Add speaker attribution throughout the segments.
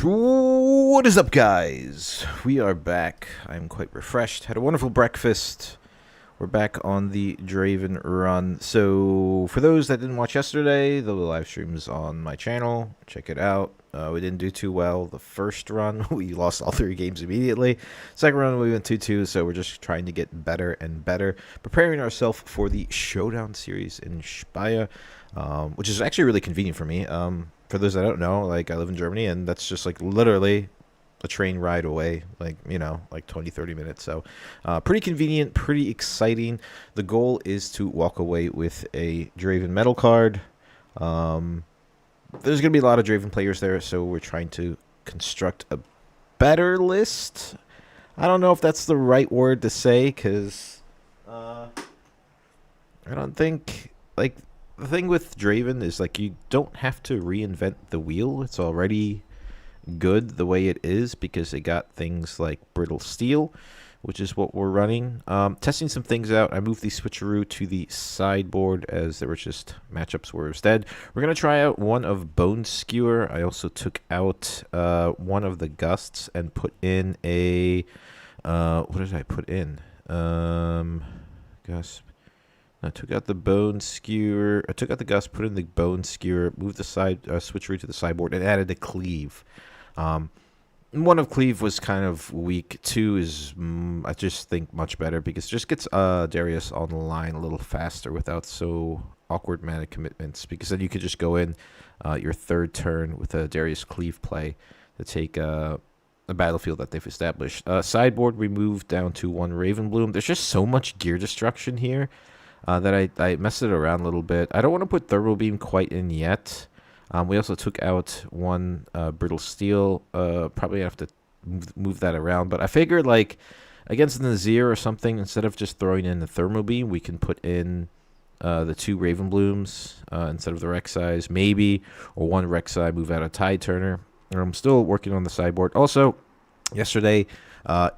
Speaker 1: What is up, guys? We are back. I'm quite refreshed. Had a wonderful breakfast. We're back on the Draven run. So, for those that didn't watch yesterday, the live stream's on my channel. Check it out. We didn't do too well the first run. We lost all 3 games immediately. Second run, we went 2-2, so we're just trying to get better and better. Preparing ourselves for the Showdown Series in Speyer, which is actually really convenient for me. For those that don't know, like, I live in Germany, and that's just, like, literally a train ride away, like, you know, like 20-30 minutes. So pretty convenient, pretty exciting. The goal is to walk away with a Draven medal card. There's gonna be a lot of Draven players there, so we're trying to construct a better list. I don't know if that's the right word to say, because I don't think, like, the thing with Draven is, like, you don't have to reinvent the wheel. It's already good the way it is, because they got things like brittle steel, which is what we're running. Testing some things out. I moved the switcheroo to the sideboard, as there were just matchups where it was dead. We're going to try out one of Bone Skewer. I also took out one of the Gusts and put in a... what did I put in? Gust. I took out the Bone Skewer. I took out the Gust, put in the Bone Skewer, moved the switcheroo to the sideboard, and added a Cleave. One of Cleave was kind of weak. 2 is, I just think, much better, because it just gets Darius on the line a little faster without so awkward mana commitments, because then you could just go in your third turn with a Darius Cleave play to take a battlefield that they've established. Sideboard, we moved down to 1 Ravenbloom. There's just so much gear destruction here that I messed it around a little bit. I don't want to put Thermal Beam quite in yet. We also took out 1 Brittle Steel. Probably have to move that around. But I figured, like, against Nazir or something, instead of just throwing in the Thermal Beam, we can put in the 2 Ravenblooms instead of the Rek'Sais, maybe, or 1 Rek'Sai, move out a Tide Turner. I'm still working on the sideboard. Also, yesterday,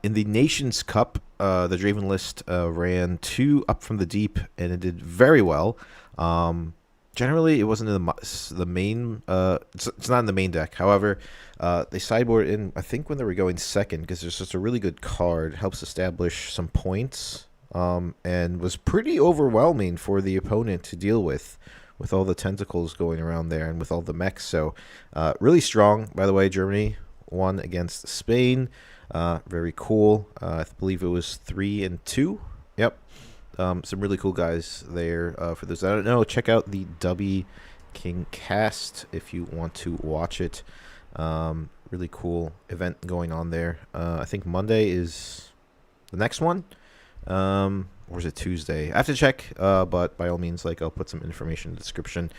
Speaker 1: in the Nations Cup, the Draven list ran 2 Up from the Deep, and it did very well. Generally, it wasn't in the main. It's not in the main deck. However, they sideboard in, I think, when they were going second, because there's just a really good card. Helps establish some points, and was pretty overwhelming for the opponent to deal with all the tentacles going around there and with all the mechs. So, really strong. By the way, Germany won against Spain. Very cool. I believe it was 3-2. Yep. Some really cool guys there. For those that don't know, check out the W King cast if you want to watch it. Really cool event going on there. I think Monday is the next one. Or is it Tuesday? I have to check, but by all means, like, I'll put some information in the description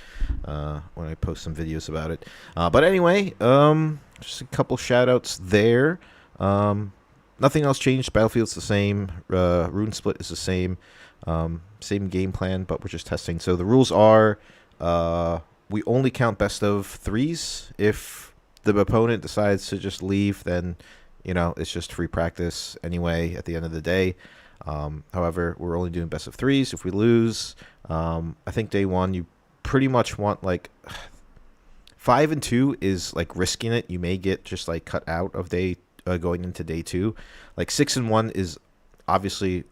Speaker 1: when I post some videos about it. But anyway, just a couple shout-outs there. Nothing else changed. Battlefield's the same. Rune Split is the same. Same game plan, but we're just testing. So the rules are we only count best of 3s. If the opponent decides to just leave, then, you know, it's just free practice anyway at the end of the day. However, we're only doing best of 3s. If we lose, I think day 1 you pretty much want, like, 5-2 is, like, risking it. You may get just, like, cut out of day going into day 2. Like, 6-1 is obviously,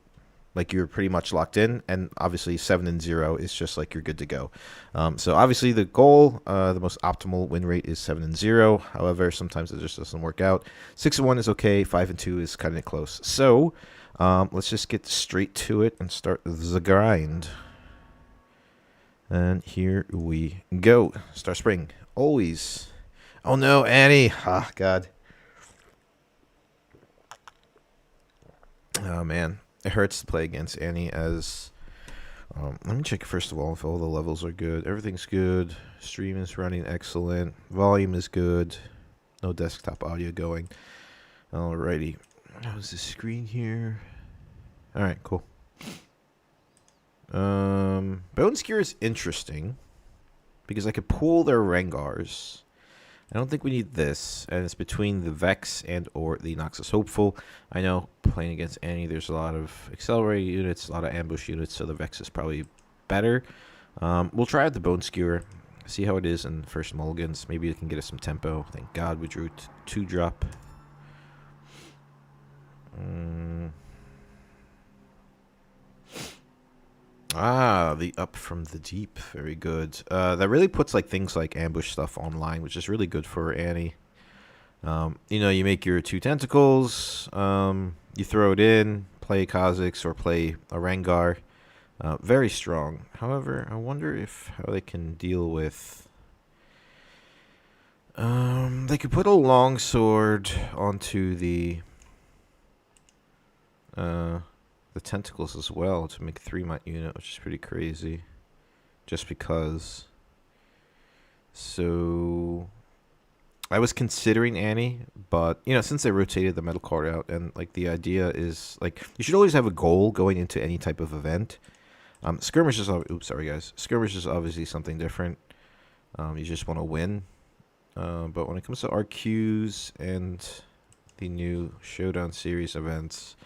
Speaker 1: like, you're pretty much locked in, and obviously 7-0 is just like you're good to go. So obviously the goal, the most optimal win rate is 7-0. However, sometimes it just doesn't work out. 6-1 is okay. 5-2 is kind of close. So let's just get straight to it and start the grind. And here we go. Star Spring, always. Oh no, Annie. Ah, God. Oh man. It hurts to play against Annie, as let me check first of all if all the levels are good. Everything's good. Stream is running excellent. Volume is good. No desktop audio going. Alrighty. How's the screen here? Alright, cool. Bone Skewer is interesting because I could pull their Rengars. I don't think we need this, and it's between the Vex and or the Noxus Hopeful. I know playing against Annie, there's a lot of accelerated units, a lot of ambush units, so the Vex is probably better. We'll try out the Bone Skewer, See how it is in first mulligans. Maybe it can get us some tempo. Thank God we drew 2-drop. The up from the deep. Very good. That really puts like things like ambush stuff online, which is really good for Annie. You make your 2 tentacles. You throw it in, play Kha'Zix or play a Rengar. Very strong. However, I wonder how they can deal with. They could put a longsword onto the tentacles as well to make a 3-might unit, which is pretty crazy. Just because. So I was considering Annie, but since they rotated the metal card out, and like the idea is like you should always have a goal going into any type of event. Skirmish is Skirmish is obviously something different. You just want to win. But when it comes to RQs and the new Showdown Series events,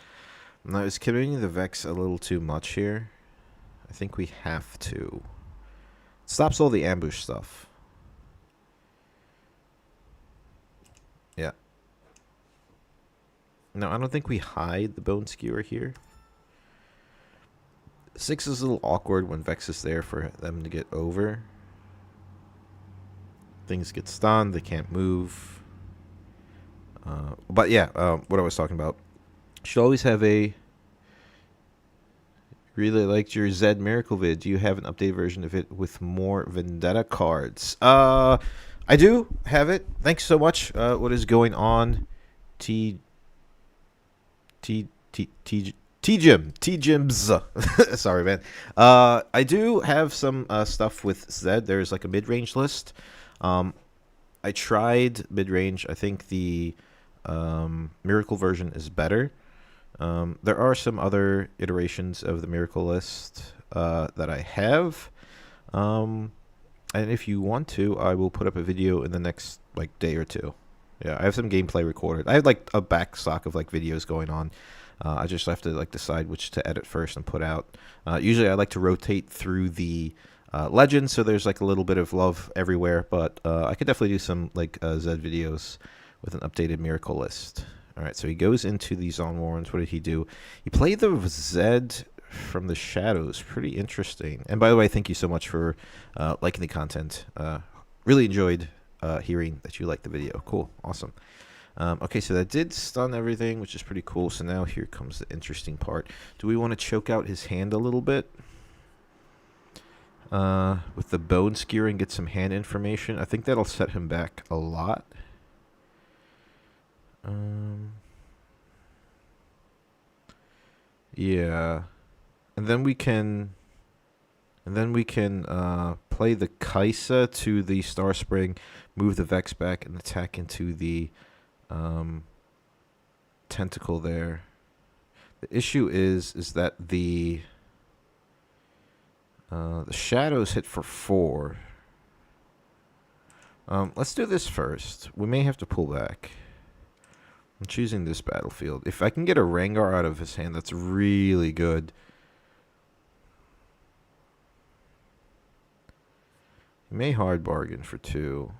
Speaker 1: now is committing the Vex a little too much here? I think we have to. It stops all the ambush stuff. Yeah. No, I don't think we hide the Bone Skewer here. 6 is a little awkward when Vex is there for them to get over. Things get stunned, they can't move. But yeah, what I was talking about. Should always have a. Really liked your Zed Miracle vid. Do you have an updated version of it with more Vendetta cards? I do have it. Thanks so much. What is going on? T-Gyms. Sorry, man. I do have some stuff with Zed. There's like a mid-range list. I tried mid-range. I think the Miracle version is better. There are some other iterations of the Miracle list that I have. And if you want to, I will put up a video in the next day or two. Yeah, I have some gameplay recorded. I have a back stock of videos going on. I just have to decide which to edit first and put out. Usually I like to rotate through the legends, so there's a little bit of love everywhere. But I could definitely do some Zed videos with an updated Miracle list. All right, so he goes into these on-warrants. What did he do? He played the Zed from the shadows. Pretty interesting. And by the way, thank you so much for liking the content. Really enjoyed hearing that you liked the video. Cool. Awesome. Okay, so that did stun everything, which is pretty cool. So now here comes the interesting part. Do we want to choke out his hand a little bit? With the Bone Skewer and get some hand information? I think that'll set him back a lot. Yeah. And then we can play the Kaisa to the Star Spring, move the Vex back, and attack into the tentacle there. The issue is that the shadows hit for 4. Let's do this first. We may have to pull back. I'm choosing this battlefield. If I can get a Rengar out of his hand, that's really good. He may hard bargain for 2.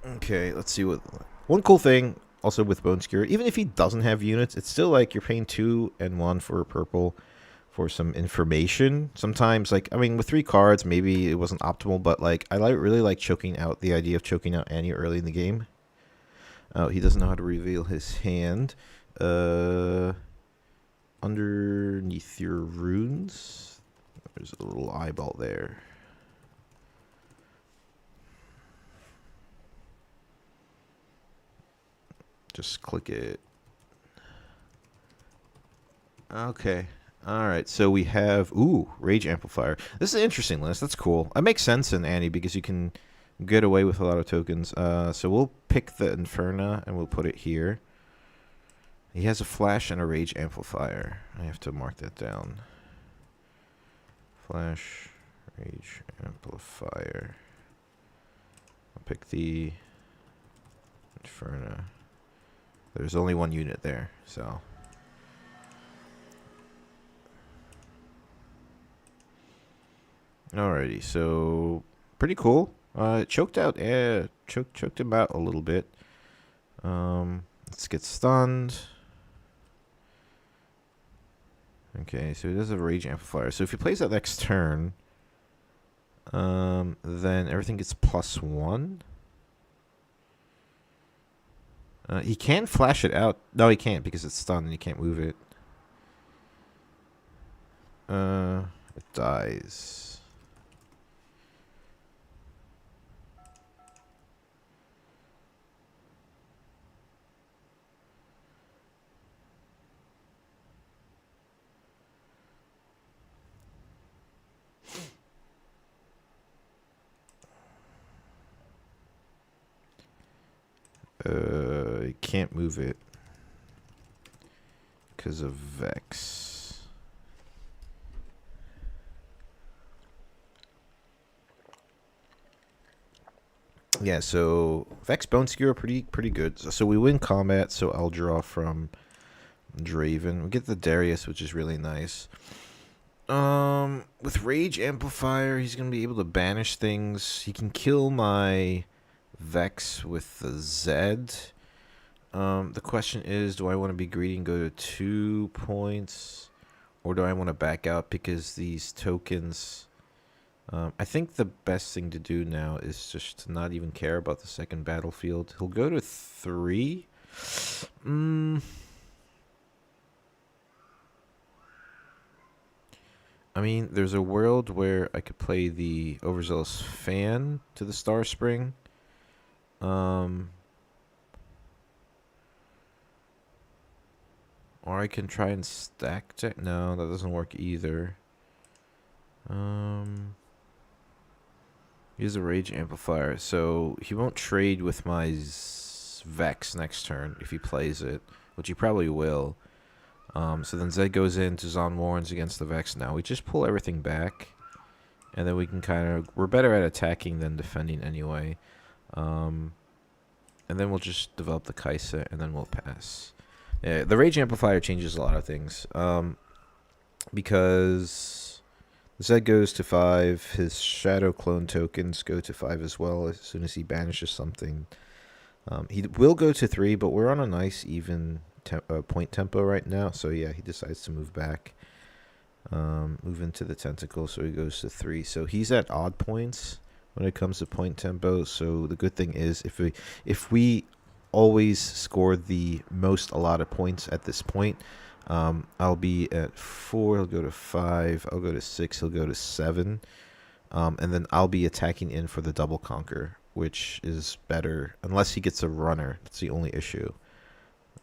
Speaker 1: Okay, let's see what. One cool thing also with Bone Skewer, even if he doesn't have units, it's still you're paying 2 and 1 for a purple for some information. Sometimes, with 3 cards, maybe it wasn't optimal, but I really like choking out the idea of choking out Annie early in the game. Oh, he doesn't know how to reveal his hand. Underneath your runes, there's a little eyeball there. Just click it. Okay. Alright, so we have... Ooh, Rage Amplifier. This is an interesting list. That's cool. It makes sense in Annie because you can get away with a lot of tokens. So we'll pick the Inferna and we'll put it here. He has a Flash and a Rage Amplifier. I have to mark that down. Flash, Rage Amplifier. I'll pick the Inferna. There's only one unit there, so. Alrighty, so pretty cool. Choked out, choked him out a little bit. Let's get stunned. Okay, so he does have a rage amplifier. So if he plays that next turn, then everything gets +1. He can flash it out. No, he can't because it's stunned and he can't move it. It dies. You can't move it because of Vex. Yeah, so Vex Bone Skewer pretty good. So we win combat, so I'll draw from Draven. We get the Darius, which is really nice. With Rage Amplifier, he's gonna be able to banish things. He can kill my Vex with the Zed. The question is, do I want to be greedy and go to 2 points? Or do I want to back out because these tokens... I think the best thing to do now is just to not even care about the second battlefield. He'll go to 3. I mean, there's a world where I could play the Overzealous Fan to the Star Spring. Or I can try and stack deck. No, that doesn't work either. He has a Rage Amplifier, so he won't trade with my Vex next turn if he plays it, which he probably will. So then Zed goes into Zon Warrens against the Vex now. We just pull everything back, and then we can kind of... We're better at attacking than defending anyway. And then we'll just develop the Kaisa, and then we'll pass. Yeah, the Rage Amplifier changes a lot of things. Because Zed goes to 5, his Shadow Clone tokens go to 5 as well as soon as he banishes something. He will go to 3, but we're on a nice even point tempo right now. So yeah, he decides to move back. Move into the tentacle, so he goes to 3. So he's at odd points when it comes to point tempo. So the good thing is if we always score the most allotted points at this point, I'll be at 4, he'll go to 5, I'll go to 6, he'll go to 7, and then I'll be attacking in for the double conquer, which is better unless he gets a runner. That's the only issue.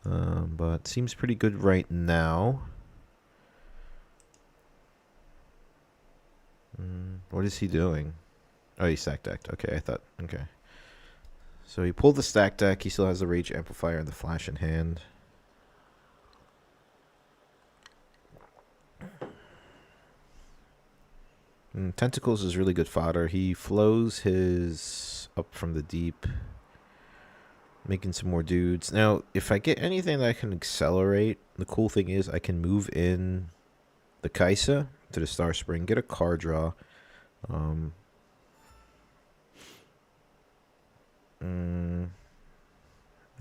Speaker 1: But seems pretty good right now. What is he doing? Oh, he stack decked. Okay, I thought. Okay. So he pulled the stack deck. He still has the Rage Amplifier and the Flash in hand. Tentacles is really good fodder. He flows his up from the deep, making some more dudes. Now, if I get anything that I can accelerate, the cool thing is I can move in the Kaisa to the Star Spring, get a card draw.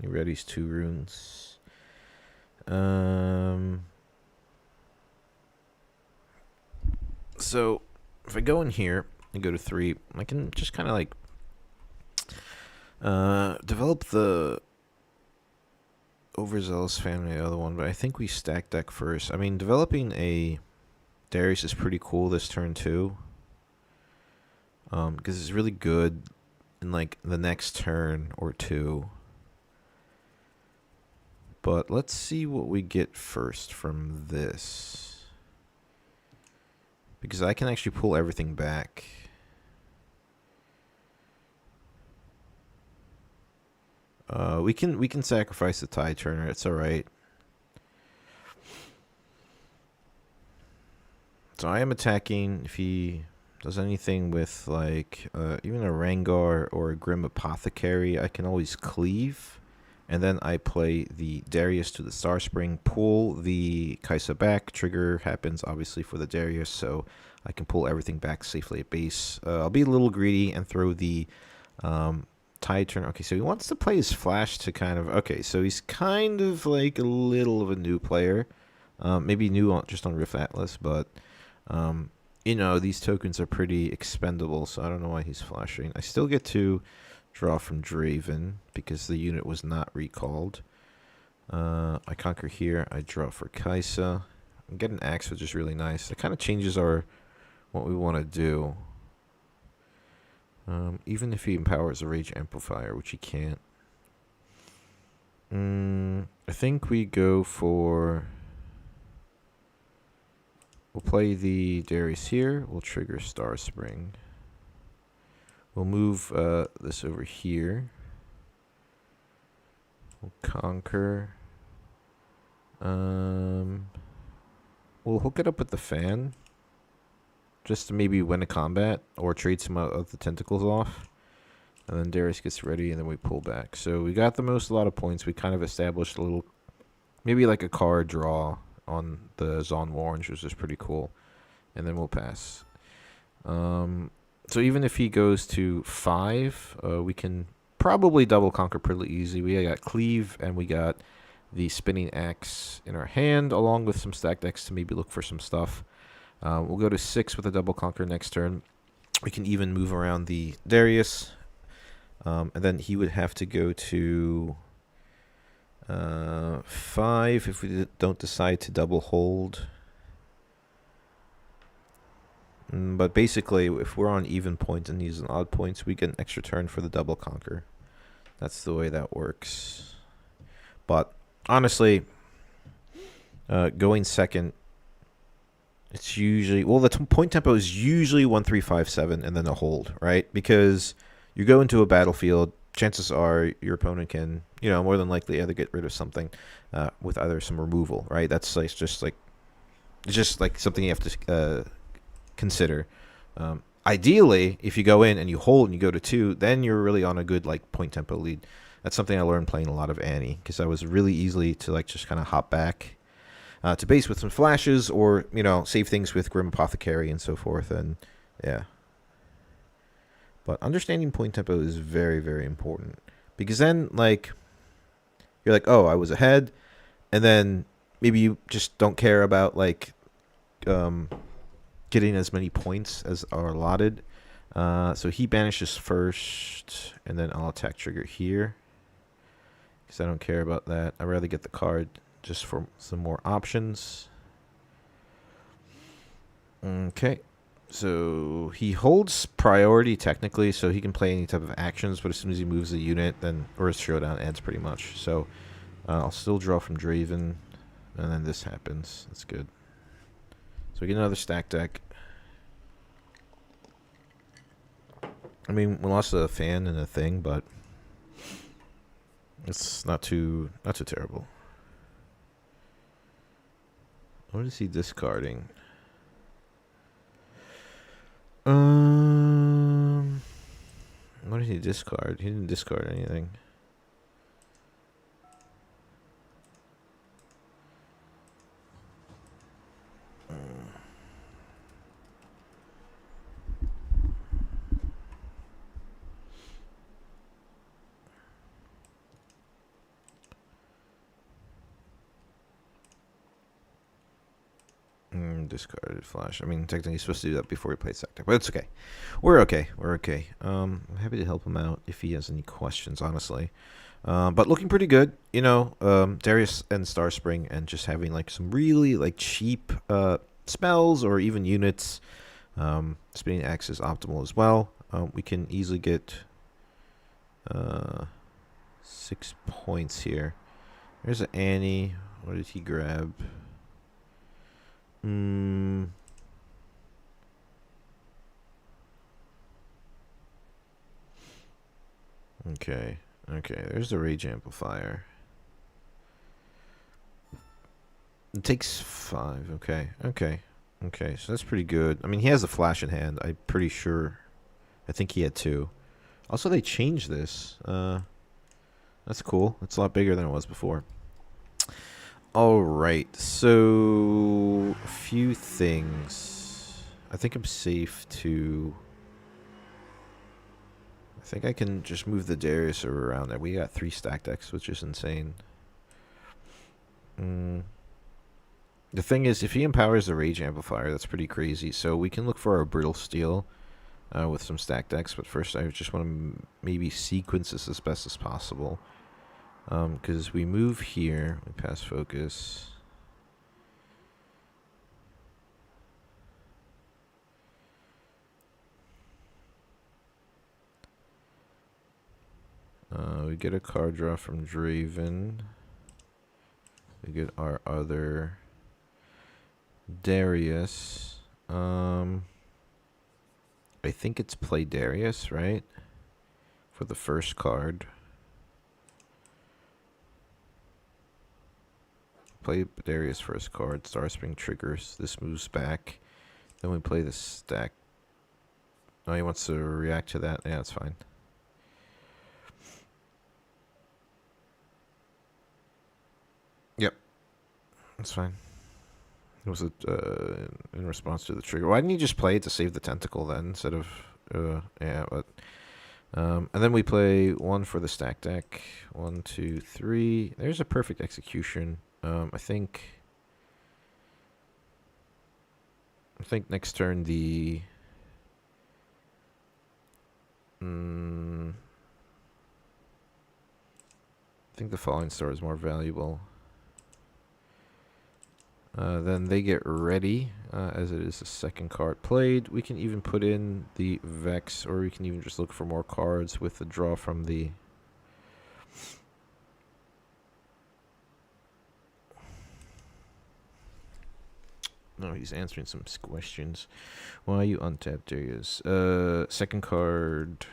Speaker 1: He readies 2 runes. So if I go in here and go to 3, I can just kind of like develop the Overzealous family, the other one, but I think we stack deck first. I mean, developing a Darius is pretty cool this turn too, because it's really good in like the next turn or 2. But let's see what we get first from this, because I can actually pull everything back. We can sacrifice the Tide Turner. It's all right. So I am attacking. If he does anything with like even a Rengar or a Grim Apothecary, I can always cleave And then I play the Darius to the Star Spring, pull the Kaisa back. Trigger happens, obviously, for the Darius, so I can pull everything back safely at base. I'll be a little greedy and throw the Tide Turn. Okay, so he wants to play his Flash to kind of... Okay, so he's kind of like a little of a new player. Maybe new just on Rift Atlas, but... you know, these tokens are pretty expendable, so I don't know why he's flashing. I still get to draw from Draven because the unit was not recalled. I conquer here. I draw for Kaisa. I get an Axe, which is really nice. It kind of changes what we want to do. Even if he empowers a Rage Amplifier, which he can't. I think we go for... We'll play the Darius here. We'll trigger Star Spring. We'll move this over here. We'll conquer. We'll hook it up with the fan. Just to maybe win a combat or trade some of the tentacles off. And then Darius gets ready and then we pull back. So we got a lot of points. We kind of established a little, maybe like a card draw on the Zon Orange, which is pretty cool. And then we'll pass. So even if he goes to 5, we can probably double conquer pretty easy. We got Cleave and we got the Spinning Axe in our hand, along with some stacked decks to maybe look for some stuff. We'll go to 6 with a double conquer next turn. We can even move around the Darius. And then he would have to go to 5 if we don't decide to double hold. But basically, if we're on even points and he's on odd points, we get an extra turn for the double conquer. That's the way that works. But honestly, going second, it's usually... Well, the point tempo is usually 1, 3, 5, 7, and then a hold, right? Because you go into a battlefield, chances are your opponent can, you know, more than likely either get rid of something with either some removal, right? That's like just like something you have to consider. Ideally, if you go in and you hold and you go to 2, then you're really on a good like point tempo lead. That's something I learned playing a lot of Annie, because I was really easily to like just kind of hop back to base with some flashes, or you know, save things with Grim Apothecary and so forth. And yeah, but understanding point tempo is very, very important, because then like you're like, oh, I was ahead, and then maybe you just don't care about like getting as many points as are allotted. So he banishes first, and then I'll attack trigger here, because I don't care about that. I'd rather get the card just for some more options. Okay, so he holds priority technically, so he can play any type of actions, but as soon as he moves a unit, then, or his showdown ends pretty much. So I'll still draw from Draven, and then this happens. That's good. So we get another stack deck. I mean, we lost a fan and a thing, but it's not too terrible. What is he discarding? What did he discard? He didn't discard anything. Discarded flash. I mean, technically he's supposed to do that before he plays sector, but it's okay. We're okay. We're okay. I'm happy to help him out if he has any questions, honestly. But looking pretty good, you know. Darius and Star Spring, and just having like some really like cheap spells or even units. Spinning Axe is optimal as well. We can easily get 6 points here. There's an Annie. What did he grab? Okay. There's the Rage Amplifier. It takes 5. Okay. So that's pretty good. I mean, he has a flash in hand. I'm pretty sure. I think he had 2. Also, they changed this. I That's cool. It's a lot bigger than it was before. All right, so a few things. I think I'm safe to. I think I can just move the Darius around there. We got 3 stack decks, which is insane. The thing is, if he empowers the Rage Amplifier, that's pretty crazy. So we can look for our Brittle Steel with some stack decks, but first I just want to maybe sequence this as best as possible. Because we move here, we pass focus. We get a card draw from Draven. We get our other Darius. I think it's play Darius, right? For the first card. Play Darius first card. Starspring triggers. This moves back. Then we play the stack. Oh, he wants to react to that. Yeah, that's fine. Yep. That's fine. It was in response to the trigger. Why didn't you just play it to save the tentacle then instead of... yeah, but... and then we play 1 for the stack deck. 1, 2, 3. There's a perfect execution. I think next turn the... I think the Falling Star is more valuable. Then they get ready, as it is the second card played. We can even put in the Vex, or we can even just look for more cards with the draw from the... No, he's answering some questions. Why you untapped Darius? Second card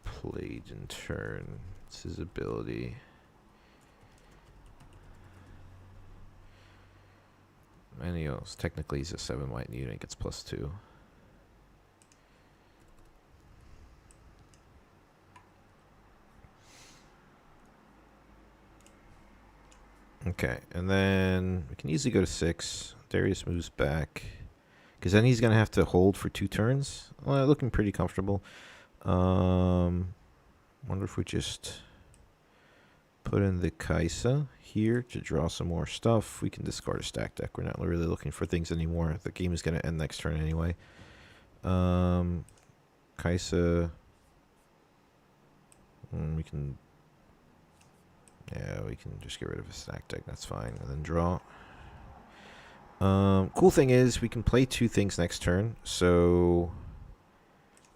Speaker 1: played in turn. It's his ability. Manios, technically he's a 7 white unit, gets +2. Okay, and then we can easily go to 6. Darius moves back. Because then he's going to have to hold for 2 turns. Well, looking pretty comfortable. Wonder if we just put in the Kaisa here to draw some more stuff. We can discard a stack deck. We're not really looking for things anymore. The game is going to end next turn anyway. Kaisa. We can... Yeah, we can just get rid of a stack deck. That's fine. And then draw. Cool thing is we can play 2 things next turn. So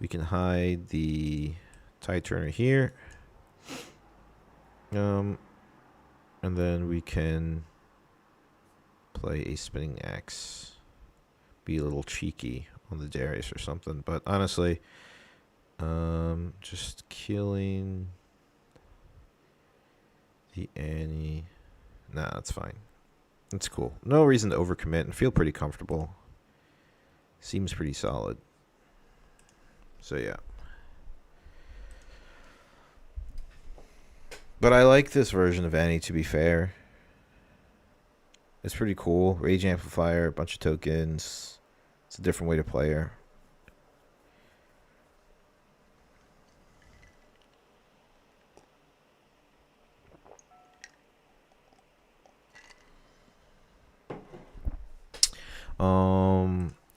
Speaker 1: we can hide the Tide Turner here. And then we can play a Spinning Axe. Be a little cheeky on the Darius or something. But honestly, just killing the Annie. Nah, that's fine. That's cool. No reason to overcommit and feel pretty comfortable. Seems pretty solid. So yeah. But I like this version of Annie, to be fair. It's pretty cool. Rage Amplifier, a bunch of tokens. It's a different way to play her.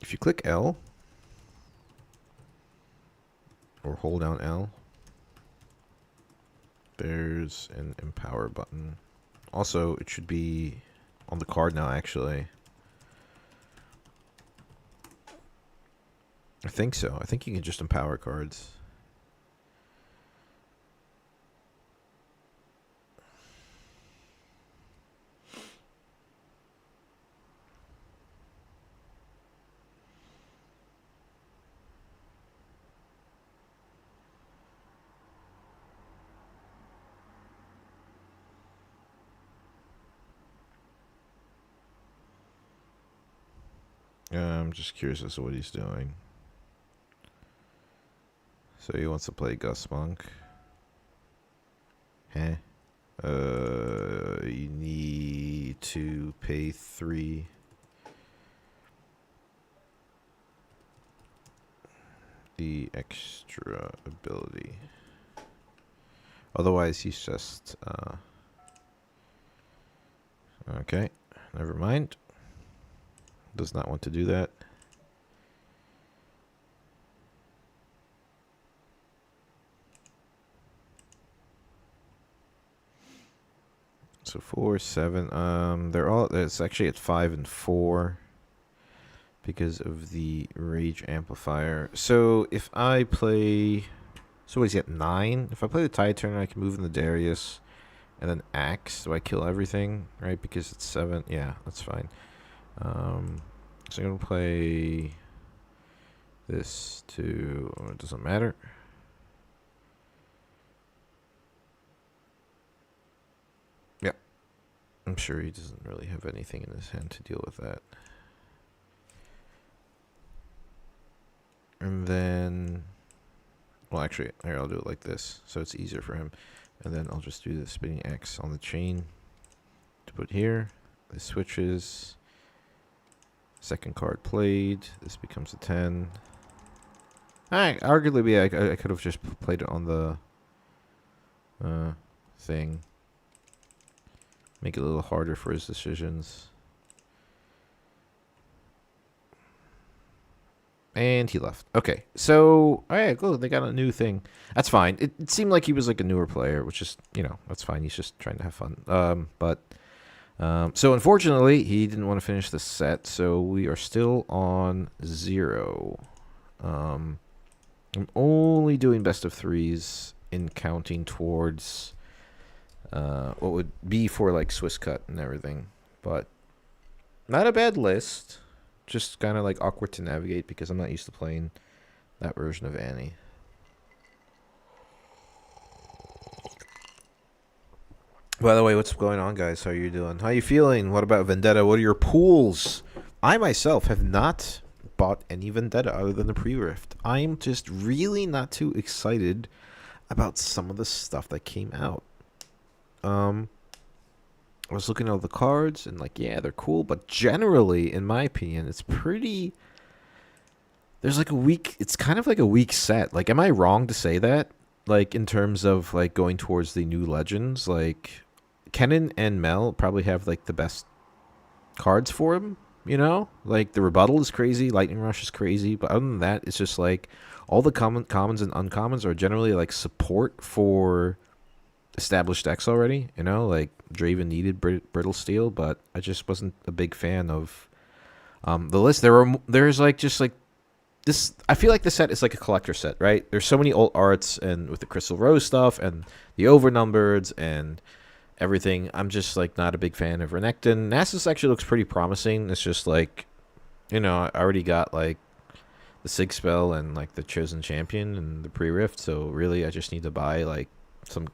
Speaker 1: If you click L or hold down L, there's an empower button. Also, it should be on the card now, actually. I think so. I think you can just empower cards. I'm just curious as to what he's doing. So he wants to play Gus Monk. Huh? You need to pay 3. The extra ability. Otherwise, he's just, okay, never mind. Does not want to do that. So 4, 7. They're all. It's actually at 5 and 4 because of the rage amplifier. So if I play, so what is he at 9? If I play the Tide Turner, I can move in the Darius, and then Axe. Do I kill everything? Right, because it's 7. Yeah, that's fine. So I'm gonna play this to. It doesn't matter. I'm sure he doesn't really have anything in his hand to deal with that. And then, well, actually, here, I'll do it like this, so it's easier for him. And then I'll just do the spinning X on the chain to put here. This switches. Second card played. This becomes a 10. Arguably, I could have just played it on the thing. Make it a little harder for his decisions. And he left. Okay, so, alright, cool. They got a new thing. That's fine. It seemed like he was like a newer player, which is, that's fine. He's just trying to have fun. So unfortunately, he didn't want to finish the set, so we are still on 0. I'm only doing best of 3s in counting towards what would be for like Swiss cut and everything, but not a bad list. Just kind of like awkward to navigate because I'm not used to playing that version of Annie. By the way, what's going on, guys? How are you doing? How are you feeling? What about Vendetta? What are your pools? I myself have not bought any Vendetta other than the pre-rift. I'm just really not too excited about some of the stuff that came out. I was looking at all the cards and like, yeah, they're cool, but generally, in my opinion, it's pretty. There's like a weak. It's kind of like a weak set. Like, am I wrong to say that? Like, in terms of like going towards the new legends, like Kennen and Mel probably have like the best cards for him. Like the rebuttal is crazy, lightning rush is crazy, but other than that, it's just like all the commons and uncommons are generally like support for established decks already, like Draven needed Brittle Steel, but I just wasn't a big fan of the list. There's like just like this. I feel like the set is like a collector set, right? There's so many old arts and with the Crystal Rose stuff and the overnumbered and everything. I'm just like not a big fan of Renekton. Nasus actually looks pretty promising. It's just like, I already got like the Sig Spell and like the Chosen Champion and the pre-rift, so really I just need to buy like some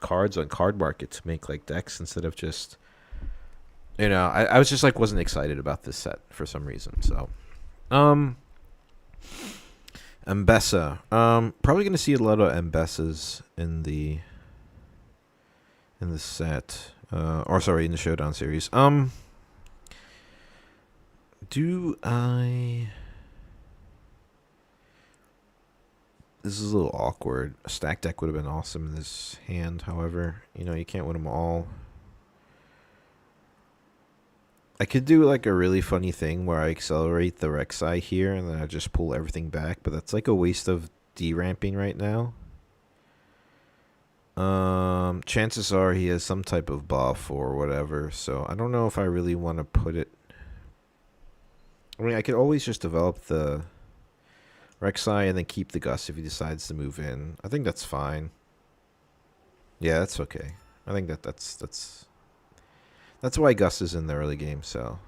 Speaker 1: cards on Card Market to make like decks instead of just I was just like wasn't excited about this set for some reason. So Mbessa, probably gonna see a lot of Mbessas in the set, or sorry, in the Showdown series. Do I? This is a little awkward. A stack deck would have been awesome in this hand. However, you can't win them all. I could do like a really funny thing where I accelerate the Rek'Sai here and then I just pull everything back, but that's like a waste of deramping right now. Chances are he has some type of buff or whatever, so I don't know if I really want to put it. I mean, I could always just develop the Rek'Sai and then keep the Gus if he decides to move in. I think that's fine. Yeah, that's okay. I think that's why Gus is in the early game, so.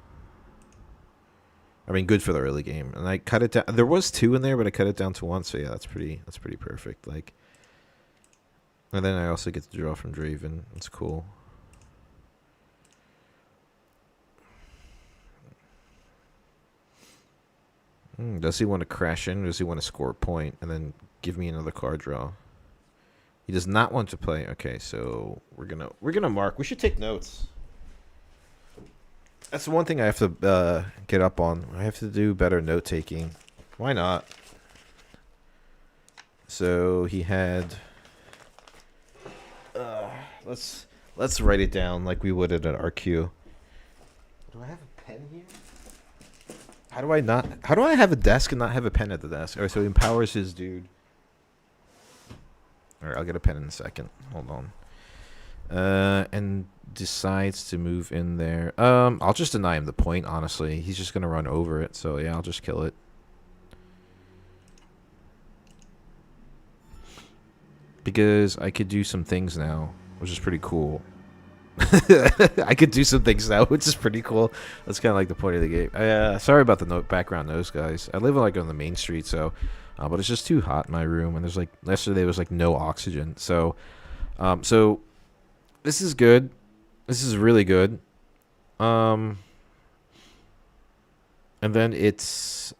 Speaker 1: I mean, good for the early game. And I cut it down. There was 2 in there, but I cut it down to 1, so yeah, that's pretty perfect. Like, and then I also get to draw from Draven. It's cool. Does he want to crash in, or does he want to score a point and then give me another card draw? He does not want to play. Okay, so we're gonna mark. We should take notes. That's the one thing I have to get up on. I have to do better note taking. Why not? So he had. Let's write it down like we would at an RQ. Do I have a pen here? How do I not? How do I have a desk and not have a pen at the desk? All right, so he empowers his dude. All right, I'll get a pen in a second. Hold on. And decides to move in there. I'll just deny him the point. Honestly, he's just gonna run over it. So yeah, I'll just kill it. Because I could do some things now, which is pretty cool. I could do some things now, which is pretty cool. That's kind of like the point of the game. Sorry about the background noise, guys. I live like on the main street, so, but it's just too hot in my room, and there's like yesterday was like no oxygen. So this is good. This is really good. And then it's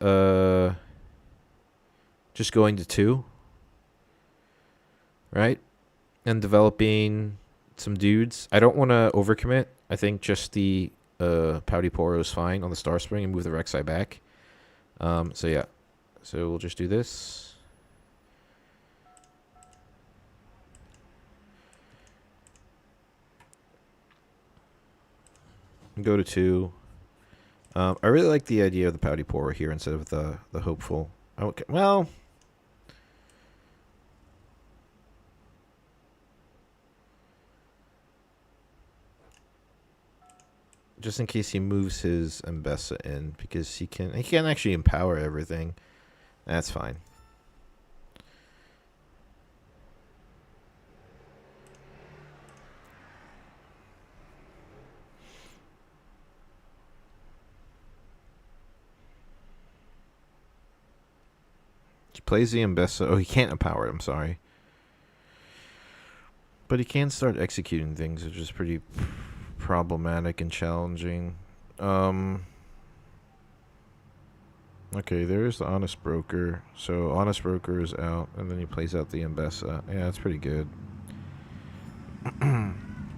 Speaker 1: just going to 2, right? And developing some dudes. I don't want to overcommit. I think just the Pouty Poro is fine on the Star Spring and move the Rek'Sai back. So yeah. So we'll just do this. Go to 2. I really like the idea of the Pouty Poro here instead of the Hopeful. Okay, well... just in case he moves his Mbessa in, because he can actually empower everything. That's fine. He plays the Mbessa. Oh, he can't empower it, I'm sorry. But he can start executing things, which is pretty problematic and challenging. Okay, there's the Honest Broker. So Honest Broker is out, and then he plays out the Mbessa. Yeah, that's pretty good.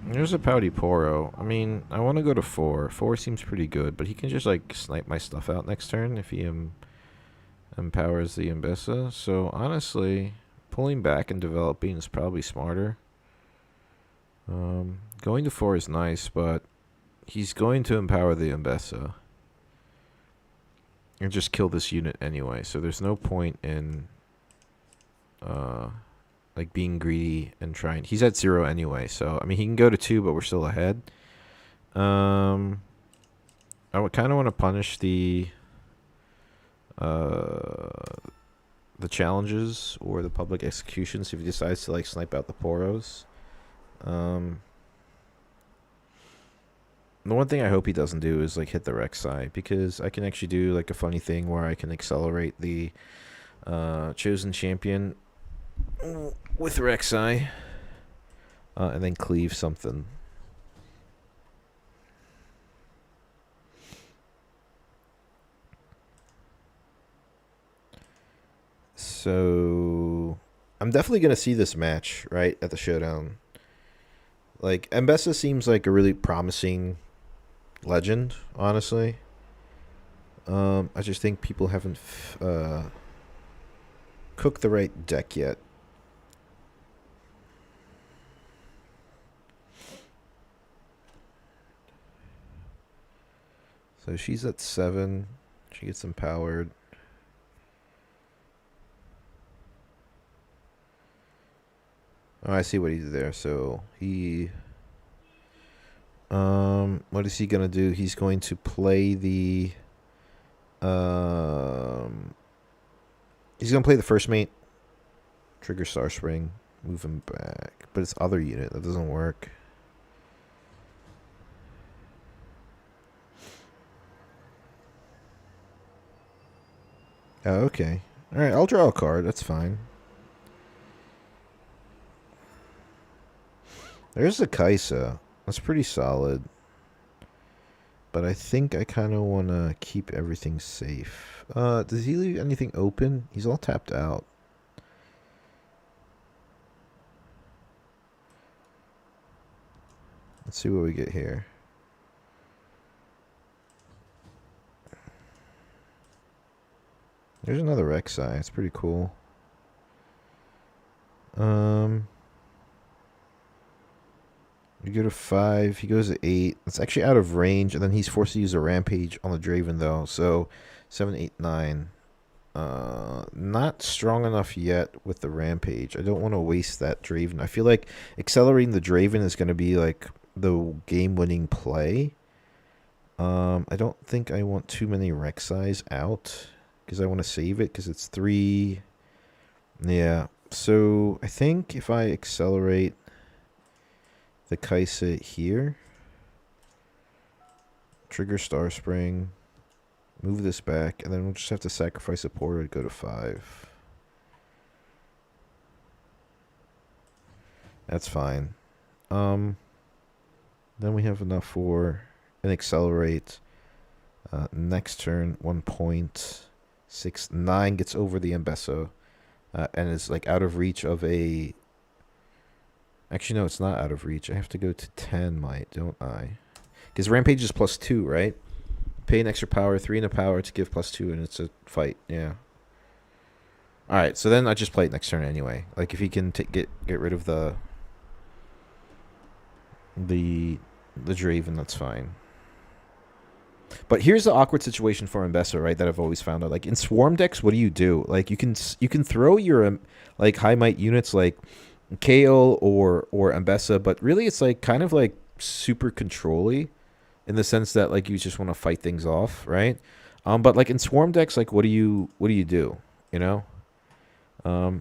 Speaker 1: There's a Pouty Poro. I mean, I want to go to 4. 4 seems pretty good, but he can just like snipe my stuff out next turn if he empowers the Mbessa. So honestly, pulling back and developing is probably smarter. Going to 4 is nice, but he's going to empower the Mbessa and just kill this unit anyway. So there's no point in like being greedy and trying. He's at 0 anyway, so I mean he can go to 2, but we're still ahead. I would kind of want to punish the challenges or the public executions if he decides to like snipe out the Poros. The one thing I hope he doesn't do is like hit the Rek'Sai, because I can actually do like a funny thing where I can accelerate the chosen champion with Rek'Sai and then cleave something. So I'm definitely going to see this match, right, at the Showdown. Like, Mbessa seems like a really promising legend, honestly. I just think people haven't cooked the right deck yet. So she's at 7. She gets empowered. Oh, I see what he did there. So he... what is he going to do? He's going to play the... he's going to play the first mate. Trigger Star Spring. Move him back. But it's other unit. That doesn't work. Oh, okay. Alright, I'll draw a card. That's fine. There's the Kaisa. That's pretty solid. But I think I kind of want to keep everything safe. Does he leave anything open? He's all tapped out. Let's see what we get here. There's another Rek'Sai. It's pretty cool. You go to 5. He goes to 8. It's actually out of range, and then he's forced to use a Rampage on the Draven, though. So 7, 8, 9. Not strong enough yet with the Rampage. I don't want to waste that Draven. I feel like accelerating the Draven is going to be like the game-winning play. I don't think I want too many Rek'Sais out because I want to save it because it's 3. Yeah, so I think if I accelerate the Kai'Sa here, trigger Star Spring, move this back, and then we'll just have to sacrifice a portal to go to 5. That's fine. Then we have enough for an accelerate. Next turn, 1.69 gets over the Ambessa, and is like out of reach of a... Actually, no, it's not out of reach. I have to go to 10, don't I? Because Rampage is +2, right? Pay an extra power, 3 in a power to give +2, and it's a fight. Yeah. All right, so then I just play it next turn anyway. Like if he can get rid of the Draven, that's fine. But here's the awkward situation for Ambessa, right? That I've always found out. Like in Swarm decks, what do you do? Like you can throw your like high might units like Kayle or Ambessa, but really it's like kind of like super control-y in the sense that like you just want to fight things off, right? But like in Swarm decks, like what do you do? You know?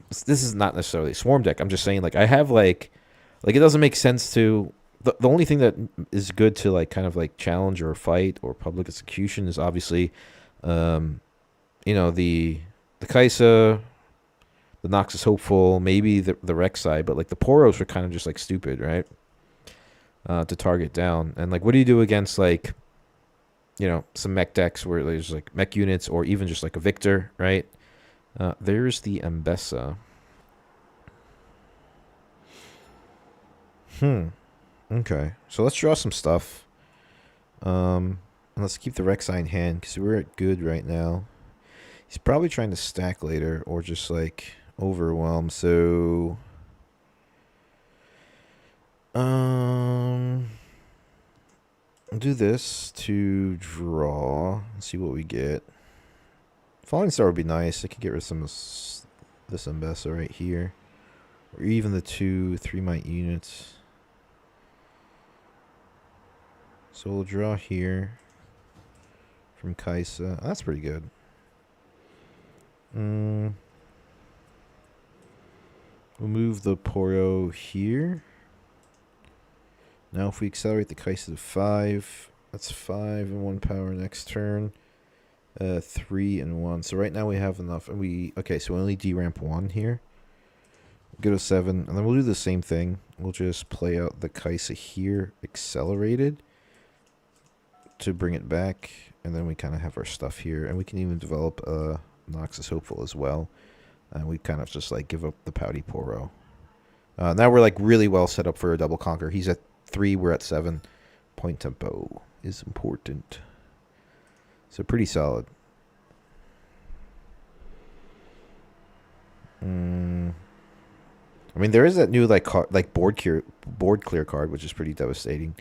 Speaker 1: This is not necessarily a Swarm deck. I'm just saying like I have like it doesn't make sense to the only thing that is good to like kind of like challenge or fight or public execution is obviously the Kai'Sa, the Noxus Hopeful, maybe the Rek'Sai, but like the Poros were kind of just like stupid, right? To target down. And like what do you do against like some mech decks where there's like mech units or even just like a Victor, right? There's the Ambessa. Okay, so let's draw some stuff. And let's keep the Rek'Sai in hand because we're at good right now. He's probably trying to stack later or just like overwhelm. So, I'll do this to draw. Let's see what we get. Falling Star would be nice. I could get rid of some of this Ambessa right here, or even the 2 3-might units. So we'll draw here from Kai'Sa. That's pretty good. We'll move the Poro here. Now if we accelerate the Kai'Sa to 5, that's 5 and 1 power next turn. 3 and 1. So right now we have enough. And okay, so we only deramp 1 here. Go to 7, and then we'll do the same thing. We'll just play out the Kai'Sa here, accelerated, to bring it back, and then we kind of have our stuff here, and we can even develop a Noxus Hopeful as well, and we kind of just like give up the Pouty Poro. Now we're like really well set up for a double conquer. He's at 3, we're at 7. Point tempo is important, so pretty solid. I mean, there is that new like board clear card, which is pretty devastating.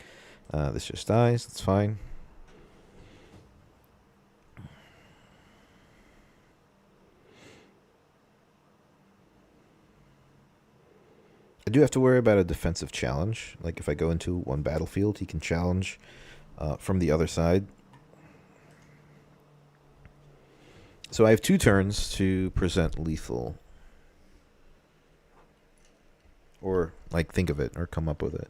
Speaker 1: This just dies. That's fine. I do have to worry about a defensive challenge. Like if I go into one battlefield, he can challenge from the other side. So I have 2 turns to present lethal. Or like think of it or come up with it.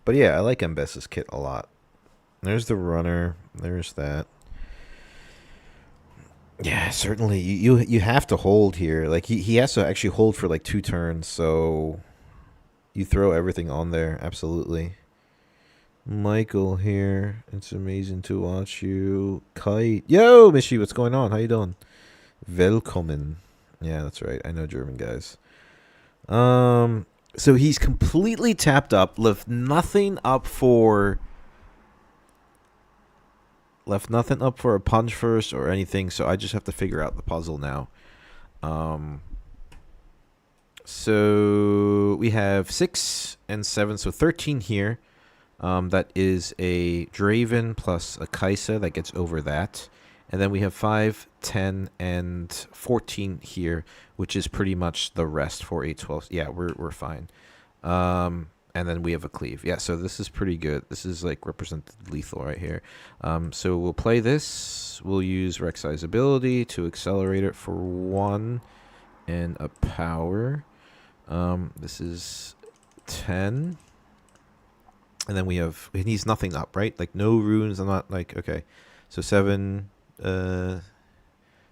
Speaker 1: But yeah, I like Ambessa's kit a lot. There's the runner. There's that. Yeah, certainly. You have to hold here. Like he has to actually hold for like 2 turns. So you throw everything on there. Absolutely. Michael here. It's amazing to watch you. Kite. Yo, Mishi, what's going on? How you doing? Willkommen. Yeah, that's right. I know German guys. So he's completely tapped up, left nothing up for a punch first or anything, so I just have to figure out the puzzle now. Um so we have 6 and 7, so 13 here. That is a Draven plus a Kaisa that gets over that. And then we have 5, 10, and 14 here, which is pretty much the rest for 8, 12. Yeah, we're fine. And then we have a cleave. Yeah, so this is pretty good. This is like represented lethal right here. So we'll play this. We'll use Rek'Sai's ability to accelerate it for 1 and a power. This is 10. And then we have, and he's nothing up, right? Like no runes. I'm not like, okay. So 7, so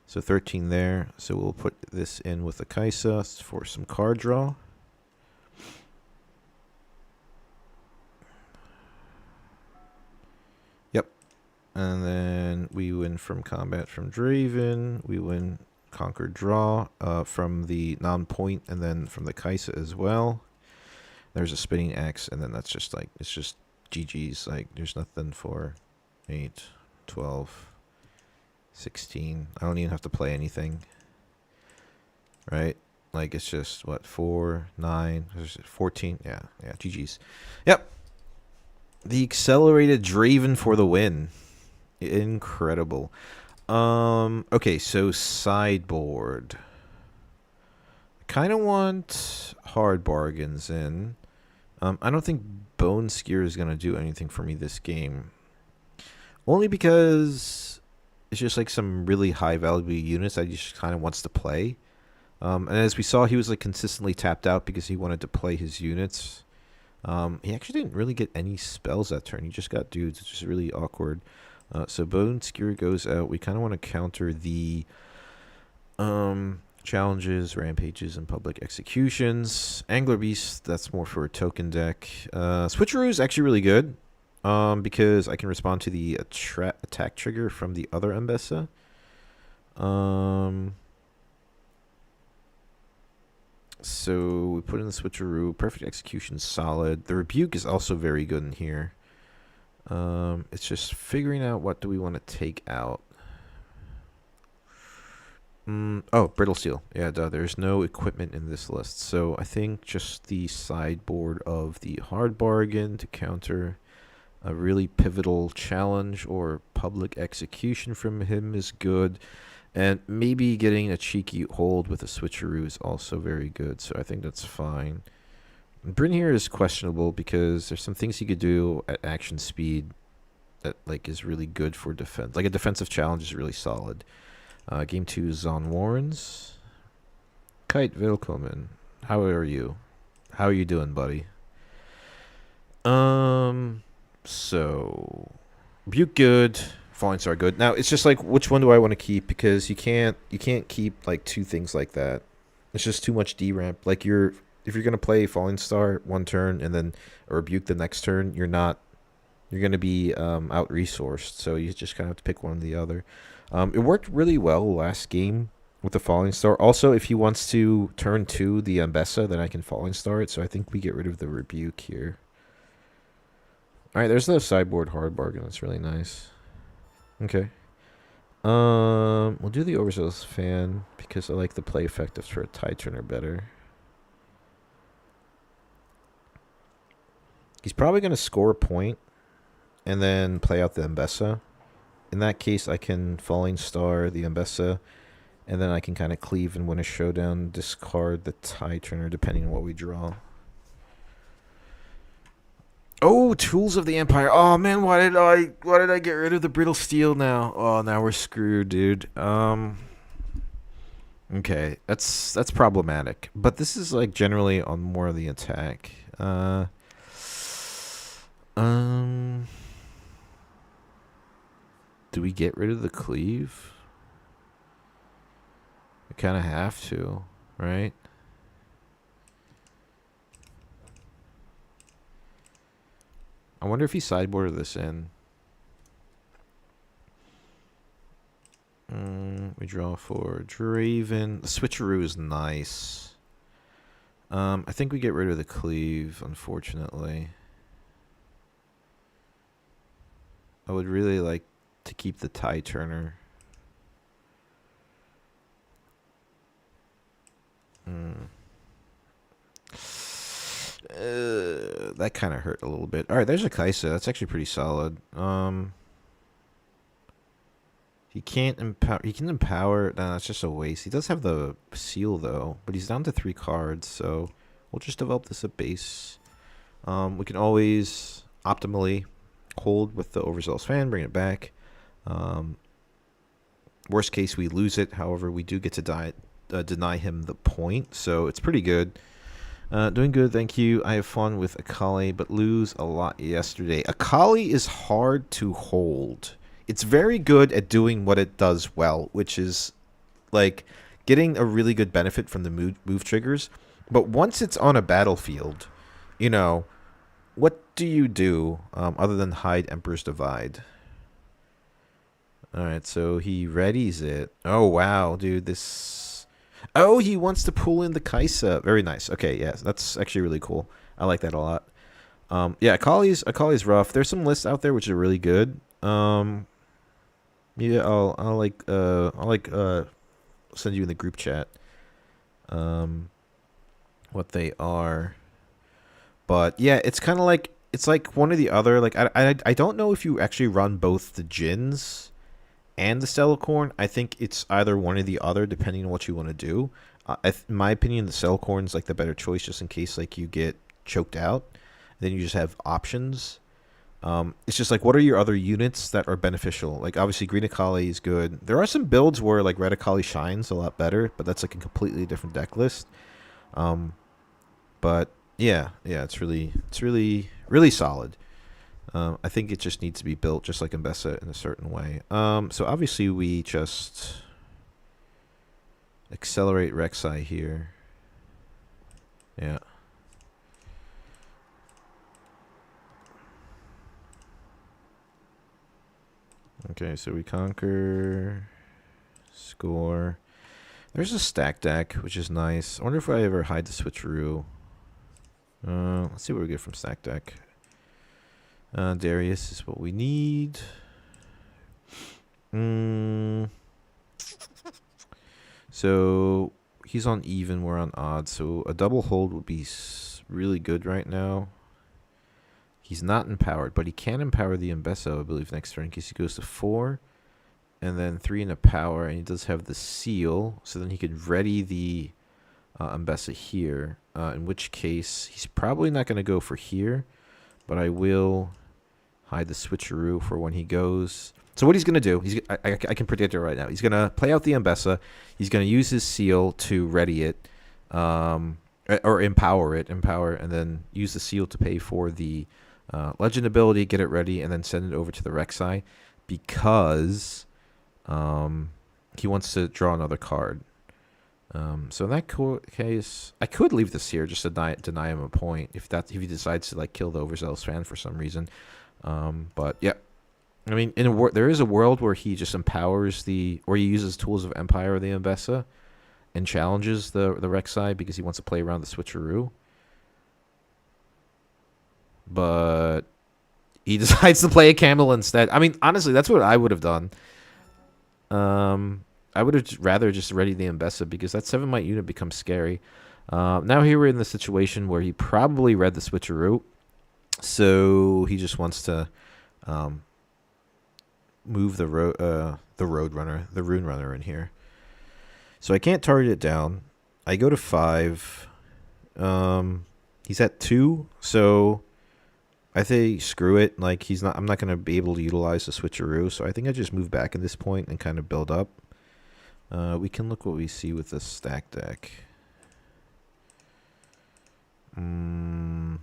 Speaker 1: 13 there. So we'll put this in with the Kaisa for some card draw. Yep. And then we win from combat from Draven. We win conquer draw from the non-point, and then from the Kaisa as well. There's a spinning axe, and then that's just like, it's just GG's. Like, there's nothing for 8, 12, 16. I don't even have to play anything. Right? Like, it's just, what, 4, 9, 14? Yeah, GG's. Yep. The accelerated Draven for the win. Incredible. Okay, so sideboard. Kind of want hard bargains in. I don't think Bone Skewer is going to do anything for me this game. Only because it's just like some really high value units that he just kind of wants to play. And as we saw, he was like consistently tapped out because he wanted to play his units. He actually didn't really get any spells that turn. He just got dudes, which is really awkward. So Bone Skewer goes out. We kind of want to counter the challenges, rampages, and public executions. Angler Beast, that's more for a token deck. Switcheroo is actually really good because I can respond to the attack trigger from the other Mbessa. So we put in the Switcheroo. Perfect execution, solid. The Rebuke is also very good in here. It's just figuring out what do we want to take out. Brittle Steel. Yeah, duh, there's no equipment in this list. So I think just the sideboard of the Hard Bargain to counter a really pivotal challenge or public execution from him is good. And maybe getting a cheeky hold with a Switcheroo is also very good. So I think that's fine. Bryn here is questionable because there's some things he could do at action speed that like is really good for defense. Like a defensive challenge is really solid. Game 2 Zon Warrens. Kite Willkommen. How are you? How are you doing, buddy? So Butte good, Falling Star good. Now it's just like which one do I want to keep, because you can't keep like two things like that. It's just too much deramp. Like if you're gonna play Falling Star one turn and then or Rebuke the next turn, you're gonna be out resourced. So you just kind of have to pick one or the other. It worked really well last game with the Falling Star. Also, if he wants to turn 2 the Mbessa, then I can Falling Star it. So I think we get rid of the Rebuke here. All right, there's the sideboard Hard Bargain. That's really nice. Okay. We'll do the Overzealous Fan because I like the play effectives for a Tide Turner better. He's probably going to score a point and then play out the Mbessa. In that case, I can Falling Star the Mbessa, and then I can kind of cleave and win a showdown, discard the Tide Turner depending on what we draw. Oh, Tools of the Empire. Oh man, why did I get rid of the Brittle Steel now? Oh, now we're screwed, dude. Okay, that's problematic. But this is like generally on more of the attack. Do we get rid of the cleave? We kind of have to, right? I wonder if he sideboarded this in. We draw for Draven. The switcheroo is nice. I think we get rid of the cleave, unfortunately. I would really like to keep the tie turner. That kind of hurt a little bit. All right, there's a Kaisa. That's actually pretty solid. He can't empower. He can empower. Nah, that's just a waste. He does have the seal though, but he's down to 3 cards, so we'll just develop this at base. We can always optimally hold with the overzealous fan, bring it back. Worst case, we lose it. However, we do get to deny him the point, so it's pretty good. Doing good, thank you. I have fun with Akali, but lose a lot yesterday. Akali is hard to hold. It's very good at doing what it does well, which is like getting a really good benefit from the move triggers. But once it's on a battlefield, you know, what do you do other than hide Emperor's Divide? All right, so he readies it. Oh, wow, dude, this... Oh, he wants to pull in the Kaisa. Very nice. Okay, yeah, that's actually really cool. I like that a lot. Yeah, Akali's rough. There's some lists out there which are really good. Yeah, I'll send you in the group chat what they are. But yeah, it's kind of like one or the other. Like I don't know if you actually run both the Jins and the Stellacorn. I think it's either one or the other depending on what you want to do. In my opinion, the Stellacorn's like the better choice just in case like you get choked out. Then you just have options. It's just like, what are your other units that are beneficial? Like, obviously, Green Akali is good. There are some builds where, like, Red Akali shines a lot better, but that's, like, a completely different deck list. But, yeah, it's really solid. I think it just needs to be built just like Mbessa in a certain way. So, obviously, we just accelerate Rek'Sai here. Yeah. Okay, so we conquer, score. There's a stack deck, which is nice. I wonder if I ever hide the switcheroo. Let's see what we get from stack deck. Darius is what we need. So he's on even, we're on odd. So a double hold would be really good right now. He's not empowered, but he can empower the Mbessa, I believe, next turn in case he goes to 4. And then 3 in a power, and he does have the seal, so then he could ready the Mbessa here, in which case he's probably not going to go for here, but I will hide the switcheroo for when he goes. So what he's going to do, I can predict it right now. He's going to play out the Mbessa. He's going to use his seal to ready it, or empower, and then use the seal to pay for the legend ability, get it ready, and then send it over to the Rek'Sai because he wants to draw another card. So in that case, I could leave this here just to deny him a point if he decides to like kill the overzealous fan for some reason. But yeah, I mean, there is a world where he just empowers or he uses tools of Empire or the Mbessa and challenges the Rek'Sai because he wants to play around the switcheroo. But he decides to play a Camel instead. I mean, honestly, that's what I would have done. I would have rather just readied the Mbessa because that 7 might unit becomes scary. Now here we're in the situation where he probably read the switcheroo. So he just wants to move the Rune Runner in here. So I can't target it down. I go to 5. He's at 2, so I think screw it. Like I'm not gonna be able to utilize the switcheroo, so I think I just move back at this point and kind of build up. We can look what we see with this stack deck. The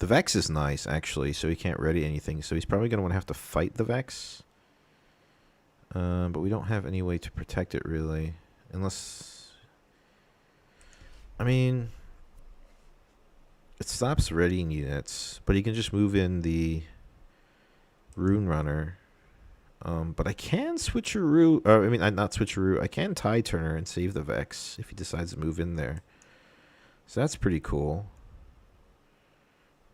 Speaker 1: Vex is nice actually, so he can't ready anything. So he's probably gonna want to have to fight the Vex. But we don't have any way to protect it really, unless. I mean, It stops readying units, but he can just move in the Rune Runner. But I can switcheroo. I mean, not switcheroo. I can tie Turner and save the Vex if he decides to move in there. So that's pretty cool.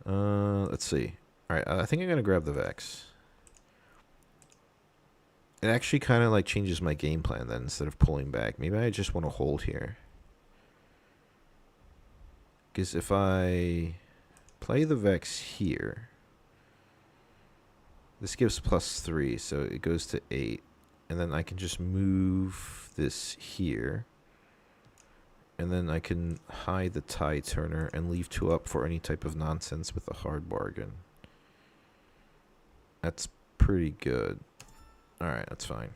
Speaker 1: Let's see. All right, I think I'm gonna grab the Vex. It actually kind of like changes my game plan then instead of pulling back. Maybe I just want to hold here. Because if I play the Vex here, this gives +3, so it goes to 8. And then I can just move this here. And then I can hide the tie Turner and leave 2 up for any type of nonsense with a hard bargain. That's pretty good. Alright, that's fine.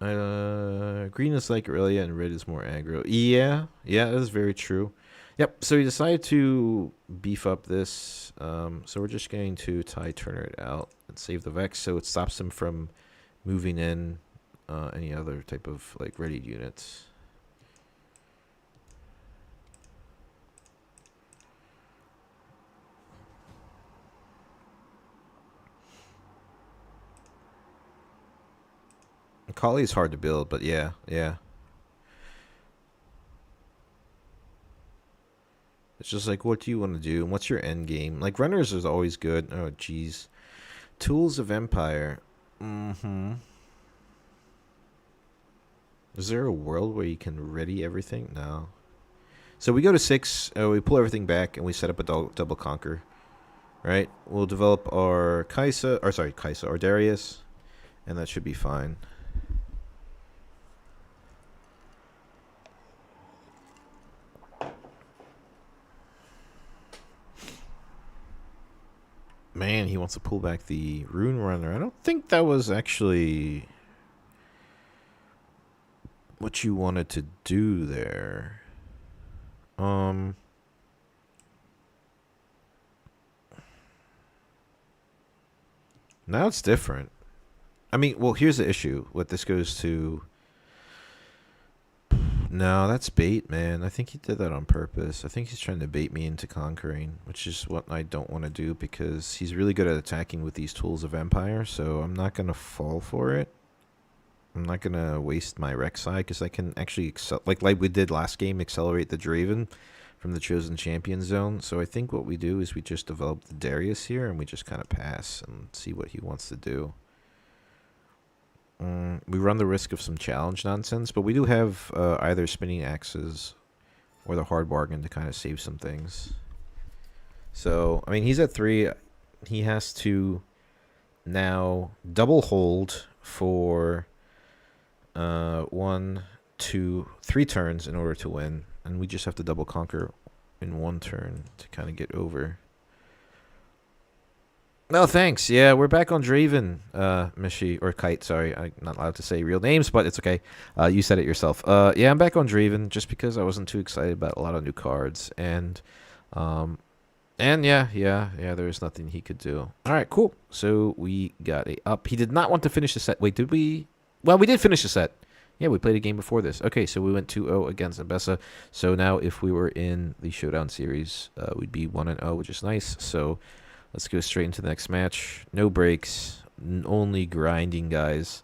Speaker 1: Green is like Aurelia and red is more aggro. Yeah, that is very true. Yep, so we decided to beef up this. So we're just going to tie Turner it out and save the Vex so it stops him from moving in any other type of like ready units. Kali is hard to build, but yeah. It's just like, what do you want to do? And what's your end game? Like, runners is always good. Oh, jeez. Tools of Empire. Is there a world where you can ready everything? No. So we go to 6, we pull everything back, and we set up a double conquer. Right? We'll develop our our Darius, and that should be fine. Man, he wants to pull back the Rune Runner. I don't think that was actually what you wanted to do there. Now it's different. I mean, well, here's the issue. What this goes to... No, that's bait, man. I think he did that on purpose. I think he's trying to bait me into conquering, which is what I don't want to do because he's really good at attacking with these tools of Empire, so I'm not going to fall for it. I'm not going to waste my Rek'Sai because I can actually, like we did last game, accelerate the Draven from the Chosen Champion zone. So I think what we do is we just develop the Darius here and we just kind of pass and see what he wants to do. We run the risk of some challenge nonsense, but we do have either spinning axes or the hard bargain to kind of save some things. So, I mean, he's at 3. He has to now double hold for 1, 2, 3 turns in order to win. And we just have to double conquer in 1 turn to kind of get over. No, thanks. Yeah, we're back on Draven, Mishi, or Kite, sorry. I'm not allowed to say real names, but it's okay. You said it yourself. Yeah, I'm back on Draven just because I wasn't too excited about a lot of new cards. And yeah, there's nothing he could do. All right, cool. So we got a up. He did not want to finish the set. Wait, did we? Well, we did finish the set. Yeah, we played a game before this. Okay, so we went 2-0 against Ambessa. So now if we were in the Showdown Series, we'd be 1-0, which is nice. So... let's go straight into the next match. No breaks. Only grinding, guys.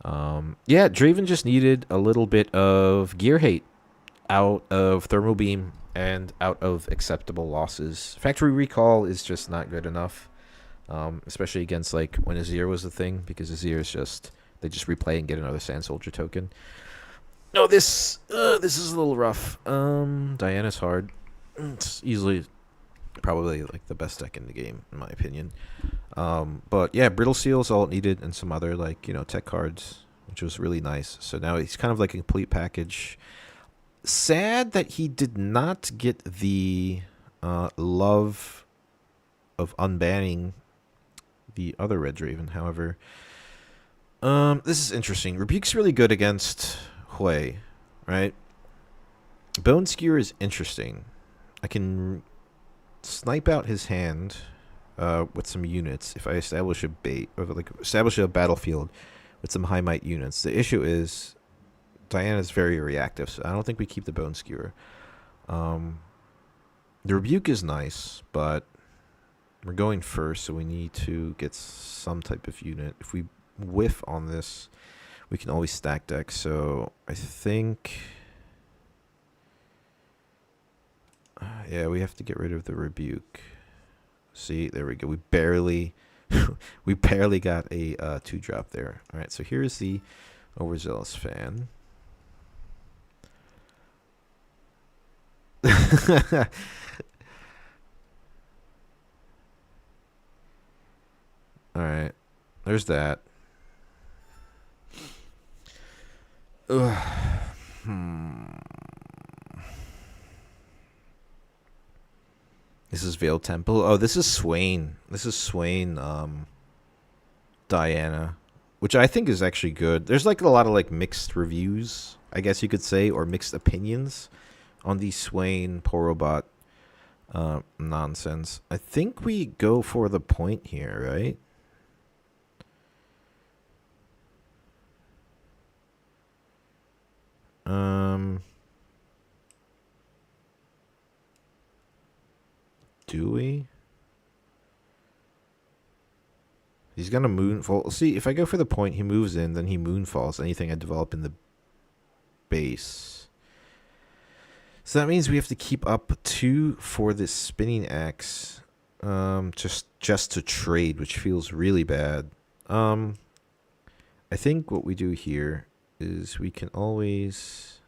Speaker 1: Yeah, Draven just needed a little bit of gear hate out of Thermal Beam and out of acceptable losses. Factory Recall is just not good enough. Especially against, like, when Azir was the thing. Because Azir is just... they just replay and get another Sand Soldier token. No, this is a little rough. Diana's hard. It's easily... probably like the best deck in the game in my opinion, but yeah, Brittle Seal's all it needed and some other like tech cards, which was really nice. So now he's kind of like a complete package. Sad that he did not get the love of unbanning the other Red Draven. However, this is interesting. Rebuke's really good against Hui, right? Bone Skewer is interesting. I can snipe out his hand with some units if I establish a bait or like establish a battlefield with some high might units. The issue is, Diana's very reactive, so I don't think we keep the Bone Skewer. The Rebuke is nice, but we're going first, so we need to get some type of unit. If we whiff on this, we can always stack deck. So I think, yeah, we have to get rid of the Rebuke. See, there we go. We barely, we barely got a 2-drop there. All right, so here's the Overzealous Fan. All right, there's that. This is Veiled Temple. Oh, this is Swain. This is Swain, Diana, which I think is actually good. There's like a lot of like mixed reviews, I guess you could say, or mixed opinions on the Swain Porobot nonsense. I think we go for the point here, right? Do we? He's gonna moonfall. See, if I go for the point, he moves in, then he moonfalls anything I develop in the base. So that means we have to keep up 2 for this spinning axe, just to trade, which feels really bad. I think what we do here is we can always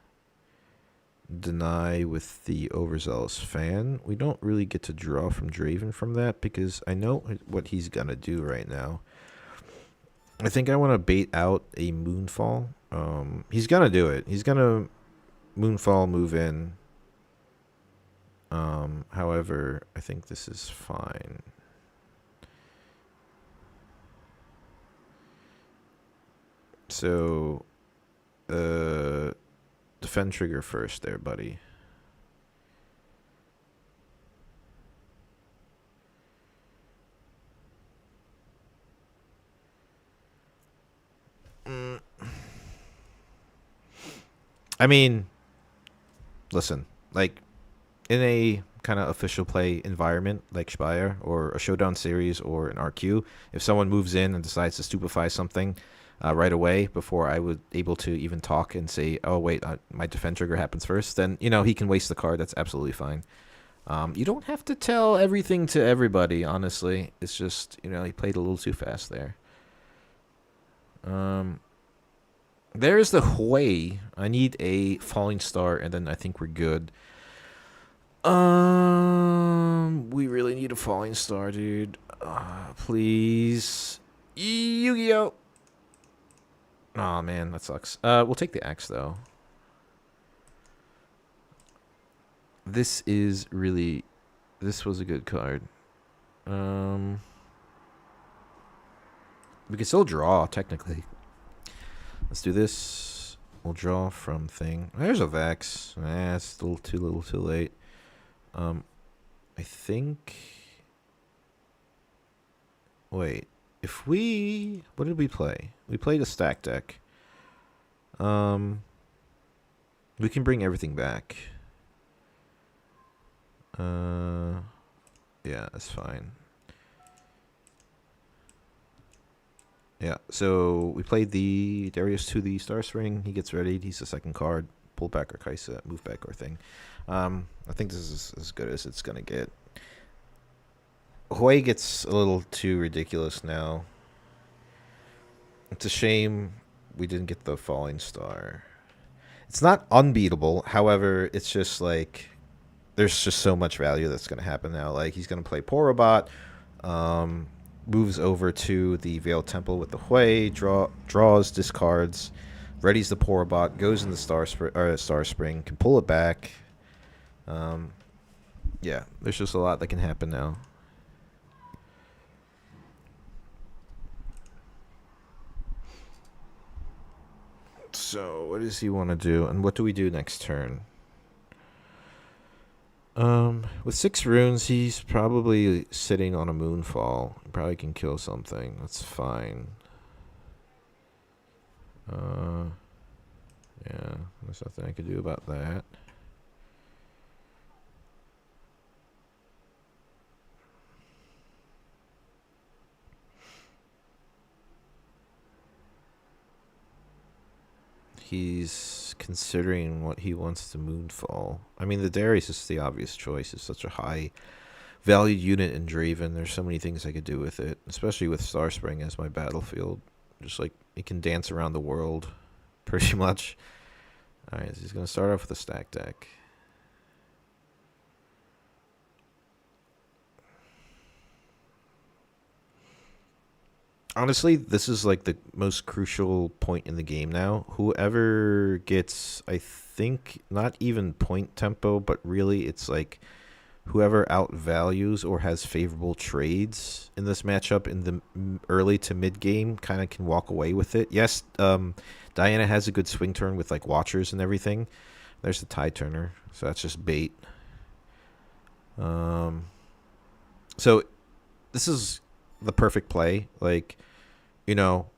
Speaker 1: deny with the Overzealous Fan. We don't really get to draw from Draven from that because I know what he's gonna do right now. I think I want to bait out a Moonfall. He's gonna do it. He's gonna Moonfall, move in. However, I think this is fine. So, defend trigger first there, buddy. I mean, listen, like, in a kind of official play environment like Speyer or a Showdown Series or an RQ, if someone moves in and decides to stupefy something right away before I would able to even talk and say, oh, wait, my defend trigger happens first, then, you know, he can waste the card. That's absolutely fine. You don't have to tell everything to everybody, honestly. It's just, you know, he played a little too fast there. There's the Hui. I need a Falling Star, and then I think we're good. We really need a Falling Star, dude. Please. Yu-Gi-Oh! Oh, man, that sucks. We'll take the axe, though. This is really... This was a good card. We can still draw, technically. Let's do this. We'll draw from thing. There's a Vex. It's still too little too late. I think... Wait. If we... What did we play? We played a stack deck. We can bring everything back. Yeah, that's fine. Yeah, so we played the Darius to the Star Spring. He gets ready. He's the second card. Pull back our Kaisa, move back our thing. I think this is as good as it's going to get. Hui gets a little too ridiculous now. It's a shame we didn't get the Falling Star. It's not unbeatable. However, it's just like there's just so much value that's going to happen now. Like he's going to play Porobot, moves over to the Veiled Temple with the Hui, draws, discards, readies the Porobot, goes in the Star Spring, can pull it back. Yeah, there's just a lot that can happen now. So, what does he want to do? And what do we do next turn? With 6 runes, he's probably sitting on a Moonfall. Probably can kill something. That's fine. Yeah, there's nothing I could do about that. He's considering what he wants to Moonfall. I mean, the Darius is the obvious choice. It's such a high valued unit in Draven. There's so many things I could do with it, especially with Starspring as my battlefield. Just like it can dance around the world, pretty much. All right, so he's gonna start off with a stack deck. Honestly, this is like the most crucial point in the game now. Whoever gets, I think, not even point tempo, but really it's like whoever outvalues or has favorable trades in this matchup in the early to mid game kind of can walk away with it. Yes, Diana has a good swing turn with like Watchers and everything. There's the Tide Turner, so that's just bait. So this is the perfect play. Like, you know,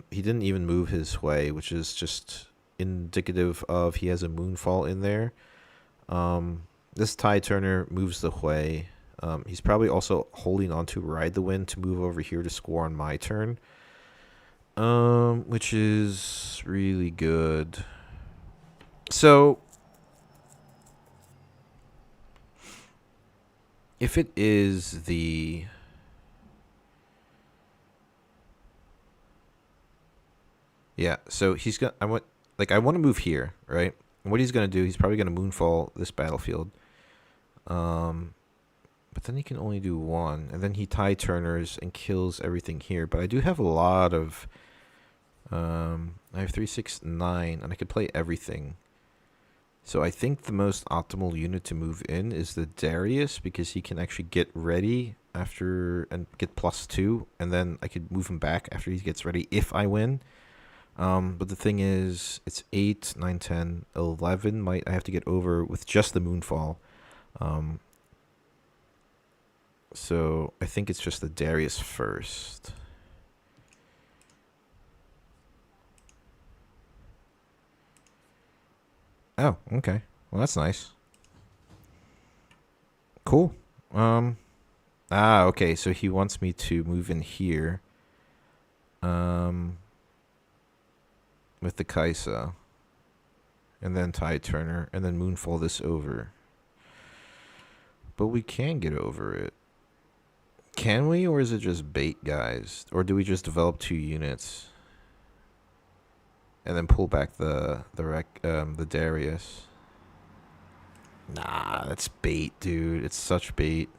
Speaker 1: he didn't even move his way, which is just indicative of he has a Moonfall in there. This Tide Turner moves the Hui. He's probably also holding on to Ride the Wind to move over here to score on my turn. Which is really good. So, if it is the... Yeah, so he's gonna... I want to move here, right? And what he's gonna do, he's probably gonna Moonfall this battlefield. But then he can only do one, and then he Tide Turners and kills everything here. But I do have a lot of... I have 3, 6, 9, and I could play everything. So I think the most optimal unit to move in is the Darius, because he can actually get ready after and get +2, and then I could move him back after he gets ready if I win. But the thing is, it's 8, 9, 10, 11 might I have to get over with just the Moonfall. So I think it's just the Darius first. Oh, okay. Well, that's nice. Cool. Okay, so he wants me to move in here. With the Kaisa. And then Tide Turner, and then Moonfall this over. But we can get over it. Can we, or is it just bait, guys? Or do we just develop 2 units? And then pull back the Darius. Nah, that's bait, dude. It's such bait.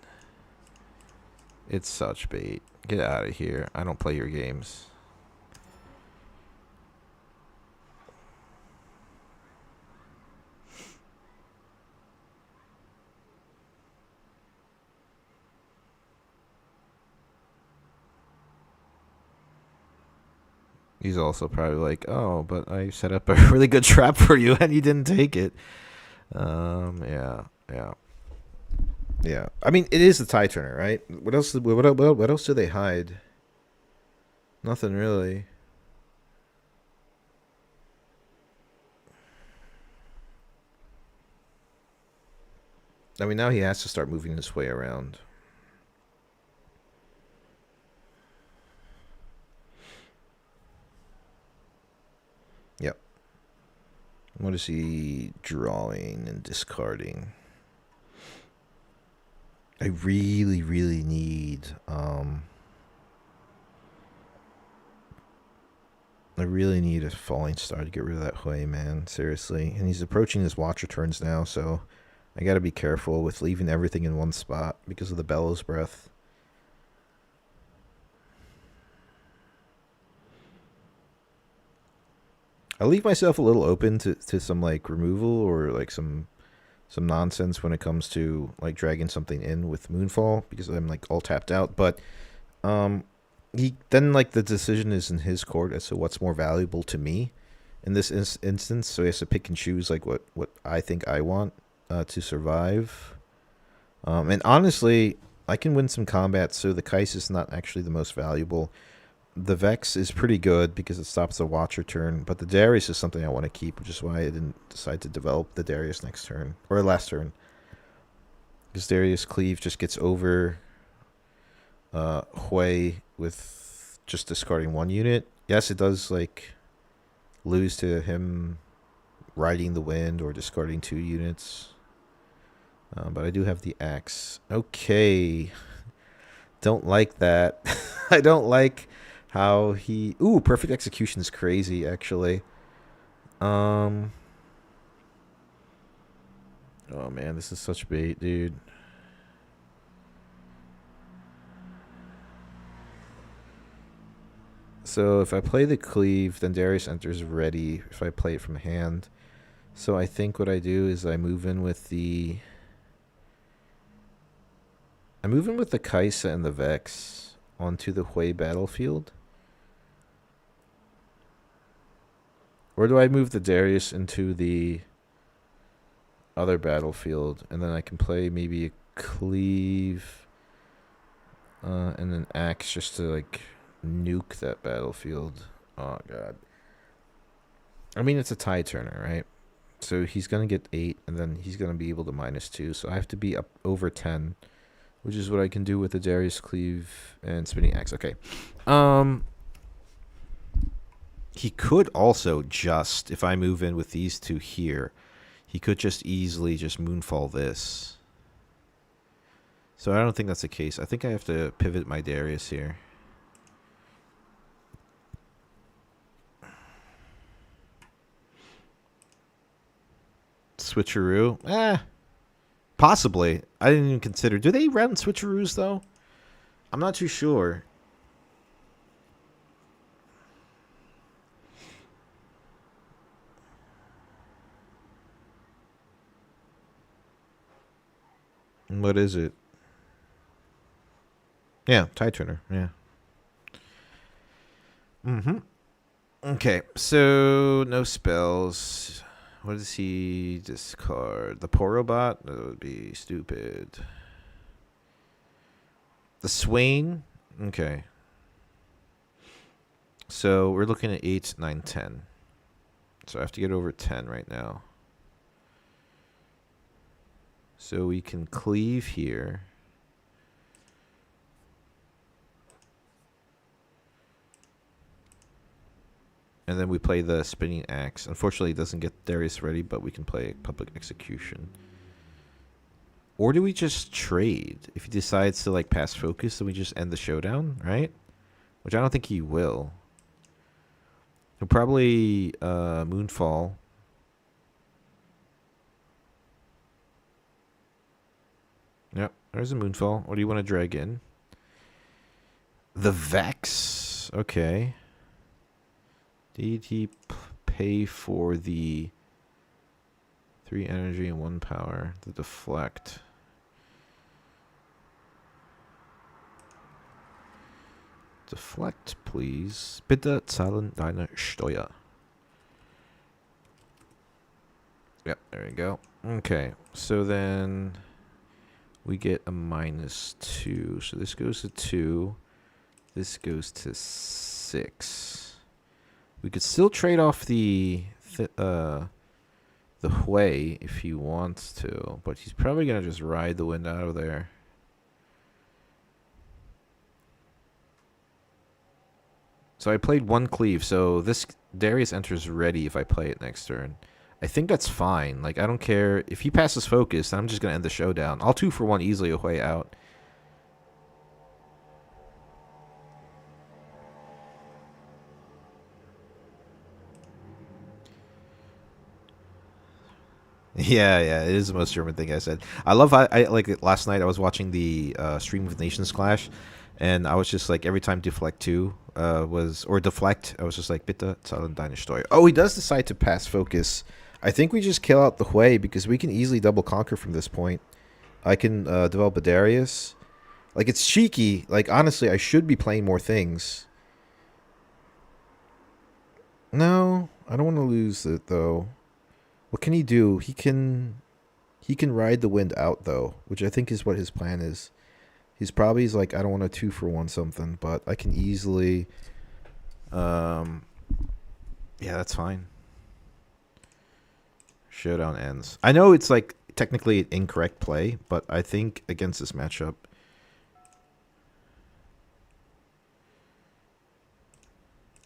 Speaker 1: It's such bait. Get out of here. I don't play your games. He's also probably like, oh, but I set up a really good trap for you and you didn't take it. Yeah. I mean, it is the Tide Turner, right? What else? What else do they hide? Nothing really. I mean, now he has to start moving his way around. Yep. What is he drawing and discarding? I really, really need... I really need a Falling Star to get rid of that Hui, man. Seriously. And he's approaching his Watcher turns now, so I gotta be careful with leaving everything in one spot because of the Bellows Breath. I leave myself a little open to some like removal or like some nonsense when it comes to like dragging something in with Moonfall because I'm like all tapped out. But he then like the decision is in his court as to what's more valuable to me in this instance. So he has to pick and choose like what I think I want to survive. And honestly, I can win some combat, so the Kais is not actually the most valuable. The Vex is pretty good because it stops the Watcher turn, but the Darius is something I want to keep, which is why I didn't decide to develop the Darius next turn or last turn. Because Darius Cleave just gets over Hui with just discarding one unit. Yes, it does like lose to him riding the wind or discarding 2 units. But I do have the axe. Okay. Don't like that. I don't like how he... Ooh, perfect execution is crazy, actually. Oh, man, this is such bait, dude. So if I play the Cleave, then Darius enters ready if I play it from hand. So I think what I do is I move in with the... I move in with the Kaisa and the Vex onto the Hui battlefield. Or do I move the Darius into the other battlefield and then I can play maybe a Cleave and an Axe just to like nuke that battlefield? Oh god. I mean, it's a tie turner, right? So he's gonna get 8 and then he's gonna be able to -2, so I have to be up over 10, which is what I can do with the Darius Cleave and Spinning Axe. Okay. He could also just, if I move in with these 2 here, he could just easily just Moonfall this. So I don't think that's the case. I think I have to pivot my Darius here. Switcheroo? Possibly. I didn't even consider. Do they run switcheroos, though? I'm not too sure. What is it? Yeah, tie turner. Yeah. Okay, so no spells. What does he discard? The Porobot? That would be stupid. The Swain? Okay. So we're looking at 8, 9, 10. So I have to get over 10 right now. So we can cleave here. And then we play the Spinning Axe. Unfortunately, it doesn't get Darius ready, but we can play Public Execution. Or do we just trade? If he decides to like pass focus, then we just end the showdown, right? Which I don't think he will. He'll probably Moonfall. Yep, there's a Moonfall. What do you want to drag in? The Vex. Okay. Did he pay for the 3 energy and 1 power? The deflect. Deflect, please. Bitte zahlen deine Steuer. Yep, there we go. Okay, so then we get a -2. So this goes to 2. This goes to 6. We could still trade off the Hui if he wants to, but he's probably gonna just ride the wind out of there. So I played 1 cleave, so this Darius enters ready if I play it next turn. I think that's fine. Like, I don't care. If he passes focus, then I'm just gonna end the showdown. I'll 2 for 1 easily a Hui out. Yeah, it is the most German thing I said. I love how I like last night I was watching the stream of Nations Clash, and I was just like every time Deflect 2 was or Deflect, I was just like Bitte zahlen deine Steuer. Oh, he does decide to pass focus. I think we just kill out the Hui because we can easily double conquer from this point. I can develop a Darius. Like, it's cheeky. Like, honestly, I should be playing more things. No, I don't want to lose it though. What can he do? He can ride the wind out though, which I think is what his plan is. He's probably like, I don't want to 2 for 1 something, but I can easily Um, yeah, that's fine. Showdown ends. I know it's like technically an incorrect play, but I think against this matchup.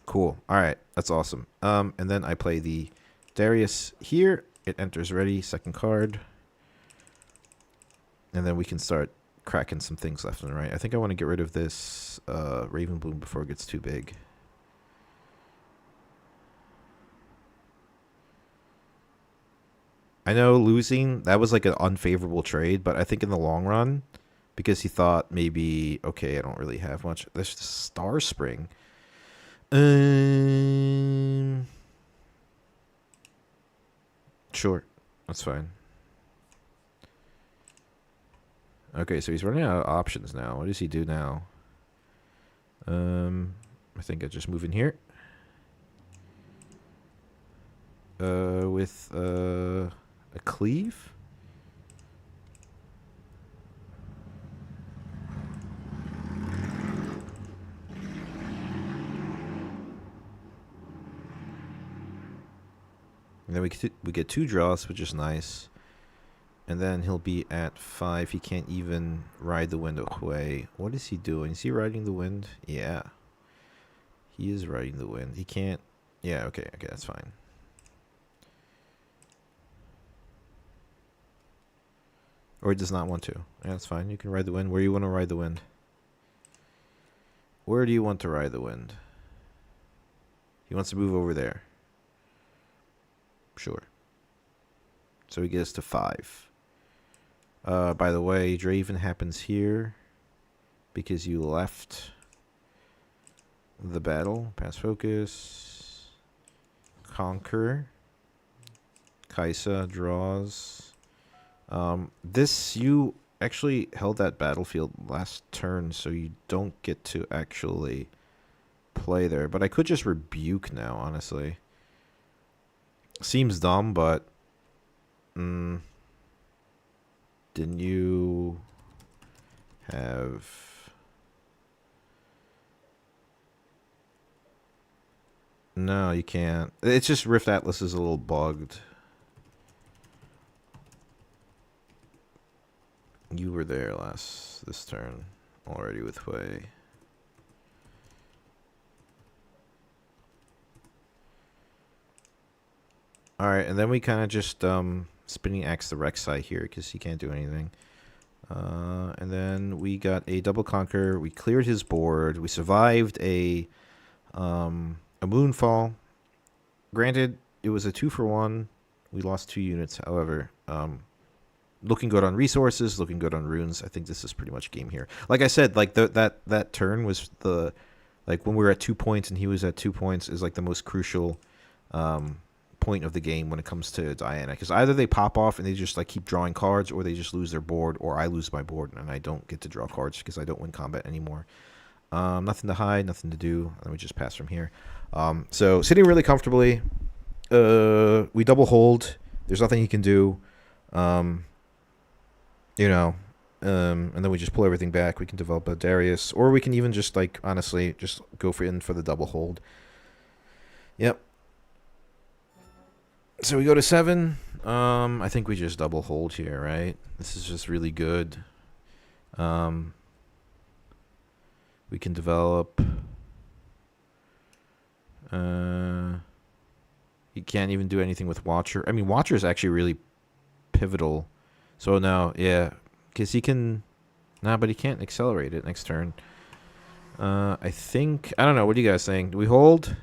Speaker 1: Cool. All right, that's awesome. And then I play the Darius here. It enters ready, second card. And then we can start cracking some things left and right. I think I want to get rid of this Raven Bloom before it gets too big. I know losing, that was like an unfavorable trade, but I think in the long run, because he thought maybe, okay, I don't really have much. There's Star Spring. Sure. That's fine. Okay, so he's running out of options now. What does he do now? I think I just move in here. With a cleave. And then we get 2 draws, which is nice. And then he'll be at 5. He can't even ride the wind away. What is he doing? Is he riding the wind? Yeah. He is riding the wind. He can't. Yeah, okay, that's fine. Or he does not want to. Yeah, that's fine. You can ride the wind. Where do you want to ride the wind? Where do you want to ride the wind? He wants to move over there. Sure. So he gets to 5. By the way, Draven happens here because you left the battle. Pass focus. Conquer. Kaisa draws. This, you actually held that battlefield last turn, so you don't get to actually play there. But I could just rebuke now, honestly. Seems dumb, but didn't you have... No, you can't. It's just Rift Atlas is a little bugged. You were there this turn already with Hui. Alright, and then we kind of just spinning axe the Rek'Sai here because he can't do anything. And then we got a double conquer. We cleared his board. We survived a moonfall. Granted, it was a 2-for-1. We lost 2 units, however. Looking good on resources, looking good on runes. I think this is pretty much game here. Like I said, like that turn was the, like when we were at 2 points and he was at 2 points is like the most crucial point of the game when it comes to Diana, because either they pop off and they just like keep drawing cards, or they just lose their board, or I lose my board and I don't get to draw cards because I don't win combat anymore. Nothing to hide, nothing to do. Let me just pass from here. So sitting really comfortably. We double hold. There's nothing he can do. You know, and then we just pull everything back. We can develop a Darius, or we can even just like honestly just go for the double hold. Yep. So we go to 7. I think we just double hold here, right? This is just really good. We can develop. He can't even do anything with Watcher. I mean, Watcher is actually really pivotal. So now, yeah, because he can. Nah, but he can't accelerate it next turn. I think. I don't know. What are you guys saying? Do we hold?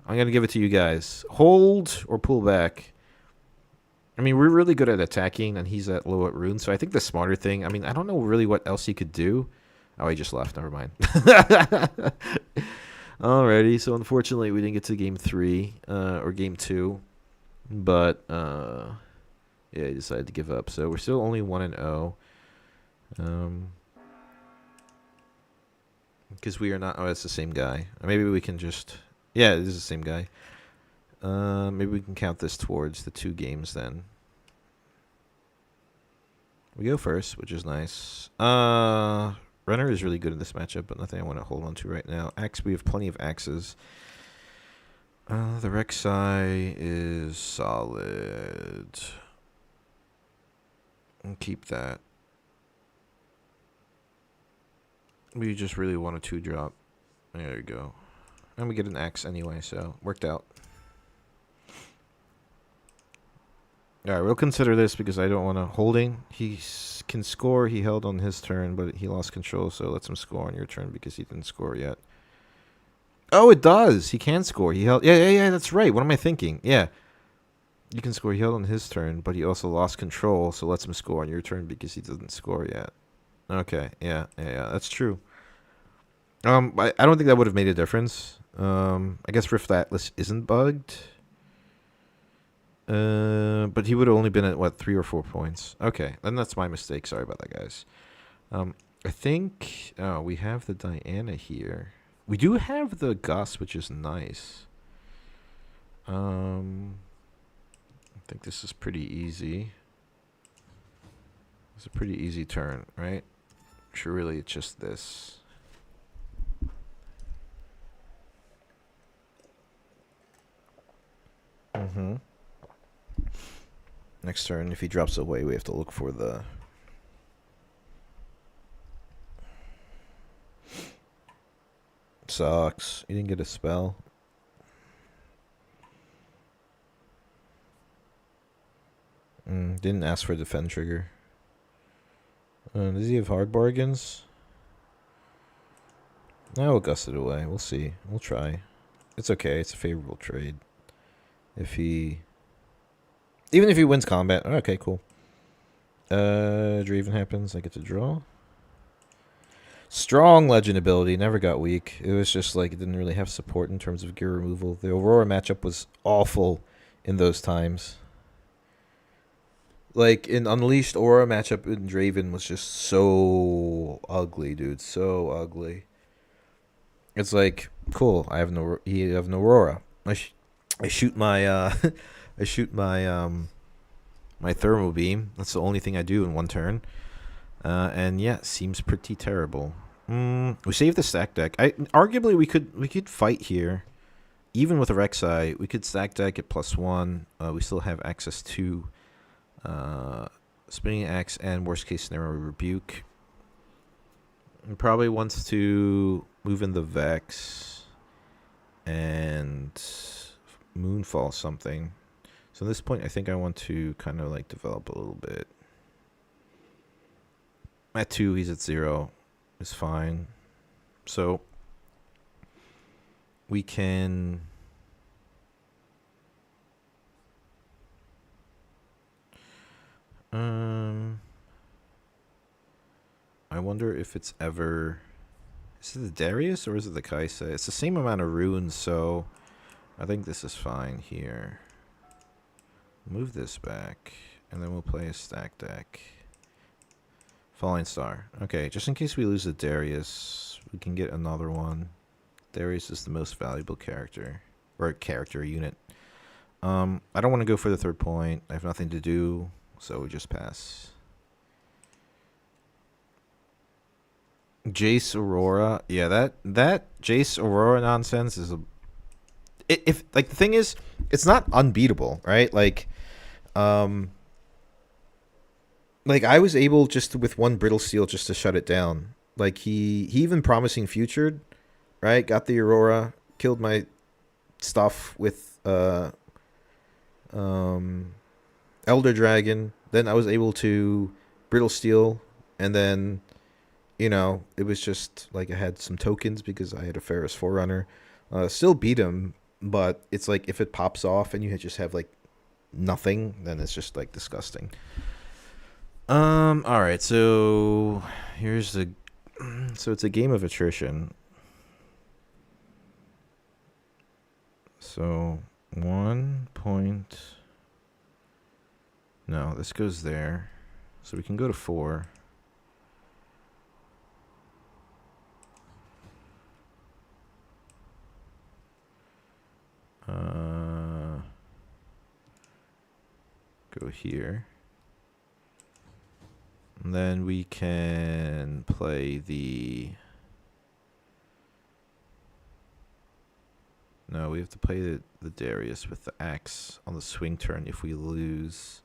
Speaker 1: I'm going to give it to you guys. Hold or pull back? I mean, we're really good at attacking, and he's at low at rune. So I think the smarter thing... I mean, I don't know really what else he could do. Oh, he just left. Never mind. Alrighty. So unfortunately, we didn't get to game 3 or game 2. But, yeah, he decided to give up. So we're still only 1-0. Because we are not... Oh, it's the same guy. Maybe we can just... Yeah, it is the same guy. Maybe we can count this towards the 2 games then. We go first, which is nice. Renner is really good in this matchup, but nothing I want to hold on to right now. Axe, we have plenty of axes. The Rek'Sai is solid. I'll keep that. We just really want a 2-drop. There you go. And we get an X anyway, so worked out. Alright, we'll consider this because I don't want to... Holding. He can score. He held on his turn, but he lost control, so let's him score on your turn because he didn't score yet. Oh, it does. He can score. He held... Yeah, that's right. What am I thinking? Yeah. You can score. He held on his turn, but he also lost control, so let's him score on your turn because he doesn't score yet. Okay, yeah, that's true. I don't think that would have made a difference. I guess Rift Atlas isn't bugged. But he would have only been at, what, 3 or 4 points. Okay, then that's my mistake. Sorry about that, guys. I think... Oh, we have the Diana here. We do have the Gus, which is nice. I think this is pretty easy. It's a pretty easy turn, right? Sure, really, it's just this. Mm-hmm. Next turn, if he drops away, we have to look for the... Sucks. You didn't get a spell. Didn't ask for a defend trigger. Does he have hard bargains? No, we'll gust it away. We'll see. We'll try. It's okay. It's a favorable trade. If he... Even if he wins combat. Okay, cool. Draven happens. I get to draw. Strong legend ability. Never got weak. It was just like it didn't really have support in terms of gear removal. The Aurora matchup was awful in those times. Like, in Unleashed, Aura matchup in Draven was just so ugly, dude. So ugly. It's like, cool. I have no Aurora. I shoot my I shoot my my thermal beam. That's the only thing I do in one turn. And yeah, seems pretty terrible. We saved the stack deck. Arguably we could fight here. Even with a Rek'Sai, we could stack deck at +1. We still have access to Spinning Axe and worst case scenario Rebuke. He probably wants to move in the Vex and Moonfall something. So at this point, I think I want to kind of like develop a little bit. At 2, he's at 0. It's fine. So we can... I wonder if it's ever... Is it the Darius or is it the Kaisa? It's the same amount of runes, so I think this is fine here. Move this back, and then we'll play a stack deck. Falling Star. Okay, just in case we lose the Darius, we can get another one. Darius is the most valuable character. Or character unit. I don't want to go for the 3rd point. I have nothing to do, so we just pass. Jace Aurora. Yeah, that Jace Aurora nonsense is a... If like, the thing is, it's not unbeatable, right? Like I was able just with one Brittle Steel just to shut it down. Like he even Promising Futured, right? Got the Aurora, killed my stuff with Elder Dragon. Then I was able to Brittle Steel, and then, you know, it was just like I had some tokens because I had a Ferris Forerunner. Still beat him, but it's like if it pops off and you just have like nothing, then it's just like disgusting. All right, so here's the... So it's a game of attrition. So 1 point... No, this goes there. So we can go to 4. Go here. And then we can play the No, we have to play the Darius with the axe on the swing turn if we lose.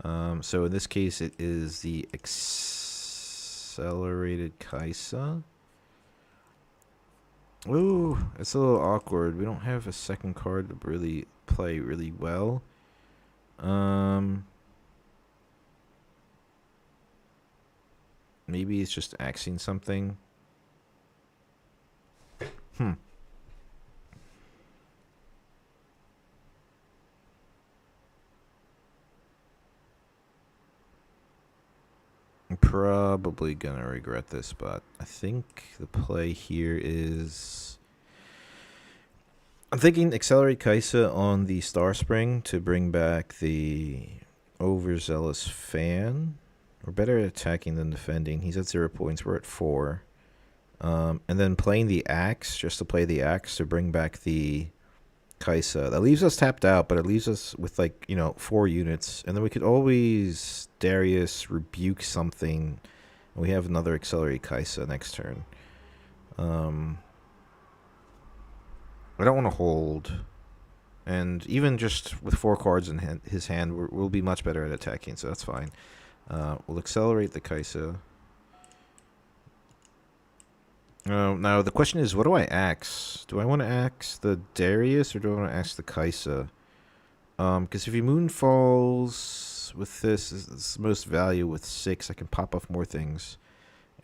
Speaker 1: So in this case, it is the accelerated Kaisa. Ooh, it's a little awkward. We don't have a second card to really play really well. Maybe it's just axing something. I'm probably gonna regret this, but I think the play here is... I'm thinking Accelerate Kaisa on the Star Spring to bring back the Overzealous Fan. We're better at attacking than defending. He's at 0 points. We're at 4. And then playing the Axe, just to play the Axe to bring back the Kaisa. That leaves us tapped out, but it leaves us with, 4 units. And then we could always Darius rebuke something. And we have another Accelerate Kaisa next turn. I don't want to hold. And even just with 4 cards in his hand, we'll be much better at attacking, so that's fine. We'll accelerate the Kaisa. Now, the question is, what do I axe? Do I want to axe the Darius, or do I want to axe the Kaisa? Because if he Moonfalls with this, it's the most value with 6. I can pop off more things.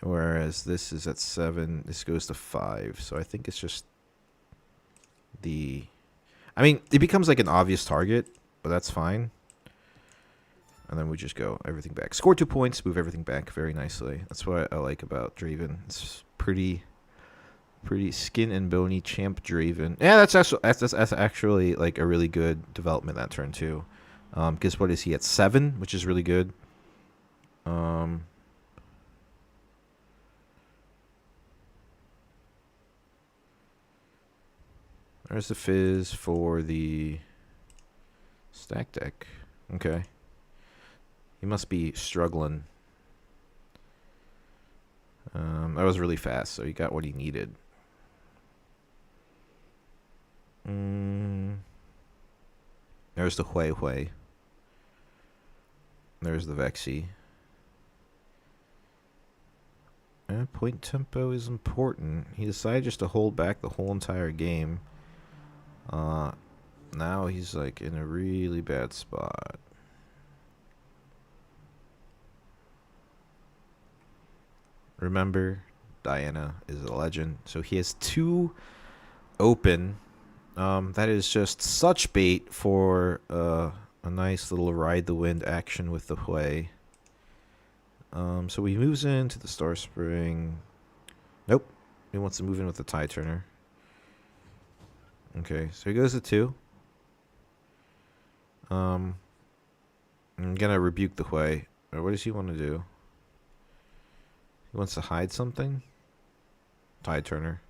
Speaker 1: Whereas this is at 7. This goes to 5. So I think it's just... I mean, it becomes like an obvious target, but that's fine. And then we just go everything back. Score 2 points, move everything back very nicely. That's what I like about Draven. It's pretty skin and bony champ Draven. Yeah, that's actually like a really good development that turn too. Because what is he at 7, which is really good. There's the fizz for the stack deck. Okay. He must be struggling. That was really fast, so he got what he needed. There's the Hui Hui. There's the Vexy. Point tempo is important. He decided just to hold back the whole entire game. Now he's like in a really bad spot. Remember, Diana is a legend. So he has 2 open. That is just such bait for a nice little ride the wind action with the Hui. So he moves into the Star Spring. Nope. He wants to move in with the Tide Turner. Okay, so he goes to 2. I'm gonna rebuke the Hui. Or what does he want to do? He wants to hide something? Tide Turner.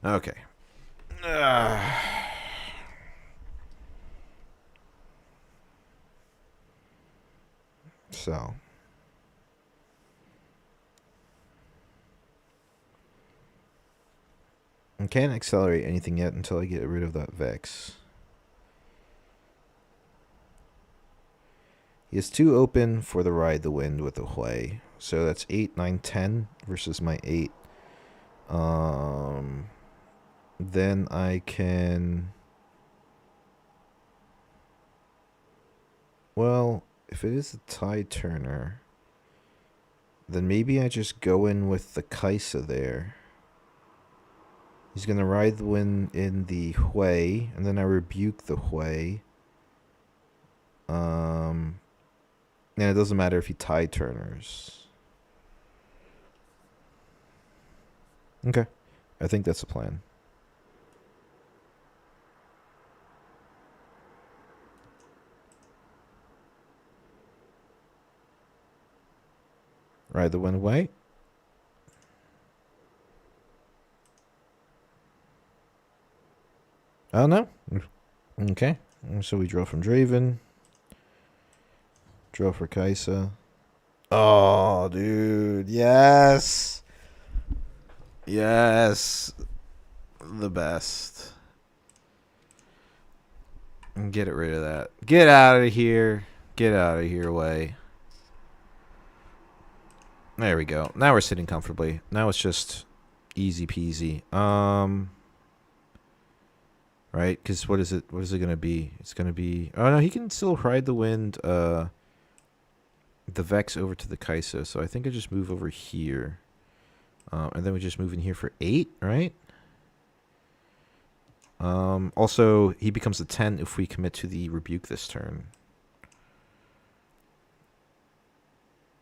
Speaker 1: Okay. So. I can't accelerate anything yet until I get rid of that Vex. He has 2 open for the Ride the Wind with the Hui. So that's 8, 9, 10 versus my 8. Then I can... Well, if it is a Tide Turner, then maybe I just go in with the Kaisa there. He's going to Ride the Wind in the Hui, and then I rebuke the Hui. And it doesn't matter if he Tide Turners. Okay. I think that's the plan. Ride the Wind away. Oh, no? Okay. So we draw from Draven. Draw for Kaisa. Oh, dude. Yes. Yes. The best. And get rid of that. Get out of here. Get out of here, way. There we go. Now we're sitting comfortably. Now it's just easy peasy. Right? Because what is it? What is it going to be? It's going to be... Oh, no, he can still ride the wind, the Vex over to the Kai'Sa. So I think I just move over here. And then we just move in here for 8, right? Also, he becomes a 10 if we commit to the Rebuke this turn.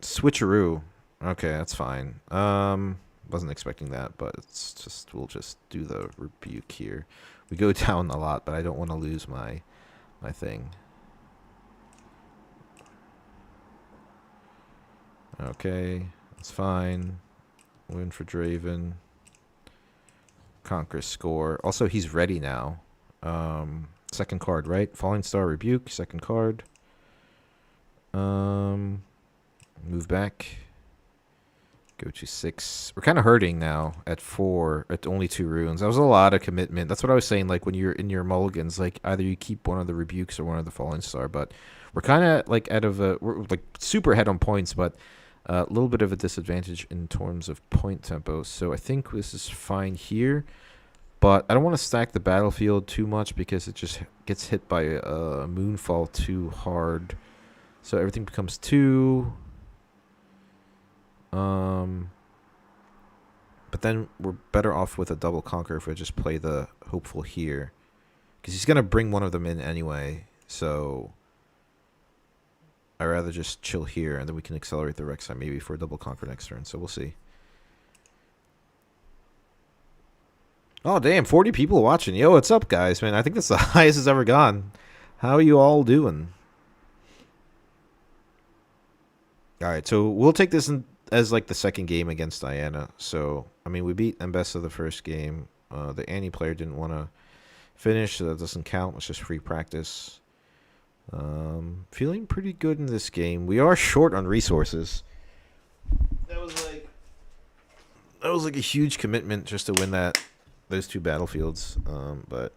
Speaker 1: Switcheroo. Okay, that's fine. Wasn't expecting that, but it's just we'll just do the Rebuke here. We go down a lot, but I don't want to lose my thing. Okay, that's fine. Win for Draven. Conquer score. Also, he's ready now. Second card, right? Falling Star Rebuke, second card. Move back. Go to 6. We're kind of hurting now at 4, at only 2 runes. That was a lot of commitment. That's what I was saying, like, when you're in your mulligans, like, either you keep one of the Rebukes or one of the Falling Star, but we're kind of, like, we're, like, super ahead on points, but a little bit of a disadvantage in terms of point tempo. So I think this is fine here, but I don't want to stack the battlefield too much because it just gets hit by a Moonfall too hard. So everything becomes 2... But then we're better off with a double conquer if we just play the hopeful here, because he's gonna bring one of them in anyway. So I'd rather just chill here, and then we can accelerate the Rek'Sai maybe for a double conquer next turn. So we'll see. Oh damn, 40 people watching. Yo, what's up, guys? Man, I think that's the highest it's ever gone. How are you all doing? All right, so we'll take this as like the second game against Diana. So I mean, we beat Mbessa the first game. The Annie player didn't want to finish, so that doesn't count. It's just free practice. Feeling pretty good in this game. We are short on resources. That was like a huge commitment just to win those 2 battlefields. But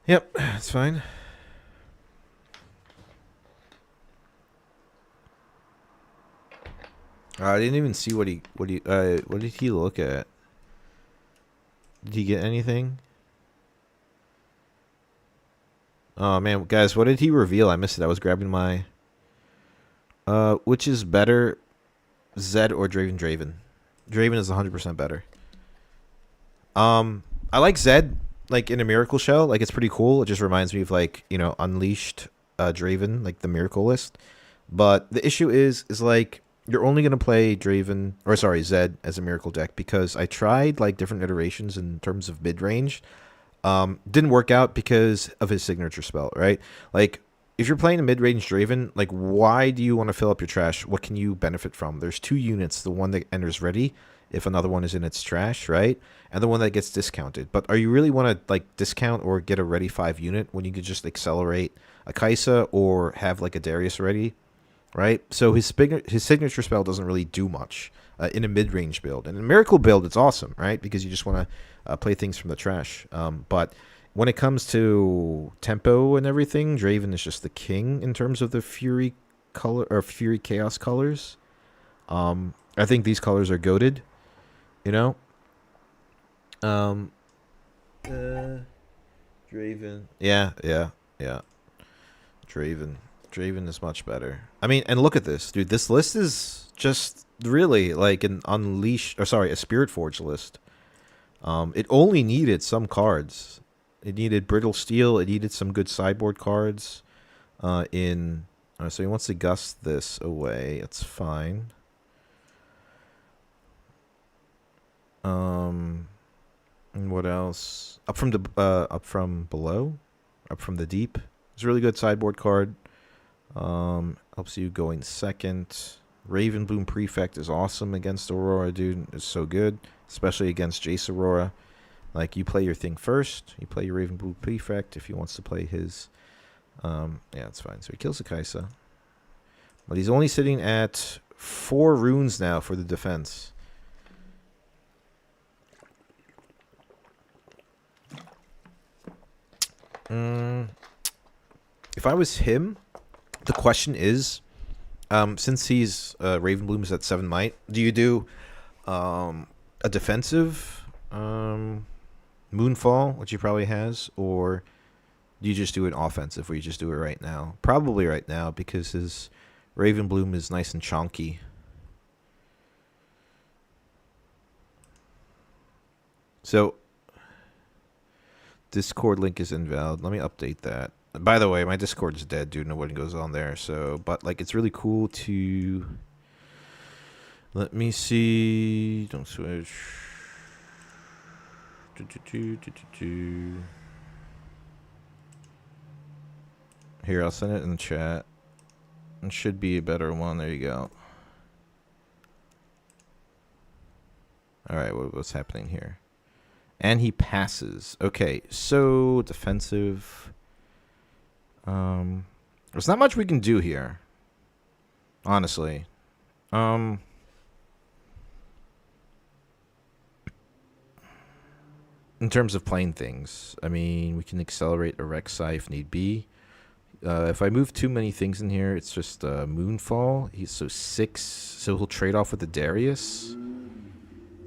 Speaker 1: yep, it's fine. I didn't even see what did he look at? Did he get anything? Oh man, guys, what did he reveal? I missed it. I was grabbing my which is better, Zed or Draven? Draven is 100% better. I like Zed like in a Miracle Shell. Like, it's pretty cool. It just reminds me of, like, you know, Unleashed Draven, like the Miracle list. But the issue is like, you're only going to play Zed as a Miracle deck, because I tried like different iterations in terms of mid-range. Didn't work out because of his signature spell, right? Like, if you're playing a mid-range Draven, like, why do you want to fill up your trash? What can you benefit from? There's 2 units, the one that enters ready if another one is in its trash, right? And the one that gets discounted. But are you really want to, like, discount or get a ready 5 unit when you could just accelerate a Kai'Sa or have, like, a Darius ready? Right, so his signature spell doesn't really do much in a mid-range build. And in a Miracle build, it's awesome, right? Because you just want to play things from the trash. But when it comes to tempo and everything, Draven is just the king in terms of the Fury color or Fury Chaos colors. I think these colors are goated, you know. Draven, yeah. Draven is much better. I mean, and look at this, dude. This list is just really like an a Spirit Forge list. It only needed some cards. It needed Brittle Steel. It needed some good sideboard cards. So he wants to gust this away. It's fine. And what else? Up from below, up from the deep. It's a really good sideboard card. Helps you going second. Ravenbloom Prefect is awesome against Aurora, dude. It's so good, especially against Jace Aurora. Like, you play your thing first. You play your Ravenbloom Prefect if he wants to play his. Yeah, it's fine. So he kills the Kai'Sa. But he's only sitting at 4 runes now for the defense. Mm, if I was him, the question is, since he's Ravenbloom's at 7 might, do you do a defensive Moonfall, which he probably has, or do you just do an offensive where you just do it right now? Probably right now because his Ravenbloom is nice and chonky. So, Discord link is invalid. Let me update that. By the way, my Discord is dead, dude. Nobody goes on there. So, but like, it's really cool to. Let me see. Don't switch. Here, I'll send it in the chat. It should be a better one. There you go. All right, what's happening here? And he passes. Okay, so defensive. There's not much we can do here. Honestly. In terms of playing things, I mean, we can accelerate a Rek'Sai if need be. If I move too many things in here, it's just Moonfall. He's so 6, so he'll trade off with the Darius.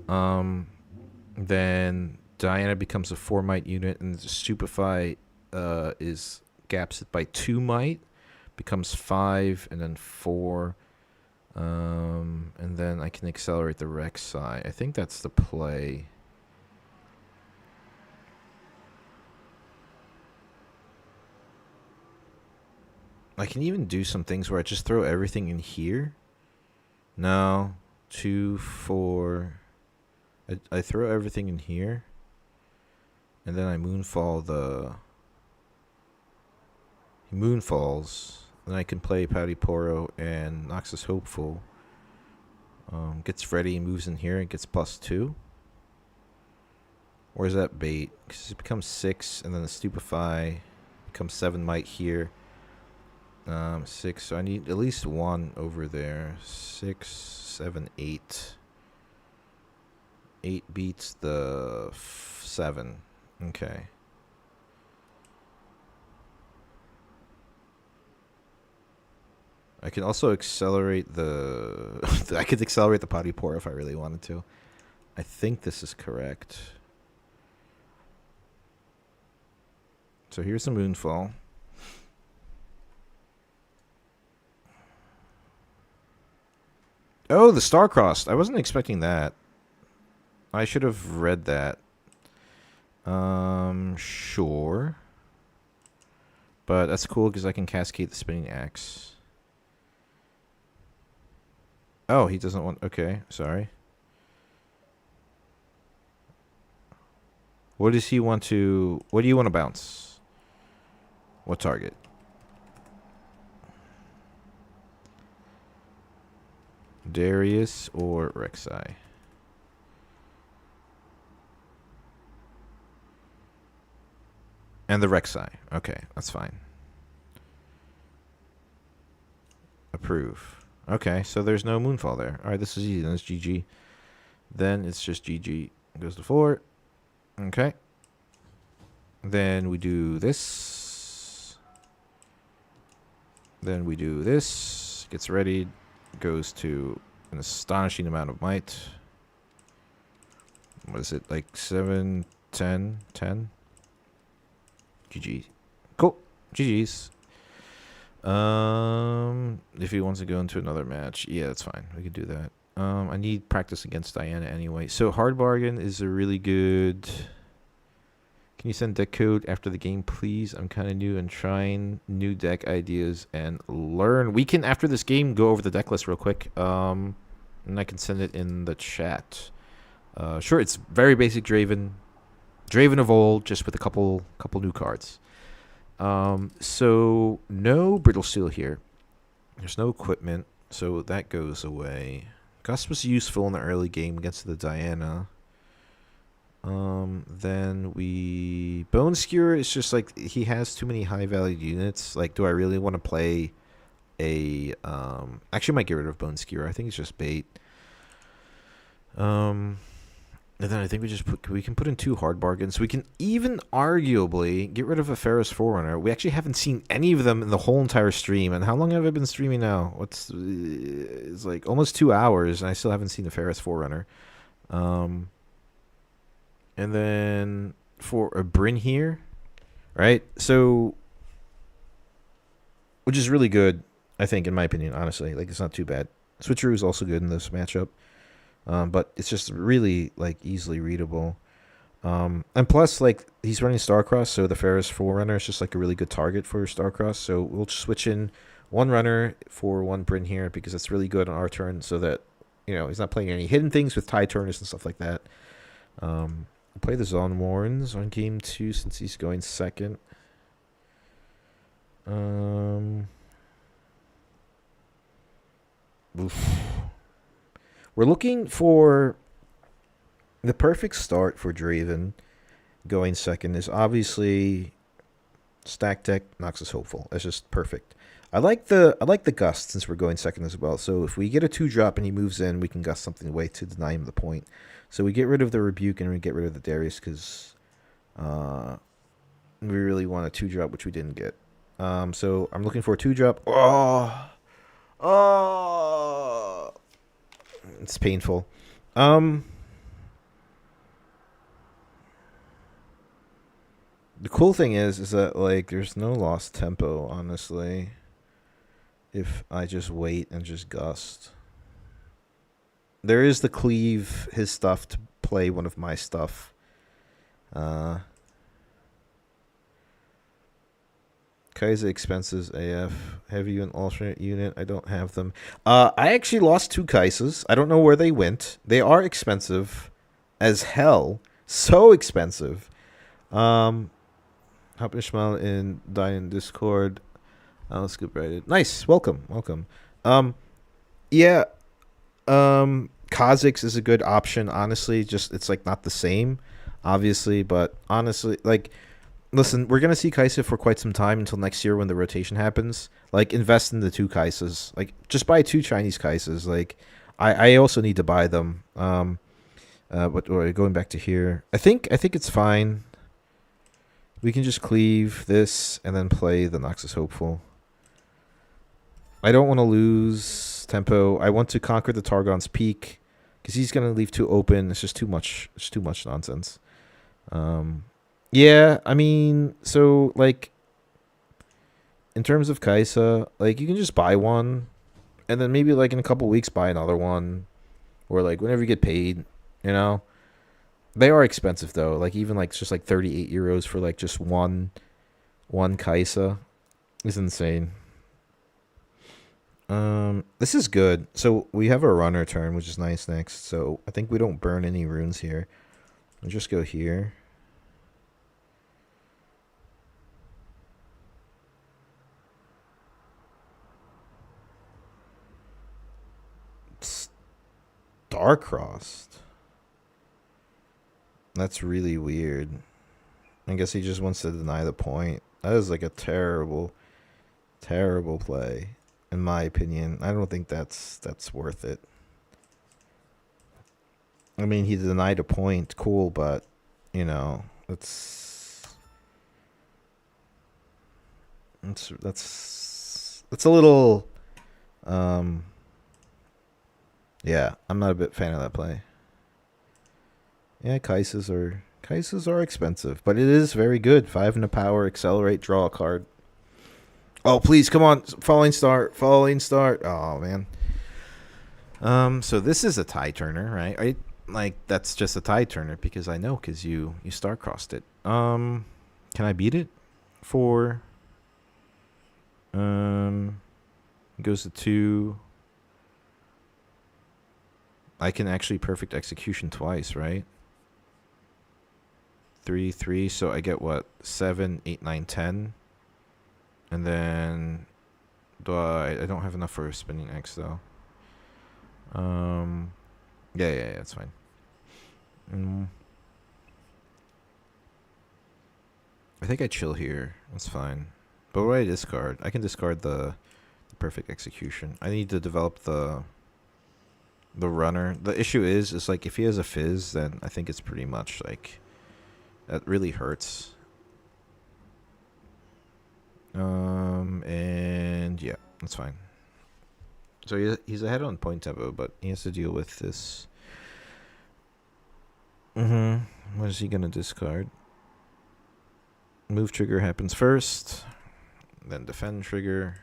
Speaker 1: Then Diana becomes a 4 might unit, and the Stupefy is gaps it by 2 might, becomes 5, and then 4. And then I can accelerate the Rek'Sai. I think that's the play. I can even do some things where I just throw everything in here. No. 2, 4. I throw everything in here. And then I Moonfall the... He Moonfalls. Then I can play Patty Poro and Noxus Hopeful. Gets ready, moves in here, and gets +2. Or is that bait? Because it becomes 6, and then the Stupefy becomes 7 might here. 6, so I need at least 1 over there. 6, 7, 8. 8 beats the 7. Okay. I can also accelerate the... I could accelerate the Potty Pour if I really wanted to. I think this is correct. So here's the Moonfall. Oh, the Star-Crossed. I wasn't expecting that. I should have read that. Sure. But that's cool because I can cascade the Spinning Axe. Oh, he doesn't want... Okay, sorry. What does he want to... What do you want to bounce? What target? Darius or Rek'Sai? And the Rek'Sai. Okay, that's fine. Approve. Okay, so there's no Moonfall there. Alright, this is easy. Then it's GG. Then it's just GG. Goes to 4. Okay. Then we do this. Then we do this. Gets ready. Goes to an astonishing amount of might. What is it? Like 7, 10, 10? GG. Cool. GG's. If he wants to go into another match, yeah, that's fine. We could do that. I need practice against Diana anyway. So Hard Bargain is a really good... Can you send deck code after the game, please? I'm kind of new and trying new deck ideas and learn. We can, after this game, go over the deck list real quick. And I can send it in the chat. Sure, it's very basic Draven. Draven of old, just with a couple new cards. So no Brittle Steel here. There's no equipment, so that goes away. Gus was useful in the early game against the Diana. Then we... Bone Skewer is just like, he has too many high-valued units. Like, do I really want to play a... Actually, I might get rid of Bone Skewer. I think it's just bait. And then I think we can put in 2 hard bargains. We can even arguably get rid of a Ferris Forerunner. We actually haven't seen any of them in the whole entire stream. And how long have I been streaming now? It's like almost 2 hours, and I still haven't seen a Ferris Forerunner. Um, and then for a Bryn here, right? So, which is really good, I think, in my opinion. Honestly, like it's not too bad. Switcheroo is also good in this matchup. But it's just really like easily readable. And plus, like he's running Starcross, so the Ferris Forerunner is just like a really good target for Starcross. So we'll just switch in 1 runner for 1 Bryn here because that's really good on our turn, so that he's not playing any hidden things with tie turners and stuff like that. We'll play the Zon Warrens on game 2 since he's going second. Oof. We're looking for the perfect start for Draven going second is obviously stack deck Noxus Hopeful. That's just perfect. I like the Gust since we're going second as well. So if we get a 2-drop and he moves in, we can Gust something away to deny him the point. So we get rid of the Rebuke and we get rid of the Darius because we really want a 2-drop, which we didn't get. So I'm looking for a 2-drop. Oh, it's painful. The cool thing is that like there's no lost tempo, honestly. If I just wait and just Gust. There is the cleave, his stuff to play one of my stuff. Kaiser expenses AF. Have you an alternate unit? I don't have them. I actually lost 2 Kaisers. I don't know where they went. They are expensive as hell. So expensive. Hop Ishmael in die in Discord. Let's get right in. Nice. Welcome. Yeah. Kha'Zix is a good option, honestly. Just it's like not the same, obviously, but honestly, like listen, we're gonna see Kai'Sa for quite some time until next year when the rotation happens. Like, invest in the 2 Kaisas. Like, just buy 2 Chinese Kaisas. Like, I also need to buy them. But going back to here, I think it's fine. We can just cleave this and then play the Noxus Hopeful. I don't want to lose tempo. I want to conquer the Targon's Peak because he's gonna leave 2 open. It's just too much. It's too much nonsense. Yeah, I mean, so, like, in terms of Kai'Sa, like, you can just buy one, and then maybe, like, in a couple weeks buy another one, or, like, whenever you get paid, They are expensive, though. Like, even, like, it's just, like, 38 euros for, like, just one Kai'Sa is insane. This is good. So, we have a runner turn, which is nice next, so I think we don't burn any runes here. We'll just go here. Star-crossed. That's really weird. I guess he just wants to deny the point. That is like a terrible, terrible play, in my opinion. I don't think that's worth it. I mean, he denied a point, cool, but it's a little. Yeah, I'm not a big fan of that play. Yeah, Kaisas are expensive, but it is very good. 5 in the power, accelerate, draw a card. Oh, please, come on. Falling star. Oh, man. So this is a tie turner, right? That's just a tie turner because I know because you star-crossed it. Can I beat it? 4. Goes to 2. I can actually perfect execution twice, right? 3, so I get what? 7, 8, 9, 10. And then I don't have enough for spinning X though. Yeah, that's fine. I think I chill here. That's fine. But what do I discard? I can discard the perfect execution. I need to develop the the runner. The issue is like if he has a fizz, then I think it's pretty much like that really hurts. And yeah, that's fine. So he's ahead on point tempo, but he has to deal with this. What is he gonna discard? Move trigger happens first, then defend trigger.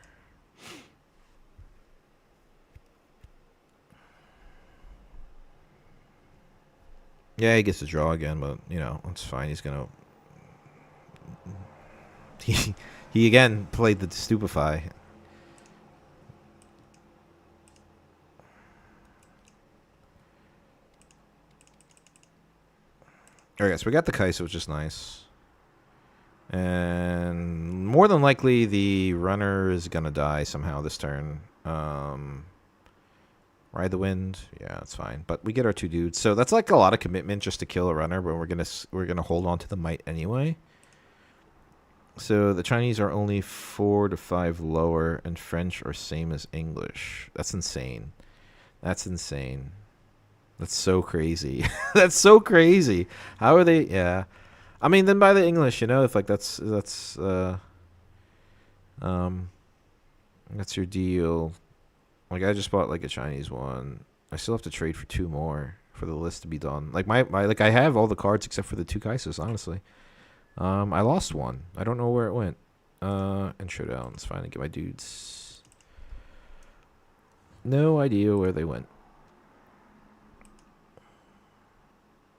Speaker 1: Yeah, he gets to draw again, but you know, it's fine. He's gonna he again played the stupefy. Alright, so we got the Kai'Sa, which is nice. And more than likely, the runner is going to die somehow this turn. Ride the Wind. Yeah, that's fine. But we get our 2 dudes. So that's like a lot of commitment just to kill a runner, but we're gonna hold on to the might anyway. So the Chinese are only 4 to 5 lower, and French are same as English. That's insane. That's insane. That's so crazy. That's so crazy. How are they? Yeah, I mean, then buy the English. You know, if like that's your deal. Like I just bought like a Chinese one. I still have to trade for 2 more for the list to be done. Like my like I have all the cards except for the 2 Kaisas. Honestly, I lost one. I don't know where it went. And Showdown. It's fine. I get my dudes. No idea where they went.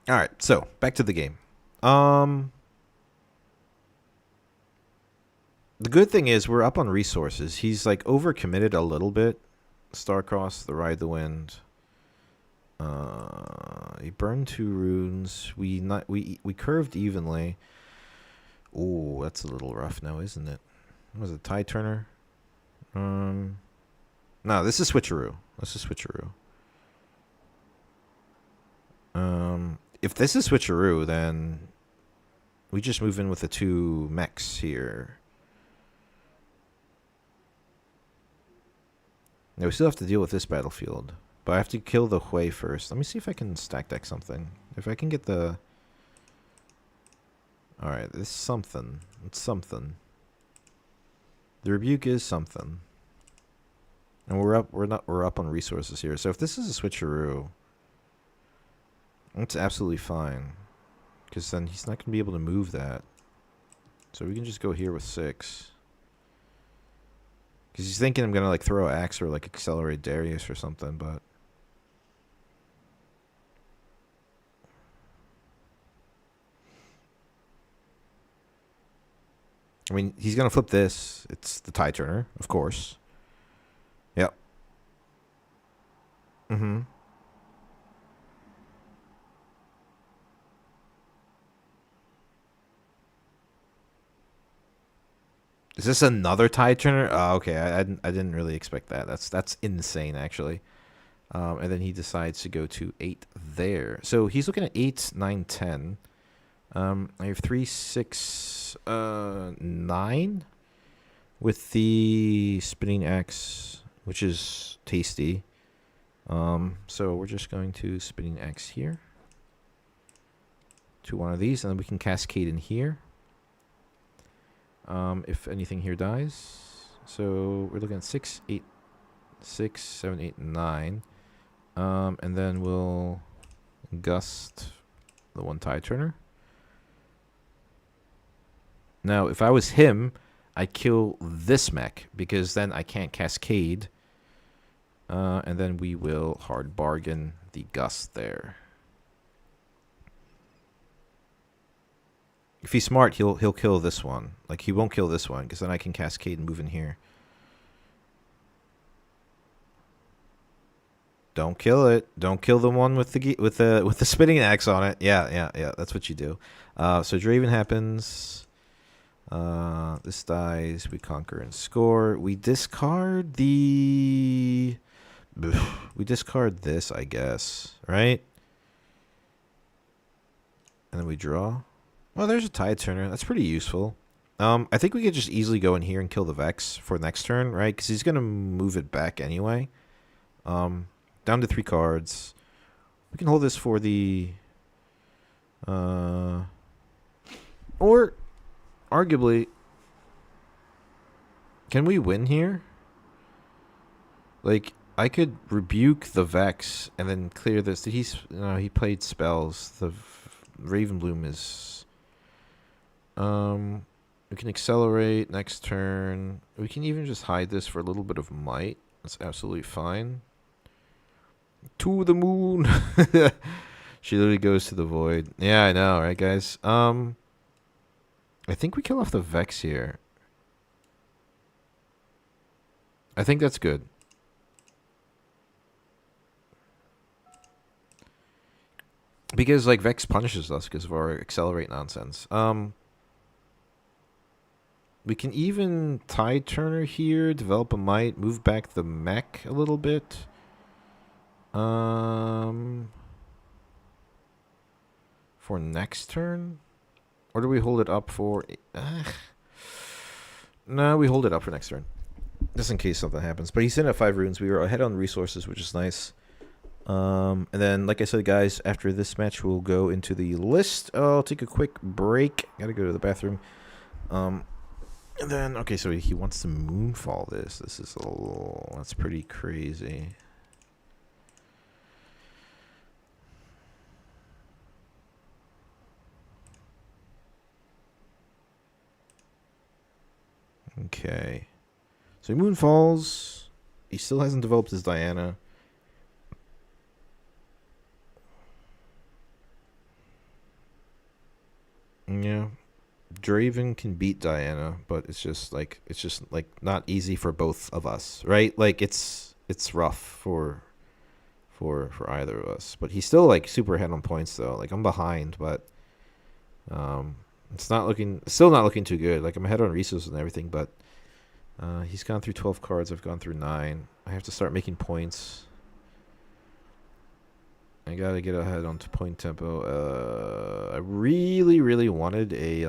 Speaker 1: All right, so back to the game. The good thing is we're up on resources. He's like overcommitted a little bit. Starcross, the Ride the Wind. He burned 2 runes. We curved evenly. Oh, that's a little rough now, isn't it? Was it Tide Turner? No, this is Switcheroo. If this is Switcheroo, then we just move in with the 2 mechs here. Now we still have to deal with this battlefield, but I have to kill the Hui first. Let me see if I can stack deck something. If I can get the... Alright, this is something. It's something. The Rebuke is something. And we're up on resources here. So if this is a Switcheroo, that's absolutely fine. Because then he's not going to be able to move that. So we can just go here with 6. Because he's thinking I'm going to like throw Axe or like accelerate Darius or something, but... I mean, he's going to flip this. It's the Tide Turner, of course. Yep. Is this another Tide Turner? Oh, okay. I didn't really expect that. That's insane, actually. And then he decides to go to 8 there. So he's looking at 8, 9, 10. I have 3, 6, 9 with the Spinning Axe, which is tasty. So we're just going to Spinning Axe here to one of these, and then we can Cascade in here. If anything here dies. So we're looking at 6, 8, 6, 7, 8, 9. And then we'll Gust the 1 Tide Turner. Now, if I was him, I'd kill this mech, because then I can't Cascade. And then we will hard bargain the Gust there. If he's smart, he'll kill this one. Like, he won't kill this one, because then I can Cascade and move in here. Don't kill it. Don't kill the one with the Spinning Axe on it. Yeah. That's what you do. So Draven happens. This dies. We conquer and score. We discard the... We discard this, I guess. Right? And then we draw. Oh, there's a Tide Turner. That's pretty useful. I think we could just easily go in here and kill the Vex for next turn, right? Because he's going to move it back anyway. down to 3 cards. We can hold this for the... or, arguably... Can we win here? Like, I could rebuke the Vex and then clear this. Did he... No, he played spells. The Ravenbloom is... We can accelerate next turn. We can even just hide this for a little bit of might. That's absolutely fine. To the moon. She literally goes to the void. Yeah, I know, right, guys? I think we kill off the Vex here. I think that's good. Because, like, Vex punishes us because of our accelerate nonsense. We can even Tide Turner here, develop a might, move back the mech a little bit. For next turn? Or do we hold it up for... No, we hold it up for next turn. Just in case something happens. But he's in at 5 runes. We were ahead on resources, which is nice. And then, like I said, guys, after this match, we'll go into the list. I'll take a quick break. Gotta go to the bathroom. And then, okay, so he wants to moonfall this. This is a little... That's pretty crazy. Okay. So he moonfalls. He still hasn't developed his Diana. Yeah. Draven can beat Diana, but it's just like not easy for both of us, right? Like it's rough for either of us. But he's still like super ahead on points though. Like I'm behind, but it's still not looking too good. Like I'm ahead on resources and everything, but he's gone through 12 cards. I've gone through 9. I have to start making points. I gotta get ahead onto point tempo. I really wanted a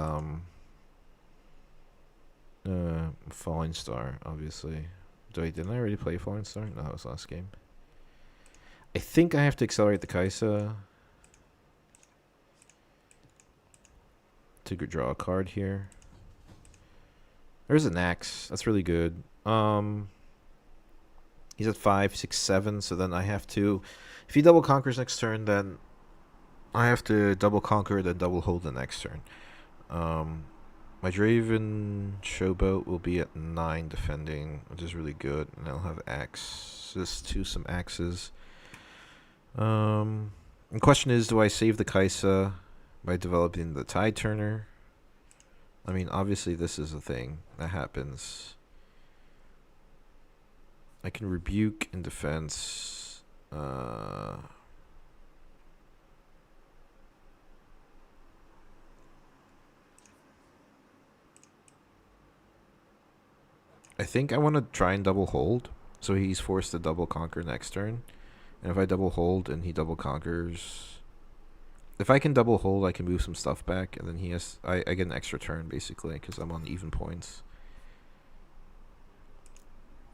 Speaker 1: Falling Star, obviously. Didn't I already play Falling Star? No, that was last game. I think I have to accelerate the Kaisa to draw a card here. There's an axe. That's really good. He's at 5, 6, 7. So then I have to, if he double conquers next turn, then I have to double conquer, then double hold the next turn. My Draven Showboat will be at 9 defending, which is really good, and I'll have access to some axes. The question is, do I save the Kaisa by developing the Tide Turner? I mean, obviously this is a thing that happens. I can rebuke in defense. I think I want to try and double hold, so he's forced to double conquer next turn. And if I double hold and he double conquers, if I can double hold, I can move some stuff back, and then he has I get an extra turn basically because I'm on even points.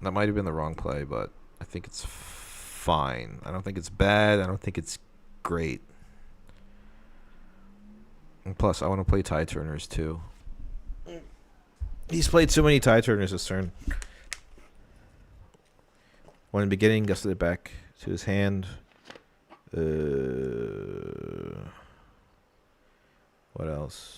Speaker 1: That might have been the wrong play, but I think it's fine. I don't think it's bad. I don't think it's great. And plus, I want to play Tide Turners too. He's played so many Tide Turners this turn. When in the beginning, gusted it back to his hand. What else?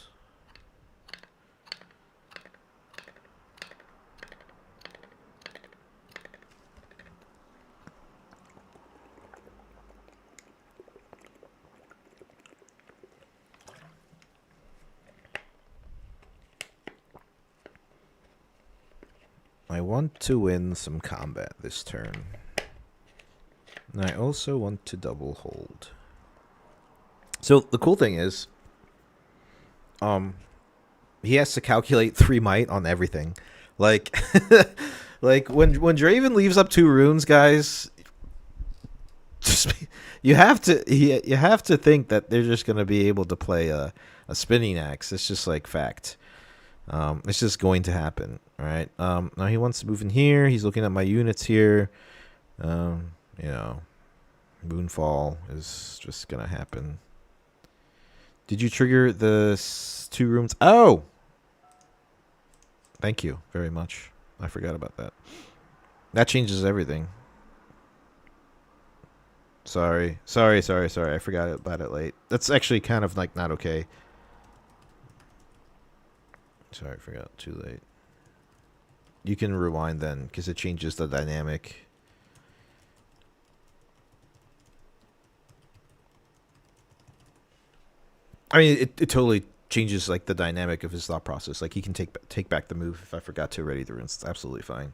Speaker 1: I want to win some combat this turn. And I also want to double hold. So the cool thing is, he has to calculate 3 might on everything. Like, like when Draven leaves up 2 runes, guys, just you have to think that they're just gonna be able to play a spinning axe. It's just like fact. It's just going to happen, all right? Now he wants to move in here. He's looking at my units here. You know, Moonfall is just gonna happen. Did you trigger the 2 rooms? Oh! Thank you very much. I forgot about that. That changes everything. Sorry. I forgot about it late. That's actually kind of like not okay. Sorry, I forgot. Too late. You can rewind then, because it changes the dynamic. I mean, it totally changes like the dynamic of his thought process. Like he can take back the move if I forgot to ready the runes. It's absolutely fine.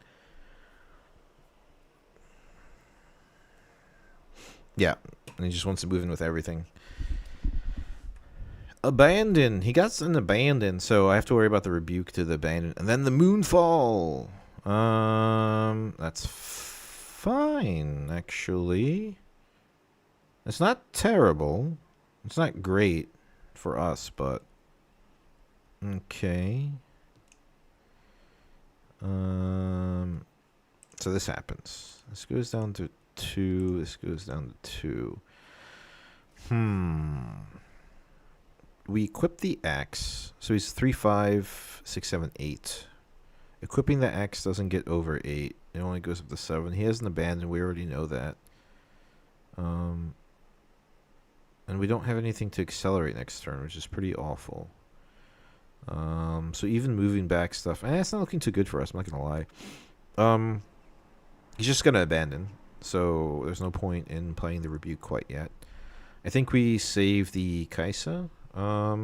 Speaker 1: Yeah, and he just wants to move in with everything. Abandon. He got an abandon, so I have to worry about the rebuke to the abandon, and then the moonfall. That's fine actually. It's not terrible. It's not great for us, but okay. So this happens. This goes down to 2. This goes down to 2. We equip the axe. So he's 3, 5, 6, 7, 8. Equipping the axe doesn't get over 8. It only goes up to 7. He has an abandon. We already know that. And we don't have anything to accelerate next turn, which is pretty awful. So even moving back stuff, it's not looking too good for us. I'm not gonna lie. He's just gonna abandon, so there's no point in playing the rebuke quite yet. I think we save the Kaisa. I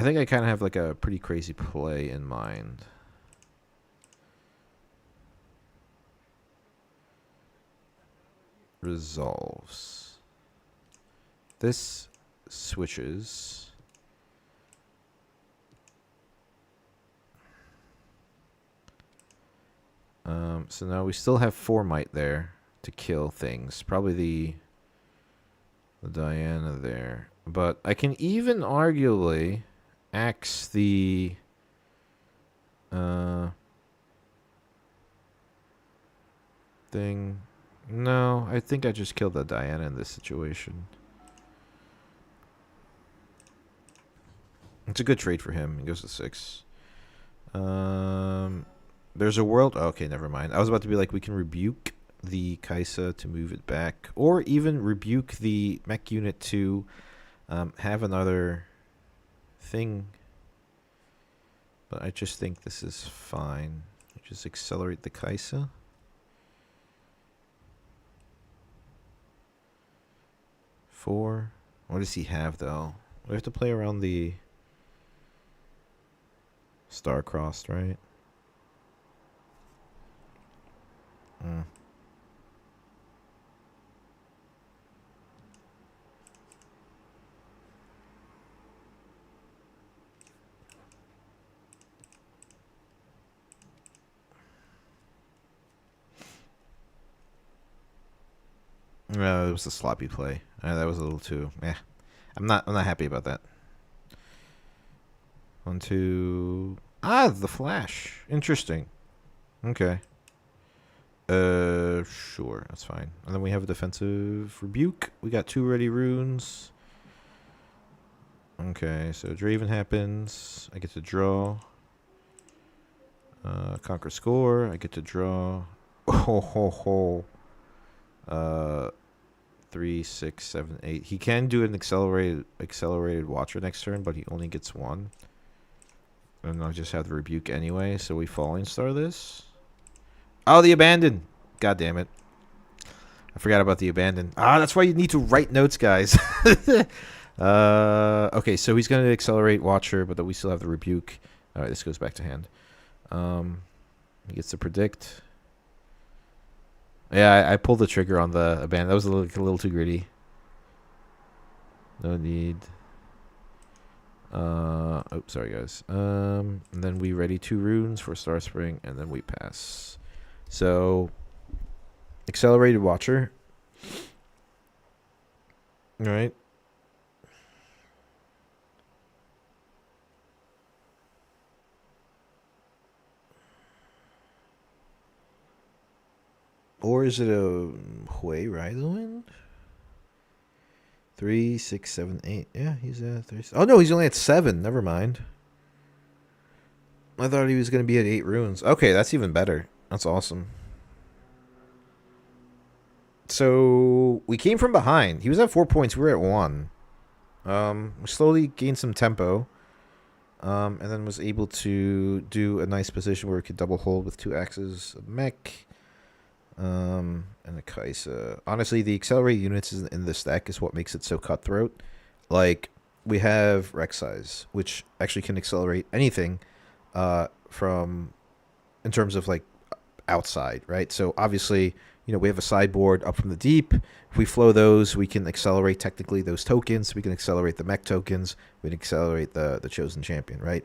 Speaker 1: think I kind of have like a pretty crazy play in mind. Resolves. This switches. So now we still have 4 might there to kill things. Probably the Diana there. But I can even arguably axe the thing. No, I think I just killed the Diana in this situation. It's a good trade for him. He goes to 6. There's a world. Oh, okay, never mind. I was about to be like, we can rebuke the Kaisa to move it back, or even rebuke the mech unit to have another thing. But I just think this is fine. Just accelerate the Kaisa. Four. What does he have though? We have to play around the star-crossed, right? It was a sloppy play. That was a little too. I'm not happy about that. 1, 2. The flash. Interesting. Okay. Sure, that's fine. And then we have a defensive rebuke. We got 2 ready runes. Okay, so Draven happens. I get to draw. Conquer score. I get to draw. Oh. 3, 6, 7, 8. He can do an accelerated watcher next turn, but he only gets 1. And I'll just have the rebuke anyway, so we falling star this. Oh, the abandon. God damn it. I forgot about the abandon. That's why you need to write notes, guys. Okay, so he's going to accelerate watcher, but we still have the rebuke. All right, this goes back to hand. He gets to predict. Yeah, I pulled the trigger on the abandon. That was a little too greedy. No need. Sorry guys. And then we ready 2 runes for Star Spring, and then we pass. So, accelerated watcher. All right. Or is it a Hui Railuin? 3, 6, 7, 8. Yeah, he's at 3. Oh no, he's only at 7. Never mind. I thought he was going to be at 8 runes. Okay, that's even better. That's awesome. So we came from behind. He was at 4 points. We were at 1. We slowly gained some tempo. And then was able to do a nice position where we could double hold with 2 axes, a mech, and a Kaisa. Honestly, the accelerated units in this deck is what makes it so cutthroat. Like, we have Rek'Sai's, which actually can accelerate anything from, in terms of, like, outside, right? So, obviously, we have a sideboard up from the deep. If we flow those, we can accelerate technically those tokens. We can accelerate the mech tokens. We can accelerate the chosen champion, right?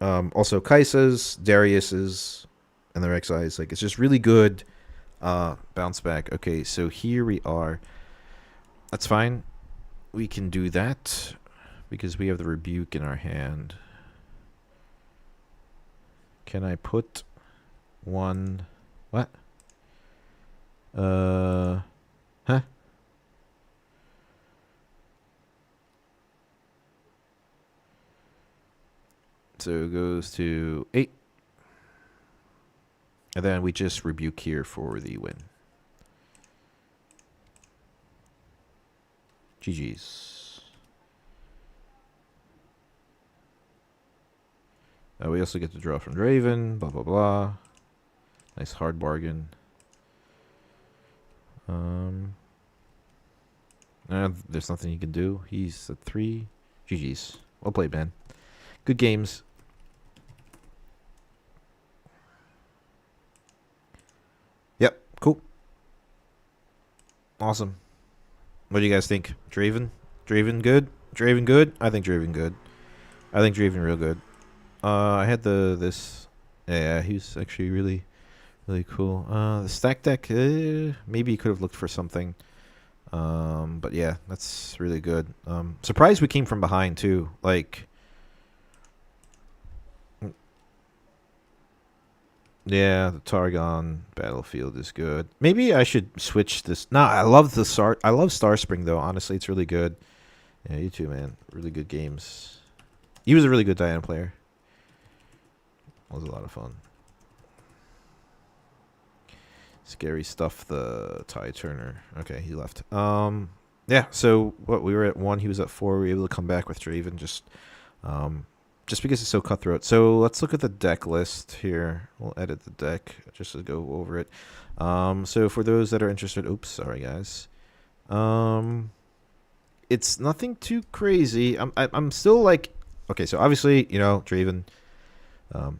Speaker 1: Also, Kaisa's, Darius's, and the Rek'Sai's. Like, it's just really good bounce back. Okay, so here we are. That's fine. We can do that because we have the Rebuke in our hand. Can I put one... What? Huh? So it goes to 8. And then we just Rebuke here for the win. GG's. We also get to draw from Draven, blah, blah, blah. Nice hard bargain. There's nothing you can do. He's at 3. GG's. Well played, man. Good games. Yep, cool. Awesome. What do you guys think? Draven? Draven good? Draven good? I think Draven good. I think Draven real good. I had this. Yeah, he was actually really, really cool. The stack deck, maybe you could have looked for something. But yeah, that's really good. Surprised we came from behind too. Like, yeah, the Targon battlefield is good. Maybe I should switch this. Nah, I love I love Starspring though. Honestly, it's really good. Yeah, you too, man. Really good games. He was a really good Diana player. It was a lot of fun. Scary stuff, the Ty Turner. Okay, he left. Yeah, so what, we were at 1, he was at 4. We were able to come back with Draven just because it's so cutthroat. So let's look at the deck list here. We'll edit the deck just to go over it. So for those that are interested, oops, sorry guys. It's nothing too crazy. I'm still like, okay, so obviously, Draven.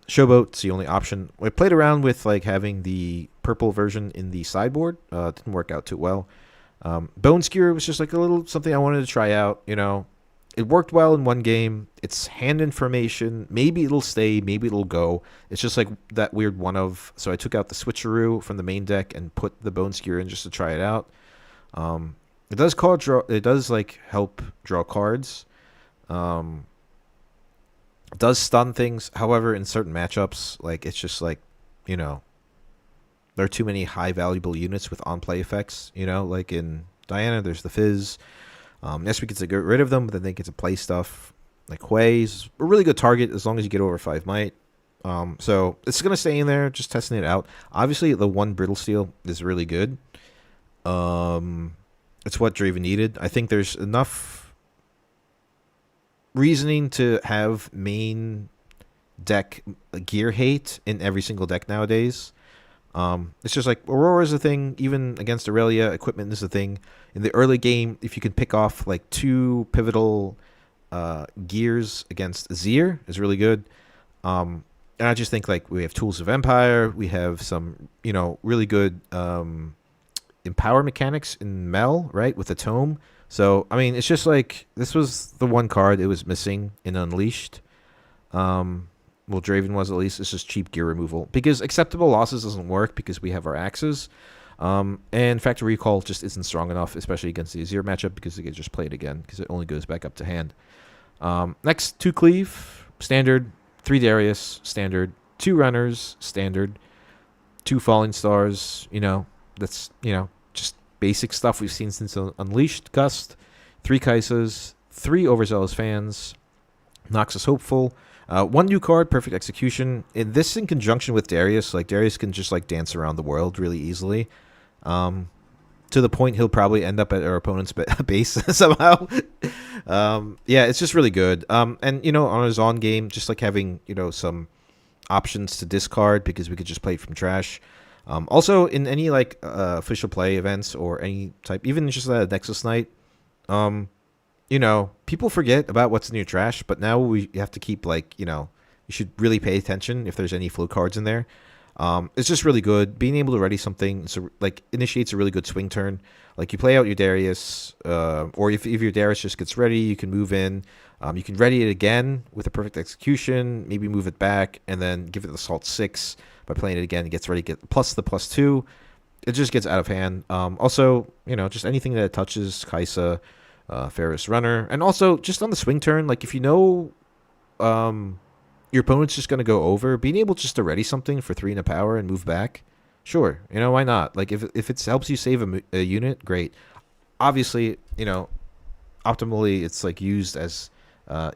Speaker 1: Showboat's the only option. I played around with like having the purple version in the sideboard. Didn't work out too well. Bone Skewer was just like a little something I wanted to try out. It worked well in one game. It's hand information. Maybe it'll stay. Maybe it'll go. It's just like that weird one of. So I took out the switcheroo from the main deck and put the Bone Skewer in just to try it out. It does It does like help draw cards. Does stun things. However, in certain matchups, like it's just like, there are too many high valuable units with on play effects. Like in Diana, there's the Fizz. Next week, it's to get rid of them, but then they get to play stuff. Like Hui's a really good target as long as you get over 5 might. So it's gonna stay in there, just testing it out. Obviously, the 1 Brittle Steel is really good. It's what Draven needed. I think there's enough reasoning to have main deck gear hate in every single deck nowadays. It's just like Aurora is a thing. Even against Aurelia, equipment is a thing. In the early game, if you can pick off like 2 pivotal gears against Azir, is really good. And I just think like we have Tools of Empire. We have some really good empower mechanics in Mel, right, with the tome. So, I mean, it's just like, this was the one card it was missing in Unleashed. Well, Draven was at least. It's just cheap gear removal. Because acceptable losses doesn't work because we have our axes. And Factory Recall just isn't strong enough, especially against the Azir matchup, because they can just play it again, because it only goes back up to hand. Next, 2 Cleave, standard. 3 Darius, standard. 2 Runners, standard. 2 Falling Stars, That's, just basic stuff we've seen since Unleashed. Gust, 3 Kaisas, 3 Overzealous Fans, Noxus Hopeful, 1 new card, Perfect Execution. In this, in conjunction with Darius, like Darius can just like dance around the world really easily. To the point he'll probably end up at our opponent's base somehow. Yeah, it's just really good. And on his on game, just like having some options to discard because we could just play it from trash. Also, in any like official play events or any type, even just a Nexus night, people forget about what's in your trash, but now we have to keep you should really pay attention if there's any flow cards in there. It's just really good. Being able to ready something initiates a really good swing turn. Like you play out your Darius, or if your Darius just gets ready, you can move in. You can ready it again with a Perfect Execution, maybe move it back, and then give it the Assault 6 by playing it again. It gets ready, get plus the +2. It just gets out of hand. Also, just anything that touches Kaisa, Ferris Runner, and also just on the swing turn, like if your opponent's just going to go over, being able just to ready something for 3 and a power and move back, sure, why not? Like if it helps you save a unit, great. Obviously, optimally it's like used as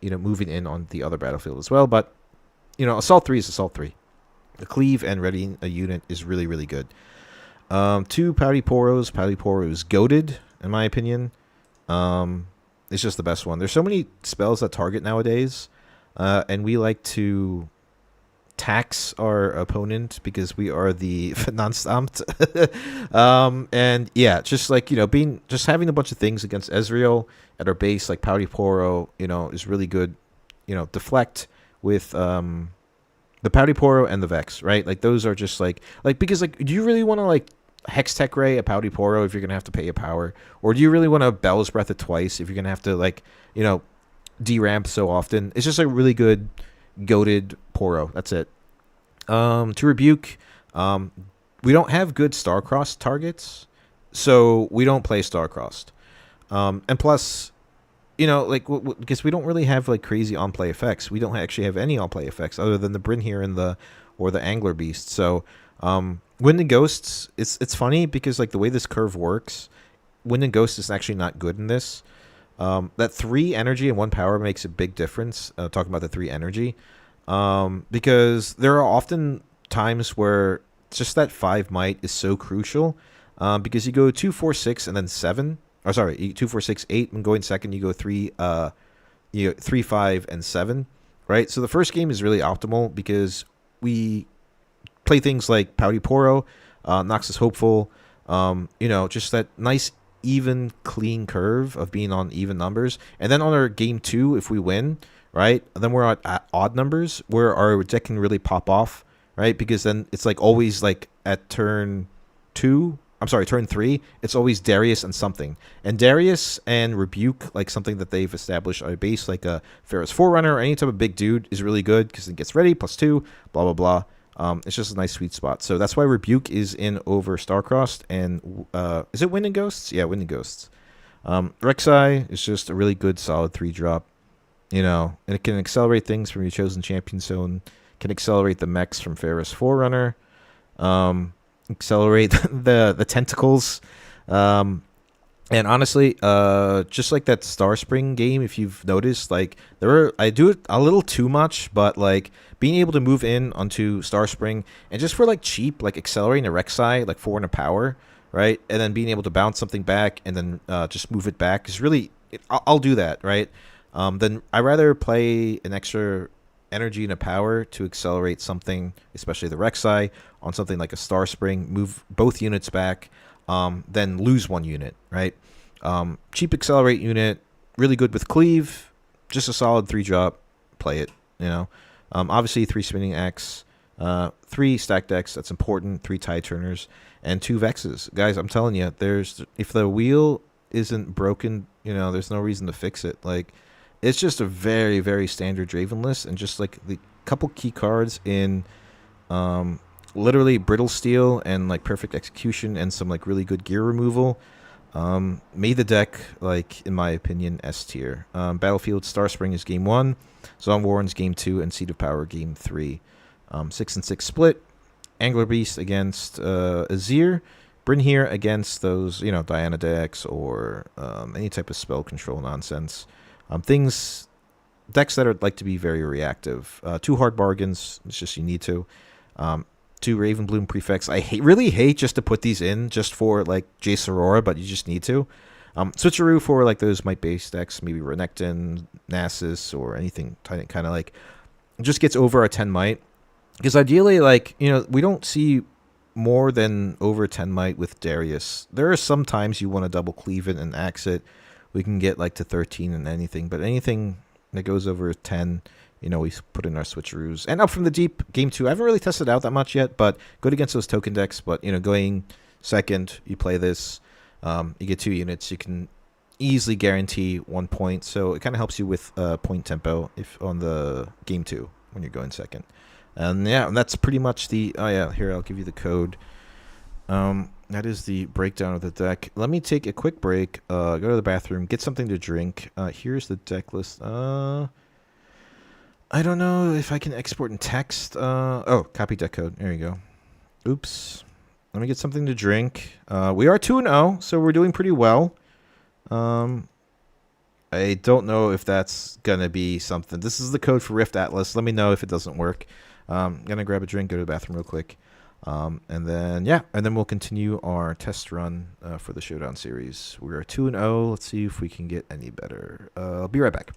Speaker 1: moving in on the other battlefield as well, but Assault 3 is Assault 3. The cleave and readying a unit is really, really good. 2 Pouty Poros. Pouty Poro is goated, in my opinion. It's just the best one. There's so many spells that target nowadays, and we like to tax our opponent because we are the non-stomped. And yeah, just like just having a bunch of things against Ezreal at our base, like Pouty Poro, is really good. Deflect with the Pouty Poro and the Vex, right? Like those are just because do you really want to Hex Tech Ray a Pouty Poro if you're gonna have to pay a power, or do you really want to Bell's Breath it twice if you're gonna have to deramp so often? It's just a really good goated Poro. That's it. To rebuke, we don't have good Starcrossed targets, so we don't play Starcrossed. And plus, because we don't really have crazy on play effects. We don't actually have any on play effects other than the Bryn here and the Angler Beast. So Wind and Ghosts, it's funny because the way this curve works, Wind and Ghost is actually not good in this. That 3 energy and 1 power makes a big difference. Talking about the 3 energy, because there are often times where just that 5 might is so crucial. Because you go 2, 4, 6, and then 7. Or sorry, 2, 4, 6, 8, and going second you go 3, 3, 5, and 7. Right. So the first game is really optimal because we play things like Pouty Poro, Noxus Hopeful, just that nice even clean curve of being on even numbers. And then on our game 2, if we win, right, then we're at odd numbers where our deck can really pop off, right? Because then it's always at turn 3, it's always Darius and something. And Darius and Rebuke, something that they've established on a base, like a Ferris Forerunner or any type of big dude, is really good because it gets ready, +2, blah, blah, blah. It's just a nice sweet spot. So that's why Rebuke is in over Starcrossed. And is it Wind and Ghosts? Yeah, Wind and Ghosts. Rek'Sai is just a really good solid 3-drop. And it can accelerate things from your chosen champion zone. Can accelerate the mechs from Ferris Forerunner. Accelerate the tentacles. And honestly, just like that Star Spring game, if you've noticed, I do it a little too much, but being able to move in onto Star Spring and just for cheap, accelerating a Rek'Sai 4 and a power, right? And then being able to bounce something back and then just move it back is really, I'll do that, right? Then I rather play an extra energy and a power to accelerate something, especially the Rek'Sai, on something like a Star Spring, move both units back, then lose 1 unit, right? Cheap accelerate unit, really good with cleave, just a solid 3-drop, play it, obviously 3 spinning X, 3 stacked X, that's important, 3 tide turners, and 2 Vexes. Guys, I'm telling you, if the wheel isn't broken, there's no reason to fix it. It's just a very, very standard Draven list, and just the couple key cards in literally Brittle Steel and Perfect Execution and some really good gear removal made the deck in my opinion S tier. Battlefield Star Spring is game 1, Zon Warren's game 2, and Seed of Power game 3. 6 and 6 split. Angler Beast against Azir Bryn here against those, Diana decks or any type of spell control nonsense. Things decks that are like to be very reactive. Two hard bargains. It's just you need to. Two Ravenbloom prefects. Really hate just to put these in just for like Jace Aurora, but you just need to. Switcheroo for like those might base decks, maybe Renekton, Nasus, or anything kind of like just gets over a 10 might. Because ideally, like, we don't see more than over 10 might with Darius. There are some times you want to double cleave it and axe it. We can get like to 13 and anything, but anything that goes over 10, we put in our switcheroos. And Up from the Deep, game 2, I haven't really tested out that much yet, but good against those token decks. But, going second, you play this, you get 2 units, you can easily guarantee 1 point. So it kind of helps you with point tempo if on the game 2 when you're going second. And yeah, that's pretty much the... Oh yeah, here, I'll give you the code. That is the breakdown of the deck. Let me take a quick break, go to the bathroom, get something to drink. Here's the deck list. I don't know if I can export in text. Oh, copy deck code. There you go. Oops. Let me get something to drink. We are 2-0, so we're doing pretty well. I don't know if that's going to be something. This is the code for Rift Atlas. Let me know if it doesn't work. I'm going to grab a drink, go to the bathroom real quick. And then we'll continue our test run for the Showdown Series. We're 2-0. Let's see if we can get any better. I'll be right back.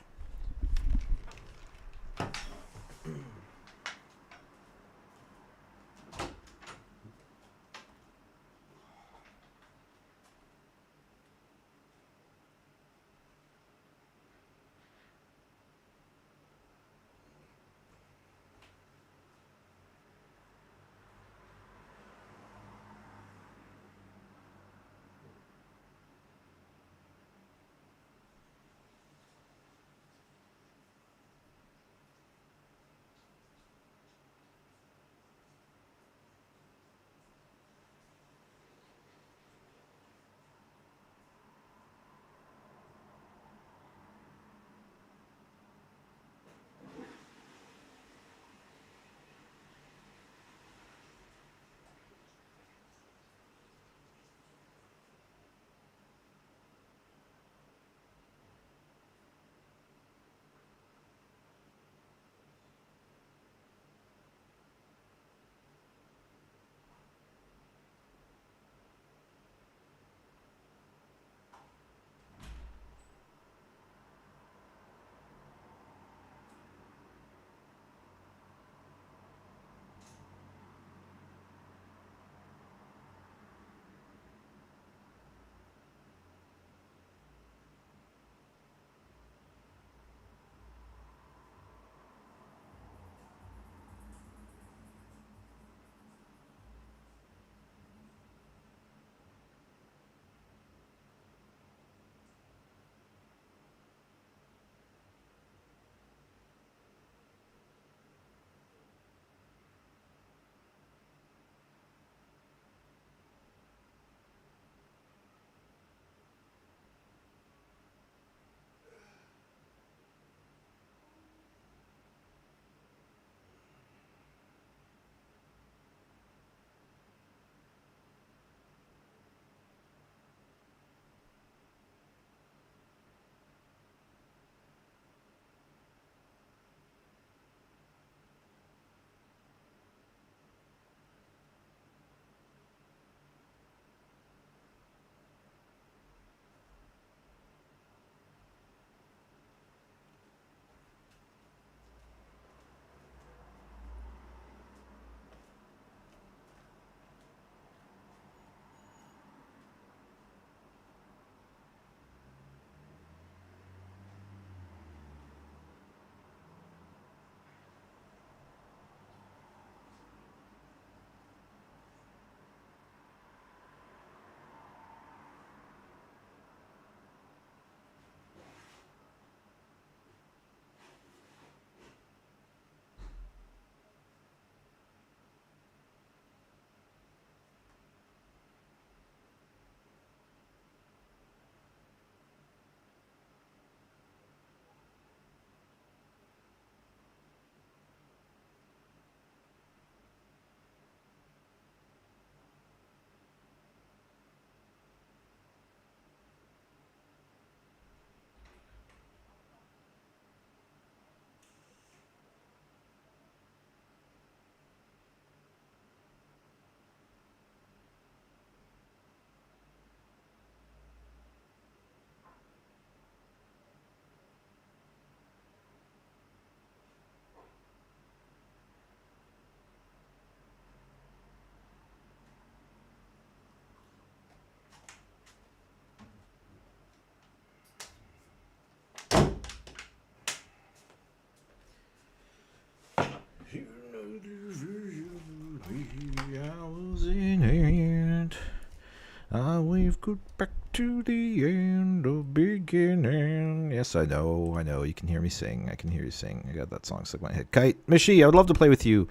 Speaker 1: We've got back to the end of beginning. Yes, I know. You can hear me sing. I can hear you sing. I got that song stuck in my head. Kite, Mishi, I would love to play with you.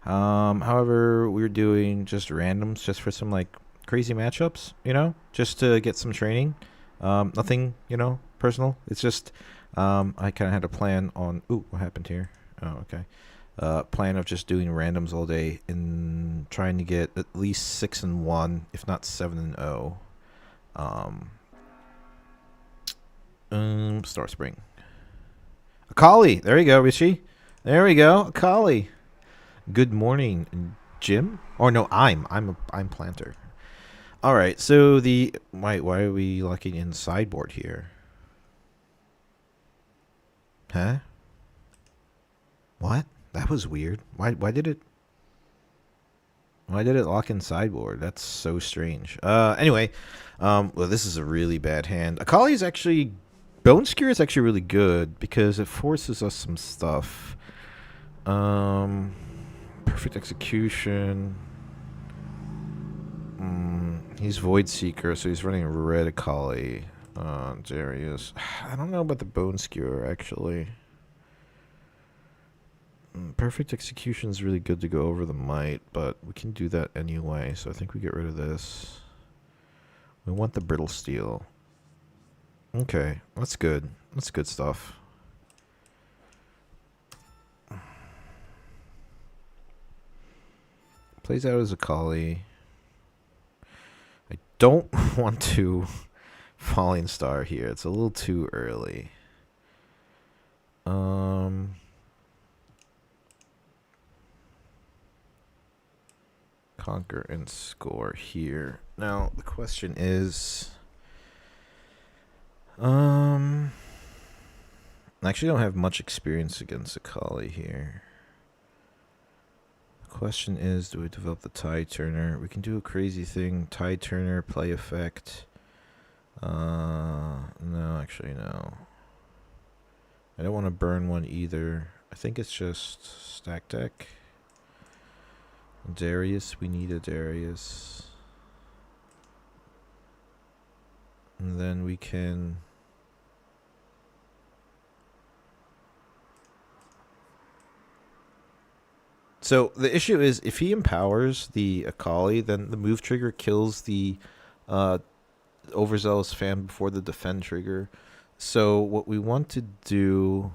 Speaker 1: However, we're doing just randoms just for some, like, crazy matchups, just to get some training. Nothing, personal. It's just, I kind of had a plan on... Ooh, what happened here? Oh, okay. Plan of just doing randoms all day and trying to get at least 6-1, if not 7-0. Star Spring. Akali, there you go, Rishi. There we go, Akali. Good morning, Jim. Or no, I'm Planter. All right, so why are we locking in sideboard here? Huh? What? That was weird. Why did it lock in sideboard? That's so strange. Anyway, well, this is a really bad hand. Akali is actually... Bone Skewer is actually really good because it forces us some stuff. Perfect Execution. He's Void Seeker, so he's running red Akali. Darius. I don't know about the Bone Skewer, actually. Perfect Execution is really good to go over the Might, but we can do that anyway, so I think we get rid of this. We want the Brittle Steel. Okay, that's good. That's good stuff. Plays out as Akali. I don't want to Falling Star here. It's a little too early. Conquer and score here. Now the question is, I actually don't have much experience against Akali here. The question is, do we develop the Tide Turner? We can do a crazy thing. Tide Turner, play effect. No, actually no. I don't want to burn one either. I think it's just stack deck. Darius, we need a Darius. And then we can... So the issue is, if he empowers the Akali, then the move trigger kills the Overzealous Fan before the defend trigger. So what we want to do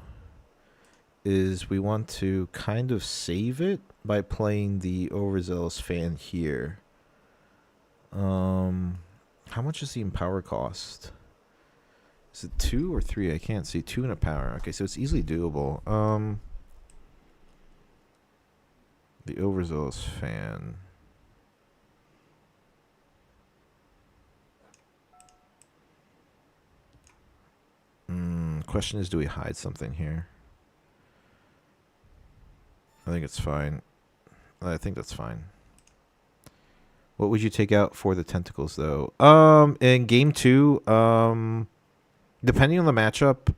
Speaker 1: is we want to kind of save it by playing the Overzealous Fan here. How much does the Empower cost? Is it 2 or 3? I can't see. 2 and a power. Okay, so it's easily doable. The Overzealous Fan. Question is, do we hide something here? I think it's fine. I think that's fine. What would you take out for the tentacles, though? In game 2, depending on the matchup,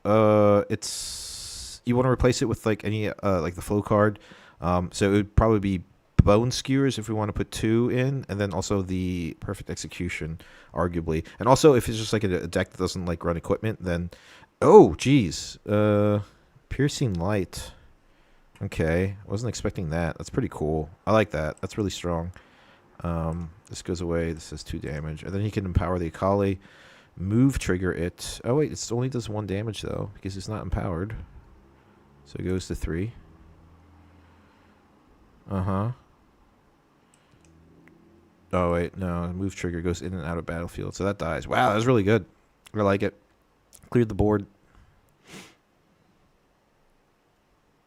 Speaker 1: it's you want to replace it with like any like the flow card. So it would probably be Bone Skewers if we want to put 2 in, and then also the Perfect Execution, arguably. And also, if it's just like a deck that doesn't like run equipment, then geez, Piercing Light. Okay, wasn't expecting that. That's pretty cool. I like that. That's really strong. This goes away. This is 2 damage, and then he can empower the Akali, move trigger it. Oh wait, it only does 1 damage though because it's not empowered. So it goes to 3. Oh wait, no. Move trigger goes in and out of battlefield, so that dies. Wow, that was really good. I like it. Cleared the board.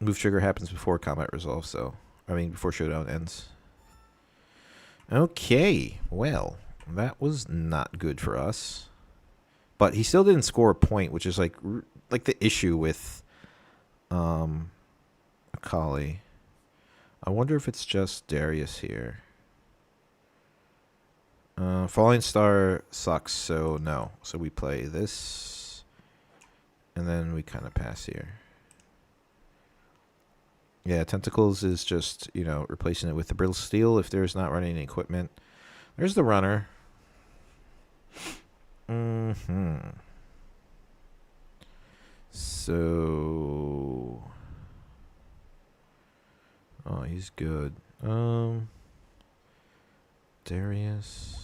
Speaker 1: Move trigger happens before combat resolve, so... I mean, before Showdown ends. Okay, well, that was not good for us. But he still didn't score a point, which is like the issue with Akali. I wonder if it's just Darius here. Falling Star sucks, so no. So we play this, and then we kind of pass here. Yeah, Tentacles is just, replacing it with the Brittle Steel if there's not running any equipment. There's the runner. Mm-hmm. So... Oh, he's good. Darius...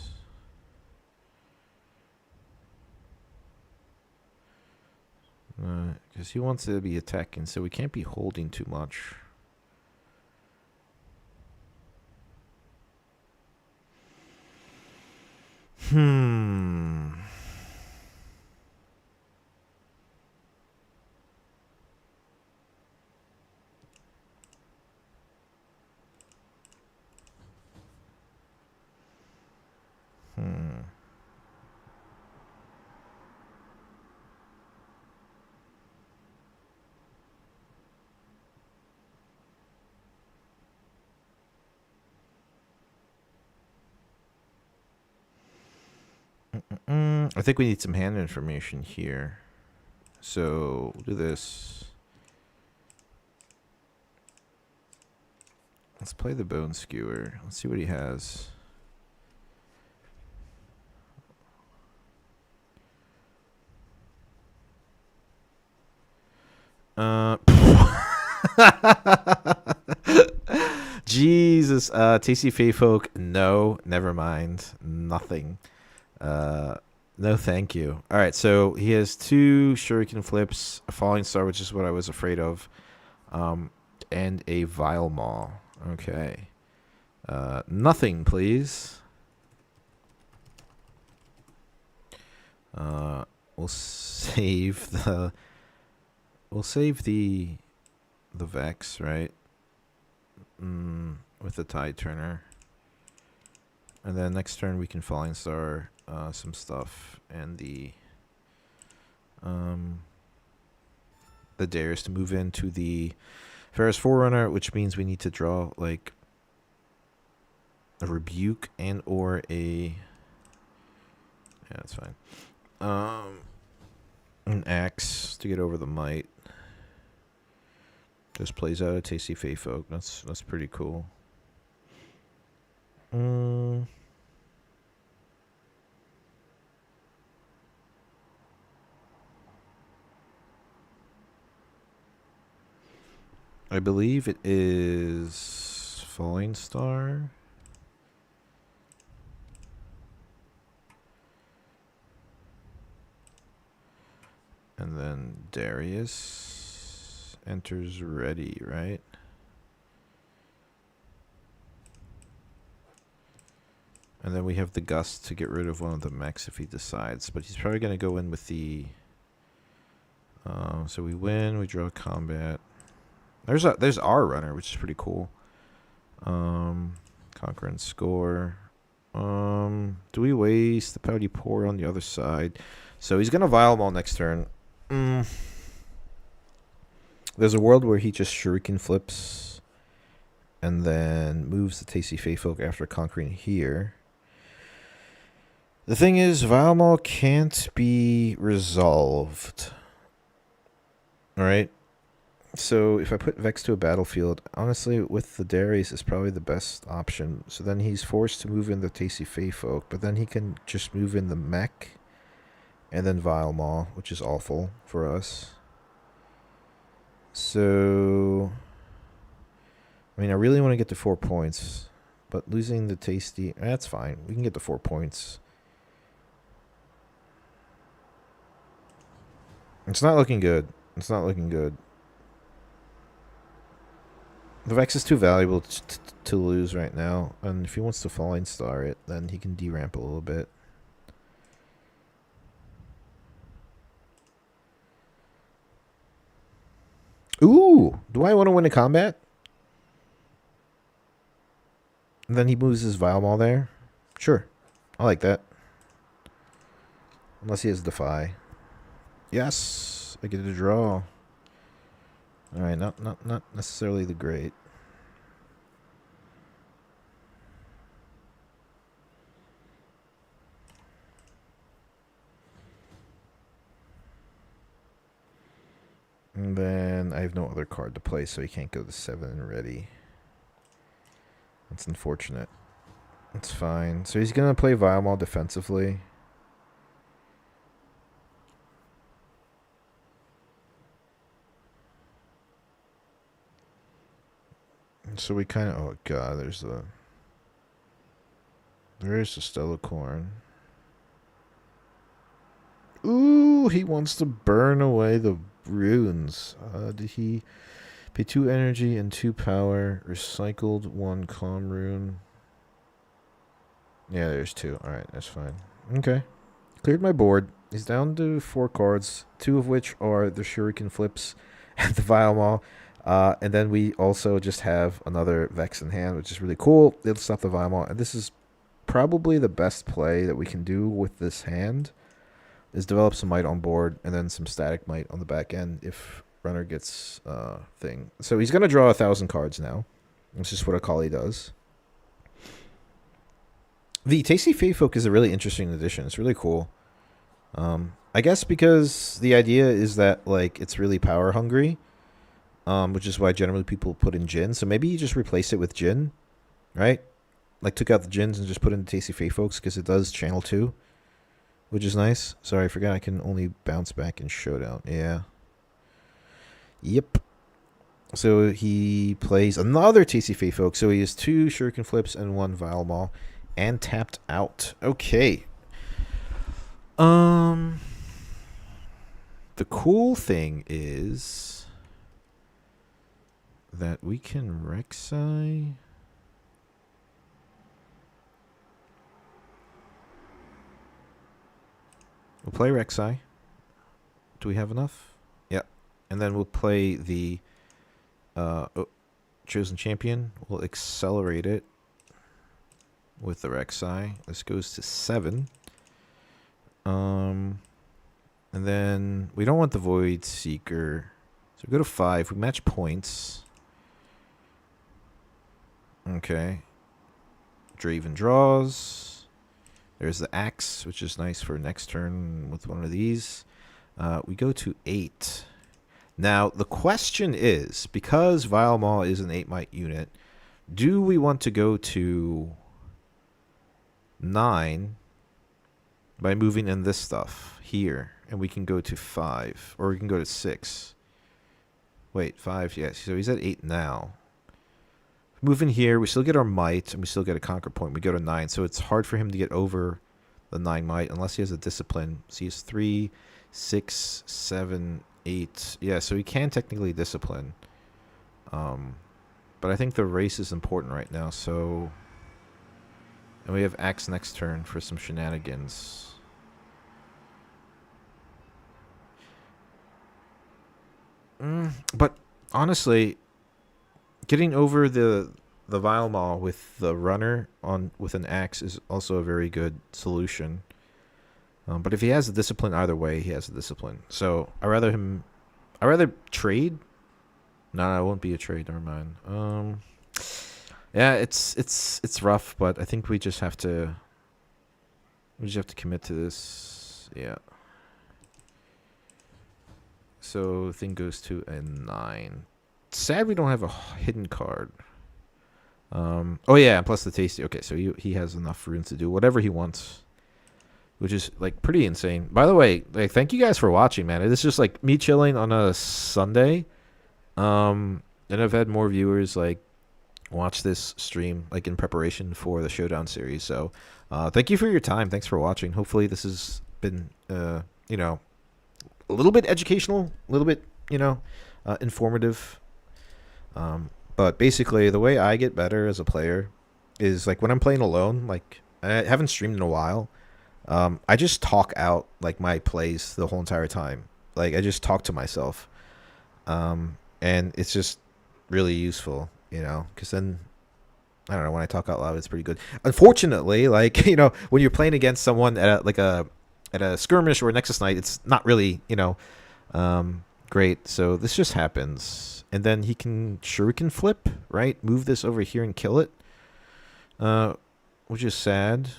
Speaker 1: Because he wants to be attacking, so we can't be holding too much. Hmm. Hmm. I think we need some hand information here. So, we'll do this. Let's play the bone skewer. Let's see what he has. Jesus. TC Feyfolk, no, never mind. Nothing. No, thank you. All right, so he has 2 shuriken flips, a falling star, which is what I was afraid of, and a vile maw. Okay. Nothing, please. We'll save the. We'll save the Vex, right? With the Tide Turner. And then next turn we can Falling Star some stuff and the Darius to move into the Ferris Forerunner, which means we need to draw like a Rebuke and or a that's fine. An Axe to get over the Might. Just plays out a Tasty Feyfolk. That's pretty cool. I believe it is Falling Star. And then Darius enters ready, right? And then we have the Gust to get rid of one of the mechs if he decides. But he's probably going to go in with the... so we win, we draw combat. There's our runner, which is pretty cool. Conquer and score. Do we waste the Pouty Pour on the other side? So he's going to Vile Maul next turn. There's a world where he just Shuriken flips and then moves the Tasty Feyfolk after conquering here. The thing is, Vile Maul can't be resolved. Alright? So if I put Vex to a battlefield, honestly, with the Darius is probably the best option. So then he's forced to move in the Tasty Feyfolk, but then he can just move in the mech and then Vile Maw, which is awful for us. So, I mean, I really want to get to 4 points, but losing the Tasty, that's fine. We can get to 4 points. It's not looking good. It's not looking good. The Vex is too valuable to lose right now, and if he wants to Falling Star it, then he can deramp a little bit. Ooh! Do I want to win a combat? And then he moves his Vile Maul there? Sure. I like that. Unless he has Defy. Yes! I get to draw. Alright, not necessarily the great. And then I have no other card to play, so he can't go to 7 and ready. That's unfortunate. That's fine. So he's going to play Vile Maul defensively. So we kind of... Oh, God, there's the... There's the Stellacorn. Ooh, he wants to burn away the runes. Did he pay 2 energy and 2 power? Recycled 1 calm rune. Yeah, there's 2. Alright, that's fine. Okay. Cleared my board. He's down to 4 cards, 2 of which are the Shuriken Flips and the Vile Maw. And then we also just have another Vex in hand, which is really cool. It'll stop the Vile Maw. And this is probably the best play that we can do with this hand, is develop some might on board and then some static might on the back end if runner gets thing. So he's going to draw 1,000 cards now. It's just what Akali does. The Tasty Fey Folk is a really interesting addition. It's really cool. I guess because the idea is that like it's really power hungry, which is why generally people put in Jin. So maybe you just replace it with Jin, right? Like took out the Jins and just put in the Tasty Fey Folks because it does channel 2, which is nice. Sorry, I forgot I can only bounce back in Showdown. Yeah. Yep. So he plays another Tasty Fey Folk. So he has 2 Shuriken Flips and 1 Vile Maw. And tapped out. Okay. The cool thing is that we can Rek'Sai. We'll play Rek'Sai. Do we have enough? Yeah. And then we'll play the Chosen Champion. We'll accelerate it with the Rek'Sai. This goes to 7. And then we don't want the Void Seeker. So we go to 5. We match points. Okay. Draven draws. There's the Axe, which is nice for next turn with one of these. We go to 8. Now, the question is, because Vile Maw is an 8 might unit, do we want to go to 9 by moving in this stuff here, and we can go to 5, or we can go to 6. Wait, 5, yes. So he's at 8 now. Move in here, we still get our might, and we still get a conquer point. We go to 9, so it's hard for him to get over the 9 might unless he has a discipline. So he has 3, 6, 7, 8. Yeah, so he can technically discipline. But I think the race is important right now, so... And we have Axe next turn for some shenanigans. But honestly, getting over the Vile Maw with the runner with an Axe is also a very good solution. But if he has a discipline either way, he has a discipline. So I rather trade. No, it won't be a trade. Never mind. Yeah, it's rough, but I think we just have to commit to this. Yeah. So thing goes to a 9. Sad we don't have a hidden card. Oh yeah, plus the tasty. Okay, so he has enough runes to do whatever he wants, which is like pretty insane. By the way, like thank you guys for watching, man. It's just like me chilling on a Sunday. And I've had more viewers like watch this stream like in preparation for the Showdown Series. So thank you for your time. Thanks for watching. Hopefully this has been you know, a little bit educational, a little bit, you know, informative. But basically the way I get better as a player is like when I'm playing alone, like I haven't streamed in a while. I just talk out like my plays the whole entire time. Like I just talk to myself. And it's just really useful, you know, because then I don't know, when I talk out loud, it's pretty good. Unfortunately, like, you know, when you're playing against someone at a skirmish or a Nexus night, it's not really, you know, great. So this just happens. And then he can Shuriken flip, right? Move this over here and kill it. Which is sad,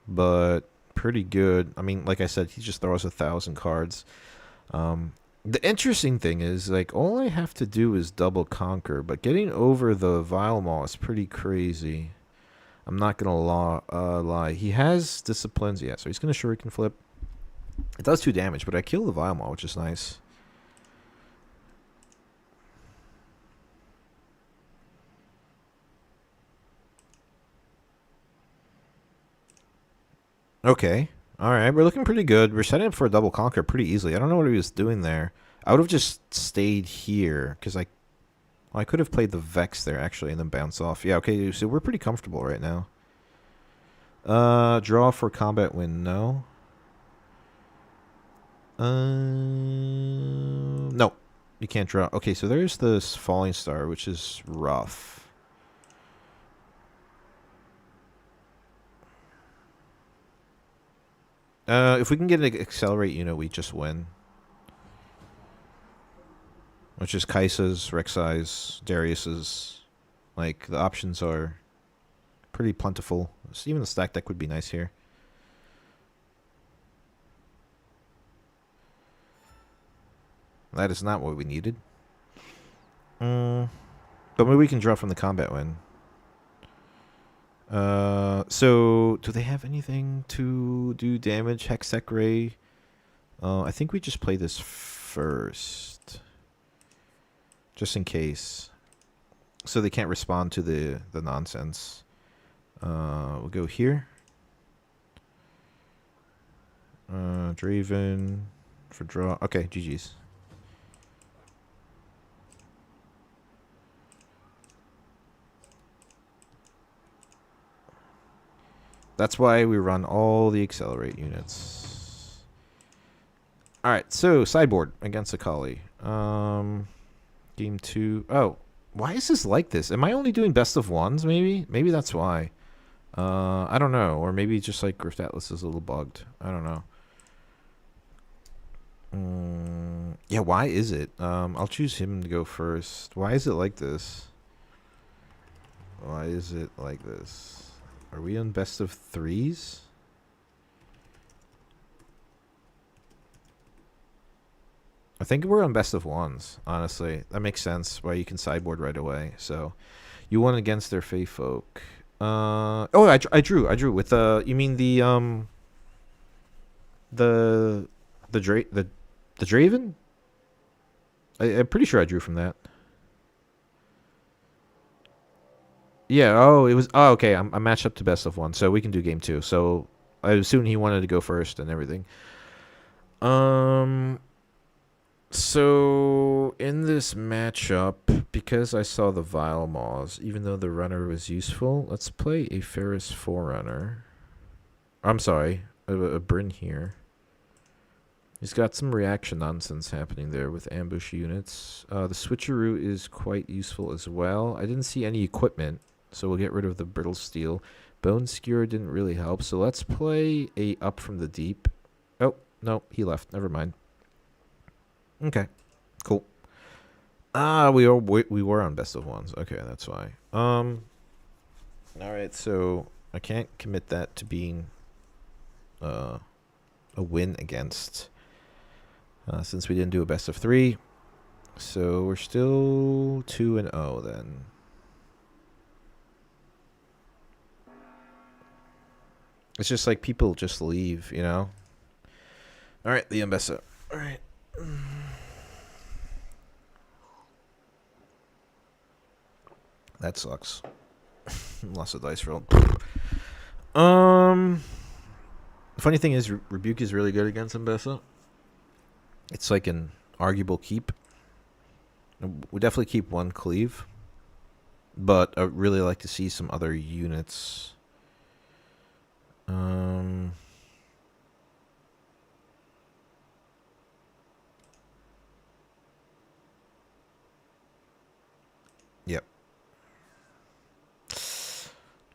Speaker 1: but pretty good. I mean, like I said, he just throws 1,000 cards. The interesting thing is, like, all I have to do is double conquer, but getting over the Vile Maw is pretty crazy. I'm not going to lie. He has disciplines, yeah, so he's going to Shuriken flip. It does 2 damage, but I kill the Vile Maw, which is nice. Okay. All right. We're looking pretty good. We're setting up for a double conquer pretty easily. I don't know what he was doing there. I would have just stayed here because I could have played the Vex there actually and then bounce off. Yeah. Okay. So we're pretty comfortable right now. Draw for combat win. No. No. You can't draw. Okay. So there's this falling star, which is rough. If we can get an accelerate unit, we just win. Which is Kaisa's, Rek'Sai's, Darius's. Like, the options are pretty plentiful. So even the stack deck would be nice here. That is not what we needed. But maybe we can draw from the combat win. So do they have anything to do damage? Hextech Ray. I think we just play this first, just in case, so they can't respond to the nonsense. We'll go here. Draven for draw. Okay, GG's. That's why we run all the accelerate units. Alright, so sideboard against Akali. Game 2. Oh, why is this like this? Am I only doing best of ones, maybe? Maybe that's why. I don't know. Or maybe just like Grift Atlas is a little bugged. I don't know. Yeah, why is it? I'll choose him to go first. Why is it like this? Why is it like this? Are we on best of threes? I think we're on best of ones, honestly. That makes sense why you can sideboard right away. So, you won against their Fae folk. Oh, I drew with you mean the Draven? I'm pretty sure I drew from that. Yeah. Oh, it was. Oh, okay. I'm matched up to best of one, so we can do game 2. So I assume he wanted to go first and everything. So in this matchup, because I saw the Vile Maws, even though the runner was useful, let's play a Ferris Forerunner. I'm sorry, a Bryn here. He's got some reaction nonsense happening there with ambush units. The switcheroo is quite useful as well. I didn't see any equipment, so we'll get rid of the brittle steel. Bone Skewer didn't really help, so let's play a Up from the Deep. Oh, no, he left. Never mind. Okay, cool. We were on best of ones. Okay, that's why. All right, so I can't commit that to being a win against, since we didn't do a best of 3. So we're still 2-0 then. It's just like people just leave, you know. All right, the Ambessa. All right. That sucks. Lost a dice roll. The funny thing is, Rebuke is really good against Ambessa. It's like an arguable keep. We definitely keep one cleave, but I really like to see some other units. Yep.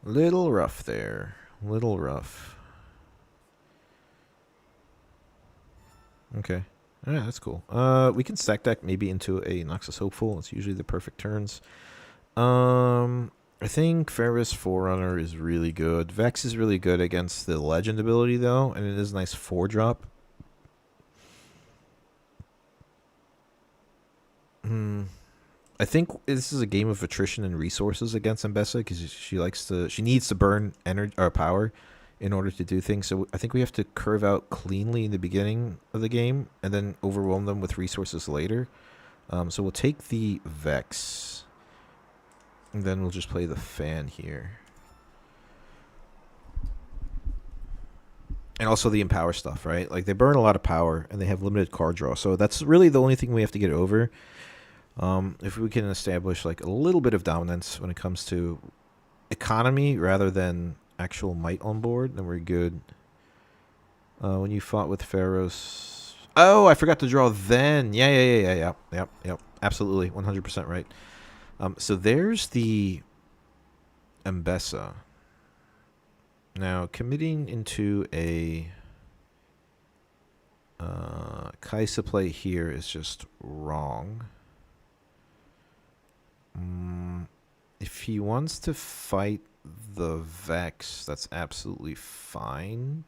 Speaker 1: Little rough there. Little rough. Okay. Yeah, that's cool. We can stack deck maybe into a Noxus Hopeful. It's usually the perfect turns. I think Ferris Forerunner is really good. Vex is really good against the Legend ability, though, and it is a nice 4-drop. I think this is a game of attrition and resources against Ambessa because she needs to burn energy or power in order to do things. So I think we have to curve out cleanly in the beginning of the game and then overwhelm them with resources later. So we'll take the Vex. And then we'll just play the Fan here. And also the empower stuff, right? Like they burn a lot of power and they have limited card draw. So that's really the only thing we have to get over. If we can establish like a little bit of dominance when it comes to economy rather than actual might on board, then we're good. When you fought with Pharaohs. Oh, I forgot to draw then. Yep. Absolutely, 100% right. So there's the Mbessa. Now, committing into a Kaisa play here is just wrong. If he wants to fight the Vex, that's absolutely fine.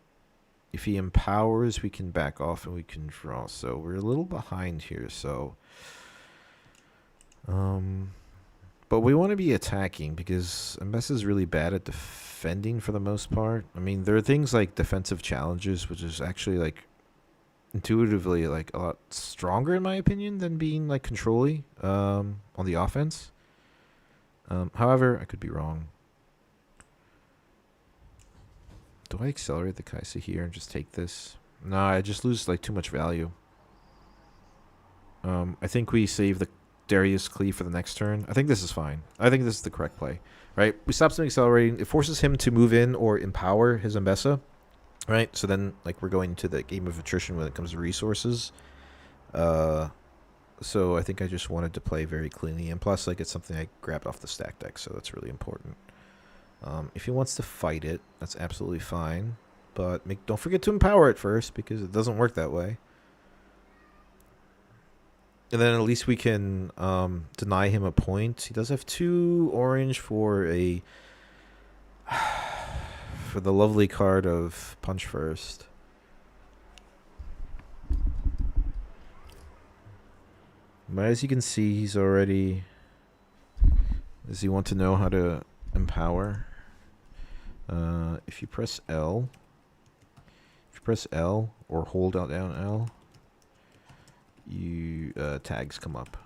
Speaker 1: If he empowers, we can back off and we can draw. So we're a little behind here. So, but we want to be attacking because Mbessa is really bad at defending for the most part. I mean, there are things like defensive challenges, which is actually like intuitively like a lot stronger in my opinion than being like controlly on the offense. However, I could be wrong. Do I accelerate the Kaisa here and just take this? No, I just lose like too much value. I think we save the Darius cleave for the next turn. I think this is fine. I think this is the correct play. Right? We stop some accelerating. It forces him to move in or empower his Mbessa. Right? So then like we're going to the game of attrition when it comes to resources. So I think I just wanted to play very cleanly. And plus like it's something I grabbed off the stack deck, so that's really important. If he wants to fight it, that's absolutely fine. But don't forget to empower it first, because it doesn't work that way. And then at least we can deny him a point. He does have 2 orange for a for the lovely card of Punch First. But as you can see, he's already... Does he want to know how to empower? If you press L or hold out down L, you tags come up.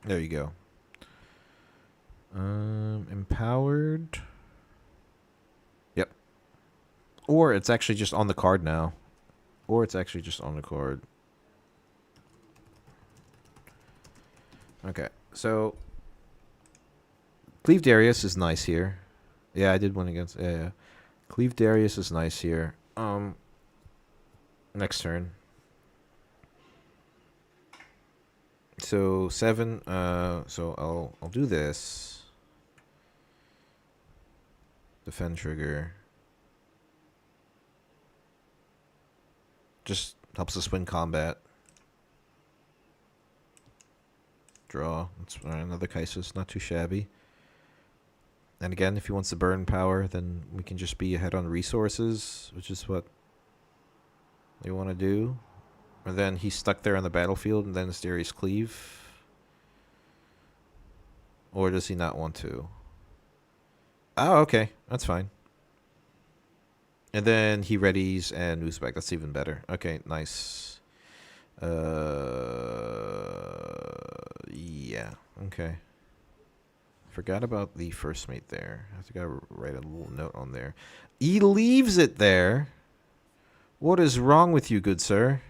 Speaker 1: There you go. Empowered. Yep. Or it's actually just on the card now. Okay, so Cleave Darius is nice here. Yeah, I did one against. Yeah. Cleave Darius is nice here. Next turn. So 7. So I'll do this. Defend trigger. Just helps us win combat. Draw. That's another Kaisis. Not too shabby. And again, if he wants to burn power, then we can just be ahead on resources, which is what they want to do. And then he's stuck there on the battlefield, and then Asterius Cleave. Or does he not want to? Oh, okay. That's fine. And then he readies and moves back. That's even better. Okay, nice. Yeah. Okay. Forgot about the first mate there. I have to gotta write a little note on there. He leaves it there. What is wrong with you, good sir?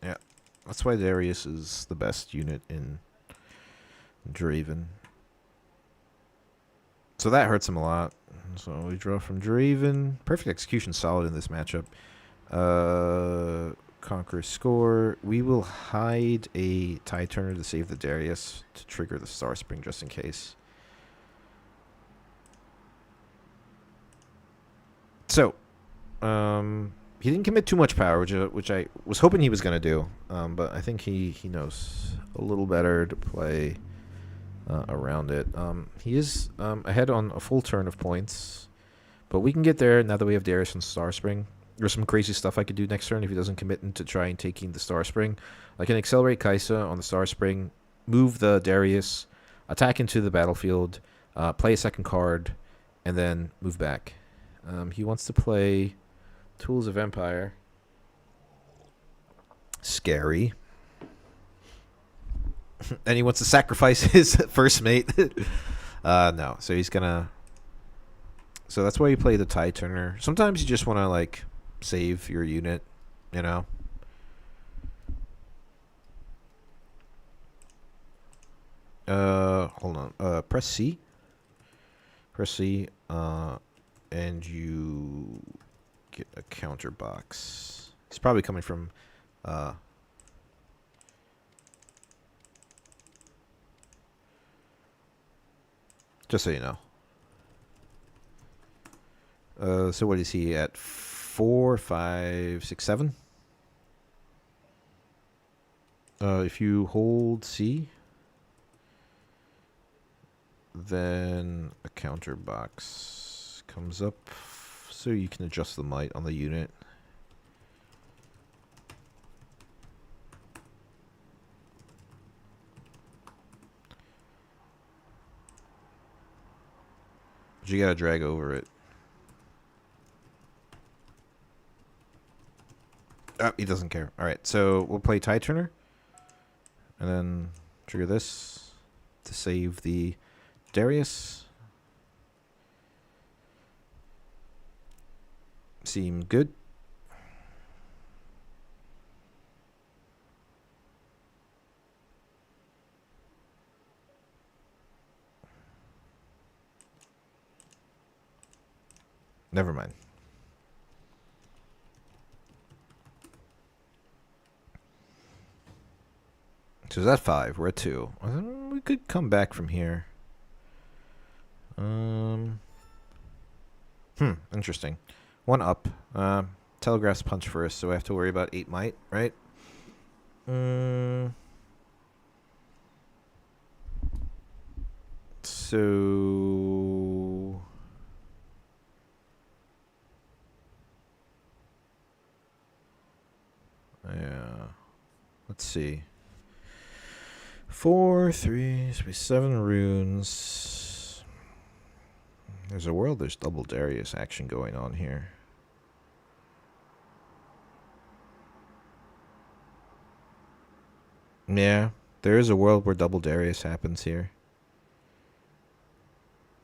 Speaker 1: Yeah. That's why Darius is the best unit in Draven. So that hurts him a lot. So we draw from Draven. Perfect execution, solid in this matchup. Conquer score. We will hide a Tide Turner to save the Darius to trigger the Star Spring just in case. So, he didn't commit too much power, which I was hoping he was going to do. But I think he knows a little better to play around it. He is ahead on a full turn of points. But we can get there now that we have Darius and Star Spring. There's some crazy stuff I could do next turn if he doesn't commit into trying taking the Star Spring. I can accelerate Kaisa on the Star Spring, move the Darius, attack into the battlefield, play a second card, and then move back. He wants to play Tools of Empire. Scary. And he wants to sacrifice his first mate. No. So he's gonna. So that's why you play the Tide Turner. Sometimes you just want to like save your unit, you know. Hold on. Press C. Press C. And you get a counter box. It's probably coming from. Just so you know. So what is he at? 4, 5, 6, 7? If you hold C, then a counter box comes up, so you can adjust the might on the unit. But you gotta drag over it. He doesn't care. Alright, so we'll play Tide Turner. And then trigger this to save the Darius. Seem good. Never mind. So is that 5? We're at 2. We could come back from here. Interesting. 1 up. Telegraph's punch first, so I have to worry about 8 might, right? So yeah. Let's see. 4, 3, 7 runes. There's a world there's double Darius action going on here. Yeah, there is a world where double Darius happens here.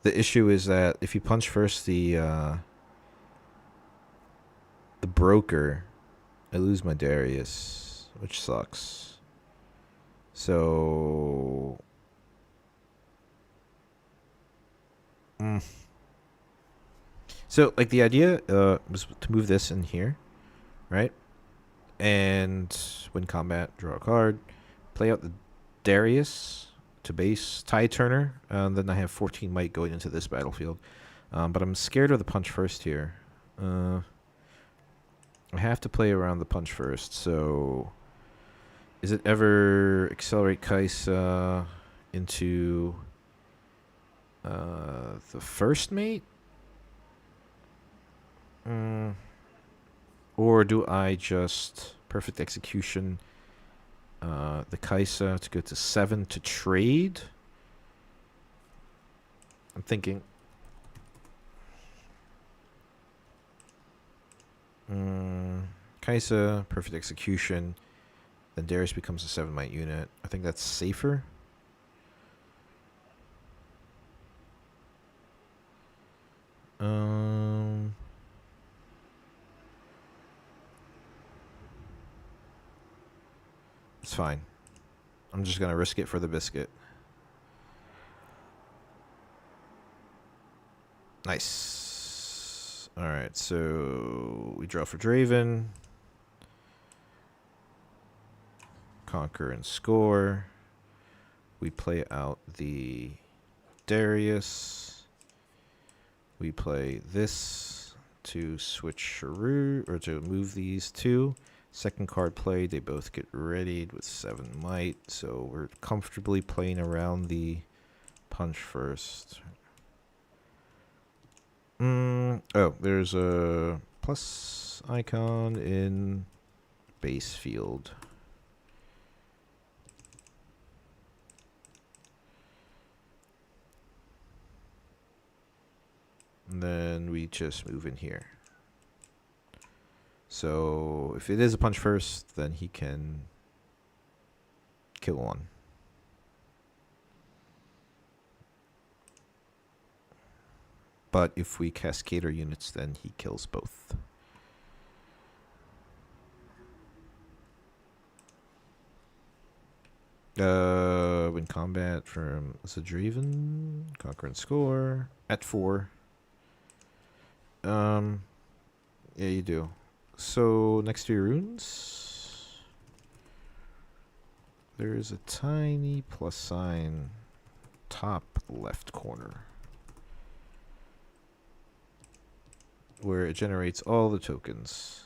Speaker 1: The issue is that if you punch first the broker, I lose my Darius, which sucks. So So, like, the idea was to move this in here, right? And when combat, draw a card, play out the Darius to base Tide Turner, and then I have 14 might going into this battlefield. But I'm scared of the punch first here. I have to play around the punch first, so is it ever accelerate Kaisa into the first mate? Or do I just perfect execution the Kaisa to go to 7 to trade? I'm thinking. Kaisa, perfect execution. Then Darius becomes a 7 might unit. I think that's safer. It's fine. I'm just going to risk it for the biscuit. Nice. Alright, so we draw for Draven. Conquer and score. We play out the Darius. We play this to switch Sharu, or to move these two. Second card played, they both get readied with 7 might, so we're comfortably playing around the punch first. Oh, there's a plus icon in base field. And then we just move in here. So if it is a punch first, then he can kill one. But if we cascade our units, then he kills both. Win combat from Zadriven. Conquer and score. At 4. Yeah, you do. So, next to your runes, there is a tiny plus sign top left corner where it generates all the tokens.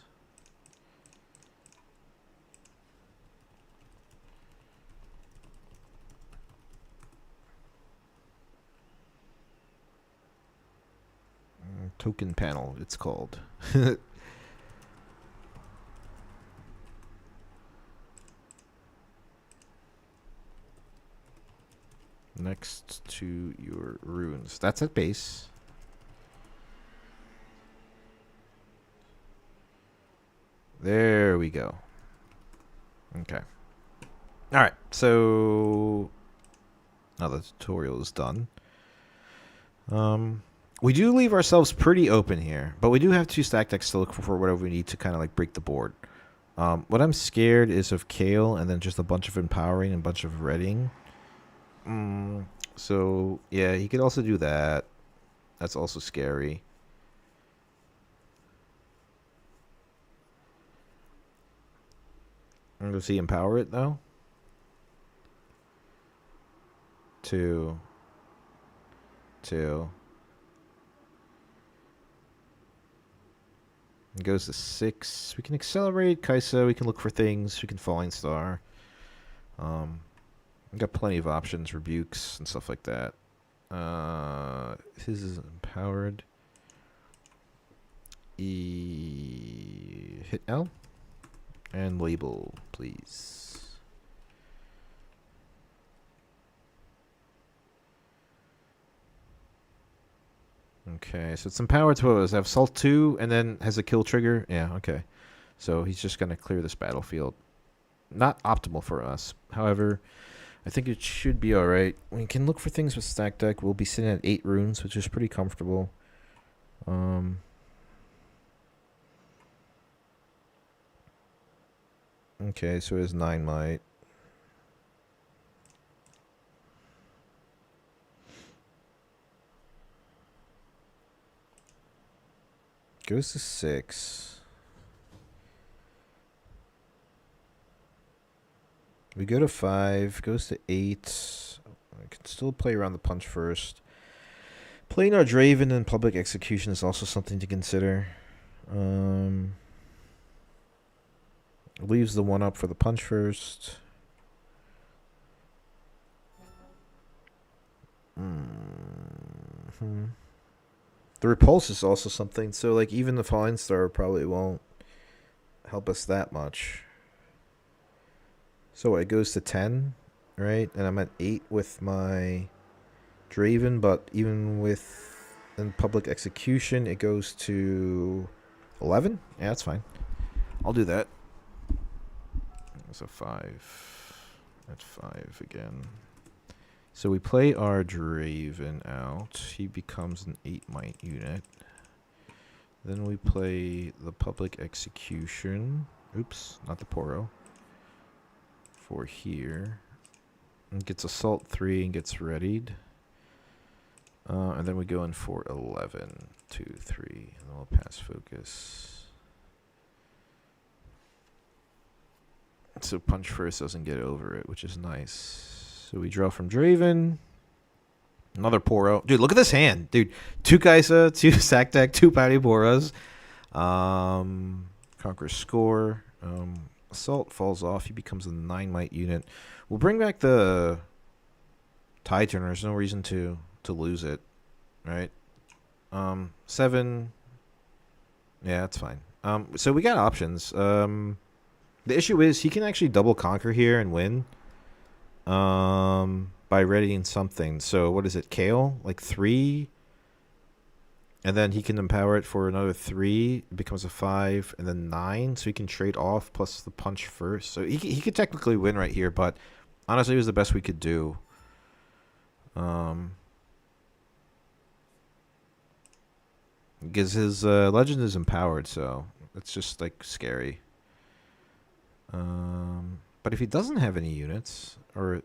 Speaker 1: Token panel, it's called. Next to your runes. That's at base. There we go. Okay. Alright, so now the tutorial is done. We do leave ourselves pretty open here, but we do have 2 stack decks to look for whatever we need to kind of like break the board. What I'm scared is of Kale and then just a bunch of empowering and a bunch of redding. So yeah, he could also do that. That's also scary. Does he empower it though? 2. It goes to 6. We can accelerate Kaisa. We can look for things. We can Falling Star. We got plenty of options, rebukes and stuff like that. His is empowered. Hit L and label, please. Okay, so it's empowered to what does it have? Salt 2 and then has a kill trigger? Yeah, okay. So he's just going to clear this battlefield. Not optimal for us. However, I think it should be alright. We can look for things with stack deck. We'll be sitting at 8 runes, which is pretty comfortable. Okay, so it has 9 might. Goes to 6. We go to 5. Goes to 8. I can still play around the punch first. Playing our Draven in public execution is also something to consider. Leaves the 1 up for the punch first. The repulse is also something, so like even the Falling Star probably won't help us that much. So it goes to 10, right? And I'm at 8 with my Draven, but even with in public execution, it goes to 11. Yeah, that's fine. I'll do that. That's a 5. That's 5 again. So we play our Draven out. He becomes an 8 might unit. Then we play the public execution. Oops, not the Poro. For here. And gets assault 3 and gets readied. And then we go in for 11, 2, 3. And then we'll pass focus. So punch first doesn't get over it, which is nice. So we draw from Draven. Another Poro. Dude, look at this hand. Dude, 2 Kaisa, 2 sack deck, 2 Patty Poros. Conquer score. Assault falls off. He becomes a 9 might unit. We'll bring back the Tide Turner. There's no reason to lose it. Right? 7. Yeah, that's fine. So we got options. The issue is he can actually double conquer here and win. By readying something. So what is it? Kale? Like 3? And then he can empower it for another 3. It becomes a 5, and then 9. So he can trade off plus the punch first. So he could technically win right here, but honestly, it was the best we could do. Because his legend is empowered, so it's just like scary. But if he doesn't have any units, or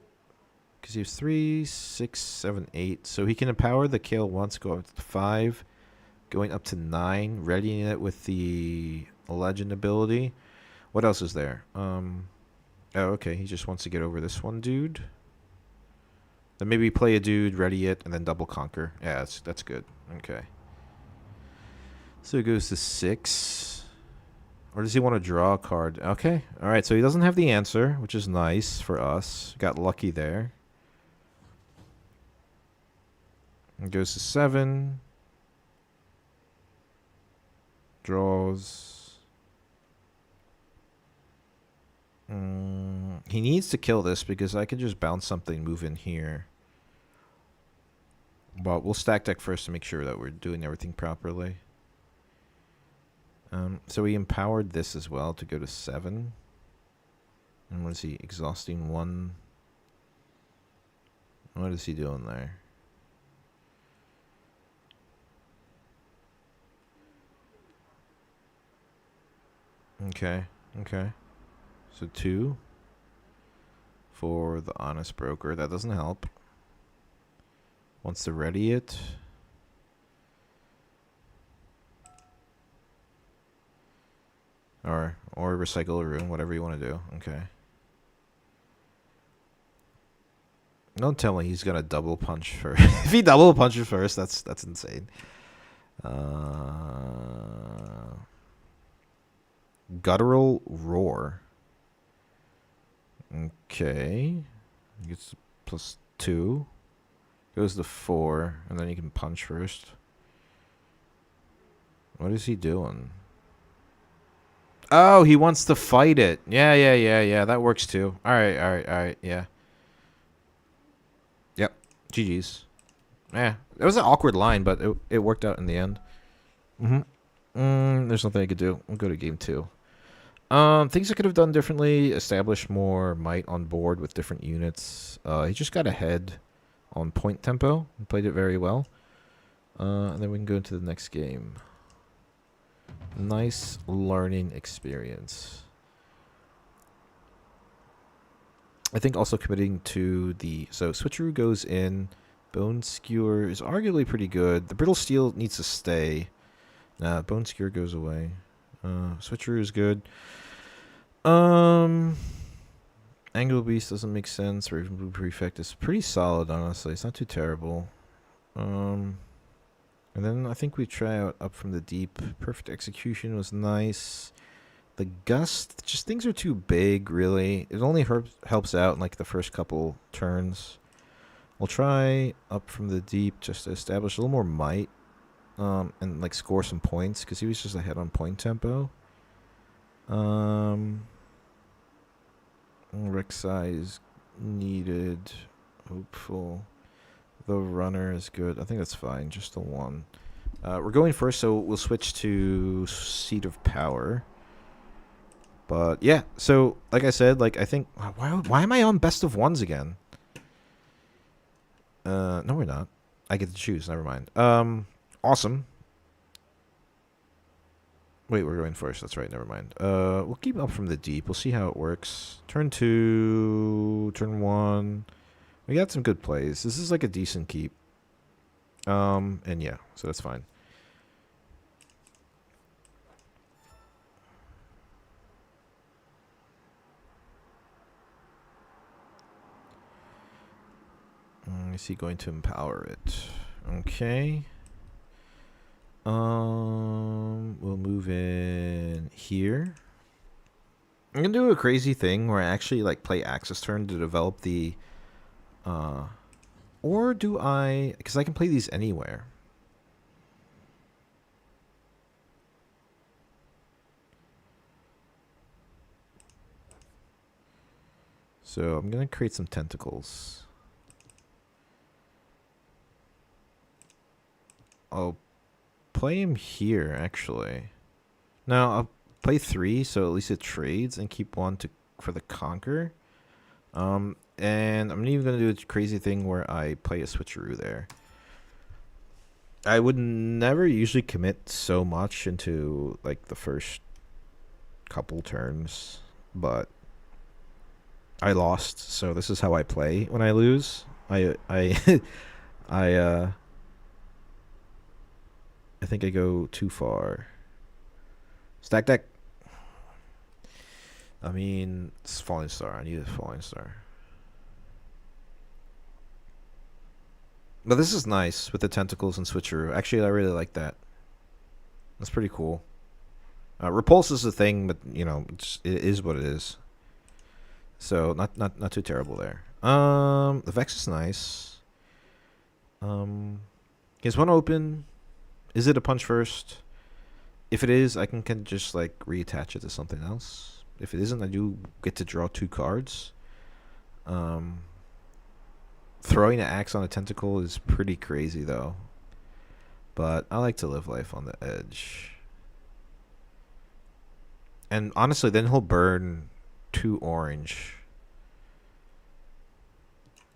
Speaker 1: because he has 3, 6, 7, 8, so he can empower the Kale once, go up to 5, going up to 9, readying it with the legend ability. What else is there? Oh, okay, he just wants to get over this one dude. Then maybe play a dude, ready it, and then double conquer. Yeah, that's good. Okay. So it goes to 6. Or does he want to draw a card? Okay. All right. So he doesn't have the answer, which is nice for us. Got lucky there. It goes to 7. Draws. He needs to kill this because I can just bounce something, move in here. But we'll stack deck first to make sure that we're doing everything properly. So we empowered this as well to go to 7. And what is he? Exhausting 1. What is he doing there? Okay. So 2 for the honest broker. That doesn't help. Wants to ready it. Or recycle a room, whatever you want to do. Okay. Don't tell me he's gonna double punch first. If he double punches first, that's insane. Guttural roar. Okay. He gets +2. Goes to 4, and then he can punch first. What is he doing? Oh, he wants to fight it. Yeah. That works too. All right. Yeah. Yep. GG's. Yeah. It was an awkward line, but it worked out in the end. There's nothing I could do. We'll go to game 2. Things I could have done differently. Establish more might on board with different units. He just got ahead on point tempo and played it very well. And then we can go into the next game. Nice learning experience. I think also committing to the... So Switcheroo goes in. Bone Skewer is arguably pretty good. The Brittle Steel needs to stay. Nah, Bone Skewer goes away. Switcheroo is good. Angle Beast doesn't make sense. Raven Blue Prefect is pretty solid, honestly. It's not too terrible. And then I think we try out Up from the Deep. Perfect Execution was nice. The Gust, just things are too big, really. It only helps out in like the first couple turns. We'll try Up from the Deep just to establish a little more might. And like score some points, because he was just ahead on point tempo. Rec size needed. Hopeful. The runner is good. I think that's fine. Just the 1. We're going first, so we'll switch to Seat of Power. But yeah, so like I said, like I think why am I on best of 1s again? No, we're not. I get to choose. Never mind. Awesome. Wait, we're going first. That's right. Never mind. We'll keep Up from the Deep. We'll see how it works. Turn 2, turn 1. We got some good plays. This is like a decent keep. And yeah, so that's fine. Is he going to empower it? Okay. We'll move in here. I'm gonna do a crazy thing where I actually like play Axis turn to develop the or do I, because I can play these anywhere. So I'm gonna create some tentacles. Oh, play him here, actually. No, I'll play 3, so at least it trades, and keep 1 for the conquer. And I'm even going to do a crazy thing where I play a switcheroo there. I would never usually commit so much into, like, the first couple turns, but I lost, so this is how I play when I lose. I I think I go too far. Stack deck. I mean, it's Falling Star. I need a Falling Star. But this is nice with the tentacles and switcheroo. Actually, I really like that. That's pretty cool. Repulse is a thing, but you know, it is what it is. So not too terrible there. The Vex is nice. He has 1 open. Is it a punch first? If it is, I can just like reattach it to something else. If it isn't, I do get to draw 2 cards. Throwing an axe on a tentacle is pretty crazy though. But I like to live life on the edge. And honestly, then he'll burn 2 orange.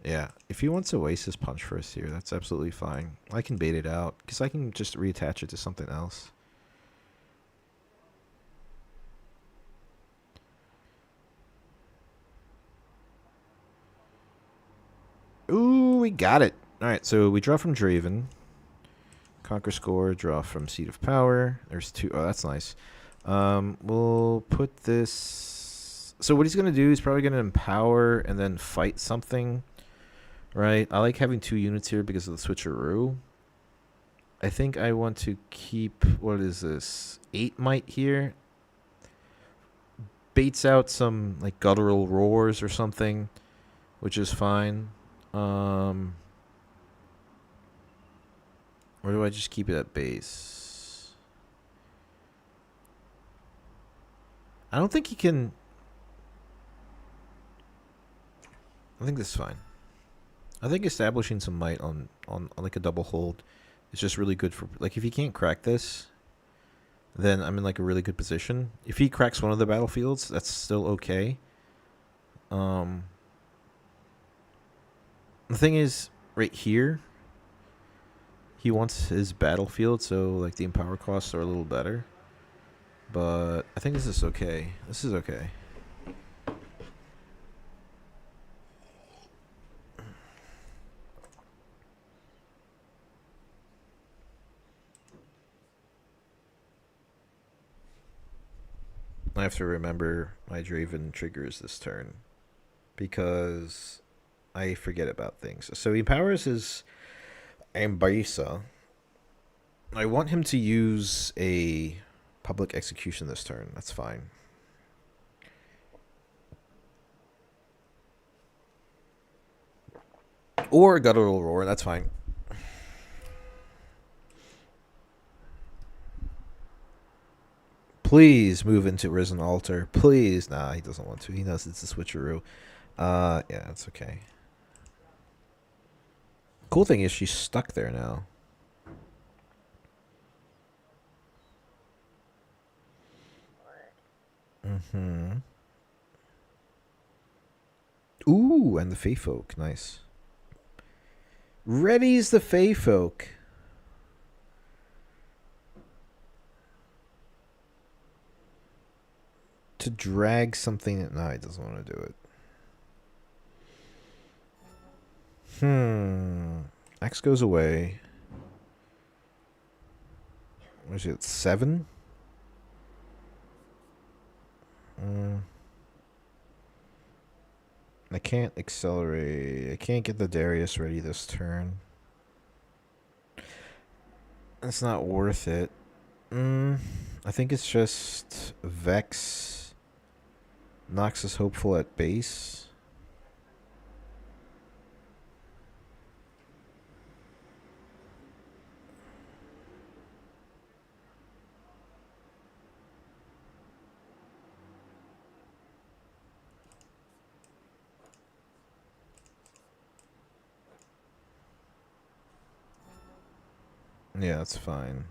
Speaker 1: Yeah, if he wants to waste his punch first here, that's absolutely fine. I can bait it out, because I can just reattach it to something else. Ooh, we got it. Alright, so we draw from Draven. Conquer score, draw from Seat of Power. There's 2. Oh, that's nice. We'll put this... So what he's going to do, he's probably going to empower and then fight something. Right? I like having 2 units here because of the switcheroo. I think I want to keep... What is this? 8 might here. Baits out some like guttural roars or something, which is fine. Or do I just keep it at base? I don't think he can... I think this is fine. I think establishing some might on like a double hold is just really good for... Like, if he can't crack this, then I'm in like a really good position. If he cracks one of the battlefields, that's still okay. The thing is, right here, he wants his battlefield, so like the empower costs are a little better. But I think this is okay. This is okay. I have to remember my Draven triggers this turn, because I forget about things. So he empowers his Ambrisa. I want him to use a public execution this turn. That's fine. Or a guttural roar. That's fine. Please move into Risen Altar. Please. Nah, he doesn't want to. He knows it's a switcheroo. Yeah, it's okay. Cool thing is she's stuck there now. Mm-hmm. Ooh, and the Fey Folk. Nice. Ready's the Fey Folk. To drag something... No, he doesn't want to do it. X goes away. What is it? 7? I can't accelerate. I can't get the Darius ready this turn. It's not worth it. I think it's just Vex knocks us hopeful at base. Yeah, that's fine.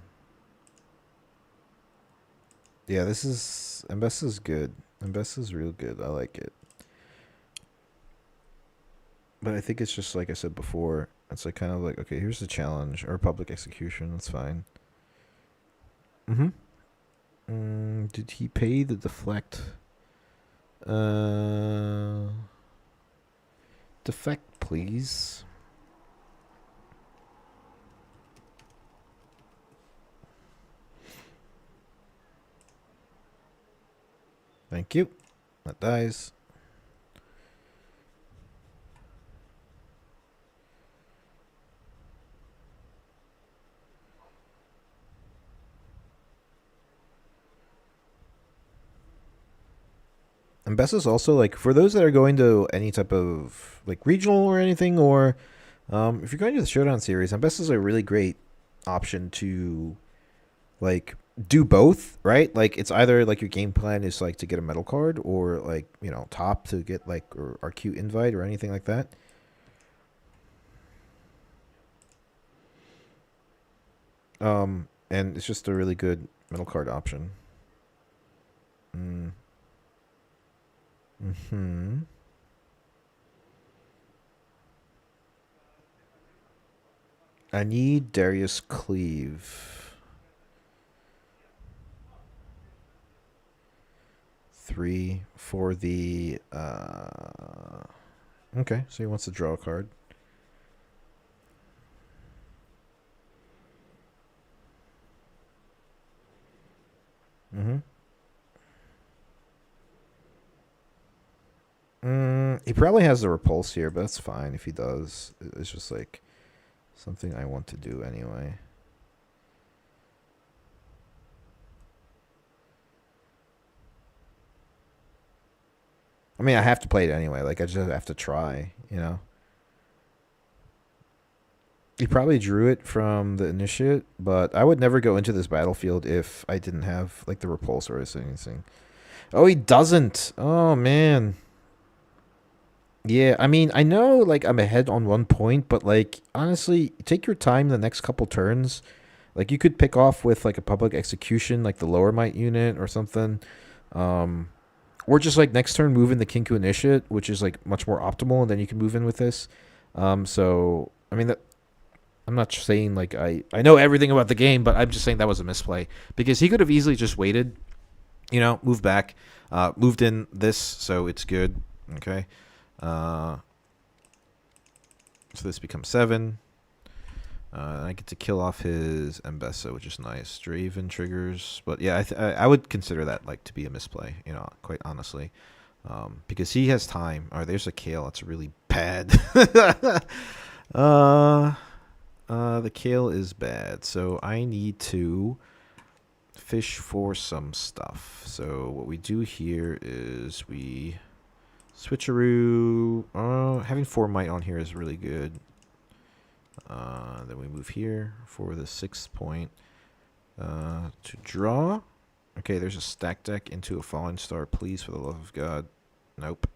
Speaker 1: Yeah, this is Mbessa's good. Mbessa's real good. I like it. But I think it's just like I said before. It's like kind of like, okay, here's the challenge or public execution. That's fine. Mm-hmm. Did he pay the deflect? Uh, defect, please. Thank you. That dies. And Best is also like for those that are going to any type of like regional or anything, or if you're going to the Showdown series, and Best is a really great option to like do both, right? Like it's either like your game plan is like to get a medal card or like, you know, top to get like or RQ invite or anything like that. And it's just a really good medal card option. Mm. Hmm. I need Darius Cleave. 3 for the okay, so he wants to draw a card. Mm-hmm. He probably has the repulse here, but that's fine if he does. It's just like something I want to do anyway. I mean, I have to play it anyway. Like, I just have to try, you know? He probably drew it from the initiate, but I would never go into this battlefield if I didn't have, like, the repulse or anything. Oh, he doesn't. Oh, man. Yeah, I mean, I know, like, I'm ahead on 1 point, but, like, honestly, take your time the next couple turns. Like, you could pick off with, like, a public execution, like the lower might unit or something. Um, or just, like, next turn move in the Kinku Initiate, which is, like, much more optimal, and then you can move in with this. So, I mean, that I'm not saying, like, I know everything about the game, but I'm just saying that was a misplay. Because he could have easily just waited, you know, moved back, moved in this, so it's good. Okay. Uh, so this becomes 7. I get to kill off his Mbessa, which is nice. Draven triggers, but yeah, I would consider that like to be a misplay. You know, quite honestly, because he has time. All right, there's a Kale. That's really bad. The Kale is bad, so I need to fish for some stuff. So what we do here is we switcheroo. Having 4 might on here is really good. Then we move here for the 6th point to draw. Okay, there's a stack deck into a falling star. Please, for the love of God. Nope.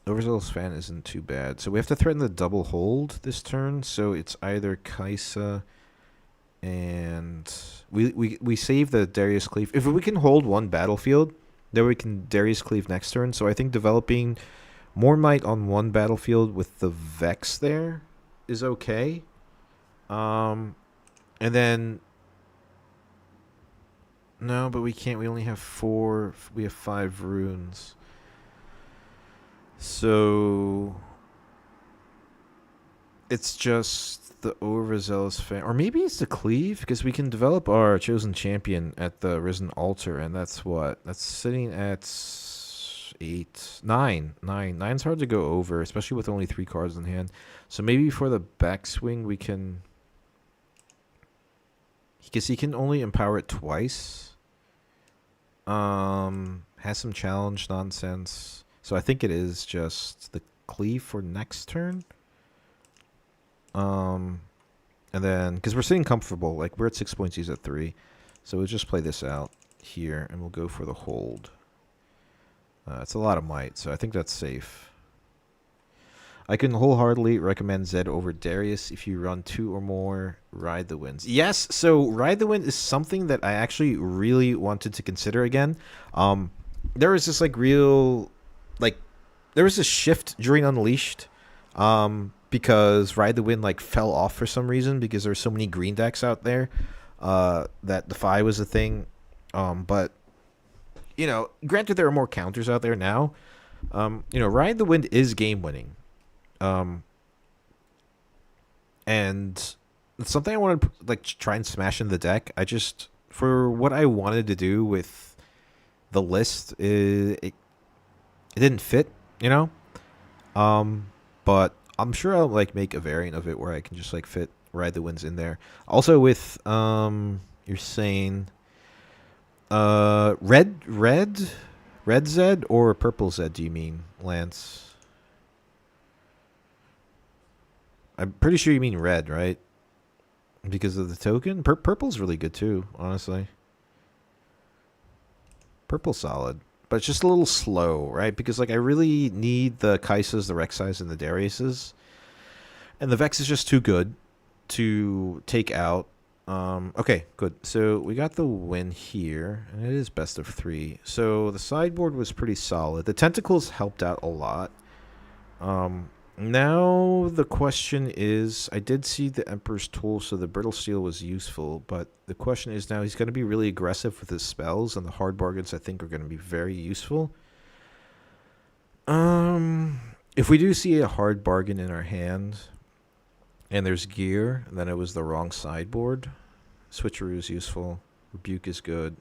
Speaker 1: Overzealous fan isn't too bad. So we have to threaten the double hold this turn. So it's either Kaisa and we save the Darius Cleave. If we can hold one battlefield, then we can Darius Cleave next turn. So I think developing more might on one battlefield with the Vex there is okay. And then no, but we can't. We only have 4. We have 5 runes. So it's just the overzealous fan, or maybe it's the cleave because we can develop our chosen champion at the risen altar, and that's sitting at 8, 9. Nine's hard to go over, especially with only 3 cards in hand. So maybe for the backswing we can, because he can only empower it twice. Has some challenge nonsense. So I think it is just the cleave for next turn. And then because we're sitting comfortable, like we're at 6 points, he's at 3, so we'll just play this out here, and we'll go for the hold. It's a lot of might, so I think that's safe. I can wholeheartedly recommend Zed over Darius if you run 2 or more Ride the Winds. Yes, so Ride the Wind is something that I actually really wanted to consider again. There was this like real, like, there was a shift during Unleashed, because Ride the Wind like fell off for some reason because there were so many green decks out there, that Defy was a thing. But granted there are more counters out there now. Ride the Wind is game winning. And it's something I want to like try and smash in the deck. I just, for what I wanted to do with the list, it didn't fit, you know. But I'm sure I'll like make a variant of it where I can just like fit Ride the Winds in there. Also with you're saying red Zed or purple Zed? Do you mean, Lance? I'm pretty sure you mean red, right? Because of the token? Purple's really good too, honestly. Purple's solid. But it's just a little slow, right? Because like I really need the Kaisas, the Rek'Sais, and the Dariuses. And the Vex is just too good to take out. Okay, good. So we got the win here, and it is best of 3. So the sideboard was pretty solid. The Tentacles helped out a lot. Now the question is, I did see the Emperor's Tool, so the Brittle Steel was useful, but the question is now he's going to be really aggressive with his spells, and the hard bargains I think are going to be very useful. If we do see a hard bargain in our hand, and there's gear, then it was the wrong sideboard. Switcheroo is useful. Rebuke is good.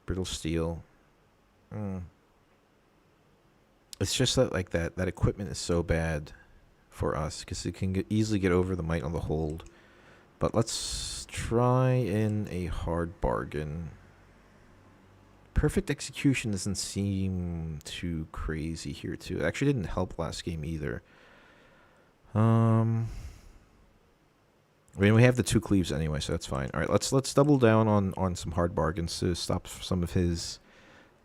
Speaker 1: Brittle Steel. It's just that like that equipment is so bad for us because it can easily get over the Might on the Hold. But let's try in a hard bargain. Perfect Execution doesn't seem too crazy here too. It actually didn't help last game either. I mean, we have the 2 cleaves anyway, so that's fine. All right, let's double down on some hard bargains to stop some of his.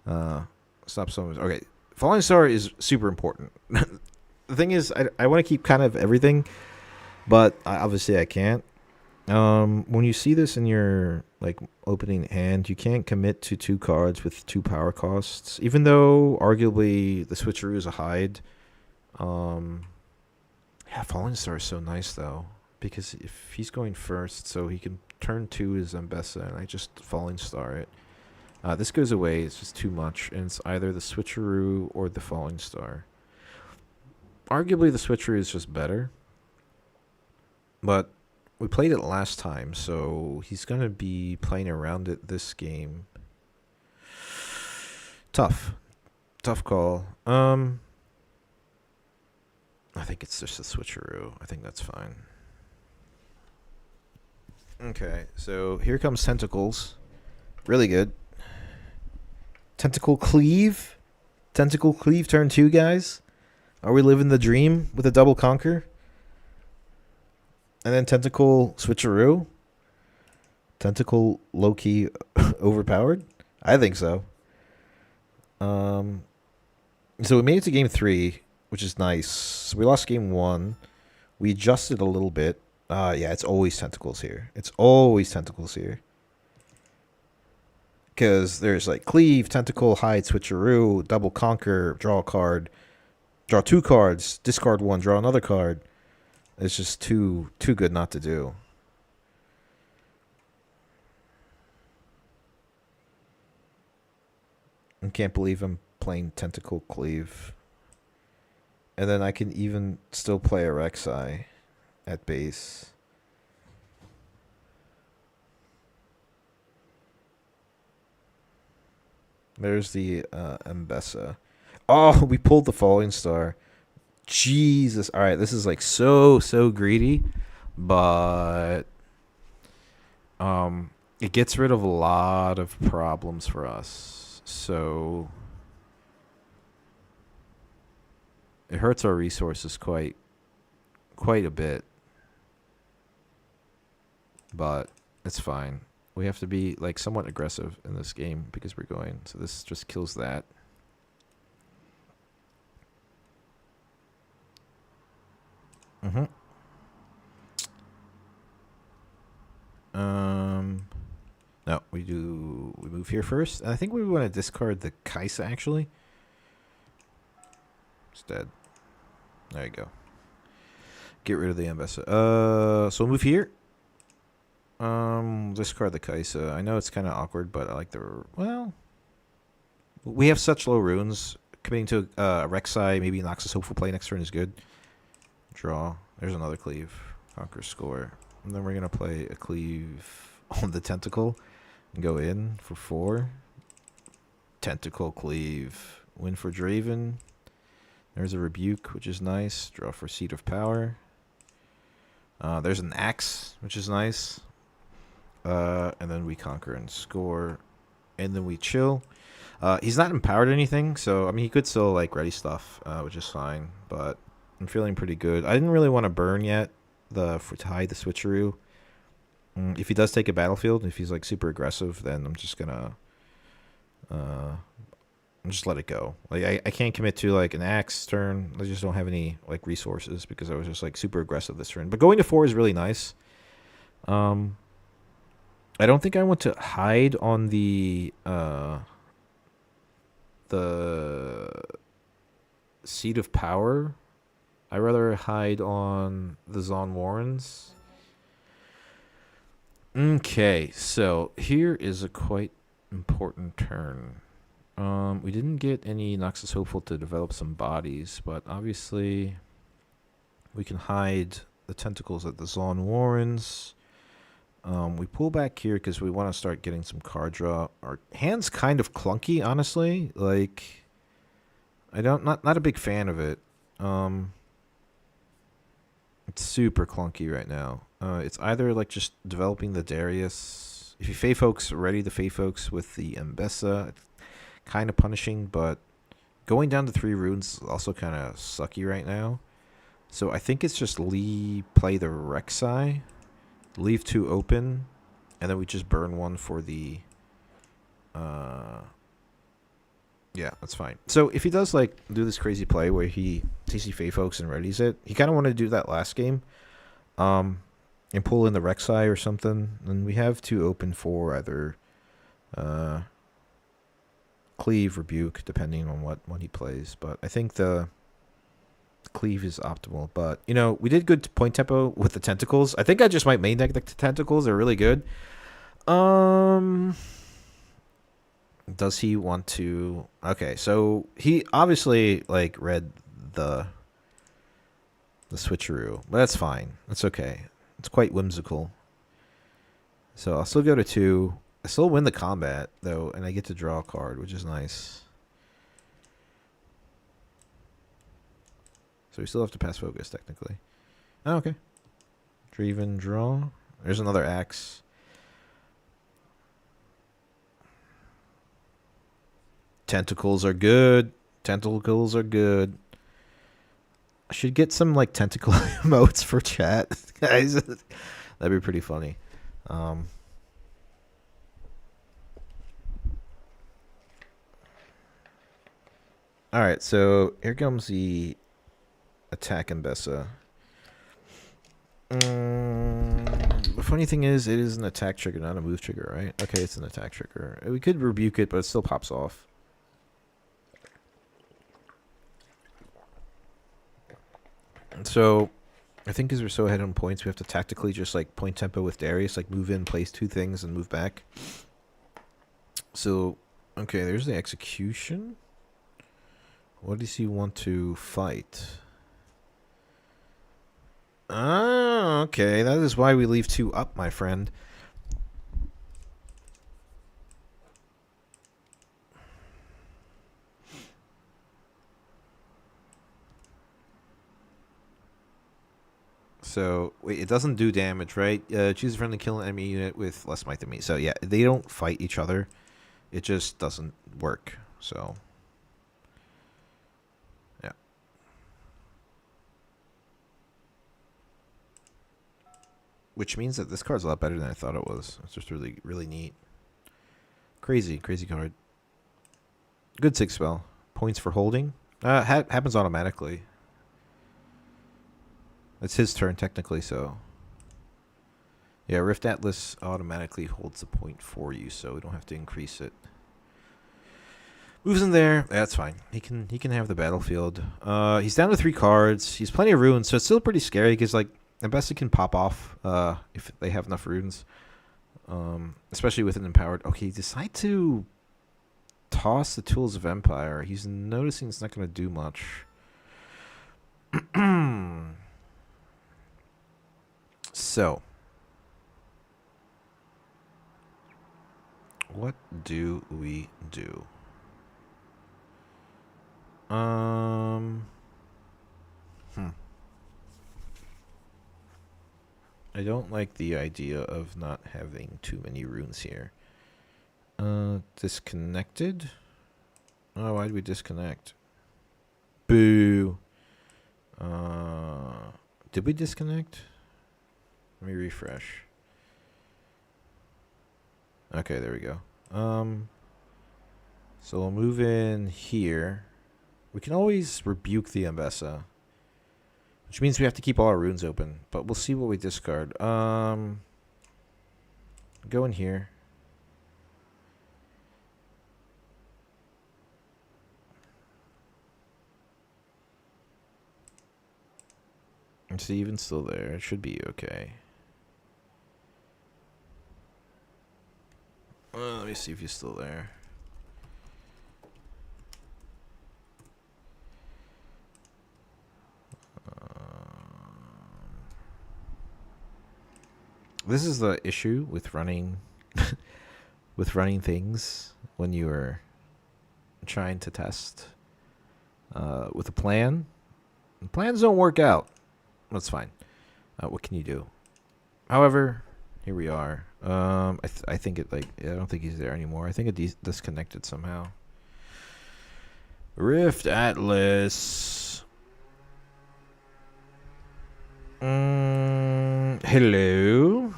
Speaker 1: Okay. Falling Star is super important. The thing is, I want to keep kind of everything, but obviously I can't. When you see this in your like opening hand, you can't commit to 2 cards with 2 power costs, even though arguably the Switcheroo is a hide. Yeah, Falling Star is so nice though, because if he's going first, so he can turn 2 his Ambessa, and I just Falling Star it. This goes away. It's just too much, and it's either the Switcheroo or the Falling Star. Arguably, the Switcheroo is just better, but we played it last time, so he's going to be playing around it this game. Tough call. I think it's just the Switcheroo. I think that's fine. Okay, so here comes Tentacles. Really good. Tentacle Cleave turn 2, guys. Are we living the dream with a double conquer? And then Tentacle Switcheroo? Tentacle low-key overpowered? I think so. So we made it to game 3, which is nice. We lost game 1. We adjusted a little bit. Yeah, it's always Tentacles here. Because there's like Cleave, Tentacle, Hide, Switcheroo, Double Conquer, draw a card, draw 2 cards, discard 1, draw another card. It's just too good not to do. I can't believe I'm playing Tentacle Cleave. And then I can even still play a Rek'Sai at base. There's the Ambessa. Oh, we pulled the Falling Star. Jesus. All right, this is like so greedy, but it gets rid of a lot of problems for us. So it hurts our resources quite a bit. But it's fine. We have to be like somewhat aggressive in this game because we're going. So this just kills that. Mm-hmm. No, we move here first. I think we want to discard the Kaisa, actually. It's dead. There you go. Get rid of the Ambessa. So we'll move here. Discard the Kaisa. I know it's kind of awkward, but I like the... Well, we have such low runes. Committing to Rek'Sai, maybe Noxus Hopeful play next turn is good. Draw. There's another cleave. Conquer, score. And then we're going to play a cleave on the Tentacle. And go in for 4. Tentacle, cleave. Win for Draven. There's a Rebuke, which is nice. Draw for Seat of Power. There's an Axe, which is nice. And then we conquer and score. And then we chill. He's not empowered anything, so I mean he could still like ready stuff, which is fine. But I'm feeling pretty good. I didn't really want to burn yet to hide the switcheroo. If he does take a battlefield, if he's like super aggressive, then I'm just gonna just let it go. Like I can't commit to like an axe turn. I just don't have any like resources because I was just like super aggressive this turn. But going to 4 is really nice. I don't think I want to hide on the Seat of Power. I rather hide on the Zon Warrens. Okay, so here is a quite important turn. We didn't get any Noxus Hopeful to develop some bodies, but obviously we can hide the tentacles at the Zon Warrens. We pull back here because we want to start getting some card draw. Our hand's kind of clunky, honestly. Like, not a big fan of it. It's super clunky right now. It's either like just developing the Darius. If you Fey folks ready the Fey folks with the Ambessa, it's kind of punishing, but going down to 3 runes is also kind of sucky right now. So I think it's just play the Rek'Sai, leave 2 open, and then we just burn 1 for the... Yeah, that's fine. So if he does like do this crazy play where he TC Fey folks and readies it, he kind of wanted to do that last game, and pull in the Rek'Sai or something. And we have 2 open for either Cleave, Rebuke, depending on what one he plays. But I think the Cleave is optimal. But you know, we did good point tempo with the tentacles. I think I just might main deck the tentacles. They're really good. Does he want to... Okay, so he obviously, like, read the switcheroo. But that's fine. That's okay. It's quite whimsical. So I'll still go to 2. I still win the combat, though, and I get to draw a card, which is nice. So we still have to pass focus, technically. Oh, okay. Draven, draw. There's another axe. Tentacles are good. Tentacles are good. I should get some like tentacle emotes for chat, guys. That'd be pretty funny. All right, so here comes the attack Ambessa. The funny thing is, it is an attack trigger, not a move trigger, right? Okay, it's an attack trigger. We could rebuke it, but it still pops off. So, I think because we're so ahead on points, we have to tactically just like point tempo with Darius, like move in, place 2 things, and move back. So, okay, there's the execution. What does he want to fight? Ah, okay, that is why we leave 2 up, my friend. So, wait, it doesn't do damage, right? Choose a friendly kill an enemy unit with less might than me. So, yeah, they don't fight each other. It just doesn't work. So, yeah. Which means that this card's a lot better than I thought it was. It's just really, really neat. Crazy, crazy card. Good 6 spell. Points for holding. Happens automatically. It's his turn, technically, so... Yeah, Rift Atlas automatically holds the point for you, so we don't have to increase it. Moves in there. That's fine. He can have the battlefield. He's down to 3 cards. He's plenty of runes, so it's still pretty scary because like Ambessa can pop off if they have enough runes. Especially with an empowered. Okay, decide to toss the Tools of Empire. He's noticing it's not going to do much. So, what do we do? I don't like the idea of not having too many runes here. Disconnected? Oh, why did we disconnect? Boo. Did we disconnect? Let me refresh. Okay, there we go. So we'll move in here. We can always rebuke the Ambessa, which means we have to keep all our runes open. But we'll see what we discard. Go in here. Is he even still there? It should be okay. Let me see if he's still there. This is the issue with running with running things when you are trying to test with a plan. Plans don't work out. That's fine. What can you do? However, here we are. I think it I don't think he's there anymore. I think it disconnected somehow. Rift Atlas. Hello?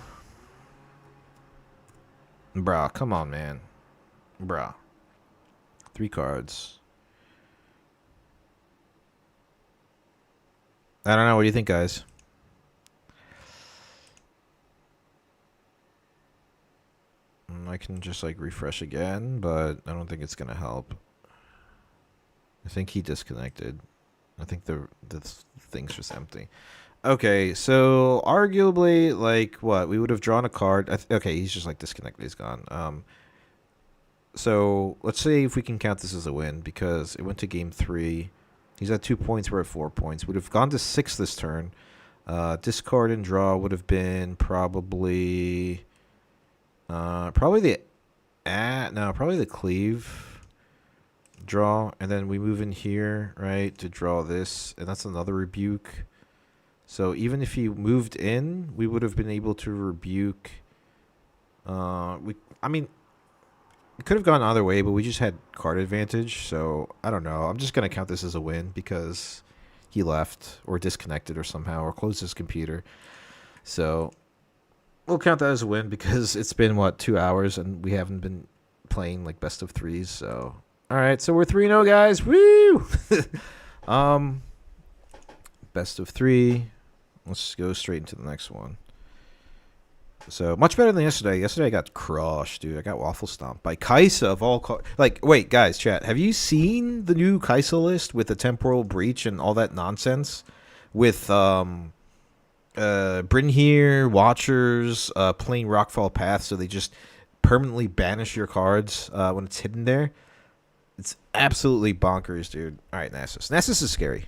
Speaker 1: Bruh, come on, man. Bruh. 3 cards. I don't know. What do you think, guys? I can just, like, refresh again, but I don't think it's going to help. I think he disconnected. I think the thing's just empty. Okay, so arguably, like, what? We would have drawn a card. Okay, he's just, like, disconnected. He's gone. So let's say if we can count this as a win, because it went to game 3. He's at 2 points. We're at 4 points. Would have gone to 6 this turn. Discard and draw would have been probably the cleave draw, and then we move in here, right, to draw this, and that's another rebuke. So even if he moved in, we would have been able to rebuke. I mean, it could have gone either way, but we just had card advantage. So I don't know. I'm just gonna count this as a win because he left or disconnected or somehow or closed his computer. So we'll count that as a win because it's been 2 hours and we haven't been playing like best of 3s. So all right, so we're 3-0, guys. Woo! Best of 3. Let's go straight into the next one. So much better than yesterday. Yesterday I got crushed, dude. I got waffle stomped by Kaisa of all. Wait, guys, chat. Have you seen the new Kaisa list with the temporal breach and all that nonsense? With Brynhir, Watchers, playing Rockfall Path, so they just permanently banish your cards when it's hidden there. It's absolutely bonkers, dude. All right, Nasus. Nasus is scary.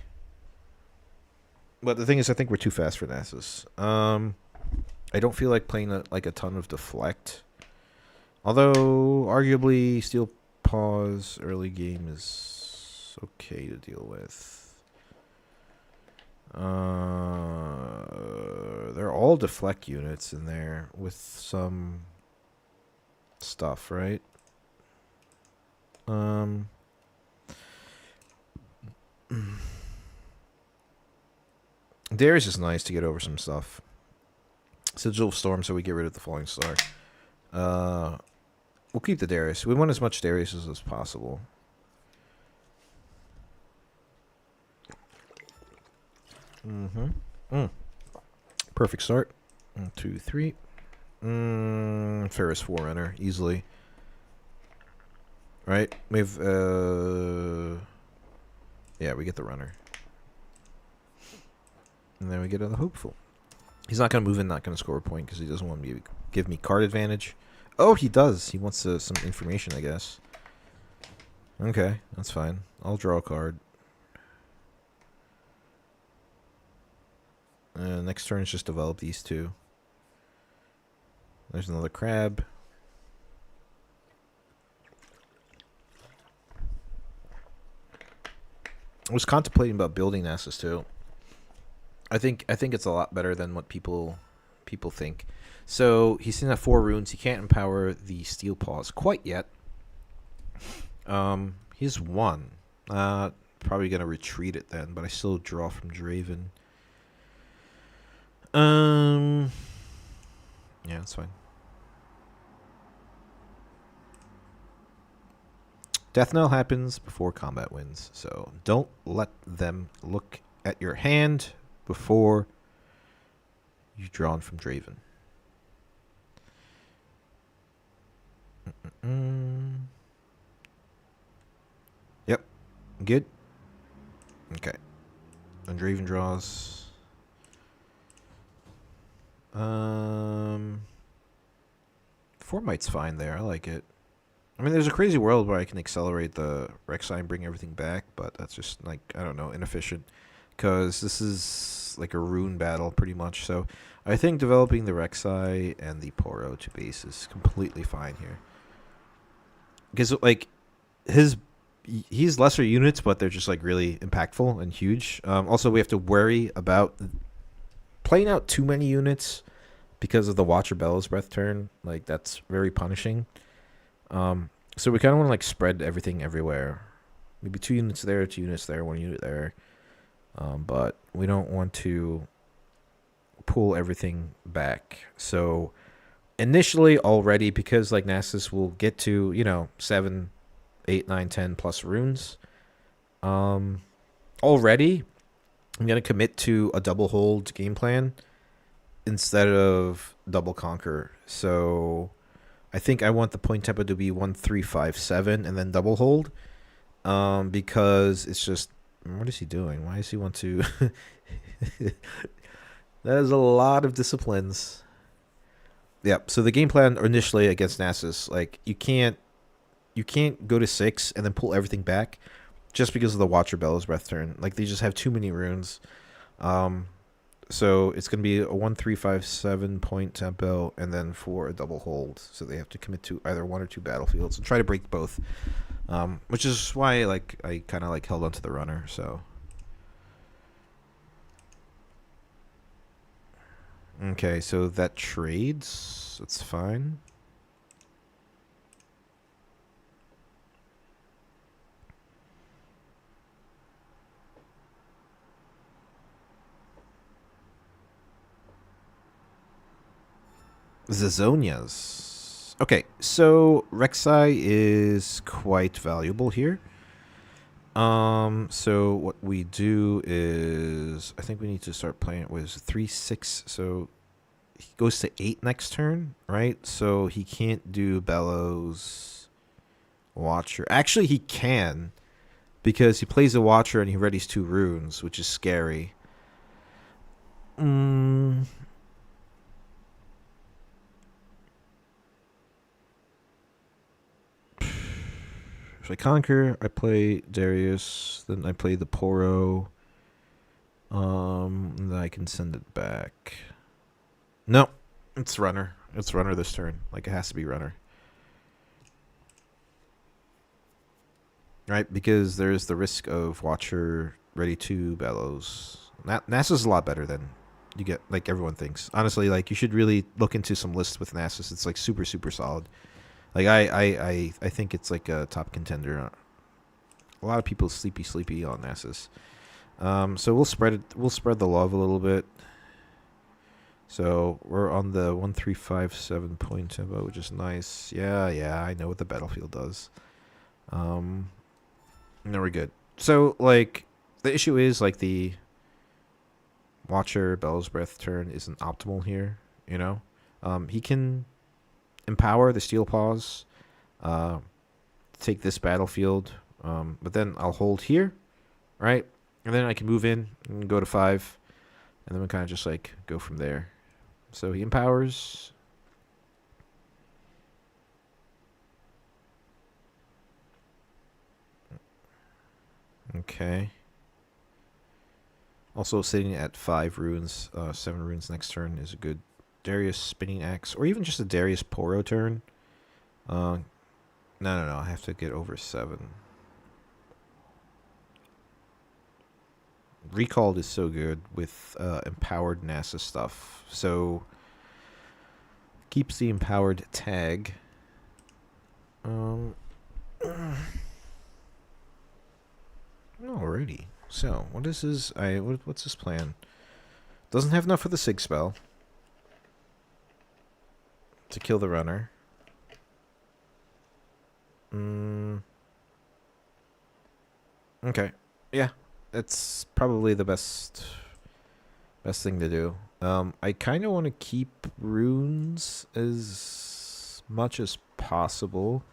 Speaker 1: But the thing is, I think we're too fast for Nasus. I don't feel like playing a ton of Deflect. Although, arguably, Steel Paws early game is okay to deal with. They're all Deflect units in there with some stuff, right? Darius is nice to get over some stuff. Sigil of Storm, so we get rid of the Falling Star. We'll keep the Darius. We want as much Darius as possible. Perfect start. 1, 2, 3. Ferris Forerunner, easily. Right? We've, yeah, we get the runner. And then we get the hopeful. He's not going to move in, not going to score a point because he doesn't want me to give me card advantage. Oh, he does. He wants some information, I guess. Okay, that's fine. I'll draw a card. Next turn is just develop these two. There's another crab. I was contemplating about building Nasus too. I think it's a lot better than what people think. So he's sitting at 4 runes. He can't empower the Steel Paws quite yet. He's 1. Probably gonna retreat it then, but I still draw from Draven. Yeah, that's fine. Death knell happens before combat wins, so don't let them look at your hand before you've drawn from Draven. Yep. Good. Okay. And Draven draws. Formight's fine there. I like it. I mean, there's a crazy world where I can accelerate the Rek'Sai and bring everything back, but that's just, like, I don't know, inefficient. Because this is, like, a rune battle, pretty much. So, I think developing the Rek'Sai and the Poro to base is completely fine here. Because, like, he's lesser units, but they're just, like, really impactful and huge. Also, we have to worry about playing out too many units because of the Watcher Bellows Breath turn. Like, that's very punishing. So we kind of want to, like, spread everything everywhere. Maybe 2 units there, 2 units there, 1 unit there. But we don't want to pull everything back. So initially already, because, like, Nasus will get to, 7, 8, 9, 10 plus runes. Already, I'm going to commit to a double hold game plan instead of double conquer. So I think I want the point tempo to be 1, 3, 5, 7 and then double hold. Because it's just, what is he doing? Why does he want to? That is a lot of disciplines. Yep. So the game plan initially against Nasus, like, you can't go to 6 and then pull everything back just because of the Watcher Bellows Breath turn. Like, they just have too many runes. So it's going to be a 1, 3, 5, 7 point tempo and then for a double hold. So they have to commit to either 1 or 2 battlefields and try to break both. Which is why, like, I kind of, like, held onto the runner. So okay, so that trades. That's fine. Zazonias. Okay, so Rek'Sai is quite valuable here. So what we do is, I think we need to start playing it with 3, 6. So he goes to 8 next turn, right? So he can't do Bellows, Watcher. Actually, he can, because he plays a Watcher and he readies 2 runes, which is scary. If I conquer, I play Darius, then I play the Poro. Then I can send it back. No, it's runner. It's runner this turn. Like, it has to be runner. Right? Because there's the risk of Watcher ready to Bellows. Nasus is a lot better than you get, like, everyone thinks. Honestly, like, you should really look into some lists with Nasus. It's, like, super, super solid. Like, I think it's, like, a top contender. A lot of people sleepy on Nasus. So we'll spread the love a little bit. So we're on the 1, 3, 5, 7 point tempo, which is nice. Yeah, I know what the battlefield does. No, we're good. So, like, the issue is, like, the Watcher, Bell's Breath turn isn't optimal here, you know? He can empower the Steel Paws, uh, take this battlefield, but then I'll hold here, right? And then I can move in and go to 5, and then we kind of just like go from there. So he empowers. Okay. Also sitting at 5 runes, 7 runes next turn is a good Darius Spinning Axe, or even just a Darius Poro turn. No, I have to get over 7. Recalled is so good with empowered NASA stuff. So keeps the empowered tag. Alrighty. So what is his? What's his plan? Doesn't have enough for the Sig spell to kill the runner. Okay. Yeah, that's probably the best thing to do. I kind of want to keep runes as much as possible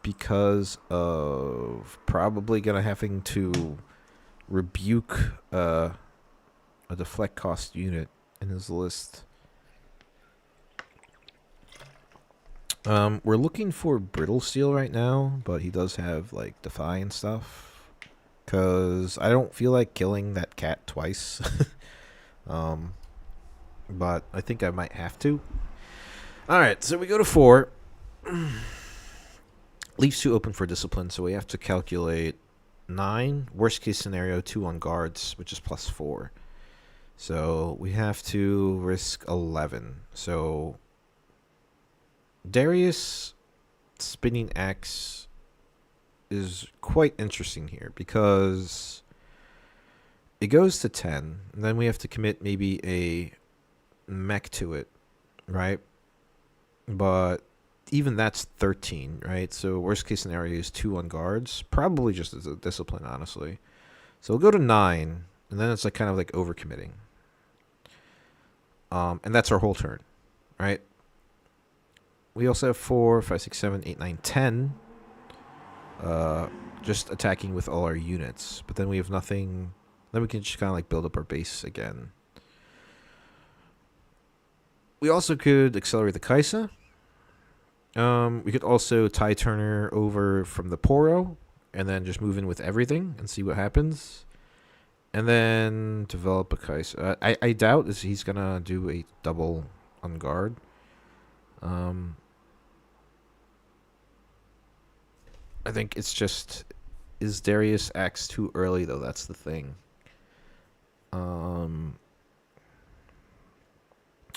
Speaker 1: because of probably gonna having to rebuke a deflect cost unit in his list. We're looking for brittle steel right now, but he does have like defy and stuff. Cause I don't feel like killing that cat twice. But I think I might have to. Alright, so we go to 4. Leaves 2 open for discipline, so we have to calculate 9. Worst case scenario, 2 on guards, which is plus 4. So we have to risk 11. So Darius Spinning Axe is quite interesting here because it goes to 10, and then we have to commit maybe a mech to it, right? But even that's 13, right? So worst case scenario is 2 on guards, probably just as a discipline, honestly. So we'll go to 9, and then it's like kind of like overcommitting. And that's our whole turn, right? We also have 4, 5, 6, 7, 8, 9, 10. Just attacking with all our units. But then we have nothing. Then we can just kind of like build up our base again. We also could accelerate the Kaisa. We could also tie Turner over from the Poro and then just move in with everything and see what happens. And then develop a Kaisa. I doubt he's going to do a double on guard. I think it's just, is Darius Axe too early though? That's the thing. I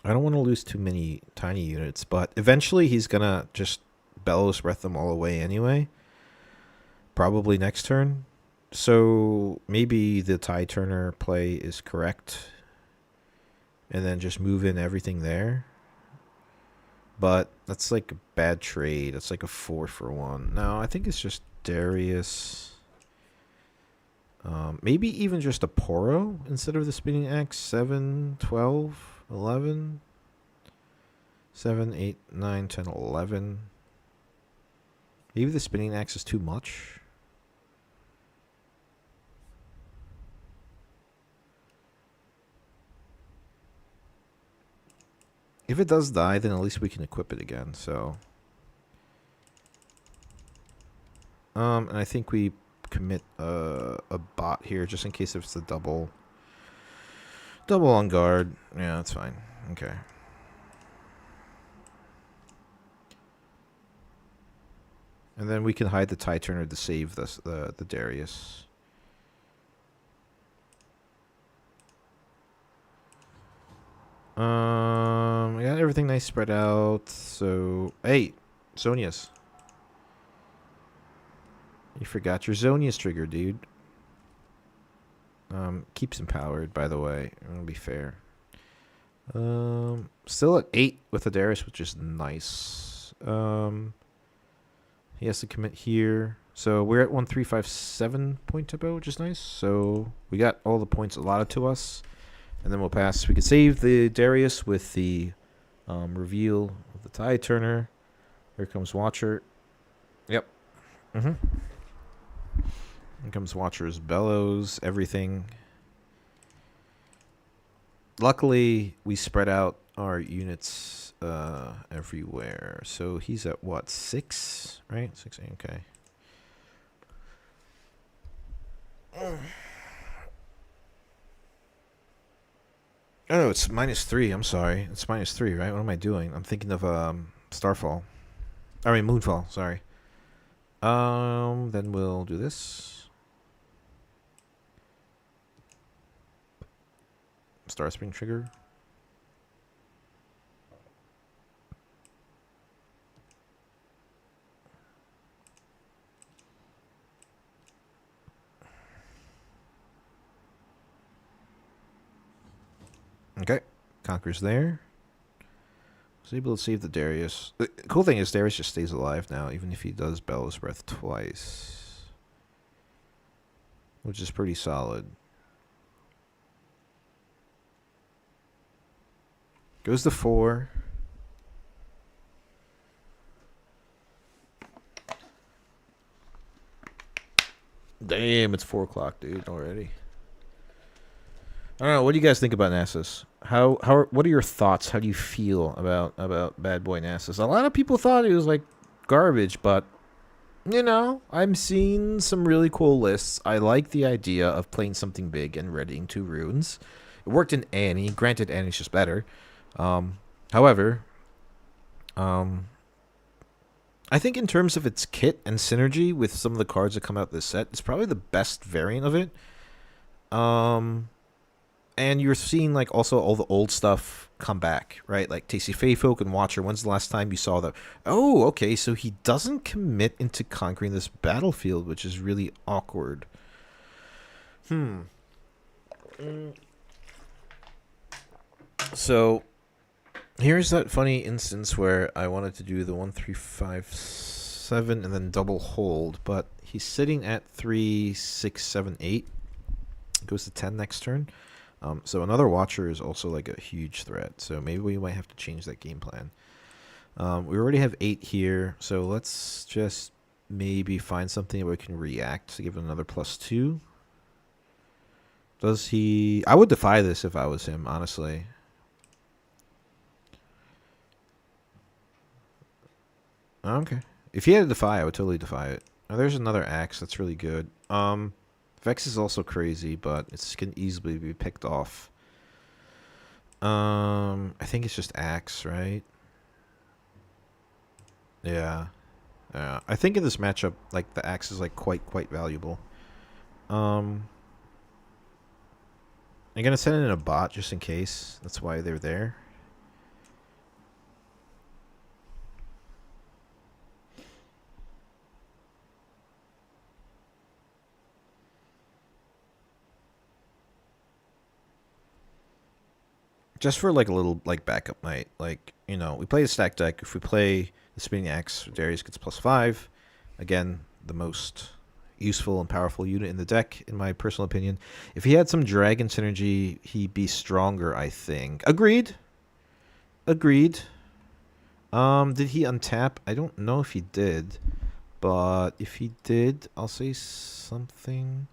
Speaker 1: don't want to lose too many tiny units, but eventually he's gonna just Bellows Breath them all away anyway. Probably next turn. So maybe the tie Turner play is correct. And then just move in everything there. But that's like a bad trade. It's like a 4-for-1. No, I think it's just Darius. Maybe even just a Poro instead of the Spinning Axe. 7, 12, 11. 7, 8, 9, 10, 11. Maybe the Spinning Axe is too much. If it does die, then at least we can equip it again, so. And I think we commit a bot here just in case if it's a double on guard. Yeah, that's fine. Okay. And then we can hide the tie Turner to save the Darius. I got everything nice spread out. So, hey, Zonia's. You forgot your Zonia's trigger, dude. Keeps empowered, by the way. It'll be fair. Still at 8 with the Darius, which is nice. He has to commit here. So we're at 1357 point tempo, which is nice. So we got all the points allotted to us. And And then we'll pass. We could save the Darius with the reveal of the Tide Turner. Here comes Watcher. Yep. Mm-hmm. Here comes Watcher's Bellows, everything. Luckily, we spread out our units everywhere. So he's at what, 6? Right? 6, okay. Oh, it's -3. I'm sorry. It's -3, right? What am I doing? I'm thinking of Starfall. I mean, Moonfall. Sorry. Then we'll do this. Star Spring trigger. Okay. Conquer's there. Was able to save the Darius. The cool thing is Darius just stays alive now, even if he does Bellows Breath twice. Which is pretty solid. Goes to 4. Damn, it's 4 o'clock, dude, already. I don't know. What do you guys think about Nasus? What are your thoughts? How do you feel about Bad Boy Nasus? A lot of people thought it was like garbage, but you know, I'm seeing some really cool lists. I like the idea of playing something big and readying 2 runes. It worked in Annie. Granted, Annie's just better. However, I think in terms of its kit and synergy with some of the cards that come out this set, it's probably the best variant of it. And you're seeing like also all the old stuff come back, right? Like Tasty Feyfolk and Watcher. When's the last time you saw that? Oh, okay, so he doesn't commit into conquering this battlefield, which is really awkward. So here's that funny instance where I wanted to do the 1, 3, 5, 7 and then double hold, but he's sitting at 3, 6, 7, 8. Goes to 10 next turn. So another Watcher is also like a huge threat. So maybe we might have to change that game plan. We already have 8 here, so let's just maybe find something where we can react to give it another +2. Does he... I would defy this if I was him, honestly. Okay. If he had to defy, I would totally defy it. Oh, there's another axe. That's really good. Vex is also crazy, but it can easily be picked off. I think it's just axe, right? Yeah. Yeah. I think in this matchup, like, the axe is, like, quite valuable. I'm gonna send in a bot just in case. That's why they're there. Just for like a little like backup night, like, you know, we play a stack deck. If we play the Spinning Axe, Darius gets +5. Again, the most useful and powerful unit in the deck, in my personal opinion. If he had some dragon synergy, he'd be stronger, I think. Agreed. Agreed. Did he untap? I don't know if he did, but if he did, I'll say something.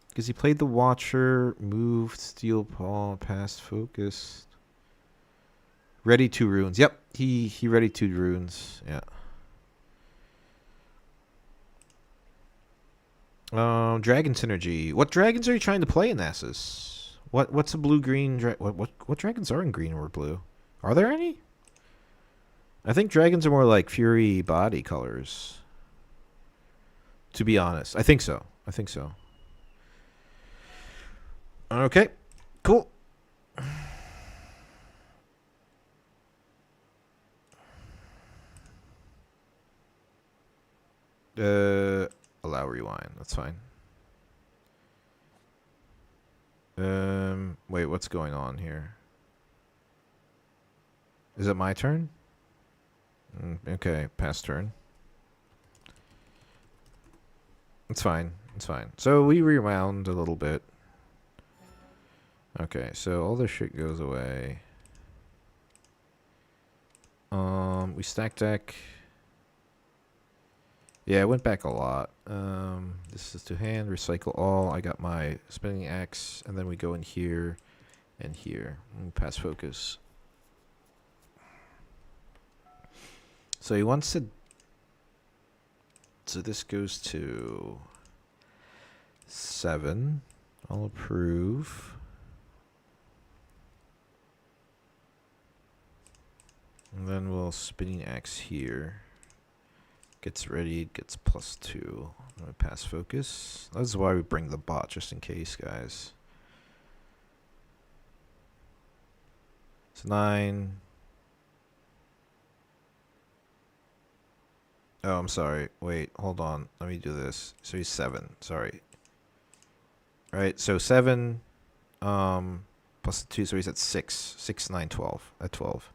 Speaker 1: Because he played the Watcher, moved, Steel Paw, passed, focused. Ready 2 runes. Yep, he ready 2 runes. Yeah. Dragon synergy. What dragons are you trying to play in Nasus? What's a blue-green... What dragons are in green or blue? Are there any? I think dragons are more like Fury body colors. To be honest. I think so. Okay, cool. Allow rewind. That's fine. Wait, what's going on here? Is it my turn? Okay, pass turn. It's fine. So we rewound a little bit. Okay, so all this shit goes away. We stack deck. Yeah, it went back a lot. This is to hand, recycle all. I got my spinning axe, and then we go in here and here. Pass focus. So he wants to. So this goes to 7. I'll approve. And then we'll spinning axe here. Gets ready, gets +2. I'm gonna pass focus. That's why we bring the bot, just in case, guys. It's 9. Oh, I'm sorry. Wait, hold on. Let me do this. So he's 7. Sorry. Right. So 7, +2. So he's at 6. 6, 9, 12. At 12.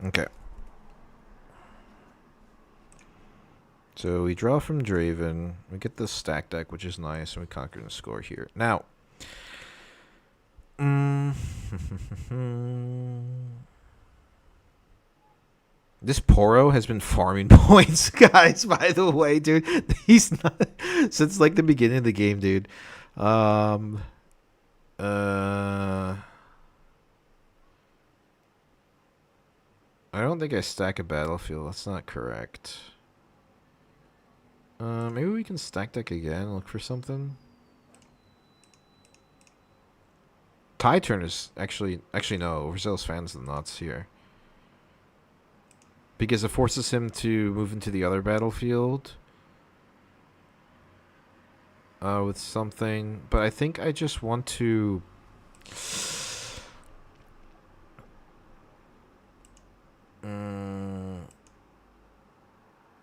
Speaker 1: Okay. So we draw from Draven. We get the stack deck, which is nice, and we conquer the score here. Now. This Poro has been farming points, guys, by the way, dude. He's not since like the beginning of the game, dude. I don't think I stack a battlefield. That's not correct. Maybe we can stack deck again and look for something. Tie turn is actually no. Overzealous fans the nuts here. Because it forces him to move into the other battlefield. With something. But I think I just want to...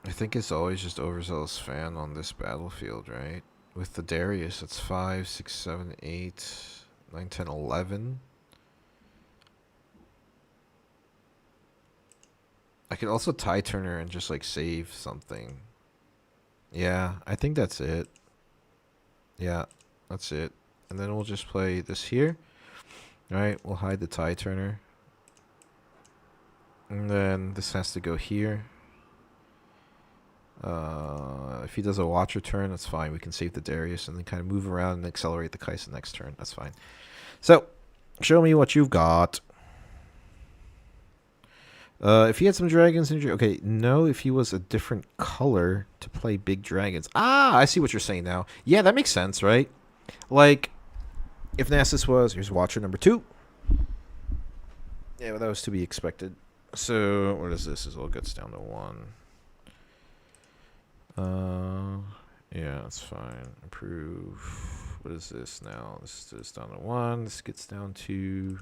Speaker 1: I think it's always just Overzealous fan on this battlefield, right? With the Darius, it's 5, 6, 7, 8, 9, 10, 11. I could also tie turner and just like save something. Yeah, I think that's it. Yeah, that's it. And then we'll just play this here. Alright, we'll hide the tie turner. And then this has to go here. If he does a watcher turn, that's fine. We can save the Darius and then kind of move around and accelerate the Kaisa next turn. That's fine. So, show me what you've got. If he had some dragons in... Okay, no, if he was a different color to play big dragons. Ah, I see what you're saying now. Yeah, that makes sense, right? Like, if Nasus was... Here's watcher number 2. Yeah, well, that was to be expected. So, what is this? This all gets down to 1. Yeah, that's fine. Improve. What is this now? This is down to 1. This gets down to...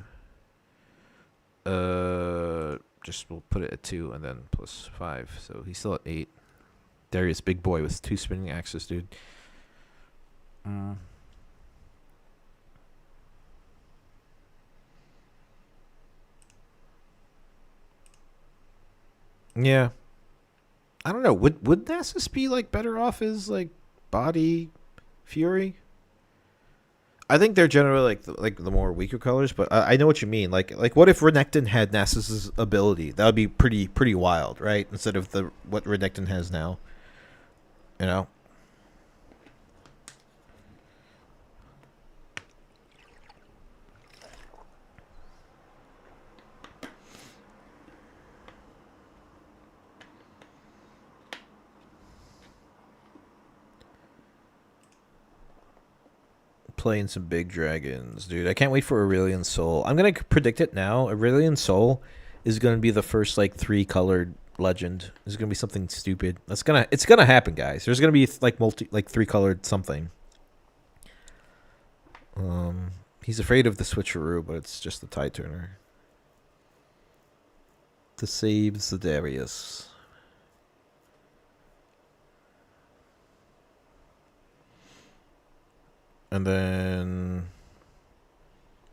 Speaker 1: Just we'll put it at 2 and then +5. So he's still at 8. Darius, big boy with 2 spinning axes, dude. Yeah. I don't know. Would Nasus be like better off as like body fury? I think they're generally like the more weaker colors, but I know what you mean. Like what if Renekton had Nasus's ability? That would be pretty wild, right? Instead of what Renekton has now. You know? Playing some big dragons, dude. I can't wait for Aurelion Soul. I'm gonna predict it now. Aurelion Soul is gonna be the first like 3-colored legend. It's gonna be something stupid. It's gonna happen, guys. There's gonna be like 3-colored something. He's afraid of the switcheroo, but it's just the tie turner. To save Zedarius. And then...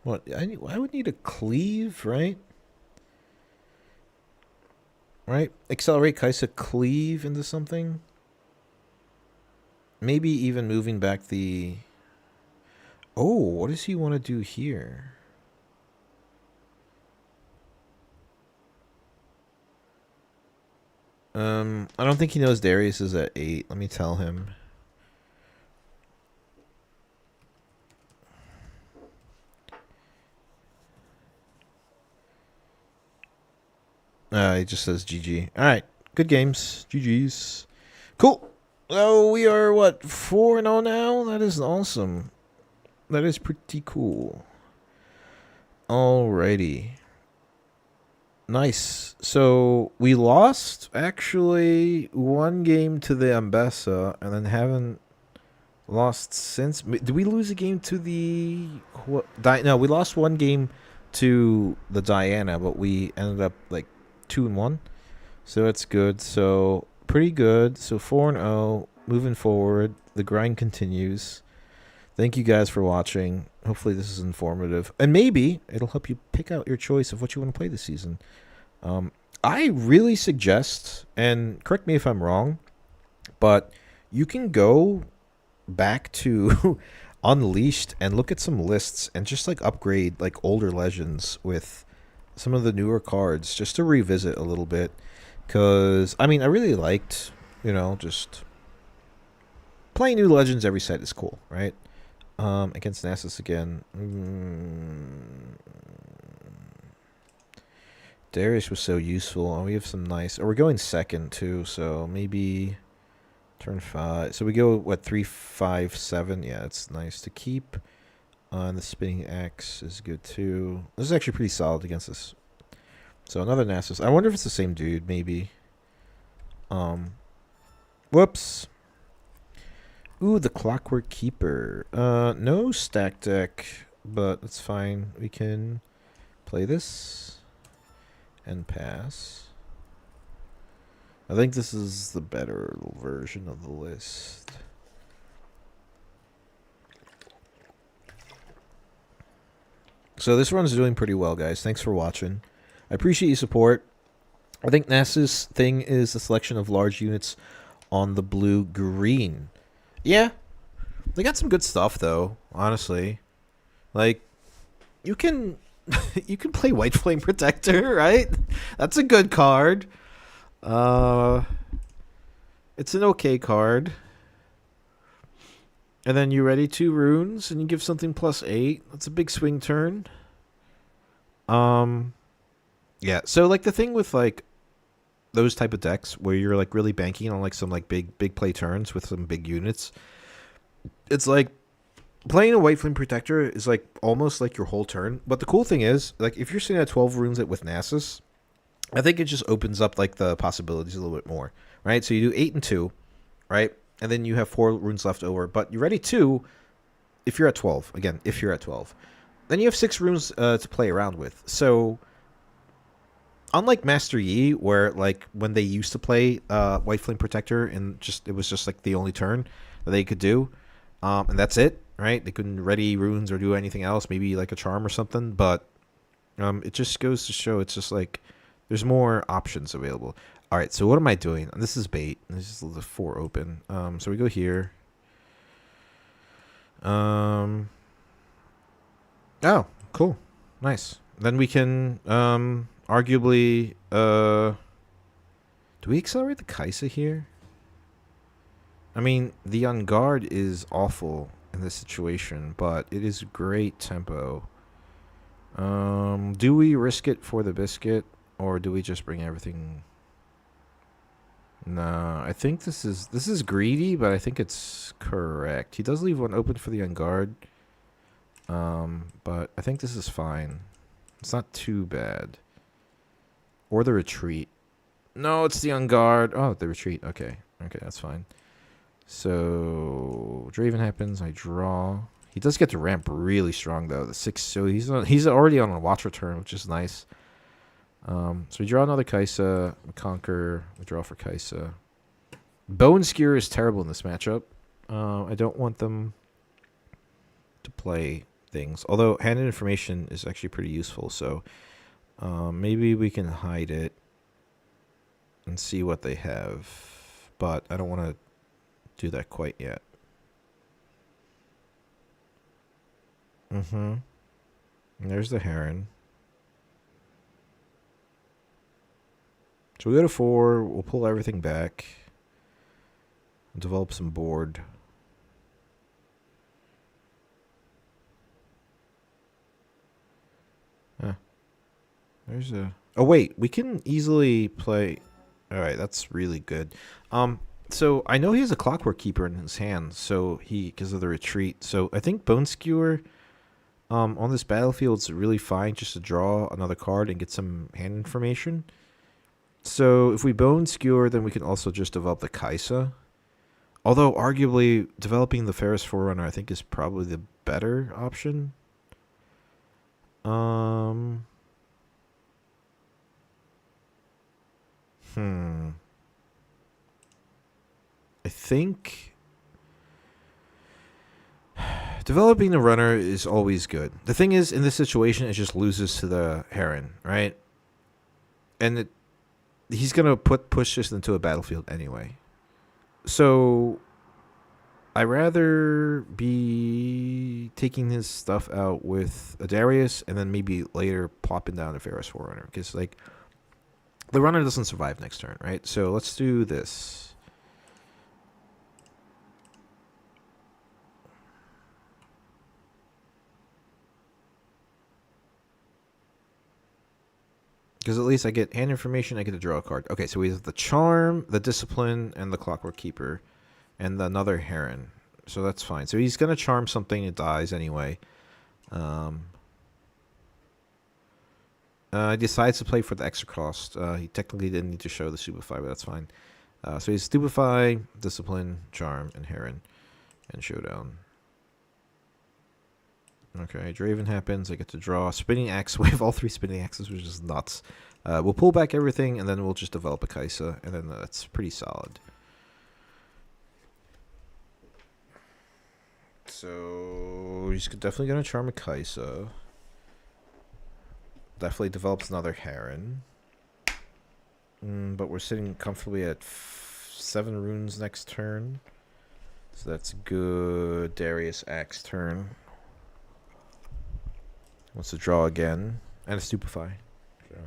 Speaker 1: What? I would need a cleave, right? Right? Accelerate Kaisa cleave into something? Maybe even moving back the... Oh, what does he want to do here? I don't think he knows Darius is at 8. Let me tell him. He just says GG. All right, good games. GG's. Cool. Oh, we are what 4-0 now. That is awesome. That is pretty cool. Alrighty. Nice. So we lost actually one game to the Ambessa, and then haven't lost since. Did we lose a game to the? No, we lost one game to the Diana, but we ended up like 2-1. So that's good. So pretty good. So 4-0. Moving forward, the grind continues. Thank you guys for watching. Hopefully this is informative, and maybe it'll help you pick out your choice of what you want to play this season. I really suggest, and correct me if I'm wrong, but you can go back to Unleashed and look at some lists and just like upgrade like older legends with some of the newer cards just to revisit a little bit. Because, I mean, I really liked, just playing new legends every set is cool, right? Against Nasus again. Darius was so useful. And we have some nice... We're going second, too, so maybe turn 5. So we go, 3, 5, 7? Yeah, it's nice to keep. And the spinning X is good, too. This is actually pretty solid against this. So another Nasus. I wonder if it's the same dude, maybe. Whoops. Ooh, the Clockwork Keeper. No stack deck, but that's fine. We can play this and pass. I think this is the better version of the list. So this run's doing pretty well, guys. Thanks for watching. I appreciate your support. I think Nasus thing is the selection of large units on the blue-green. Yeah. They got some good stuff, though, honestly. Like, you can you can play White Flame Protector, right? That's a good card. It's an okay card. And then you ready 2 runes, and you give something +8. That's a big swing turn. Yeah. So like the thing with like those type of decks where you're like really banking on like some like big play turns with some big units, it's like playing a White Flame Protector is like almost like your whole turn. But the cool thing is, like if you're sitting at 12 runes with Nasus, I think it just opens up like the possibilities a little bit more, right? So you do 8 and 2, right? And then you have 4 runes left over, but you're ready 2 if you're at 12. Again, if you're at 12. Then you have 6 runes to play around with. So unlike Master Yi, where like when they used to play White Flame Protector and it was just like the only turn that they could do, and that's it, right? They couldn't ready runes or do anything else, maybe like a charm or something. But it just goes to show it's just like there's more options available. All right, so what am I doing? This is bait. This is the 4 open. So we go here. Oh, cool, nice. Then we can arguably do we accelerate the Kaisa here? I mean, the On Guard is awful in this situation, but it is great tempo. Do we risk it for the biscuit, or do we just bring everything? No, I think this is greedy, but I think it's correct. He does leave one open for the On Guard. But I think this is fine. It's not too bad. Or the retreat. No, it's the On Guard. Oh, the retreat. Okay. Okay, that's fine. So Draven happens. I draw. He does get to ramp really strong though. The 6. So he's already on a watch return, which is nice. So we draw another Kaisa. We conquer. We draw for Kaisa. Bone Skewer is terrible in this matchup. I don't want them to play things. Although handed information is actually pretty useful. So maybe we can hide it and see what they have. But I don't want to do that quite yet. Mm-hmm. And there's the heron. So we go to 4. We'll pull everything back. Develop some board. Huh. There's a... Oh, wait. We can easily play... Alright, that's really good. So I know he has a Clockwork Keeper in his hand, so because of the retreat. So I think Bone Skewer on this battlefield is really fine just to draw another card and get some hand information. So if we Bone Skewer, then we can also just develop the Kaisa. Although arguably developing the Ferris Forerunner I think is probably the better option. I think developing the runner is always good. The thing is, in this situation, it just loses to the Heron, right? And he's going to push this into a battlefield anyway. So I'd rather be taking his stuff out with a Darius and then maybe later plopping down a Ferris Forerunner. Because, like, the runner doesn't survive next turn, right? So let's do this. Because at least I get hand information, I get to draw a card. Okay, so we have the Charm, the Discipline, and the Clockwork Keeper. And another Heron. So that's fine. So he's going to charm something, it dies anyway. He decides to play for the extra cost. He technically didn't need to show the Stupefy, but that's fine. So he's Stupefy, Discipline, Charm, and Heron. And Showdown. Okay, Draven happens. I get to draw Spinning Axe. We have all 3 Spinning Axes, which is nuts. We'll pull back everything, and then we'll just develop a Kaisa, and then that's pretty solid. So he's definitely going to charm a Kaisa. Definitely develops another Heron. But we're sitting comfortably at 7 runes next turn. So that's good. Darius Axe turn. Wants to draw again. And a Stupefy. So.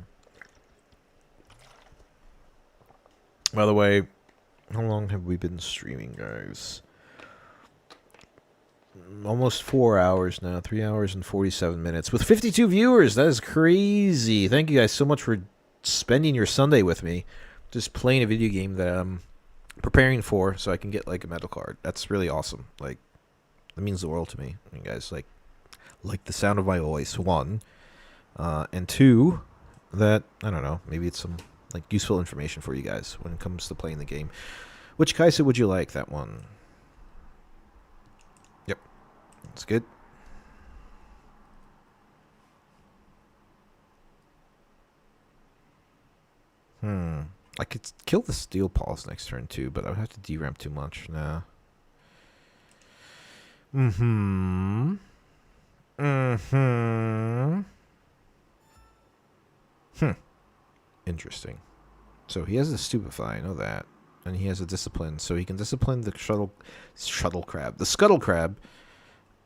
Speaker 1: By the way, how long have we been streaming, guys? Almost 4 hours now. 3 hours and 47 minutes. With 52 viewers. That is crazy. Thank you guys so much for spending your Sunday with me. Just playing a video game that I'm preparing for so I can get, like, a medal card. That's really awesome. Like, that means the world to me. You guys, like the sound of my voice, 1. And 2, that, I don't know, maybe it's some, like, useful information for you guys when it comes to playing the game. Which Kaisa would you like? That one. Yep. That's good. I could kill the Steel Paws next turn, too, but I would have to deramp too much. Nah. Interesting. So he has a Stupefy, I know that. And he has a Discipline, so he can discipline the Scuttle Crab. The Scuttle Crab.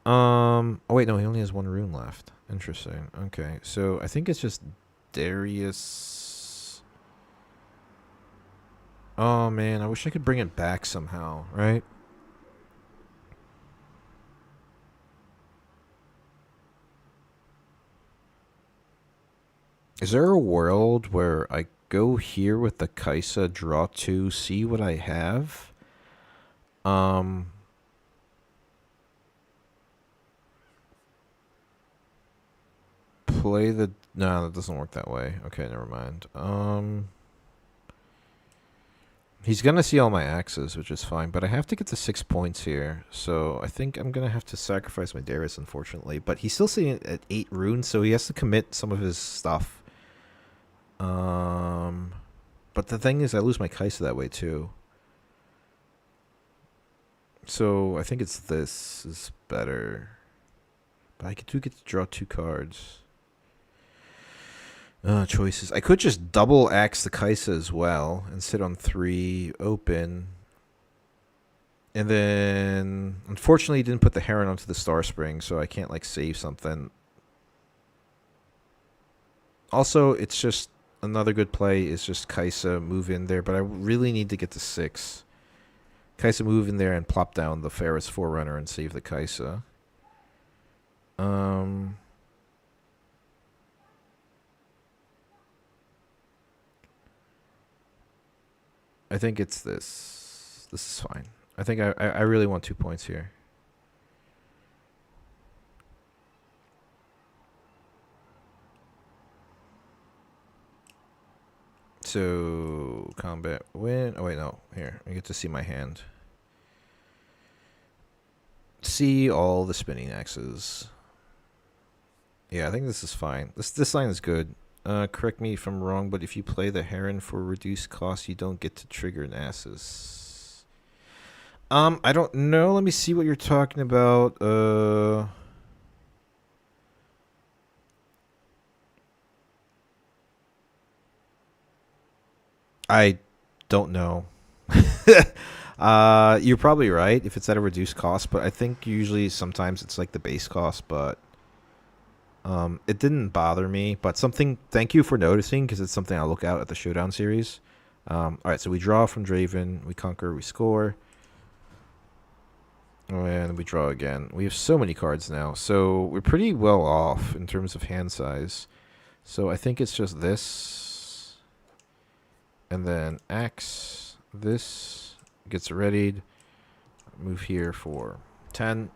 Speaker 1: Oh wait, no, he only has 1 rune left. Interesting. Okay, so I think it's just Darius. Oh man, I wish I could bring it back somehow, right? Is there a world where I go here with the Kaisa, draw 2, see what I have? Play the... No, that doesn't work that way. Okay, never mind. He's going to see all my axes, which is fine, but I have to get to 6 points here, so I think I'm going to have to sacrifice my Darius, unfortunately. But he's still sitting at 8 runes, so he has to commit some of his stuff. But the thing is, I lose my Kaisa that way, too. So I think it's this is better. But I do get to draw 2 cards. Choices. I could just double axe the Kaisa as well and sit on 3 open. And then, unfortunately, he didn't put the Heron onto the Star Spring, so I can't, like, save something. Also, it's just another good play is just Kaisa move in there, but I really need to get to 6. Kaisa move in there and plop down the Ferris Forerunner and save the Kaisa. I think it's this. This is fine. I think I really want 2 points here. So, combat win. Oh, wait, no. Here, I get to see my hand. See all the spinning axes. Yeah, I think this is fine. This line is good. Correct me if I'm wrong, but if you play the Heron for reduced cost, you don't get to trigger Nasus. I don't know. Let me see what you're talking about. I don't know. You're probably right if it's at a reduced cost, but I think usually sometimes it's like the base cost, but it didn't bother me. But something, thank you for noticing, because it's something I look out at the Showdown series. All right, so we draw from Draven, we conquer, we score, and we draw again. We have so many cards now, so we're pretty well off in terms of hand size. So I think it's just this, and then X, this gets readied. Move here for 10.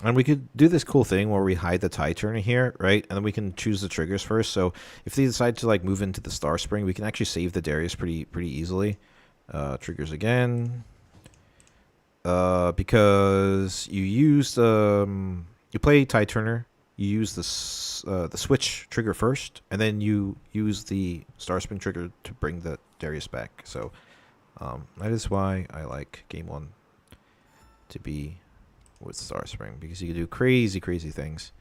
Speaker 1: And we could do this cool thing where we hide the Tide Turner here, right? And then we can choose the triggers first. So if they decide to like move into the Star Spring, we can actually save the Darius pretty easily. Triggers again. Because you use you play Tide Turner, you use the switch trigger first, and then you use the Star Spring trigger to bring the Darius back. So that is why I like Game 1 to be with Star Spring, because you can do crazy things,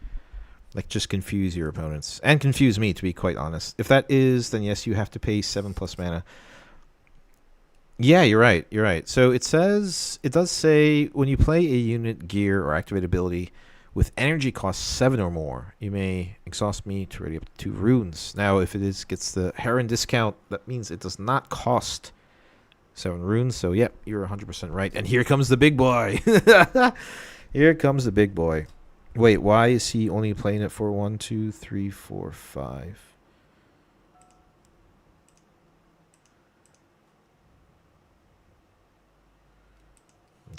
Speaker 1: like just confuse your opponents and confuse me, to be quite honest. If that is, then yes, you have to pay 7+ mana. Yeah, you're right. So it does say when you play a unit, gear, or activate ability with energy cost 7 or more, you may exhaust me to ready up to 2 runes. Now, if it gets the Heron discount, that means it does not cost 7 runes. So, yep, you're 100% right. And here comes the big boy. Here comes the big boy. Wait, why is he only playing it for 1, 2, 3, 4, 5?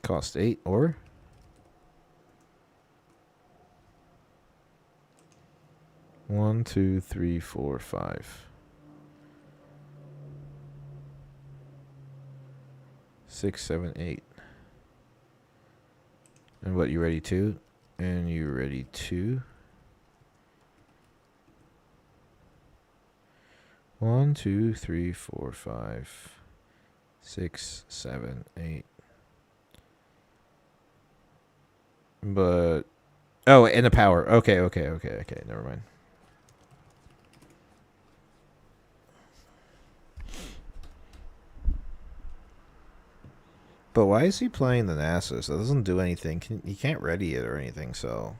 Speaker 1: Cost 8 or? One, 2, 3, 4, 5. 6, 7, 8. And what, you ready to? And you ready to? 1, 2, 3, 4, 5, 6, 7, 8. But oh, and the power. Okay. Never mind. But why is he playing the Nasus? That doesn't do anything. He can't ready it or anything. So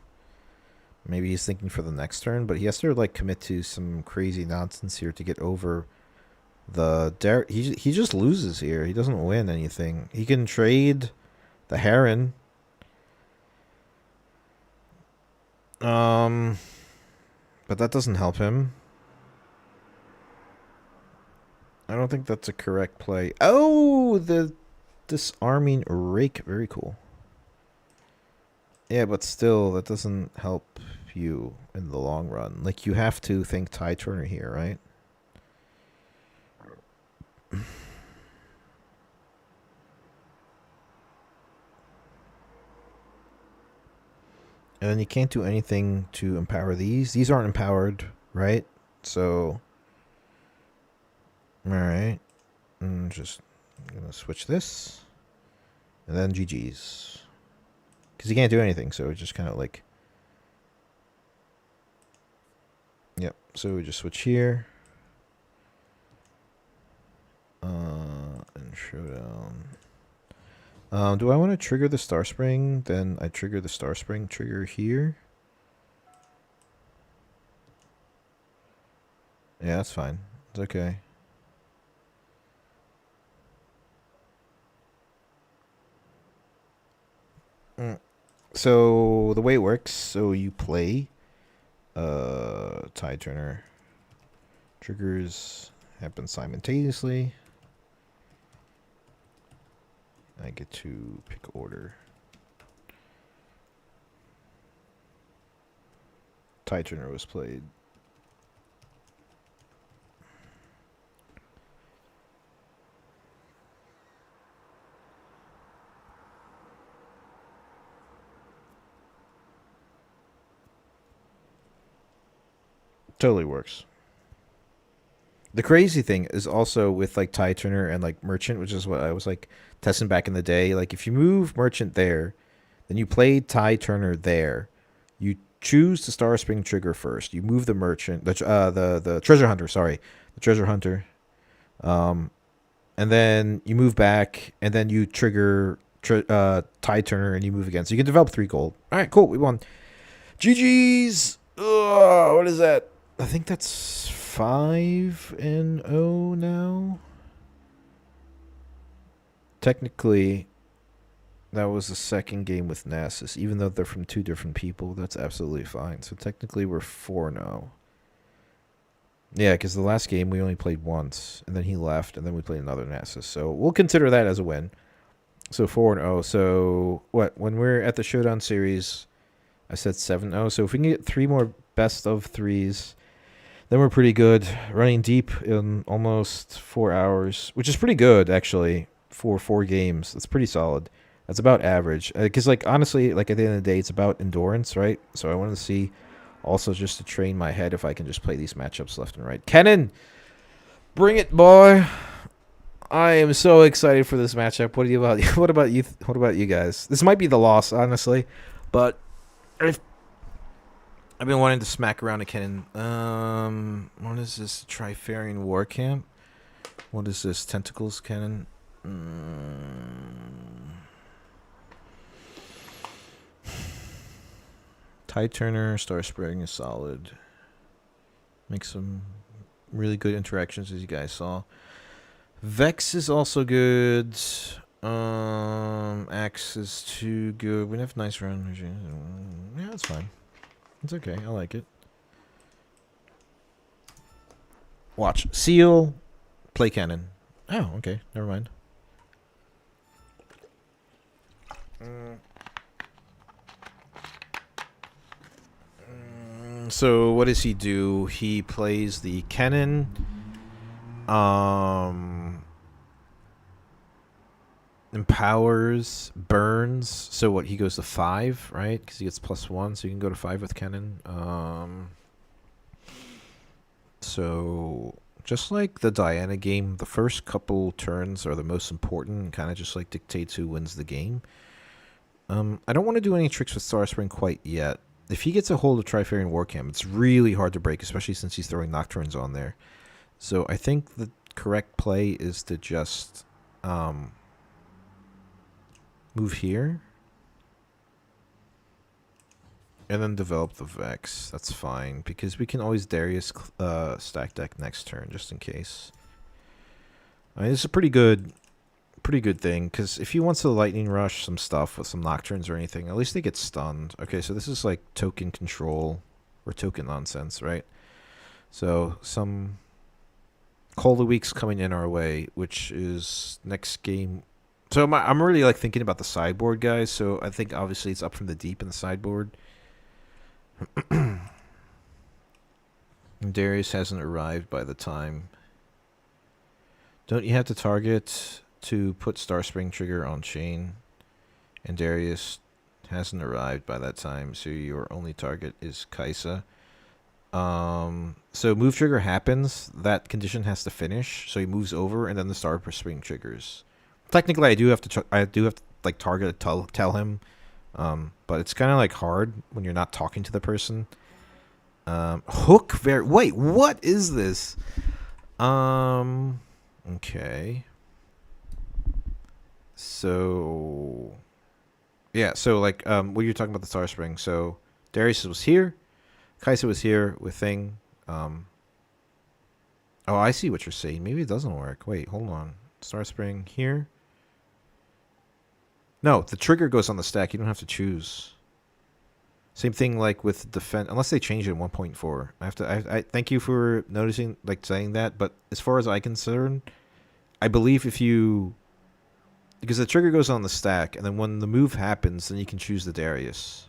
Speaker 1: maybe he's thinking for the next turn. But he has to like commit to some crazy nonsense here to get over the he just loses here. He doesn't win anything. He can trade the Heron. But that doesn't help him. I don't think that's a correct play. Oh, the disarming rake. Very cool. Yeah, but still, that doesn't help you in the long run. Like, you have to think Tide Turner here, right? And then you can't do anything to empower these. These aren't empowered, right? So Alright. Just gonna switch this. And then GG's. Because he can't do anything, so it's just kind of like... Yep, so we just switch here. And Showdown. Do I want to trigger the Star Spring? Then I trigger the Star Spring trigger here. Yeah, that's fine. It's okay. So the way it works, so you play Tide Turner. Triggers happen simultaneously. I get to pick order. Tide Turner was played. Totally works. The crazy thing is also with like Tide Turner and like Merchant, which is what I was like testing back in the day. Like if you move Merchant there, then you play Tide Turner there. You choose the Star Spring trigger first. You move the Merchant, the Treasure Hunter. Sorry, the Treasure Hunter. And then you move back, and then you trigger Tide Turner, and you move again. So you can develop 3 gold. All right, cool. We won. GG's. Ugh, what is that? I think that's 5-0 now. Technically, that was the second game with Nasus. Even though they're from 2 different people, that's absolutely fine. So technically, we're 4-0. Yeah, because the last game we only played once, and then he left, and then we played another Nasus. So we'll consider that as a win. So 4-0. So what? When we're at the Showdown Series, I said 7-0. So if we can get 3 more best of 3s, then we're pretty good. Running deep in almost 4 hours, which is pretty good, actually, for 4 games. That's pretty solid. That's about average. Because, like, honestly, like, at the end of the day, it's about endurance, right? So I wanted to see, also, just to train my head if I can just play these matchups left and right. Kennen, bring it, boy. I am so excited for this matchup. What about you? What about you guys? This might be the loss, honestly, but I've been wanting to smack around a Kennen. What is this? Trifarian War Camp? What is this? Tentacles Kennen? Tide Turner, Star Spring is solid. Make some really good interactions, as you guys saw. Vex is also good. Axe is too good. We have nice round. Yeah, that's fine. It's okay. I like it. Watch. Seal. Play cannon. Oh, okay. Never mind. So what does he do? He plays the cannon. Empowers, burns. So what? He goes to 5, right? Because he gets +1, so you can go to 5 with cannon. So just like the Diana game, the first couple turns are the most important. Kind of just like dictates who wins the game. I don't want to do any tricks with Star Spring quite yet. If he gets a hold of Trifarian Warcamp, it's really hard to break, especially since he's throwing Nocturnes on there. So I think the correct play is to just move here. And then develop the Vex. That's fine, because we can always Darius stack deck next turn, just in case. I mean, this is a pretty good thing, because if he wants to Lightning Rush some stuff with some Nocturnes or anything, at least they get stunned. Okay, so this is like token control, or token nonsense, right? So, some Call of the Week's coming in our way, which is next game. So, I'm really like thinking about the sideboard, guys, so I think obviously it's up from the deep in the sideboard. Darius hasn't arrived by the time. Don't you have to target to put Star Spring trigger on chain? And Darius hasn't arrived by that time, so your only target is Kaisa. So move trigger happens. That condition has to finish. So he moves over, and then the star spring triggers. Technically, I do have to. I do have to like target tell him. But it's kind of like hard when you're not talking to the person. Hook. Wait. What is this? Okay. So. Yeah. So like what you're talking about the star spring. So Darius was here. Kaisa was here with Thing. Oh, I see what you're saying. Maybe it doesn't work. Wait, hold on. Star Spring here. No, the trigger goes on the stack. You don't have to choose. Same thing like with defense, unless they change it in 1.4. I have to. I thank you for noticing, like saying that. But as far as I'm concerned, I believe if you, because the trigger goes on the stack, and then when the move happens, then you can choose the Darius.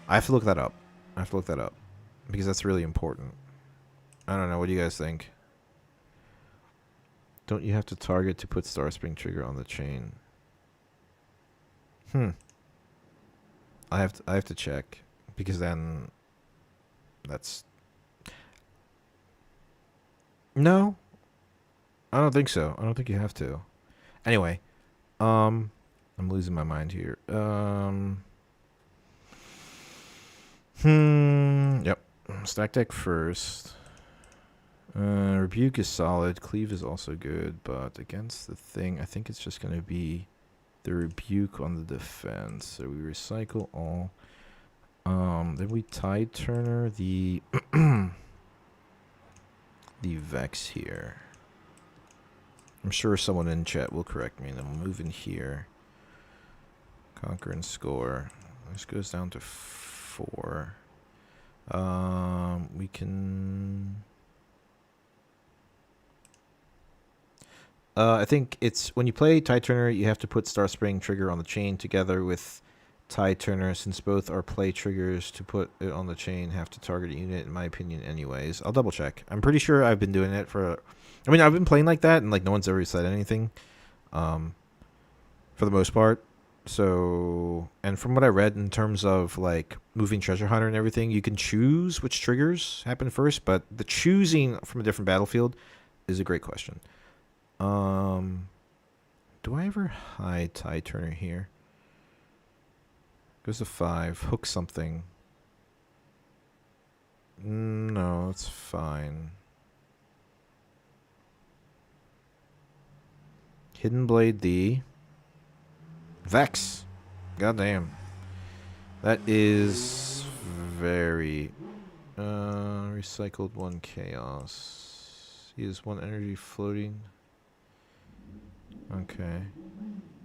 Speaker 1: I have to look that up. I have to look that up because that's really important. I don't know. What do you guys think? Don't you have to target to put Star Spring trigger on the chain? I have to check because then that's no. I don't think so. I don't think you have to. Anyway, I'm losing my mind here. Yep. Stack deck first. Rebuke is solid. Cleave is also good, but against the Thing, I think it's just gonna be the Rebuke on the defense. So we recycle all. Then we Tide Turner the the Vex here. I'm sure someone in chat will correct me. And then we'll move in here. Conquer and score. This goes down to 4. We can. I think it's when you play Tide Turner, you have to put Star Spring trigger on the chain together with Tide Turner, since both are play triggers to put it on the chain, have to target a unit, in my opinion, anyways. I'll double check. I'm pretty sure I've been doing it for. I mean, I've been playing like that, and like no one's ever said anything, for the most part. So, and from what I read in terms of like moving Treasure Hunter and everything, you can choose which triggers happen first, but the choosing from a different battlefield is a great question. Do I ever hide Tide Turner here? Goes to 5. Hook something. No, it's fine. Hidden Blade D. Vex. Goddamn. That is very... recycled 1 chaos. He has 1 energy floating. Okay.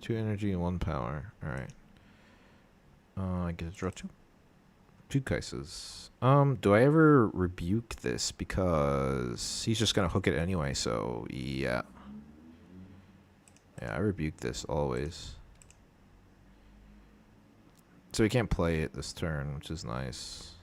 Speaker 1: 2 energy and 1 power. Alright. I get to draw 2. 2 Kaisas. Do I ever rebuke this? Because he's just gonna hook it anyway, so yeah. Yeah, I rebuke this always. So he can't play it this turn, which is nice.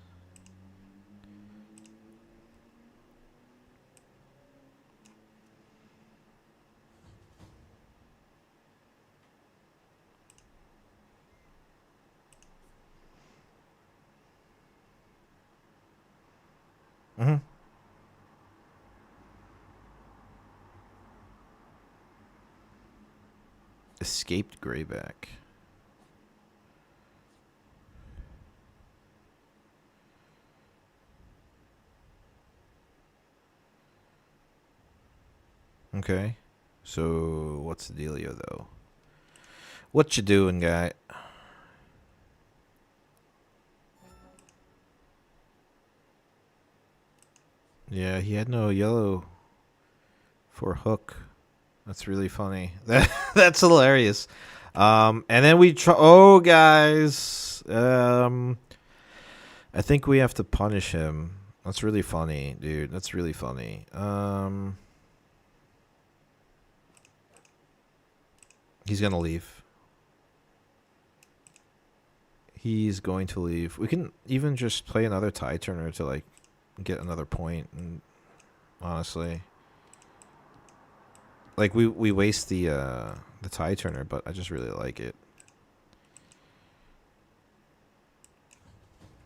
Speaker 1: Escaped Greyback. Okay. So, what's the dealio, though? What you doing, guy? Yeah, he had no yellow for hook. That's really funny. That's hilarious. And then we try. Oh, guys. I think we have to punish him. That's really funny, dude. That's really funny. He's gonna leave. He's going to leave. We can even just play another Tide Turner to like get another point. And honestly, like we waste the Tide Turner, but I just really like it.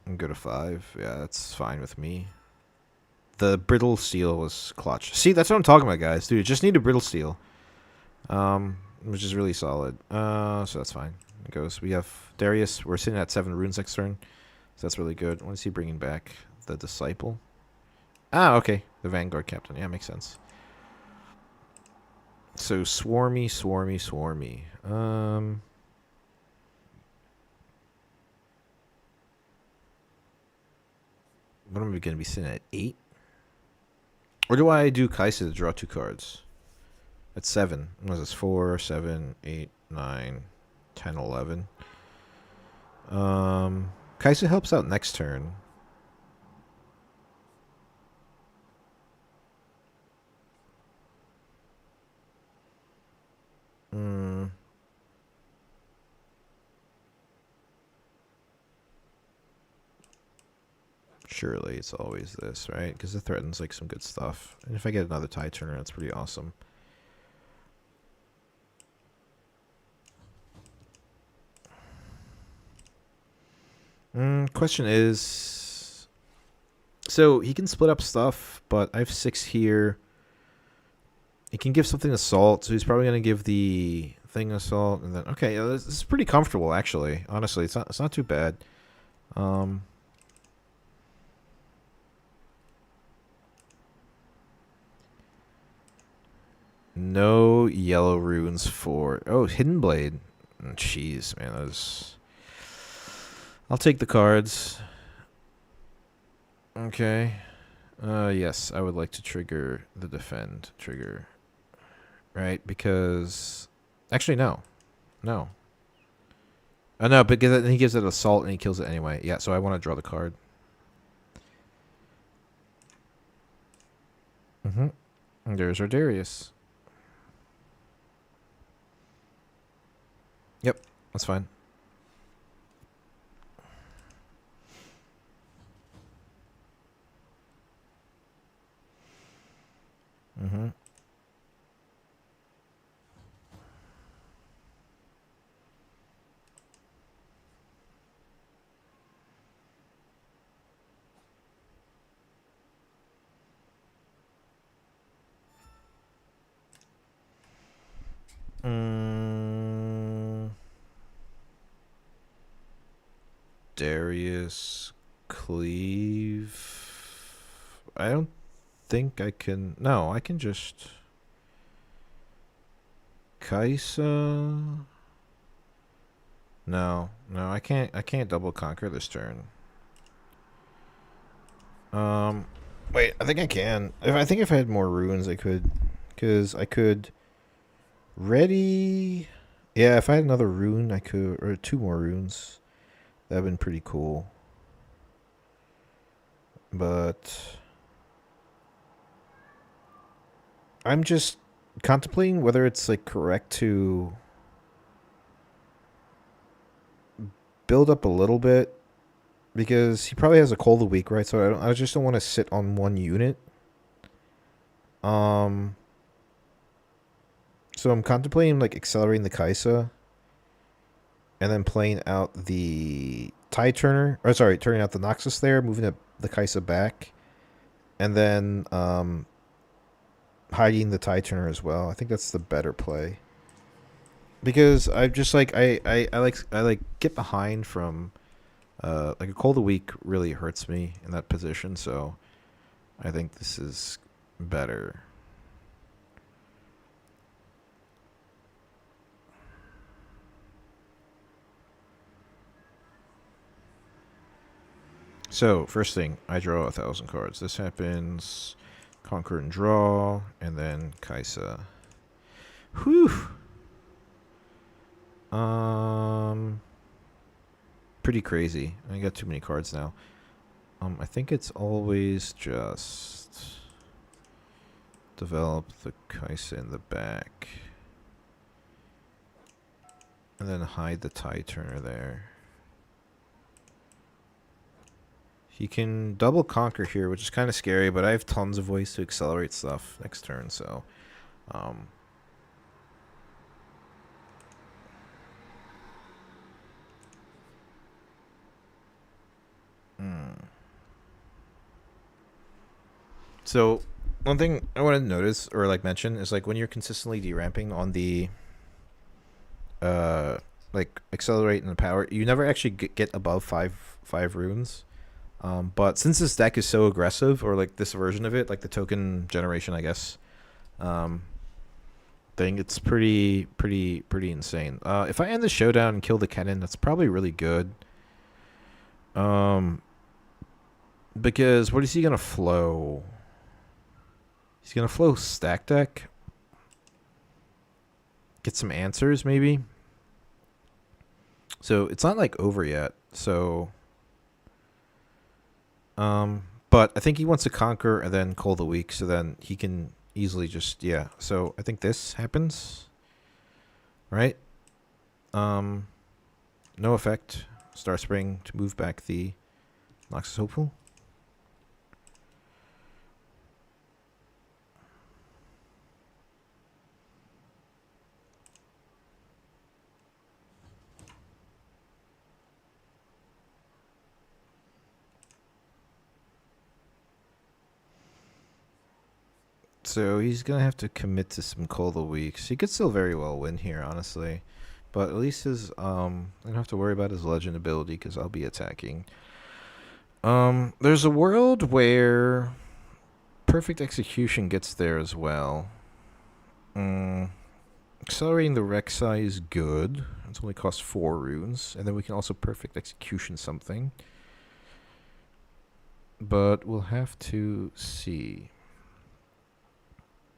Speaker 1: And go to 5. Yeah, that's fine with me. The brittle steel was clutch. See, that's what I'm talking about, guys. Dude, just need a brittle steel. Which is really solid. So that's fine. It goes. We have Darius. We're sitting at 7 runes next turn. So that's really good. What is he bringing back? The Disciple? Ah, okay. The Vanguard Captain. Yeah, makes sense. So swarmy, swarmy, swarmy. What am I going to be sitting at? 8? Or do I do Kaisa to draw 2 cards? At 7. What is this? 4, 7, 8, 9, 10, 11. Kaisa helps out next turn. Surely it's always this, right? Because it threatens like some good stuff. And if I get another tie turner, that's pretty awesome. Question is... So, he can split up stuff, but I have 6 here. He can give something assault, so he's probably going to give the thing assault. And then, okay, yeah, this is pretty comfortable, actually. Honestly, it's not too bad. No yellow runes for... Oh, Hidden Blade. Jeez, man, those... I'll take the cards. Okay. Yes, I would like to trigger the defend trigger. Right, because... Actually, no. No. Oh, no, because then he gives it assault and he kills it anyway. Yeah, so I want to draw the card. And there's our Darius. Yep, that's fine. Darius, Cleave. I don't think I can... No, I can just... Kaisa... No, I can't double conquer this turn. Wait, I think I can. I think if I had more runes, I could. Because I could... Ready... Yeah, if I had another rune, I could... Or 2 more runes. That would have been pretty cool. But... I'm just contemplating whether it's, like, correct to... build up a little bit. Because he probably has a Cold of the Week, right? So I just don't want to sit on one unit. So I'm contemplating, like, accelerating the Kaisa. And then playing out the Tide Turner. Or, sorry, turning out the Noxus there. Moving the Kaisa back. And then hiding the Tide Turner as well. I think that's the better play. Because I just, like, I like get behind from... like, a Cold of the Week really hurts me in that position. So I think this is better. So, first thing, I draw 1,000 cards. This happens, conquer and draw, and then Kaisa. Whew! Pretty crazy. I got too many cards now. I think it's always just develop the Kaisa in the back. And then hide the Tide Turner there. He can double conquer here, which is kind of scary, but I have tons of ways to accelerate stuff next turn, so... So one thing I want to notice or like mention is like when you're consistently deramping on the uh like accelerate and the power, you never actually get above five runes. But since this deck is so aggressive, or like this version of it, like the token generation, I guess, um, thing, it's pretty insane. If I end the showdown and kill the cannon, that's probably really good. Um, because what is he gonna flow? He's gonna flow stack deck. Get some answers maybe. So it's not like over yet. So, but I think he wants to conquer and then call the weak, so then he can easily just yeah. So I think this happens, right? Um, no effect. Star Spring to move back the Noxus Hopeful. So he's gonna have to commit to some Call the Weeks. He could still very well win here, honestly, but at least his I don't have to worry about his legend ability because I'll be attacking. There's a world where perfect execution gets there as well. Accelerating the Rek'Sai is good. It's only costs 4 runes, and then we can also perfect execution something. But we'll have to see.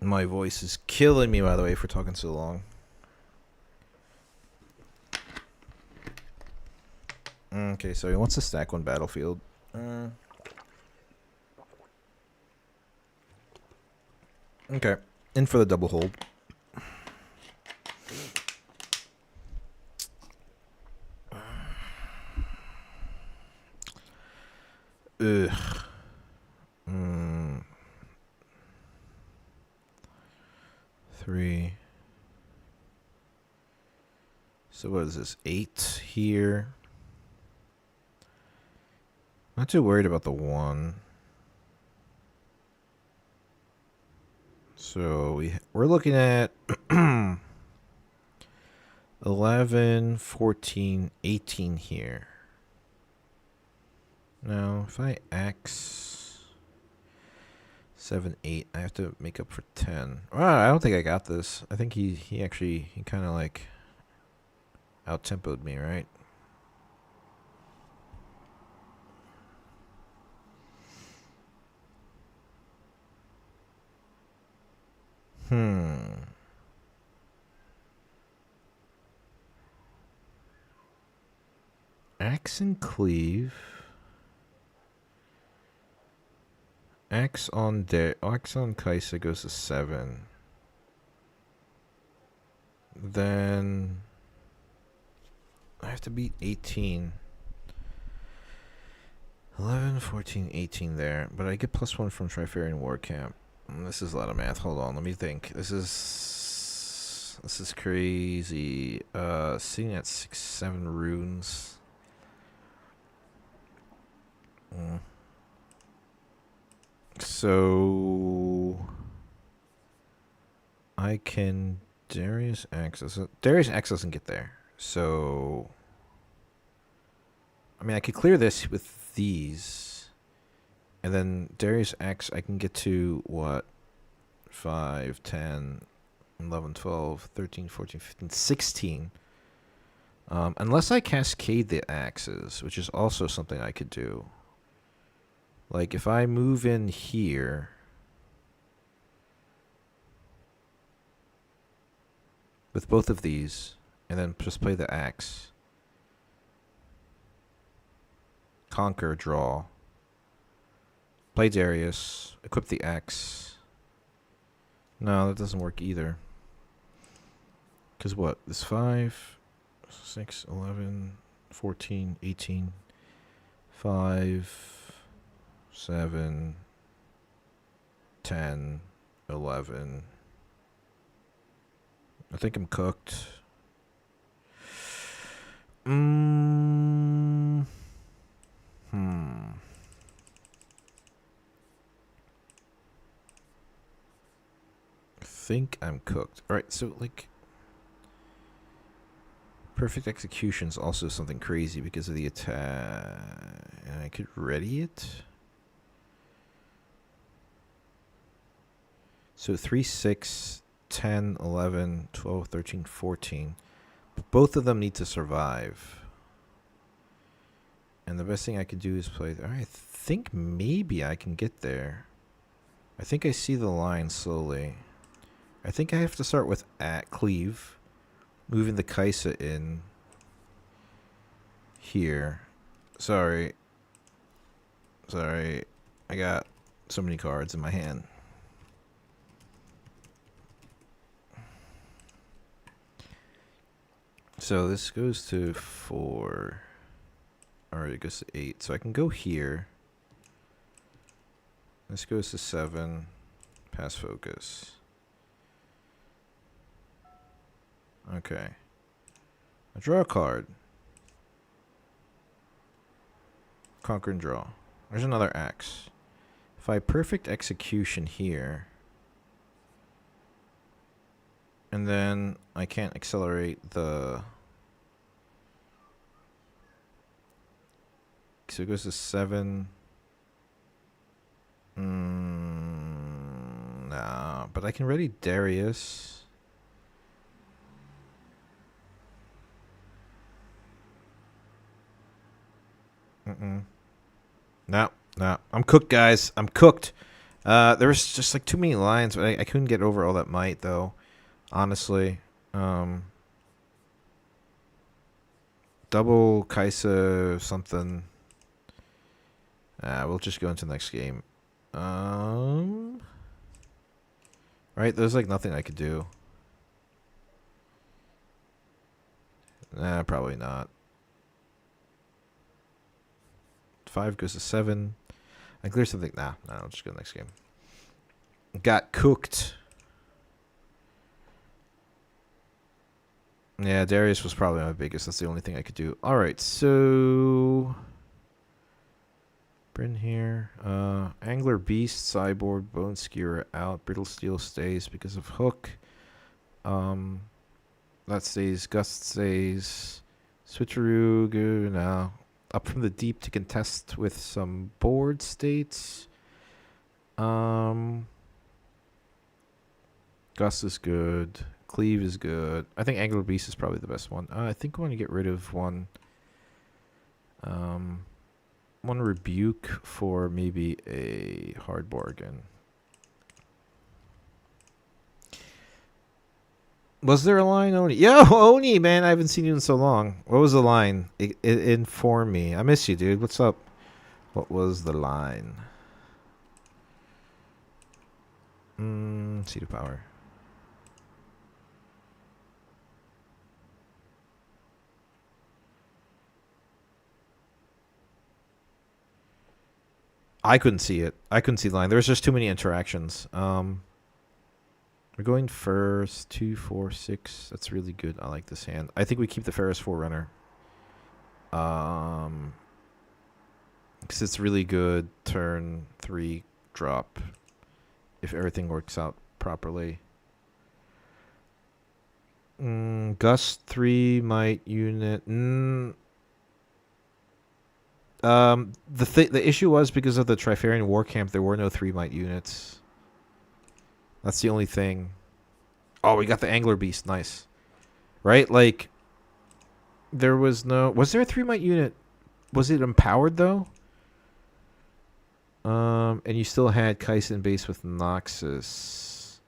Speaker 1: My voice is killing me, by the way, for talking so long. Okay, so he wants to stack one battlefield. Okay, in for the double hold. Ugh. 3. So what is this? 8 here. Not too worried about the 1. So we're looking at 11, 14, 18 here. Now, if I X 7, 8, I have to make up for 10. I don't think I got this. I think he kind of like out-tempoed me, right? Axe and cleave. Axe on Kaisa goes to 7. Then I have to beat 18. 11, 14, 18 there. But I get +1 from Trifarian War Camp. This is a lot of math. Hold on, let me think. This is crazy. Sitting at 6, 7 runes. So I can Darius X. Darius X doesn't get there. So I mean, I could clear this with these, and then Darius X I can get to what? 5, 10, 11, 12, 13, 14, 15, 16. Unless I cascade the axes, which is also something I could do. Like, if I move in here with both of these, and then just play the axe. Conquer, draw. Play Darius, equip the axe. No, that doesn't work either. Because what? This 5, 6, 11, 14, 18, 5, 7, 10, 11. I think I'm cooked. think I'm cooked. All right, so like perfect execution's also something crazy because of the attack. And I could ready it. So 3, 6, 10, 11, 12, 13, 14. But both of them need to survive. And the best thing I could do is play. I think maybe I can get there. I think I see the line slowly. I think I have to start with at cleave, moving the Kaisa in here. Sorry. I got so many cards in my hand. So this goes to 4. Alright, it goes to 8. So I can go here. This goes to 7. Pass focus. Okay. I draw a card. Conquer and draw. There's another axe. If I perfect execution here, and then I can't accelerate the... So it goes to 7. Nah, but I can ready Darius. No, I'm cooked, guys. I'm cooked. There was just like too many lines, but I couldn't get over all that might, though. Honestly. Double Kaisa something. We'll just go into the next game. Right, there's like nothing I could do. Nah, probably not. 5 goes to 7. I clear something. Nah, I'll just go next game. Got cooked. Yeah, Darius was probably my biggest. That's the only thing I could do. Alright, so... Bryn here. Angler Beast, Cyborg, Bone Skewer out. Brittle Steel stays because of Hook. That stays. Gust stays. Switcheroo, go now. Up from the deep to contest with some board states. Gust is good. Cleave is good. I think Angler Beast is probably the best one. I think I want to get rid of one. One Rebuke for maybe a hard bargain. Was there a line, Oni? Yo, Oni, man, I haven't seen you in so long. What was the line? Inform me. I miss you, dude. What's up? What was the line? Seed of Power. I couldn't see it. I couldn't see the line. There was just too many interactions. We're going first. 2, 4, 6. That's really good. I like this hand. I think we keep the Ferris Forerunner. Because it's really good. Turn 3 drop. If everything works out properly. Gust 3 might unit. The issue was because of the Trifarian War Camp, there were no 3 might units. That's the only thing. Oh, we got the Angler Beast. Nice. Right? Like, there was no... Was there a 3 might unit? Was it empowered, though? And you still had Kaisen base with Noxus.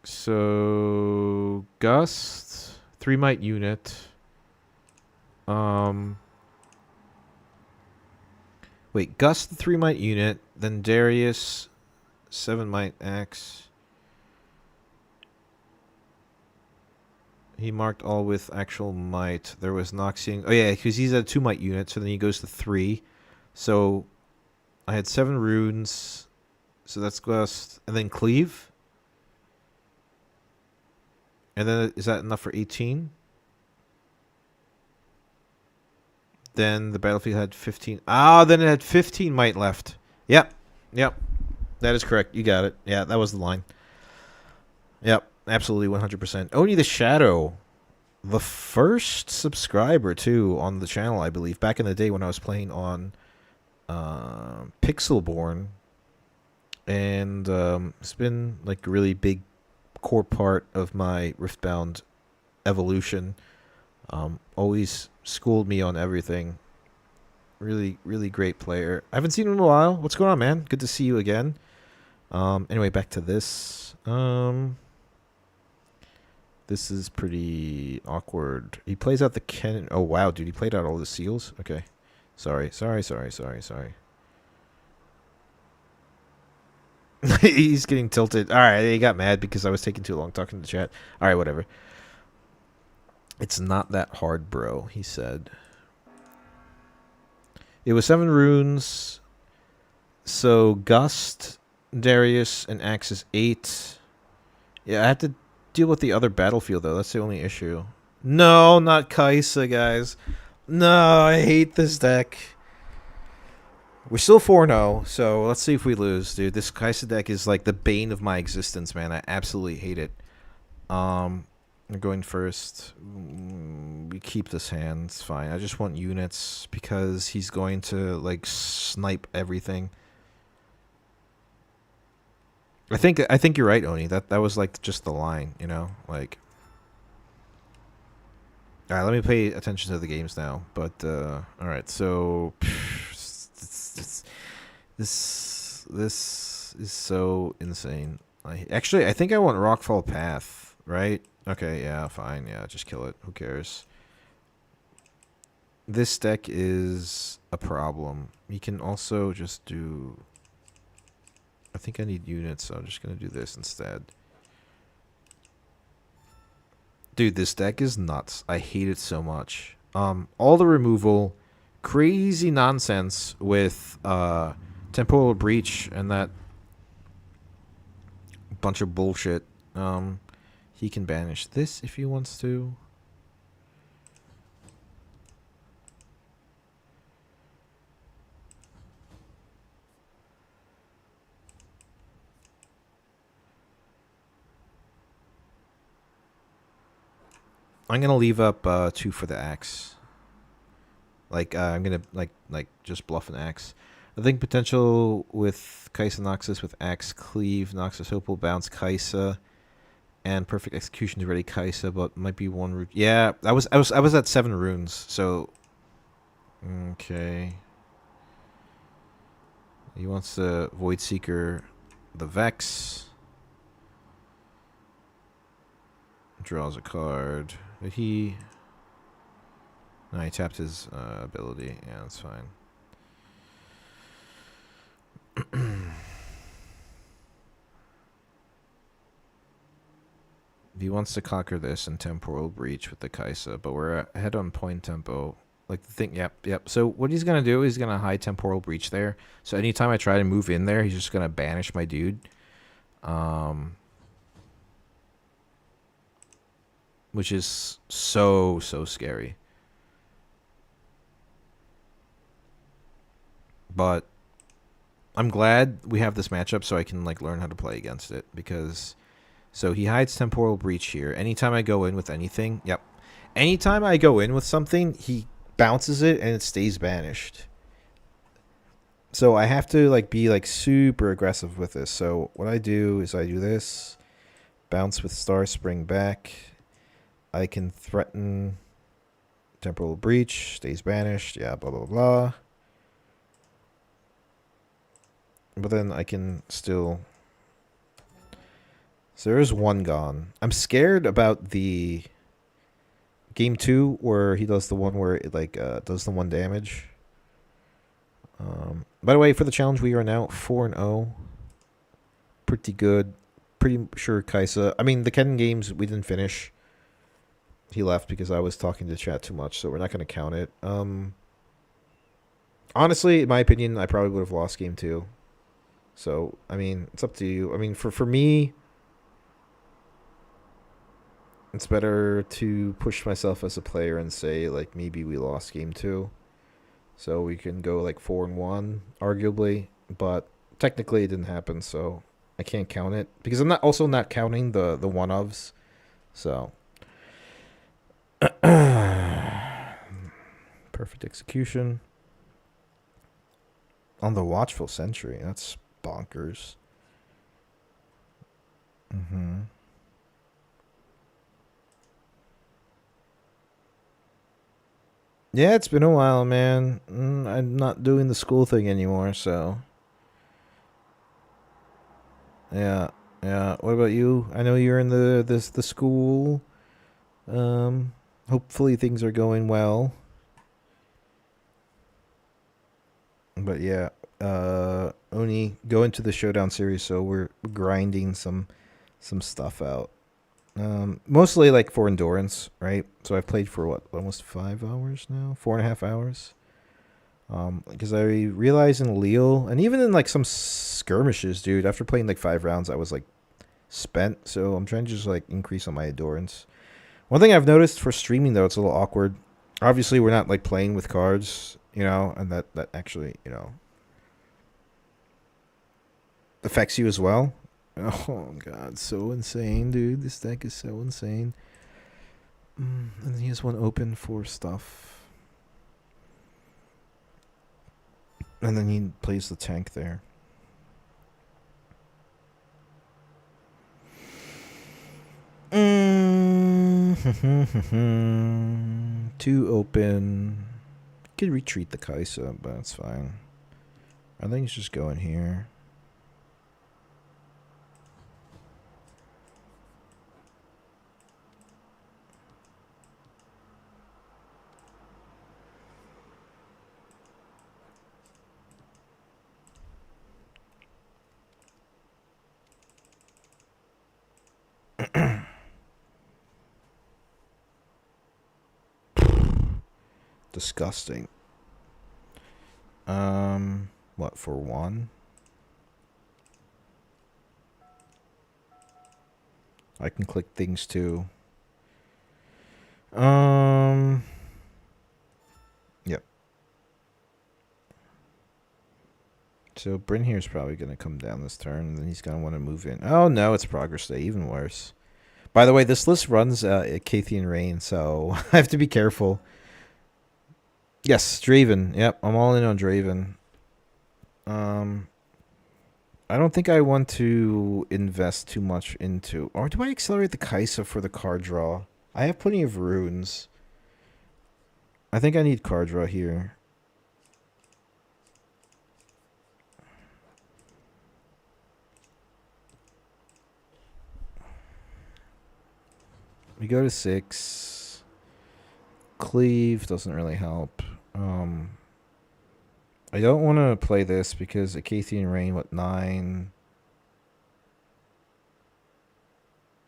Speaker 1: So, Gust, 3 might unit. Wait, Gust the 3 might unit, then Darius 7 might X. He marked all with actual might. There was Noxian. Oh yeah, because he's at a 2 might unit, so then he goes to 3. So I had 7 runes. So that's Gust, and then Cleave. And then is that enough for 18? Then the battlefield had 15. Ah, then it had 15 might left. Yep. That is correct. You got it. Yeah, that was the line. Yep, absolutely 100%. Oni the Shadow, the first subscriber, too, on the channel, I believe, back in the day when I was playing on Pixelborn. And it's been like a really big core part of my Riftbound evolution. Always schooled me on everything. Really, really great player. I haven't seen him in a while. What's going on, man? Good to see you again. Anyway, back to this. This is pretty awkward. He plays out the cannon. Oh, wow, dude. He played out all the seals? Okay. Sorry. He's getting tilted. All right, he got mad because I was taking too long talking to the chat. All right, whatever. It's not that hard, bro, he said. It was 7 runes. So Gust, Darius, and Axe is 8. Yeah, I have to deal with the other battlefield, though. That's the only issue. No, not Kaisa, guys. No, I hate this deck. We're still 4-0, so let's see if we lose, dude. This Kaisa deck is like the bane of my existence, man. I absolutely hate it. I'm going first. We keep this hand. It's fine. I just want units because he's going to like snipe everything. I think you're right, Oni. That was like just the line, you know, like. All right, let me pay attention to the games now. But all right, so this is so insane. I think I want Rockfall Path, right? Okay, yeah, fine. Yeah, just kill it. Who cares? This deck is a problem. You can also just do... I think I need units, so I'm just going to do this instead. Dude, this deck is nuts. I hate it so much. All the removal, crazy nonsense with Temporal Breach and that bunch of bullshit. He can banish this if he wants to. I'm gonna leave up 2 for the axe. Like I'm gonna like just bluff an axe. I think potential with Kaisa Noxus with axe cleave. Noxus Hope will bounce Kaisa, and perfect execution is ready Kaisa, but might be 1 root. Yeah, I was at 7 runes. So okay. He wants the Void Seeker, the Vex. Draws a card. Did he... No, he tapped his ability. Yeah, that's fine. He wants to conquer this in Temporal Breach with the Kaisa, but we're ahead on point tempo. Like the thing, yep. So what he's gonna do is gonna high Temporal Breach there. So anytime I try to move in there, he's just gonna banish my dude. Which is so scary. But I'm glad we have this matchup so I can like learn how to play against it, because so he hides Temporal Breach here. Anytime I go in with anything, yep. Anytime I go in with something, he bounces it and it stays banished. So I have to like be like super aggressive with this. So what I do is I do this, bounce with Star Spring back. I can threaten Temporal Breach, stays banished, yeah, blah, blah, blah. But then I can still... So there is 1 gone. I'm scared about the game 2 where he does the one where it like does the 1 damage. By the way, for the challenge, we are now 4-0. Pretty good. Pretty sure Kaisa... I mean, the Ken games we didn't finish. He left because I was talking to chat too much, so we're not going to count it. Honestly, in my opinion, I probably would have lost game 2. So, I mean, it's up to you. I mean, for me, it's better to push myself as a player and say, like, maybe we lost game 2. So we can go, like, 4-1, arguably. But technically it didn't happen, so I can't count it because I'm not counting the one ofs. So perfect execution on the watchful sentry. That's bonkers. Mm-hmm. Yeah, it's been a while, man. I'm not doing the school thing anymore, so yeah, yeah. What about you? I know you're in the school. Um, Hopefully things are going well. But yeah, Oni go into the Showdown series, so we're grinding some stuff out. Mostly like for endurance, right? So I've played for what, almost 5 hours now, 4.5 hours. Because I realized in Lille and even in like some skirmishes, dude, after playing like 5 rounds, I was like spent. So I'm trying to just like increase on my endurance. One thing I've noticed for streaming though, it's a little awkward. Obviously, we're not like playing with cards, and that actually, affects you as well. Oh god, so insane, dude. This deck is so insane. And then he has one open for stuff. And then he plays the tank there. Two open. Could retreat the Kaisa, but that's fine. I think he's just going here. Disgusting. What for one? I can click things too. Yep. So Bryn here is probably gonna come down this turn, and then he's gonna want to move in. Oh no, it's Progress Day, even worse. By the way, this list runs Cathian Rain, so I have to be careful. Yes, Draven. Yep, I'm all in on Draven. I don't think I want to invest too much into... Or do I accelerate the Kaisa for the card draw? I have plenty of runes. I think I need card draw here. We go to 6. Cleave doesn't really help. I don't want to play this because Acathian Rain, 9?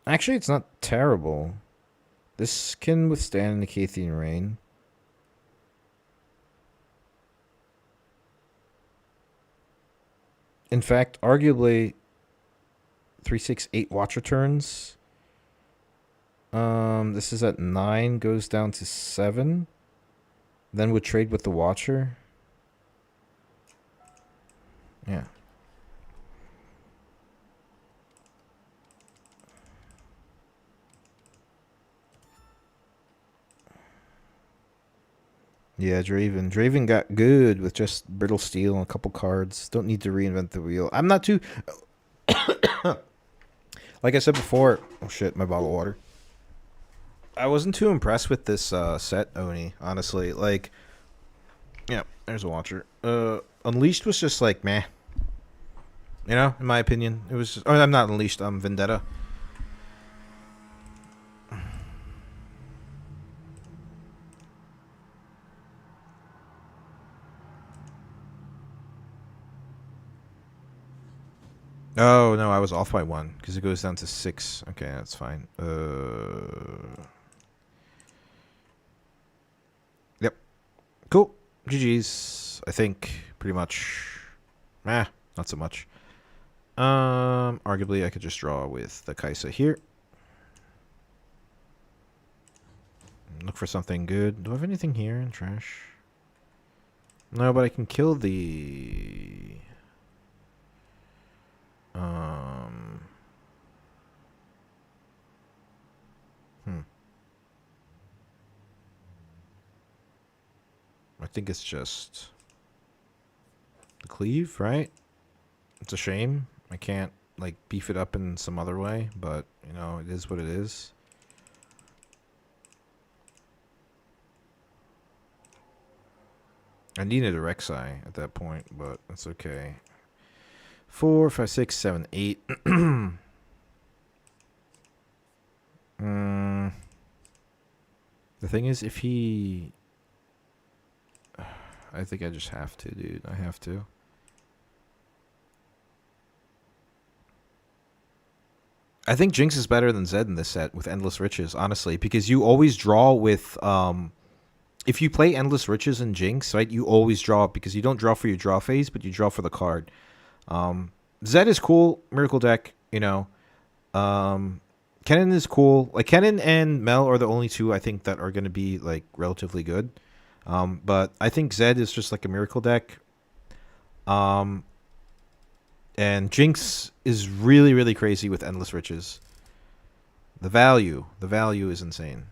Speaker 1: Actually, it's not terrible. This can withstand an Acathian Rain. In fact, arguably, 3, 6, 8 Watcher turns. This is at 9, goes down to 7. Then would trade with the Watcher. Yeah. Yeah, Draven. Draven got good with just Brittle Steel and a couple cards. Don't need to reinvent the wheel. I'm not too... Like I said before... Oh shit, my bottle of water. I wasn't too impressed with this set, Oni, honestly. Like... Yeah, there's a Watcher. Unleashed was just like, meh. In my opinion. It was just... I'm not Unleashed, Vendetta. Oh, no, I was off by 1, because it goes down to 6. Okay, that's fine. Yep. Cool. GG's, I think, pretty much. Not so much. Arguably, I could just draw with the Kaisa here. Look for something good. Do I have anything here in trash? No, but I can kill the... Um. Hmm. I think it's just the cleave, right? It's a shame I can't like beef it up in some other way, but you know it is what it is. I needed a Rek'Sai at that point, but that's okay. 4, 5, 6, 7, 8. mm, the thing is, if he, I think I just have to, dude. I have to. I think Jinx is better than Zed in this set with Endless Riches, honestly, because you always draw with if you play Endless Riches and Jinx, right, you always draw because you don't draw for your draw phase, but you draw for the card. Zed is cool, Miracle deck, you know. Kennen is cool. Like Kennen and Mel are the only two I think that are going to be like relatively good. But I think Zed is just like a Miracle deck. Um, and Jinx is really, really crazy with Endless Riches. The value is insane.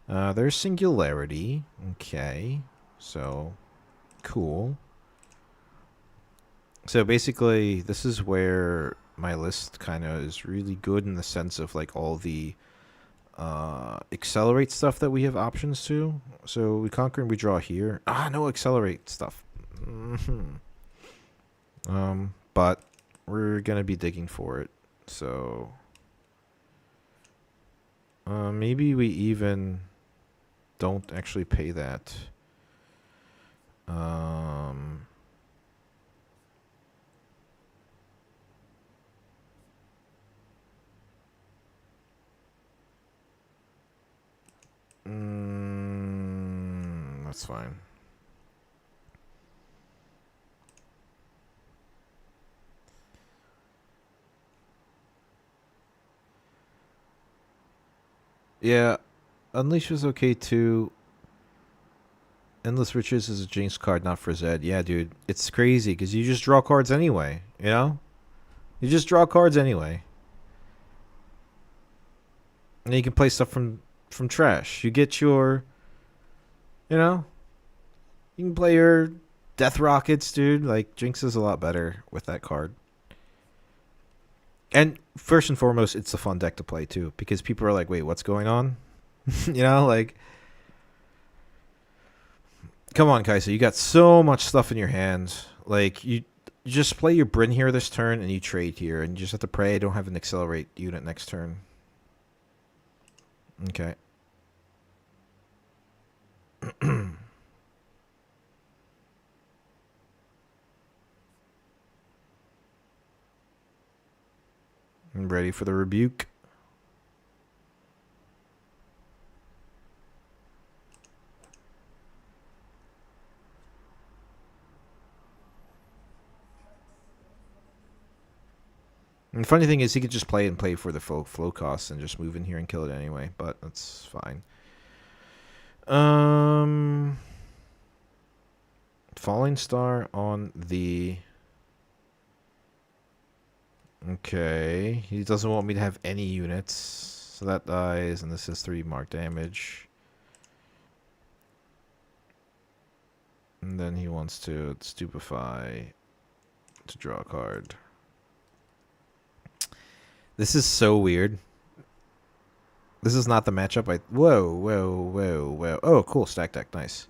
Speaker 1: There's Singularity. Okay, so cool. So basically, this is where my list kind of is really good in the sense of like all the accelerate stuff that we have options to. So we conquer and we draw here. No accelerate stuff. But we're gonna be digging for it. So maybe we even don't actually pay that. That's fine. Yeah, Unleash is okay too. Endless Riches is a Jinx card, not for Zed. Yeah, dude. It's crazy because you just draw cards anyway, you know? You just draw cards anyway. And you can play stuff from trash. You get your, you know? You can play your Death Rockets, dude. Like, Jinx is a lot better with that card. And first and foremost, it's a fun deck to play, too. Because people are like, wait, what's going on? You know, like... Come on, Kaisa. You got so much stuff in your hands. Like, you just play your Bryn here this turn, and you trade here. And you just have to pray I don't have an Accelerate unit next turn. Okay. I'm ready for the rebuke. And the funny thing is, he could just play and play for the flow costs and just move in here and kill it anyway. But that's fine. Falling Star on the... Okay. He doesn't want me to have any units. So that dies, and this is 3 mark damage. And then he wants to stupefy to draw a card. This is so weird. This is not the matchup I... Whoa. Oh, cool. Stack deck. Nice.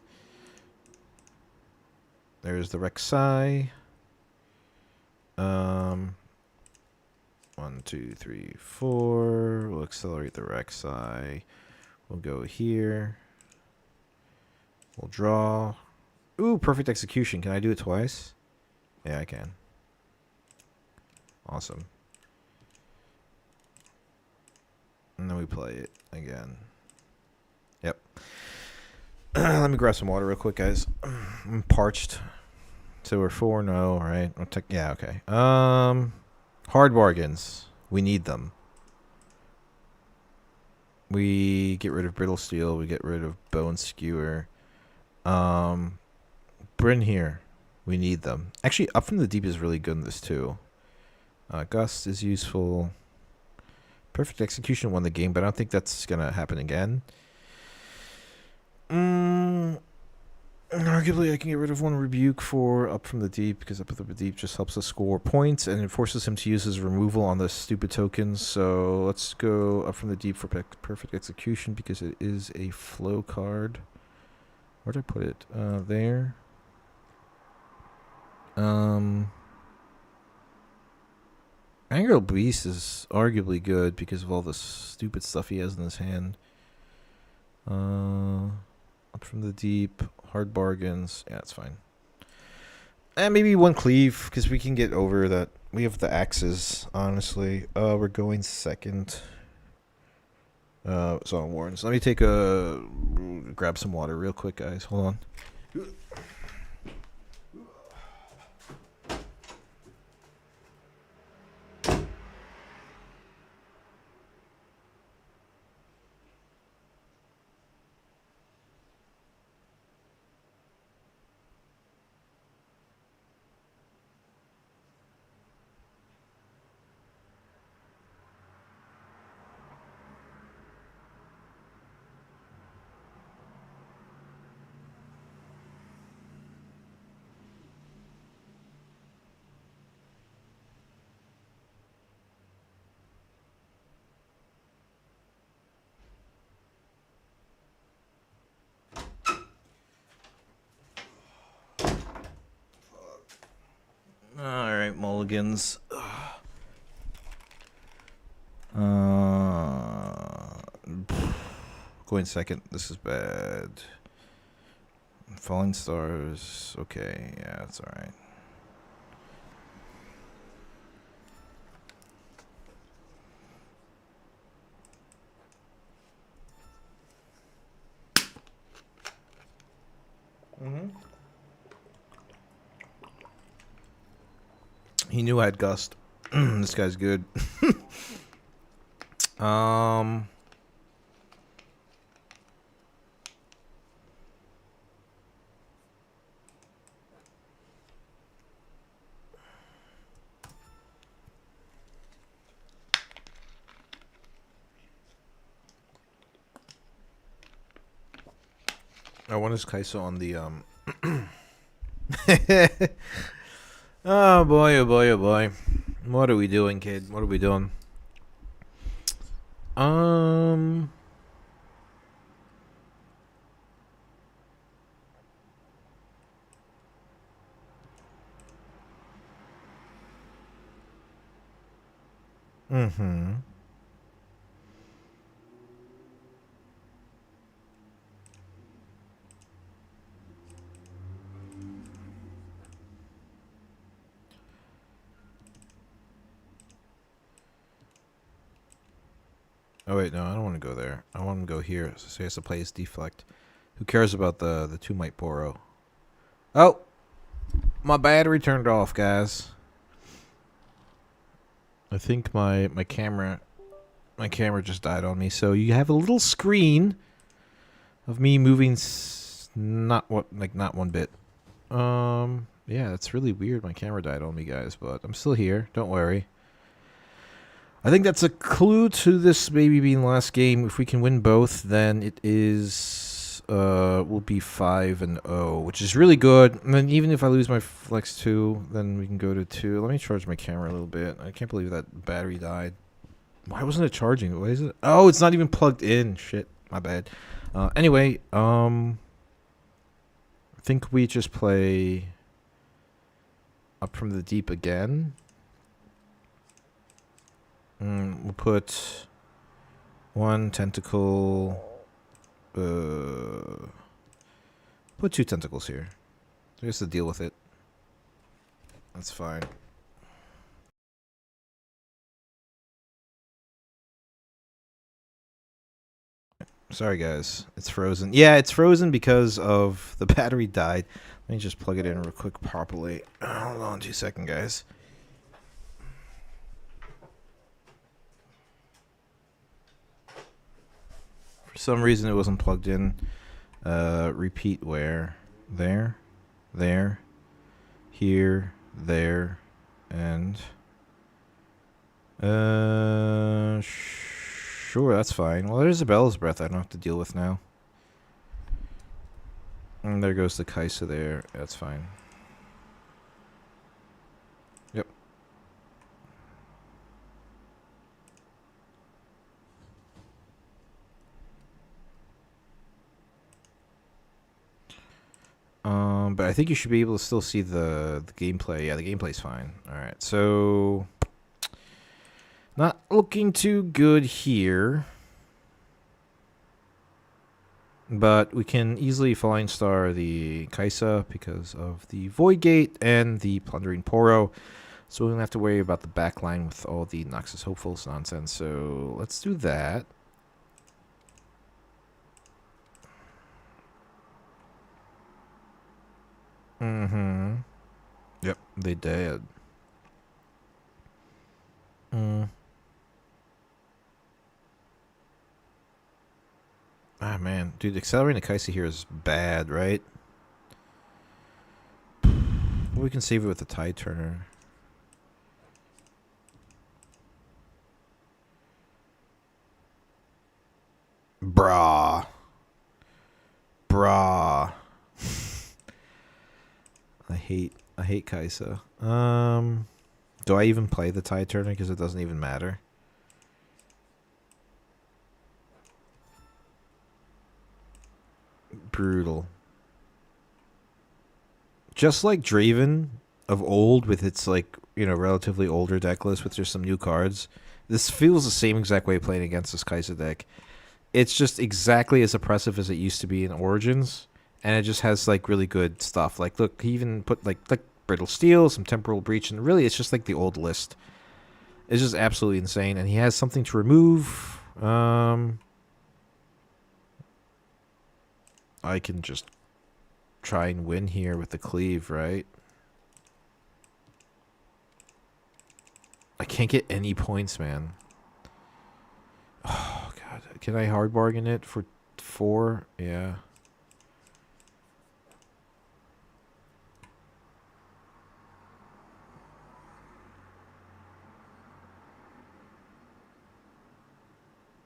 Speaker 1: There's the Rek'Sai. 1, 2, 3, 4. We'll accelerate the Rek'Sai. We'll go here. We'll draw. Ooh, perfect execution. Can I do it twice? Yeah, I can. Awesome. And then we play it again. Yep. Let me grab some water real quick, guys. I'm parched. So we're 4-0, right? Yeah, okay. Hard bargains. We need them. We get rid of Brittle Steel. We get rid of Bone Skewer. Bryn here. We need them. Actually, Up from the Deep is really good in this, too. Gust is useful. Perfect Execution won the game, but I don't think that's going to happen again. Arguably, I can get rid of one Rebuke for Up from the Deep, because Up from the Deep just helps us score points, and it forces him to use his removal on the stupid tokens. So let's go Up from the Deep for Perfect Execution, because it is a flow card. Where did I put it? There. Angry Beast is arguably good because of all the stupid stuff he has in his hand. Up from the Deep, hard bargains. Yeah, it's fine. And maybe one cleave, because we can get over that. We have the axes, honestly. We're going second. So on Warrens. Let me grab some water real quick, guys. Hold on. Alright, mulligans. Going second. This is bad. Falling Stars. Okay, yeah, that's alright. He knew I had Gust. This guy's good. I want his Kaiso on the Oh boy, oh boy, oh boy. What are we doing, kid? What are we doing? Oh wait, no, I don't want to go there. I want to go here. So he has to play his deflect. Who cares about the 2 might Boro? Oh, my battery turned off, guys. I think my camera just died on me. So you have a little screen of me moving, not one bit. Yeah, it's really weird. My camera died on me, guys, but I'm still here. Don't worry. I think that's a clue to this maybe being the last game. If we can win both, then it is will be 5-0, which is really good. And then even if I lose my flex 2, then we can go to 2. Let me charge my camera a little bit. I can't believe that battery died. Why wasn't it charging? Why is it? Oh, it's not even plugged in. Shit, my bad. Anyway, I think we just play Up from the Deep again. We'll put 1 tentacle. Put 2 tentacles here. I guess to deal with it. That's fine. Sorry, guys. It's frozen. Yeah, it's frozen because of the battery died. Let me just plug it in real quick properly. Hold on 2 seconds, guys. For some reason, it wasn't plugged in. Repeat where? There, here, there, and Sure, that's fine. Well, there's a Bell's Breath I don't have to deal with now. And there goes the Kaisa there. That's fine. Yep. But I think you should be able to still see the gameplay. Yeah, the gameplay's fine. All right, so not looking too good here. But we can easily Flying Star the Kaisa because of the Void Gate and the Plundering Poro. So we don't have to worry about the back line with all the Noxus Hopefuls nonsense. So let's do that. Mm-hmm. Yep, they did. Ah, man. Dude, accelerating the Kaisa here is bad, right? We can save it with the Tide Turner. Brah. Brah. I hate Kaisa. Do I even play the Tide Turner because it doesn't even matter? Brutal. Just like Draven of old with its like, you know, relatively older deck list with just some new cards. This feels the same exact way playing against this Kaisa deck. It's just exactly as oppressive as it used to be in Origins, and it just has like really good stuff. Like, look, he even put like Brittle Steel, some Temporal Breach, and really, it's just like the old list. It's just absolutely insane, and he has something to remove. I can just try and win here with the cleave, right? I can't get any points, man. Oh, God. Can I hard bargain it for 4? Yeah.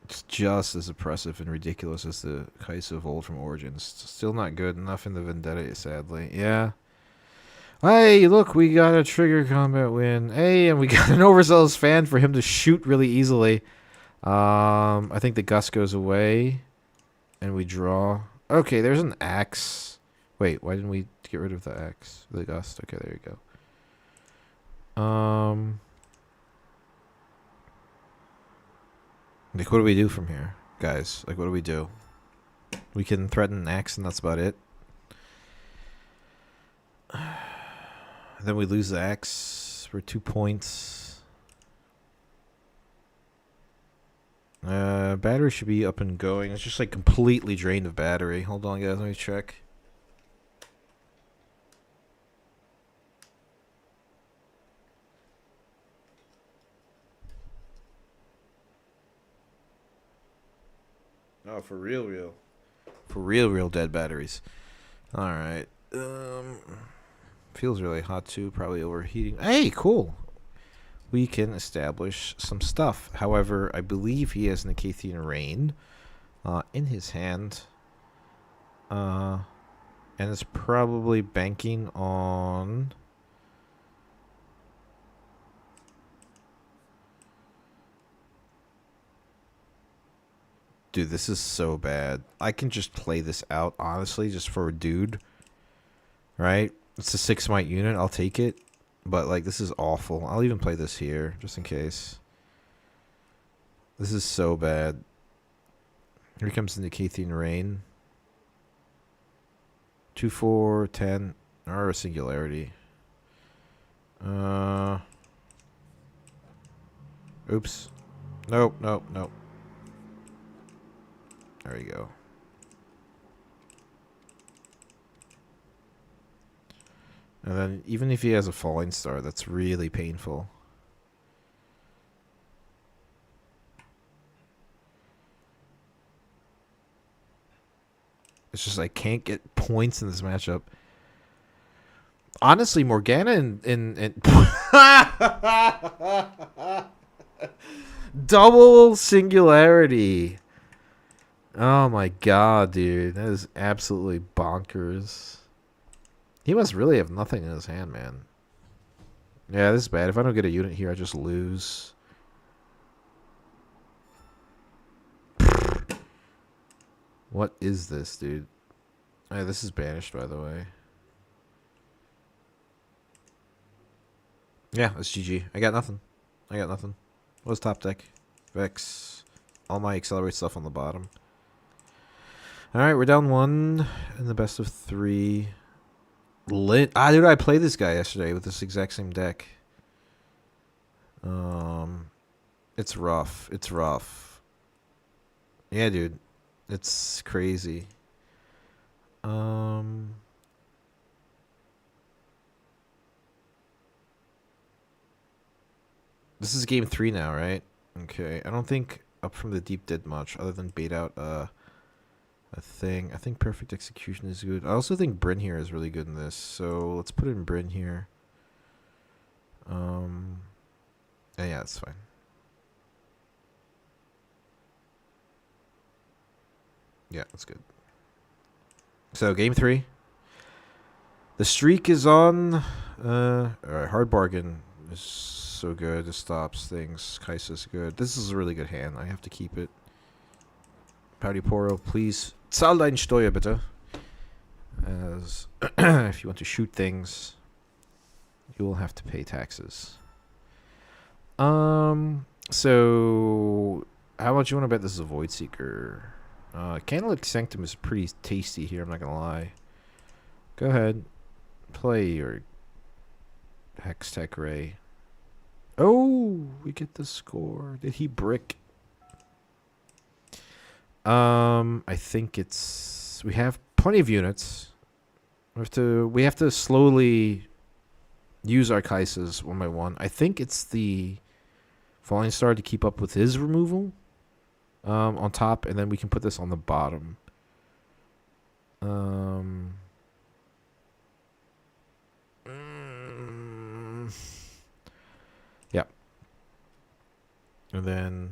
Speaker 1: It's just as oppressive and ridiculous as the Kaisa of old from Origins. Still not good enough in the Vendetta, sadly. Yeah. Hey, look, we got a trigger combat win. Hey, and we got an overzealous fan for him to shoot really easily. I think the gust goes away, and we draw. Okay, there's an axe. Wait, why didn't we get rid of the axe? The gust. Okay, there you go. Like, what do we do from here, guys? Like, what do we do? We can threaten an axe, and that's about it. Then we lose the axe for 2 points. Battery should be up and going. It's just like completely drained of battery. Hold on, guys. Let me check. Oh, for real. For real dead batteries. Alright. Feels really hot too. Probably overheating. Hey, cool. We can establish some stuff. However, I believe he has Nicathian Rain in his hand. And is probably banking on... Dude, this is so bad. I can just play this out, honestly, just for a dude. Right? It's a 6 might unit. I'll take it. But, like, this is awful. I'll even play this here, just in case. This is so bad. Here comes the Nicathian Rain. 2, 4, 10. Or a Singularity. Oops. Nope. There you go. And then even if he has a Falling Star, that's really painful. It's just I can't get points in this matchup. Honestly, Morgana and Double singularity. Oh my god, dude. That is absolutely bonkers. He must really have nothing in his hand, man. Yeah, this is bad. If I don't get a unit here, I just lose. What is this, dude? Hey, this is banished, by the way. Yeah, that's GG. I got nothing. What's top deck? Vex. All my accelerate stuff on the bottom. Alright, we're down 1 in the best of 3. Lit. Dude, I played this guy yesterday with this exact same deck. It's rough. Yeah, dude. It's crazy. This is game 3 now, right? Okay. I don't think Up from the Deep did much other than bait out a thing. I think Perfect Execution is good. I also think Bryn here is really good in this. So let's put in Bryn here. And yeah, that's fine. Yeah, that's good. So game 3. The streak is on. Alright, Hard Bargain is so good. It stops things. Kaisa's good. This is a really good hand. I have to keep it. Pouty Poro, please. Zahl deine Steuer, bitte. As if you want to shoot things, you will have to pay taxes. So how much you want to bet this is a Void Seeker? Candlelit Sanctum is pretty tasty here, I'm not gonna lie. Go ahead. Play your Hextech Ray. Oh, we get the score. Did he brick? I think it's we have plenty of units. We have to slowly use our Kaisas one by one. I think it's the Falling Star to keep up with his removal. On top, and then we can put this on the bottom. Yeah. And then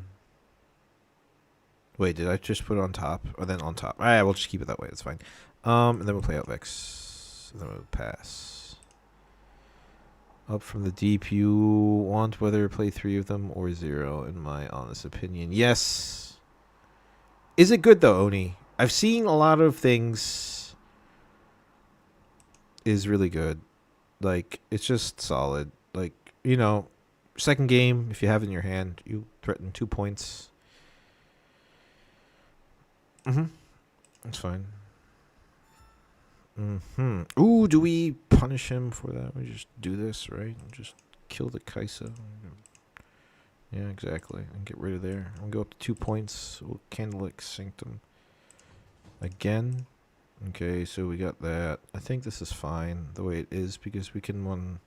Speaker 1: wait, did I just put it on top? Or then on top? Alright, we'll just keep it that way, it's fine. And then we'll play out Vex. And then we'll pass. Up from the Deep, you want whether play 3 of them or 0, in my honest opinion. Yes. Is it good though, Oni? I've seen a lot of things is really good. Like, it's just solid. Like, you know, second game, if you have it in your hand, you threaten 2 points. That's fine. Ooh, do we punish him for that? We just do this, right? Just kill the Kaisa. Yeah, exactly. And get rid of there. We'll go up to 2 points. We'll Candlelit Sanctum again. Okay, so we got that. I think this is fine the way it is because we can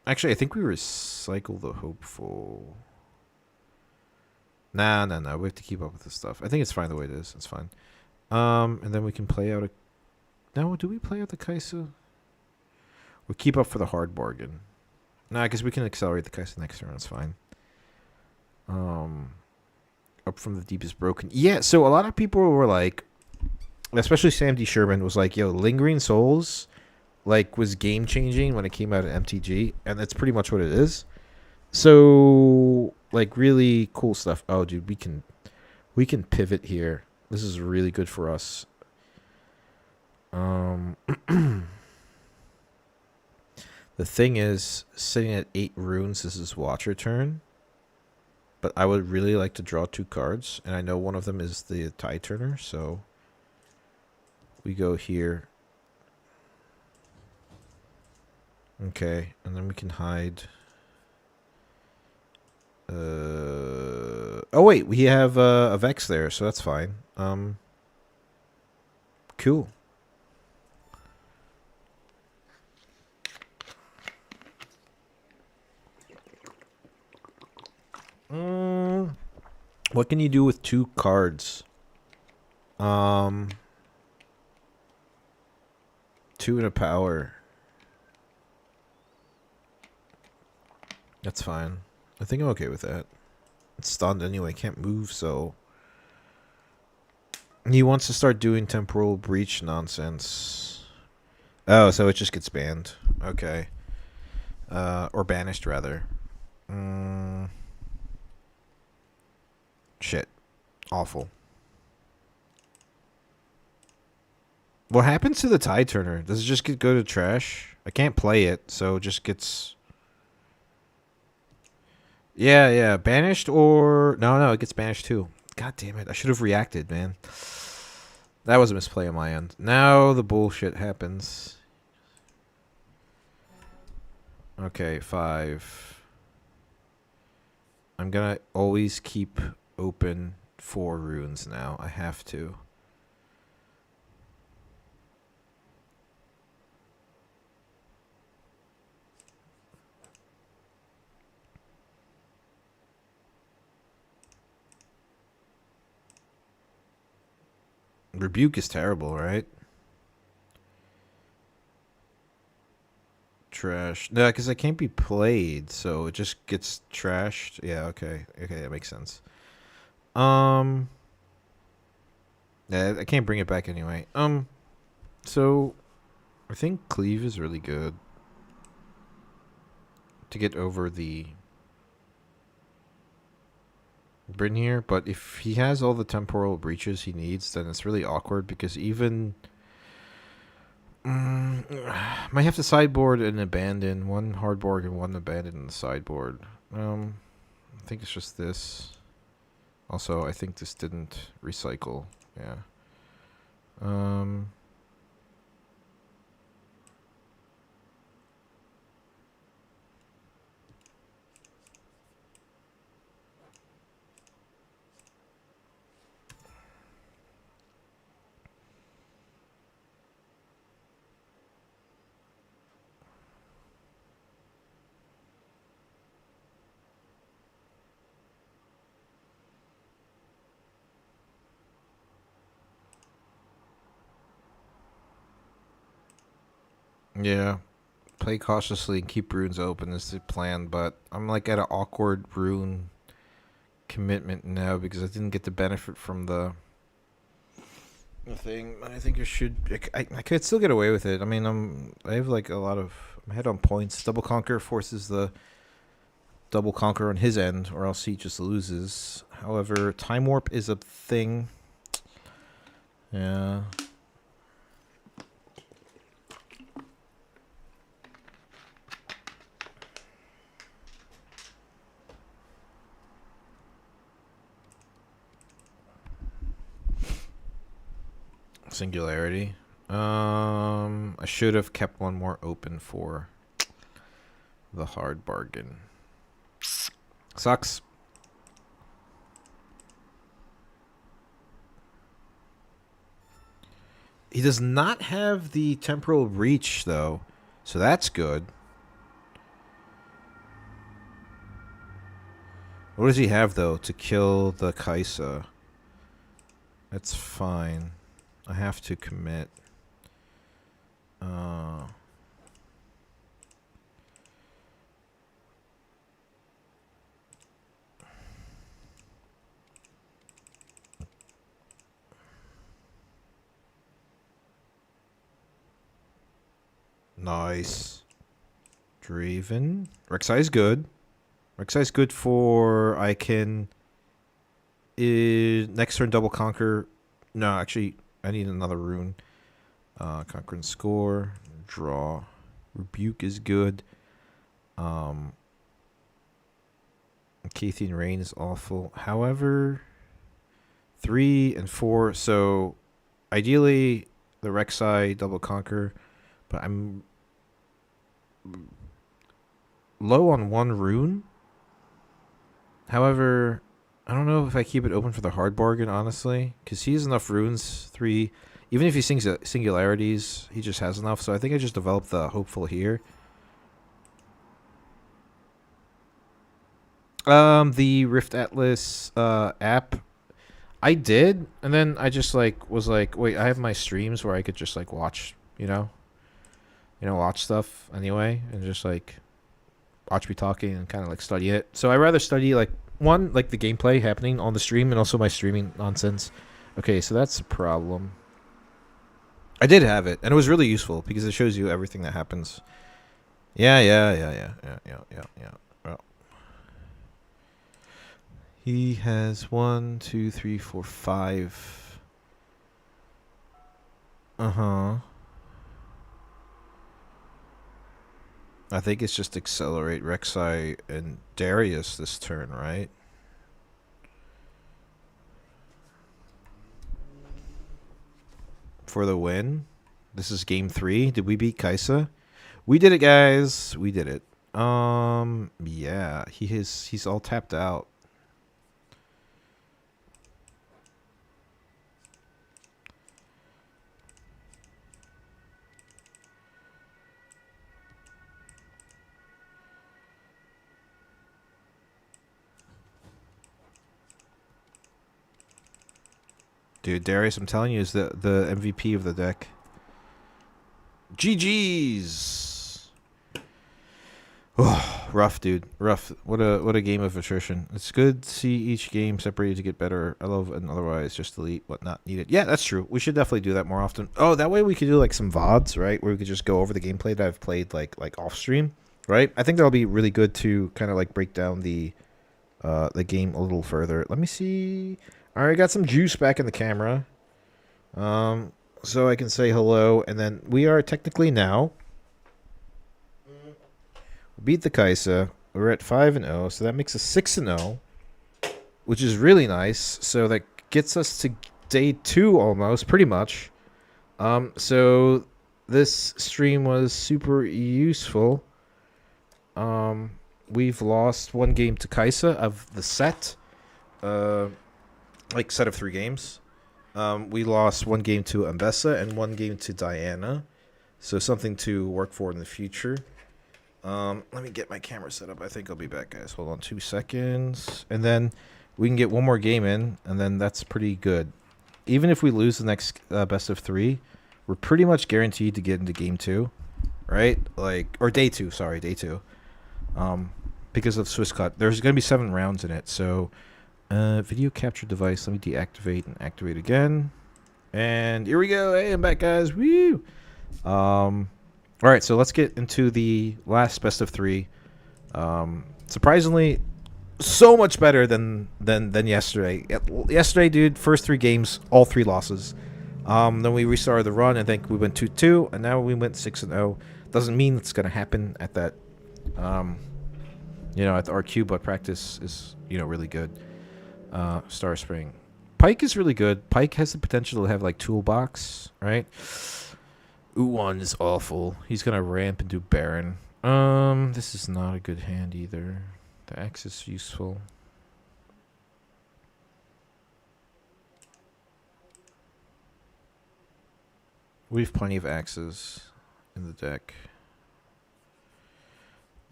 Speaker 1: Actually, I think we recycle the Hopeful. Nah. We have to keep up with this stuff. I think it's fine the way it is. It's fine. And then we can play out a... No, do we play out the Kaisa? We'll keep up for the Hard Bargain. Nah, because we can accelerate the Kaisa next turn. It's fine. Up from the Deep is broken. Yeah, so a lot of people were like... Especially Sam D. Sherman was like, yo, Lingering Souls like was game-changing when it came out at MTG. And that's pretty much what it is. So, like, really cool stuff. Oh, dude, we can pivot here. This is really good for us. The thing is, sitting at 8 runes, this is Watcher turn. But I would really like to draw 2 cards. And I know one of them is the Tide Turner, so we go here. Okay, and then we can hide... oh wait, we have a Vex there, so that's fine. Cool. What can you do with 2 cards? 2 and a power. That's fine. I think I'm okay with that. It's stunned anyway, can't move, so... He wants to start doing temporal breach nonsense. Oh, so it just gets banned. Okay. Or banished, rather. Shit. Awful. What happens to the Tide Turner? Does it just go to trash? I can't play it, so it just gets... Yeah. Banished or... No, it gets banished too. God damn it. I should have reacted, man. That was a misplay on my end. Now the bullshit happens. Okay, 5. I'm gonna always keep open 4 runes now. I have to. Rebuke is terrible, right? Trash. No, because I can't be played, so it just gets trashed. Yeah, okay. Okay, that makes sense. Yeah, I can't bring it back anyway. So I think Cleave is really good to get over the Bryn here, but if he has all the temporal breaches he needs, then it's really awkward because even might have to sideboard and abandon one hardboard and one abandon in the sideboard. I think it's just this. Also, I think this didn't recycle. Yeah. Yeah. Play cautiously and keep runes open is the plan, but I'm like at an awkward rune commitment now because I didn't get the benefit from the thing. I think I should. I could still get away with it. I mean, I have like a lot of. I'm ahead on points. Double Conquer forces the double conquer on his end, or else he just loses. However, Time Warp is a thing. Yeah. Singularity. I should have kept one more open for the hard bargain. Sucks. He does not have the temporal reach, though, so that's good. What does he have, though, to kill the Kaisa? That's fine. I have to commit. Nice. Draven. Rek'Sai is good. Rek'Sai is good for... I can... next turn double conquer... No, actually, I need another rune. Conquer and score. Draw. Rebuke is good. Cathian Rain is awful. However, 3 and 4. So, ideally, the Rek'Sai double conquer. But I'm low on 1 rune. However, I don't know if I keep it open for the hard bargain, honestly. Because he has enough runes. 3. Even if he sings singularities, he just has enough. So I think I just developed the hopeful here. The Rift Atlas app, I did, and then I just was like, wait, I have my streams where I could just watch, watch stuff anyway, and just watch me talking and kind of like study it. So I rather study like one like the gameplay happening on the stream and also my streaming nonsense. Okay, so that's a problem. I did have it, and it was really useful because it shows you everything that happens. Yeah. Well, he has 1, 2, 3, 4, 5. Uh-huh. I think it's just accelerate Rek'Sai and Darius this turn, right? For the win. This is game 3. Did we beat Kaisa? We did it, guys. We did it. Yeah. He's all tapped out. Dude, Darius, I'm telling you, is the MVP of the deck. GG's. Oh, rough, dude. Rough. What a game of attrition. It's good to see each game separated to get better. I love and otherwise just delete what not needed. Yeah, that's true. We should definitely do that more often. Oh, that way we could do like some VODs, right? Where we could just go over the gameplay that I've played like off stream, right? I think that'll be really good to kind of like break down the game a little further. Let me see. All right, got some juice back in the camera. So I can say hello, and then we are technically now beat the Kaisa. We're at 5-0, so that makes us 6-0, which is really nice. So that gets us to day 2 almost, pretty much. So this stream was super useful. We've lost 1 game to Kaisa of the set. Like set of 3 games. We lost 1 game to Ambessa and 1 game to Diana. So something to work for in the future. Let me get my camera set up. I think I'll be back, guys. Hold on 2 seconds. And then we can get 1 more game in, and then that's pretty good. Even if we lose the next best of 3, we're pretty much guaranteed to get into game 2, right? Like, or day 2, sorry, day 2. Because of Swiss Cut. There's going to be 7 rounds in it, so... video capture device. Let me deactivate and activate again. And here we go. Hey, I'm back, guys. Woo! All right, so let's get into the last best of 3. Surprisingly, so much better than yesterday. Yesterday, dude, first 3 games, all 3 losses. Then we restarted the run. I think we went 2-2, and now we went 6-0. Doesn't mean it's gonna happen at that, at the RQ, but practice is really good. Star Spring. Pike is really good. Pike has the potential to have like toolbox, right? Uwan is awful. He's gonna ramp and do Baron. This is not a good hand either. The X is useful. We have plenty of axes in the deck.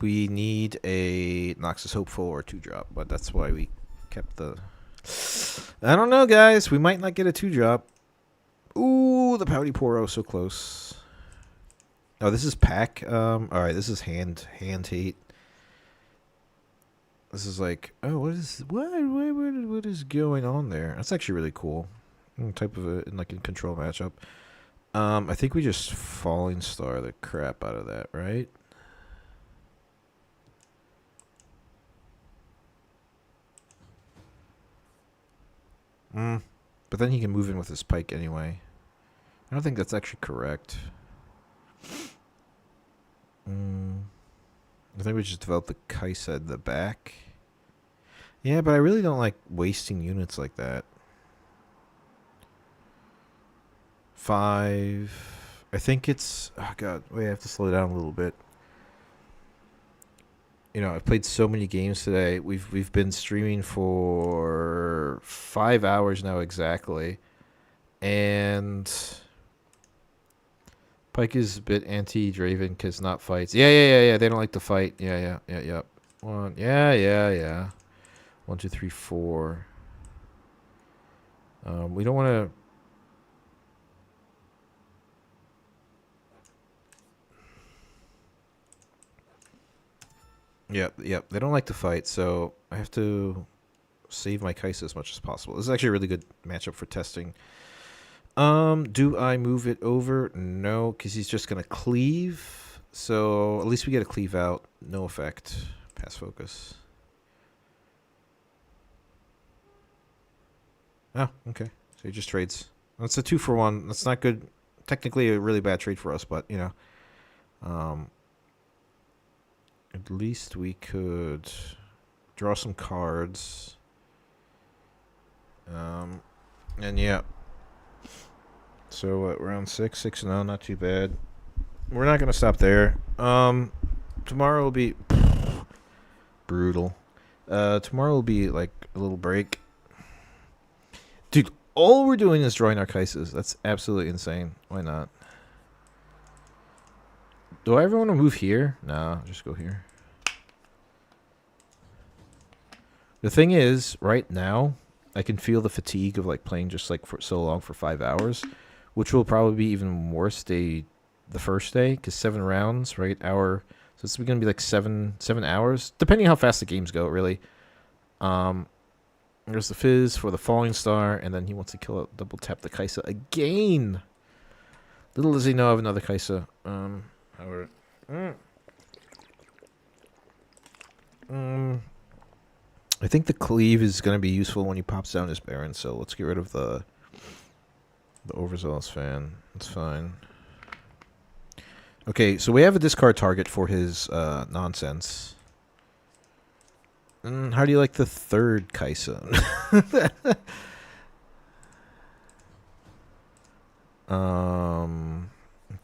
Speaker 1: We need a Noxus Hopeful or 2-drop, but that's why we kept the... I don't know, guys. We might not get a 2-drop. Ooh, the Pouty Poro, so close. Oh, this is pack. All right, this is hand hate. This is like, oh, what is going on there? That's actually really cool. Type of a like in control matchup. I think we just Falling Star the crap out of that, right? But then he can move in with his pike anyway. I don't think that's actually correct. I think we just developed the Kaisa at the back. Yeah, but I really don't like wasting units like that. 5. I think it's... Oh, God. Wait, I have to slow down a little bit. I've played so many games today. We've been streaming for 5 hours now exactly. And... Pike is a bit anti-Draven because not fights. Yeah. They don't like to fight. Yeah. 1. Yeah. 1, 2, 3, 4. We don't want to... Yep, yep. They don't like to fight, so I have to save my Kaisa as much as possible. This is actually a really good matchup for testing. Do I move it over? No, because he's just gonna cleave. So at least we get a cleave out. No effect. Pass focus. Oh, okay. So he just trades. That's a 2-for-1. That's not good. Technically, a really bad trade for us, but you know, um, at least we could draw some cards. And yeah. So round 6-0, not too bad. We're not gonna stop there. Tomorrow will be brutal. Tomorrow will be like a little break. Dude, all we're doing is drawing our Kaisas. That's absolutely insane. Why not? Do I ever want to move here? No, just go here. The thing is, right now, I can feel the fatigue of like playing just like for so long for 5 hours, which will probably be even worse the first day because 7 rounds, right? So it's gonna be like 7 hours, depending how fast the games go, really. There's the Fizz for the Falling Star, and then he wants to kill it, double tap the Kaisa again. Little does he know of another Kaisa. However, I think the cleave is going to be useful when he pops down his Baron, so let's get rid of the overzealous fan. That's fine. Okay, so we have a discard target for his nonsense. How do you like the third Kaisa? I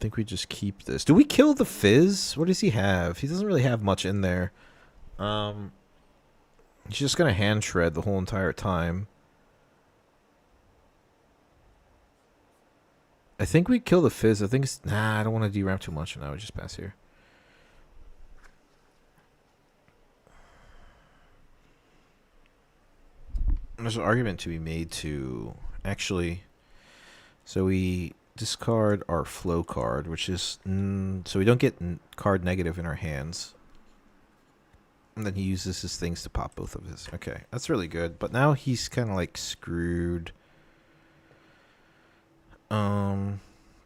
Speaker 1: think we just keep this. Do we kill the Fizz? What does he have? He doesn't really have much in there. He's just gonna hand shred the whole entire time. I think we kill the Fizz. I think it's... Nah, I don't want to deramp too much, and I would just pass here. There's an argument to be made to actually... So we discard our flow card, which is... so we don't get card negative in our hands. And then he uses his things to pop both of his. Okay, that's really good. But now he's kind of like screwed.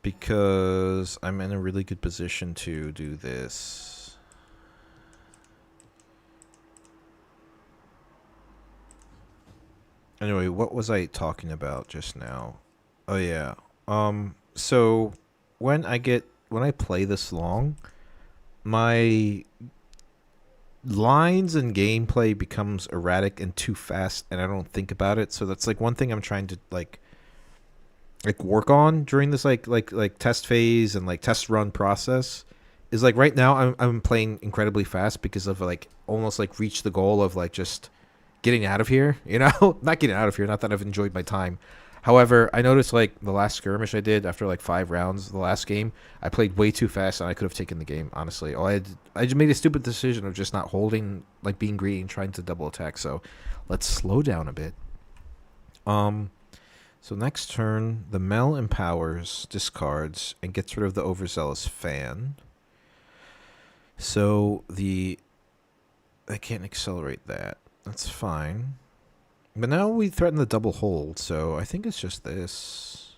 Speaker 1: Because I'm in a really good position to do this. Anyway, what was I talking about just now? Oh yeah. So when I play this long, my lines and gameplay becomes erratic and too fast, and I don't think about it. So that's like one thing I'm trying to like work on during this like test phase and like test run process. Is like right now I'm playing incredibly fast because of like almost like reach the goal of like just getting out of here, you know? Not getting out of here, not that I've enjoyed my time. However, I noticed like the last skirmish I did after like 5 rounds, the last game, I played way too fast and I could have taken the game, honestly. I just made a stupid decision of just not holding, like being greedy and trying to double attack. So let's slow down a bit. So next turn, the Mel empowers, discards, and gets rid of the overzealous fan. So I can't accelerate that. That's fine. But now we threaten the double hold, so I think it's just this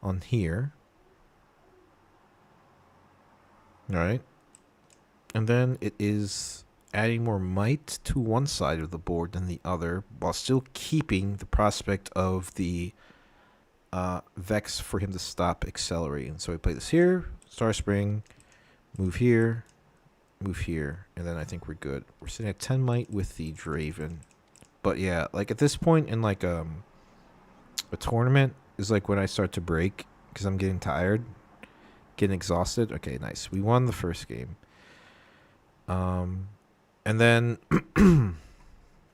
Speaker 1: on here. Alright. And then it is adding more might to one side of the board than the other, while still keeping the prospect of the Vex for him to stop accelerating. So we play this here, Star Spring, move here, and then I think we're good. We're sitting at 10 might with the Draven. But yeah, like at this point in like a tournament is like when I start to break because I'm getting tired, getting exhausted. Okay, nice. We won the first game. And then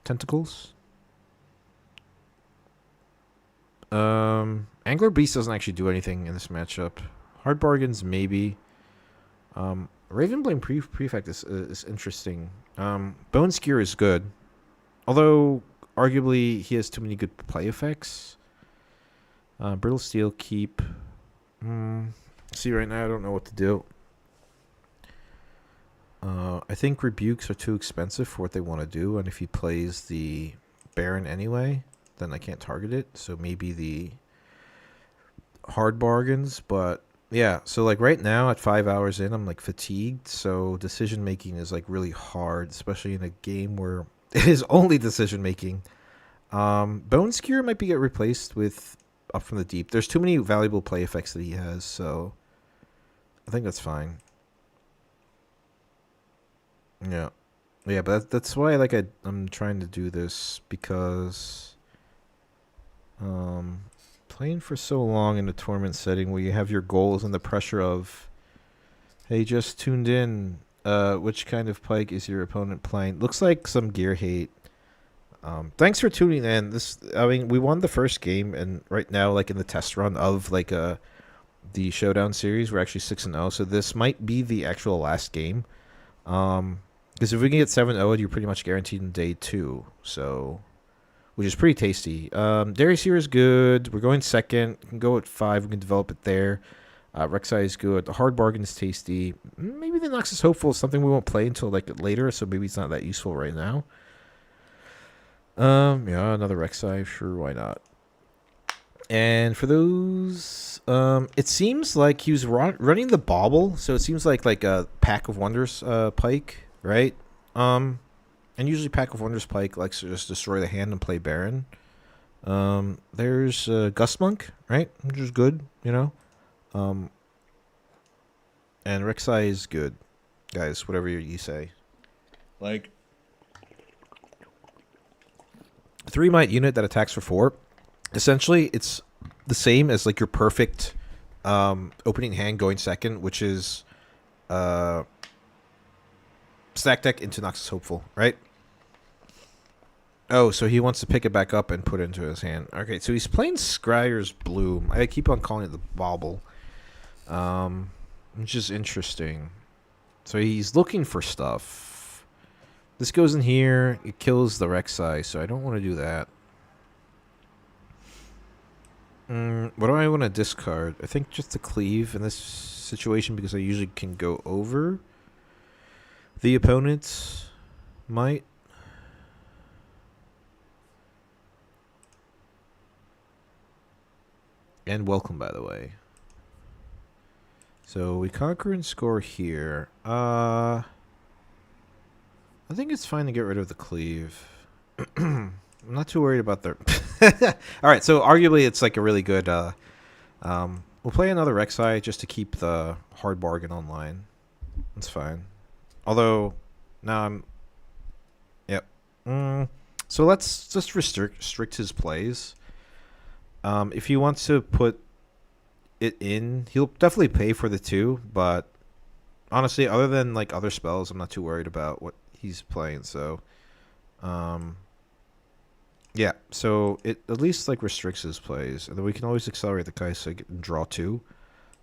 Speaker 1: Tentacles. Angler Beast doesn't actually do anything in this matchup. Hard Bargains maybe. Ravenblade Prefect is interesting. Bone Skewer is good. Although, arguably, he has too many good play effects. Brittle Steel, keep. See, right now, I don't know what to do. I think rebukes are too expensive for what they want to do, and if he plays the Baron anyway, then I can't target it. So maybe the hard bargains, but yeah. So like right now at 5 hours in, I'm like fatigued. So decision making is like really hard, especially in a game where it is only decision making. Bone Skewer might be get replaced with Up from the Deep. There's too many valuable play effects that he has, so I think that's fine. Yeah. Yeah, but that's why like I'm trying to do this because playing for so long in a tournament setting where you have your goals and the pressure of hey, just tuned in, which kind of pike is your opponent playing? Looks like some gear hate. Thanks for tuning in. I mean, we won the first game, and right now, like in the test run of like the Showdown Series, we're actually 6-0. So this might be the actual last game. Because if we can get 7-0, you're pretty much guaranteed in day 2. So, which is pretty tasty. Darius here is good. We're going second. We can go at 5. We can develop it there. Rek'Sai is good. The hard bargain is tasty. Maybe the Nox is hopeful. It's something we won't play until like later, so maybe it's not that useful right now. Yeah, another Rek'Sai, sure, why not? And for those, it seems like he was running the bauble, so it seems like a Pack of Wonders pike, right? And usually Pack of Wonders pike likes to just destroy the hand and play Baron. There's Gust Monk, right, which is good, you know. And Rek'Sai is good, guys. Whatever you say. Like 3 might unit that attacks for 4. Essentially, it's the same as like your perfect opening hand going second, which is stack deck into Noxus Hopeful, right? Oh, so he wants to pick it back up and put it into his hand. Okay, so he's playing Scryer's Bloom. I keep on calling it the Bauble, which is interesting. So he's looking for stuff. This goes in here. It kills the Rek'Sai, so I don't want to do that. What do I want to discard? I think just the Cleave in this situation because I usually can go over the opponent's might. And welcome, by the way. So we conquer and score here. I think it's fine to get rid of the Cleave. I'm not too worried about the... Alright, so arguably it's like a really good... we'll play another Rek'Sai just to keep the hard bargain online. That's fine. Although, now I'm... Yep. So let's just restrict his plays. If he wants to put it in, he'll definitely pay for the 2, but honestly, other than like other spells, I'm not too worried about what he's playing, so... Yeah, so it at least like restricts his plays, and then we can always accelerate the Kaisa and draw 2.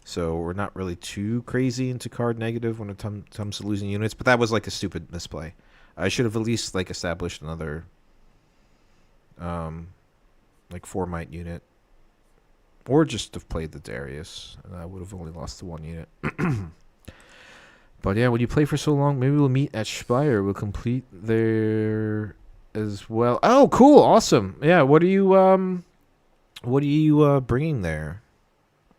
Speaker 1: So we're not really too crazy into card negative when it comes to losing units, but that was like a stupid misplay. I should have at least like established another like 4 might unit, or just have played the Darius, and I would have only lost the 1 unit. But yeah, when you play for so long, maybe we'll meet at Speyer. We'll complete there as well. Oh, cool, awesome. Yeah, what are you bringing there,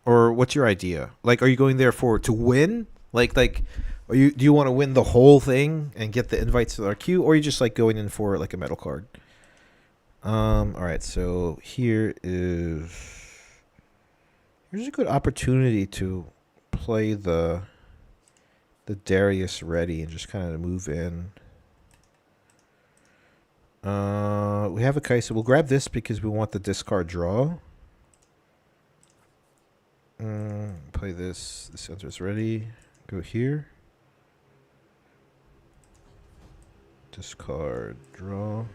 Speaker 1: or what's your idea? Like, are you going there to win? Like, do you want to win the whole thing and get the invites to our queue, or are you just like going in for like a metal card? All right, so here's a good opportunity to play the Darius ready and just kind of move in. We have a Kaisa. We'll grab this because we want the discard draw. Play this. The center's ready. Go here. Discard, draw.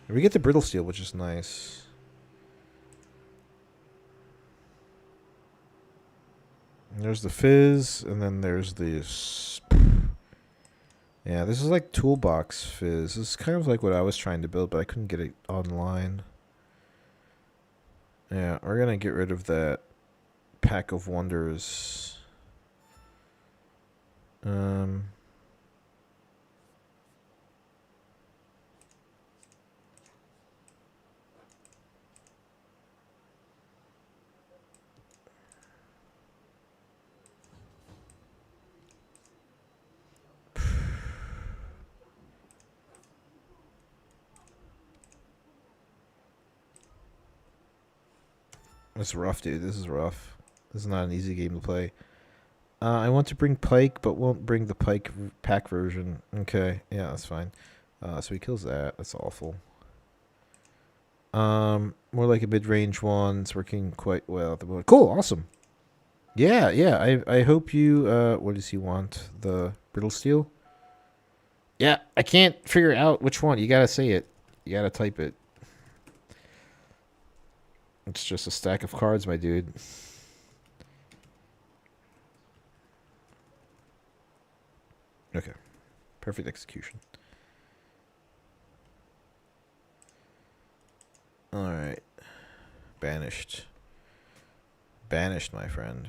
Speaker 1: And we get the Brittle Steel, which is nice. And there's the Fizz, and then there's this. Yeah, this is like Toolbox Fizz. This is kind of like what I was trying to build, but I couldn't get it online. Yeah, we're going to get rid of that Pack of Wonders. It's rough, dude. This is rough. This is not an easy game to play. I want to bring Pike, but won't bring the Pike pack version. Okay, yeah, that's fine. So he kills that. That's awful. More like a mid-range one. It's working quite well at the moment. Cool, awesome. Yeah, yeah. I hope you. What does he want? The brittle steel. Yeah, I can't figure out which one. You gotta say it. You gotta type it. It's just a stack of cards, my dude. Okay. Perfect execution. Alright. Banished. Banished, my friend.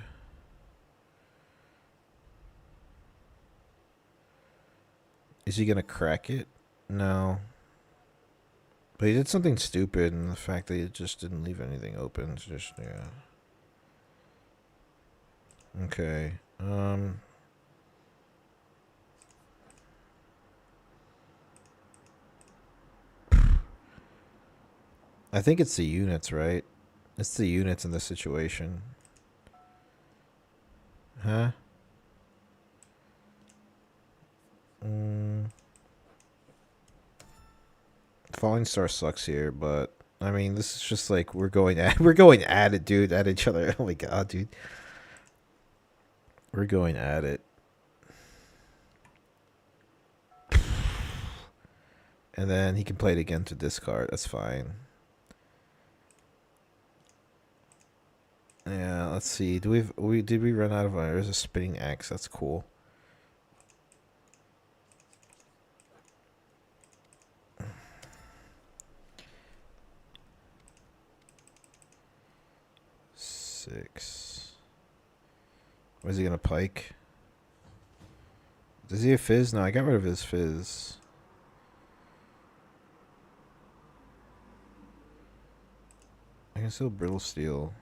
Speaker 1: Is he gonna crack it? No. But he did something stupid, and the fact that he just didn't leave anything open is just, yeah. Okay. I think it's the units, right? It's the units in this situation. Huh? Falling Star sucks here, but I mean, this is just like we're going at it, dude, at each other. Oh my god, dude. We're going at it. And then he can play it again to discard. That's fine. Yeah, let's see. Did we run out of there's a spinning axe. That's cool. Six. What is he gonna pike? Does he have fizz? No, I got rid of his fizz. I can still brittle steel.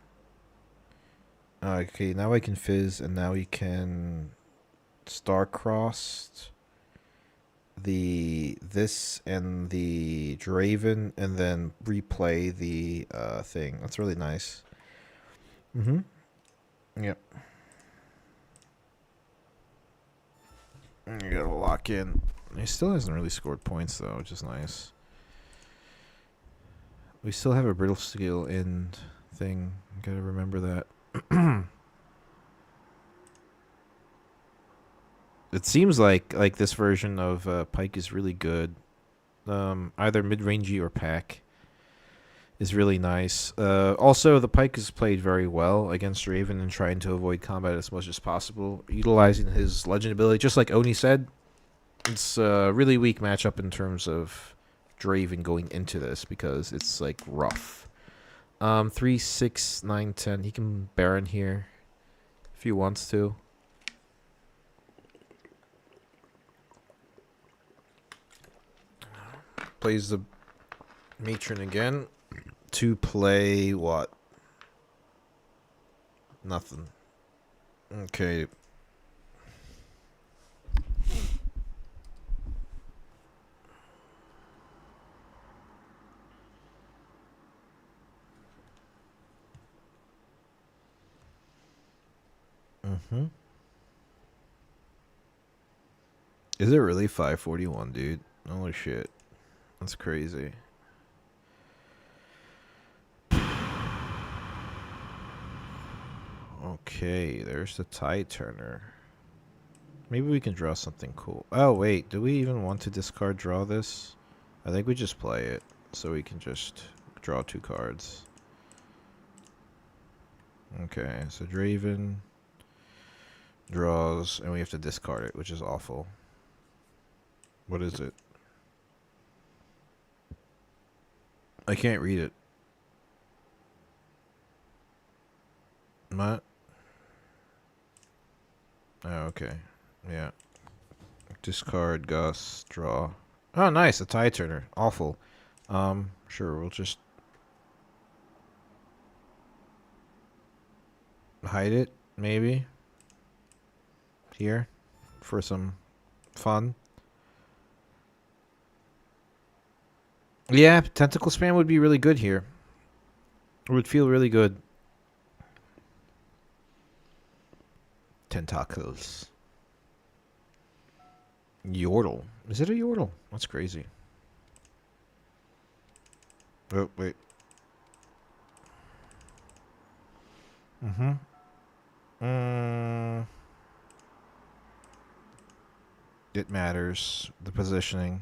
Speaker 1: Okay, now I can fizz, and now he can star-crossed this and the Draven, and then replay the thing. That's really nice. Mm-hmm. Yep. You gotta lock in. He still hasn't really scored points though, which is nice. We still have a brittle steel in thing. Gotta remember that. It seems like this version of Pike is really good. Either mid-rangey or pack is really nice. Also, the Pike is played very well against Raven and trying to avoid combat as much as possible, utilizing his legend ability. Just like Oni said, it's a really weak matchup in terms of Draven going into this because it's like rough. 3, 6, 9, 10. He can Baron here if he wants to. Plays the Matron again to play what? Nothing. Okay. Mm-hmm. Is it really 541, dude? Holy shit. That's crazy. Okay, there's the Tide Turner. Maybe we can draw something cool. Oh, wait. Do we even want to discard draw this? I think we just play it. So we can just draw 2 cards. Okay, so Draven draws, and we have to discard it, which is awful. What is it? I can't read it. What? Oh, okay. Yeah. Discard, Gus, draw. Oh, nice. A Tide Turner. Awful. Sure, we'll just hide it, maybe. Here. For some fun. Yeah, Tentacle Spam would be really good here. It would feel really good. Tentacles. Yordle. Is it a Yordle? That's crazy. Oh, wait. Mm-hmm. It matters. The positioning.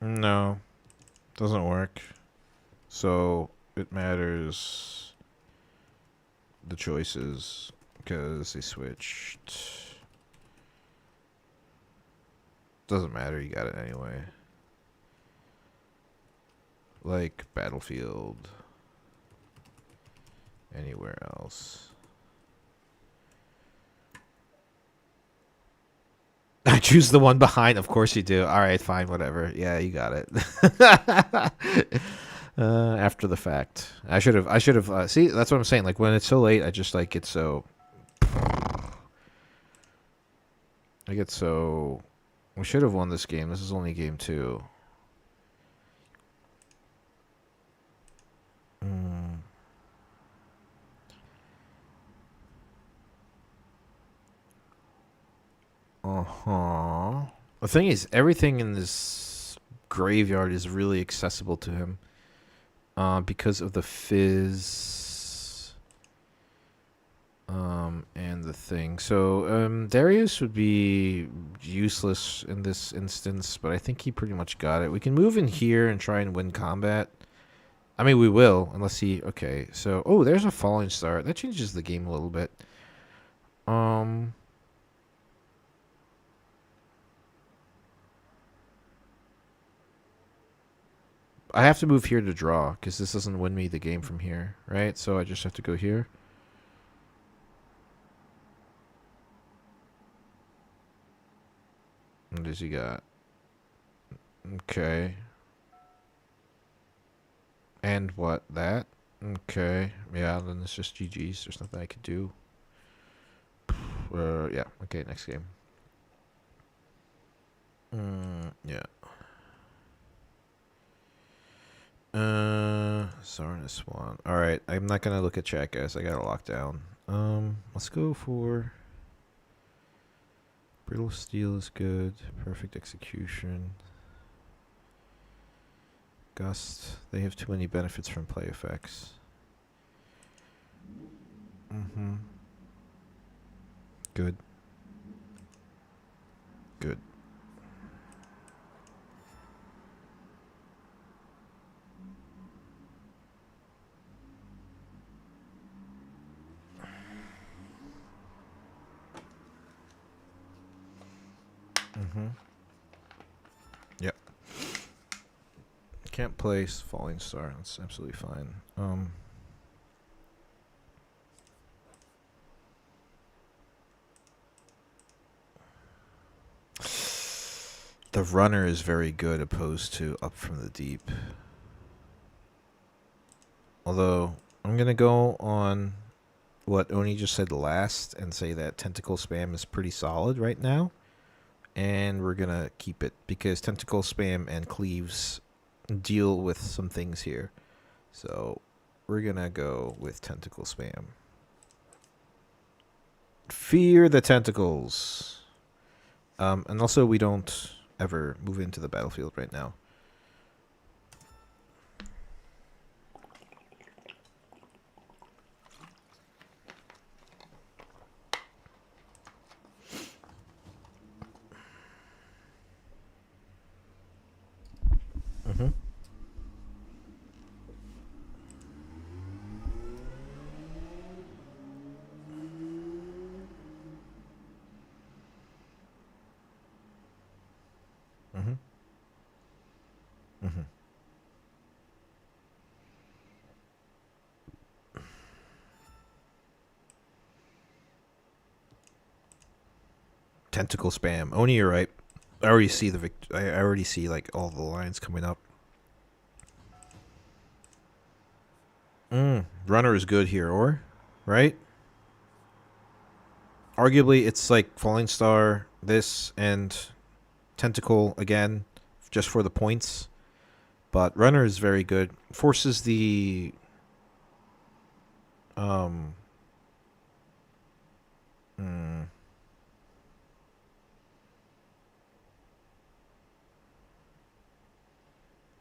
Speaker 1: No. Doesn't work. So, it matters the choices because they switched. Doesn't matter, you got it anyway. Like Battlefield. Anywhere else. I choose the one behind. Of course you do. All right, fine, whatever. Yeah, you got it. After the fact, I should have. See, that's what I'm saying. Like when it's so late, I just like get so. I get so. We should have won this game. This is only game 2. Uh-huh. The thing is, everything in this graveyard is really accessible to him. Because of the fizz. And the thing. So, Darius would be useless in this instance, but I think he pretty much got it. We can move in here and try and win combat. I mean, we will, unless he... Okay, so... Oh, there's a falling star. That changes the game a little bit. I have to move here to draw, because this doesn't win me the game from here, right? So I just have to go here. What does he got? Okay. And what? That? Okay. Yeah, then it's just GG's. There's nothing I could do. Yeah. Okay, next game. Yeah. Sarnis one. Alright, I'm not gonna look at chat, guys. I got it locked down. Let's go for... Brittle Steel is good. Perfect Execution. Gust. They have too many benefits from play effects. Good. Good. Yep. Can't place Falling Star. That's absolutely fine. The runner is very good opposed to Up from the Deep. Although, I'm going to go on what Oni just said last and say that Tentacle Spam is pretty solid right now. And we're going to keep it because Tentacle Spam and Cleaves deal with some things here. So, we're going to go with Tentacle Spam. Fear the tentacles. And also, we don't ever move into the battlefield right now. Tentacle Spam. Oni, you're right. I already see I already see like all the lines coming up. Runner is good here, or right? Arguably, it's like Falling Star this and Tentacle again, just for the points. But Runner is very good. Forces the um. mm,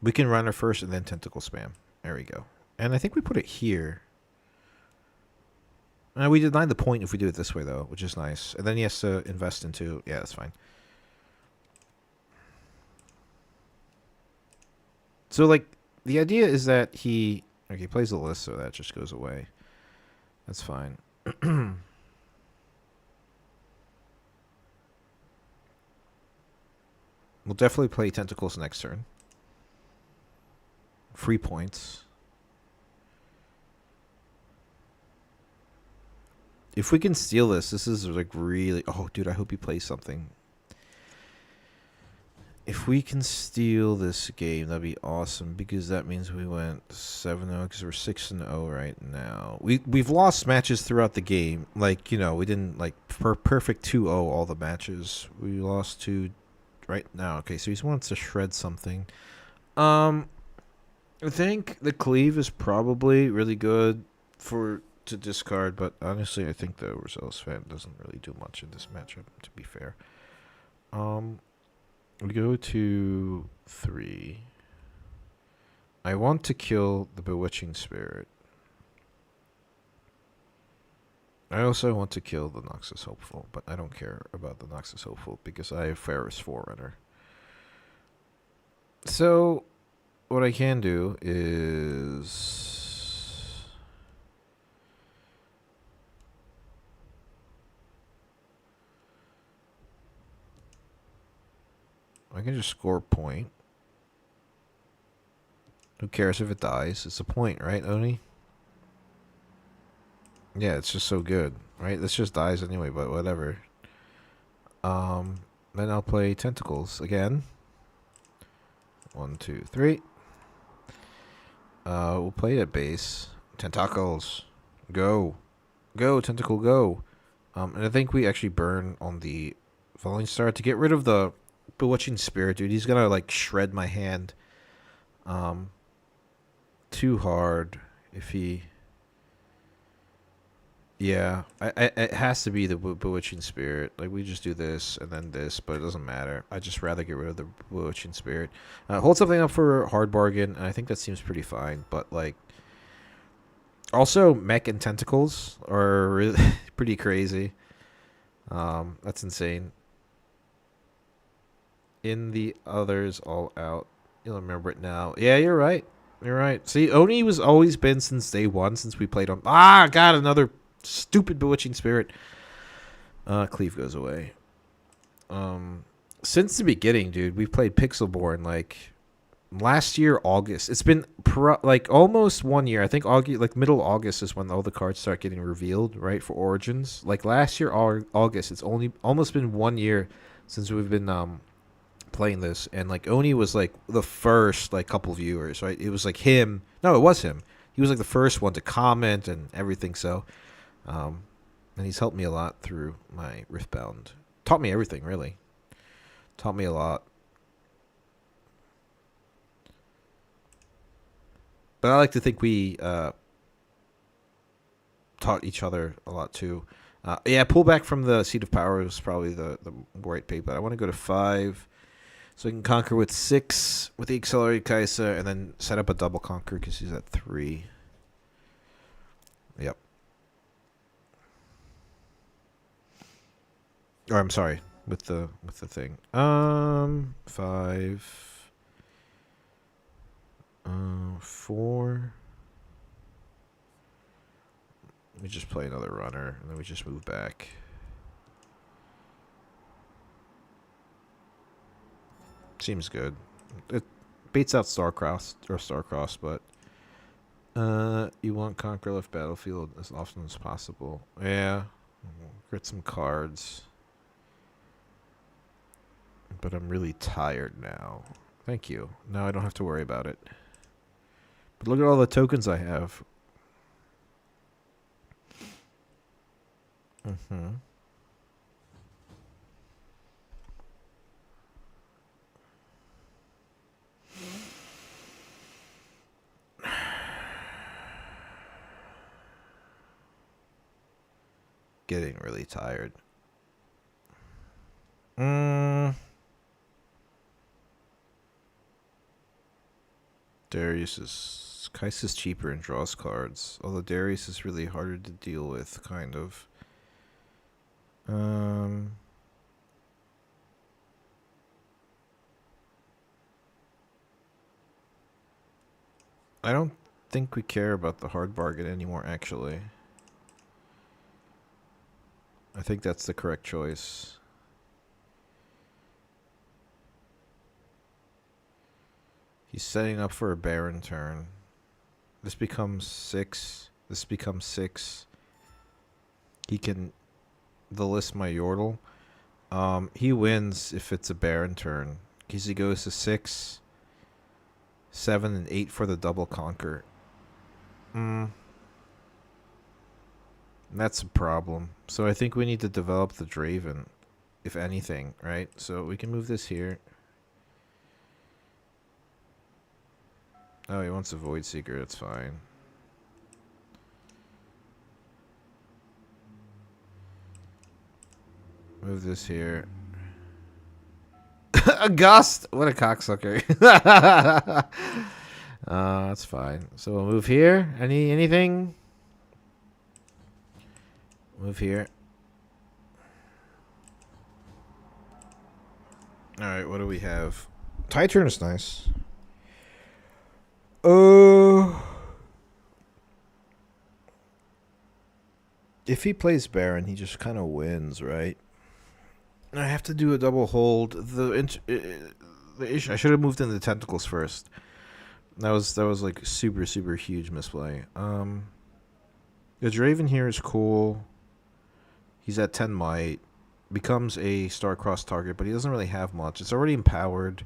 Speaker 1: we can Runner first and then Tentacle spam. There we go. And I think we put it here. We deny the point if we do it this way though, which is nice. And then he has to invest into. Yeah, that's fine. So like the idea is that he plays the list, so that just goes away. That's fine. We'll definitely play Tentacles next turn. Free points. If we can steal this is like really. Oh, dude, I hope he plays something. If we can steal this game, that'd be awesome because that means we went 7-0 because we're 6-0 right now. We've lost matches throughout the game. Like, we didn't like perfect 2-0 all the matches. We lost 2 right now. Okay, so he wants to shred something. I think the cleave is probably really good to discard, but honestly, I think the Rosales fan doesn't really do much in this matchup, to be fair. We go to 3. I want to kill the Bewitching Spirit. I also want to kill the Noxus Hopeful, but I don't care about the Noxus Hopeful because I have Ferris Forerunner. So, what I can do is... I can just score a point. Who cares if it dies? It's a point, right, Oni? Yeah, it's just so good, right? This just dies anyway, but whatever. Then I'll play Tentacles again. 1, 2, 3. We'll play at base. Tentacles. Go. Go, Tentacle, go. And I think we actually burn on the Falling Star to get rid of the Bewitching Spirit, dude. He's gonna, like, shred my hand. Too hard if he... Yeah, it has to be the Bewitching Spirit. Like, we just do this and then this, but it doesn't matter. I'd just rather get rid of the Bewitching Spirit. Hold something up for Hard Bargain, and I think that seems pretty fine. But, like, also, Mech and Tentacles are really pretty crazy. That's insane. In the others, all out. You'll remember it now. Yeah, you're right. You're right. See, Oni was always been since day one, since we played on... Ah, God, another... Stupid Bewitching Spirit. Cleave goes away. Since the beginning, dude, we've played Pixelborn like last year, August. It's been like almost 1 year. I think like middle August is when all the cards start getting revealed, right, for Origins. Like last year, August. It's only almost been 1 year since we've been playing this, and like Oni was like the first like couple viewers, right? It was like him. No, it was him. He was like the first one to comment and everything. So. And he's helped me a lot through my Riftbound. Taught me everything, really. Taught me a lot. But I like to think we taught each other a lot, too. Yeah, pull back from the Seat of Power is probably the right pick, but I want to go to 5. So I can conquer with 6 with the Accelerated Kaisa, and then set up a double conquer because he's at 3. Yep. Or I'm sorry, with the thing. 5. 4. We just play another runner, and then we just move back. Seems good. It beats out Starcross, but you want Conquer Left Battlefield as often as possible. Yeah, get some cards. But I'm really tired now. Thank you. Now I don't have to worry about it. But look at all the tokens I have. getting really tired. Darius is... Kais is cheaper and draws cards. Although Darius is really harder to deal with, kind of. I don't think we care about the hard bargain anymore, actually. I think that's the correct choice. He's setting up for a Baron turn. This becomes 6. This becomes 6. He can... The list my Yordle. He wins if it's a Baron turn. Because he goes to 6, 7, and 8 for the double conquer. That's a problem. So I think we need to develop the Draven, if anything, right? So we can move this here. Oh, he wants a Void Seeker. That's fine. Move this here. A Gust! What a cocksucker. That's fine. So we'll move here. Anything? Move here. Alright, what do we have? Tide turn is nice. If he plays Baron, he just kind of wins, right? I have to do a double hold. The issue, I should have moved into the tentacles first. That was like super huge misplay. The Draven here is cool. He's at 10 might. Becomes a star-crossed target, but he doesn't really have much. It's already empowered.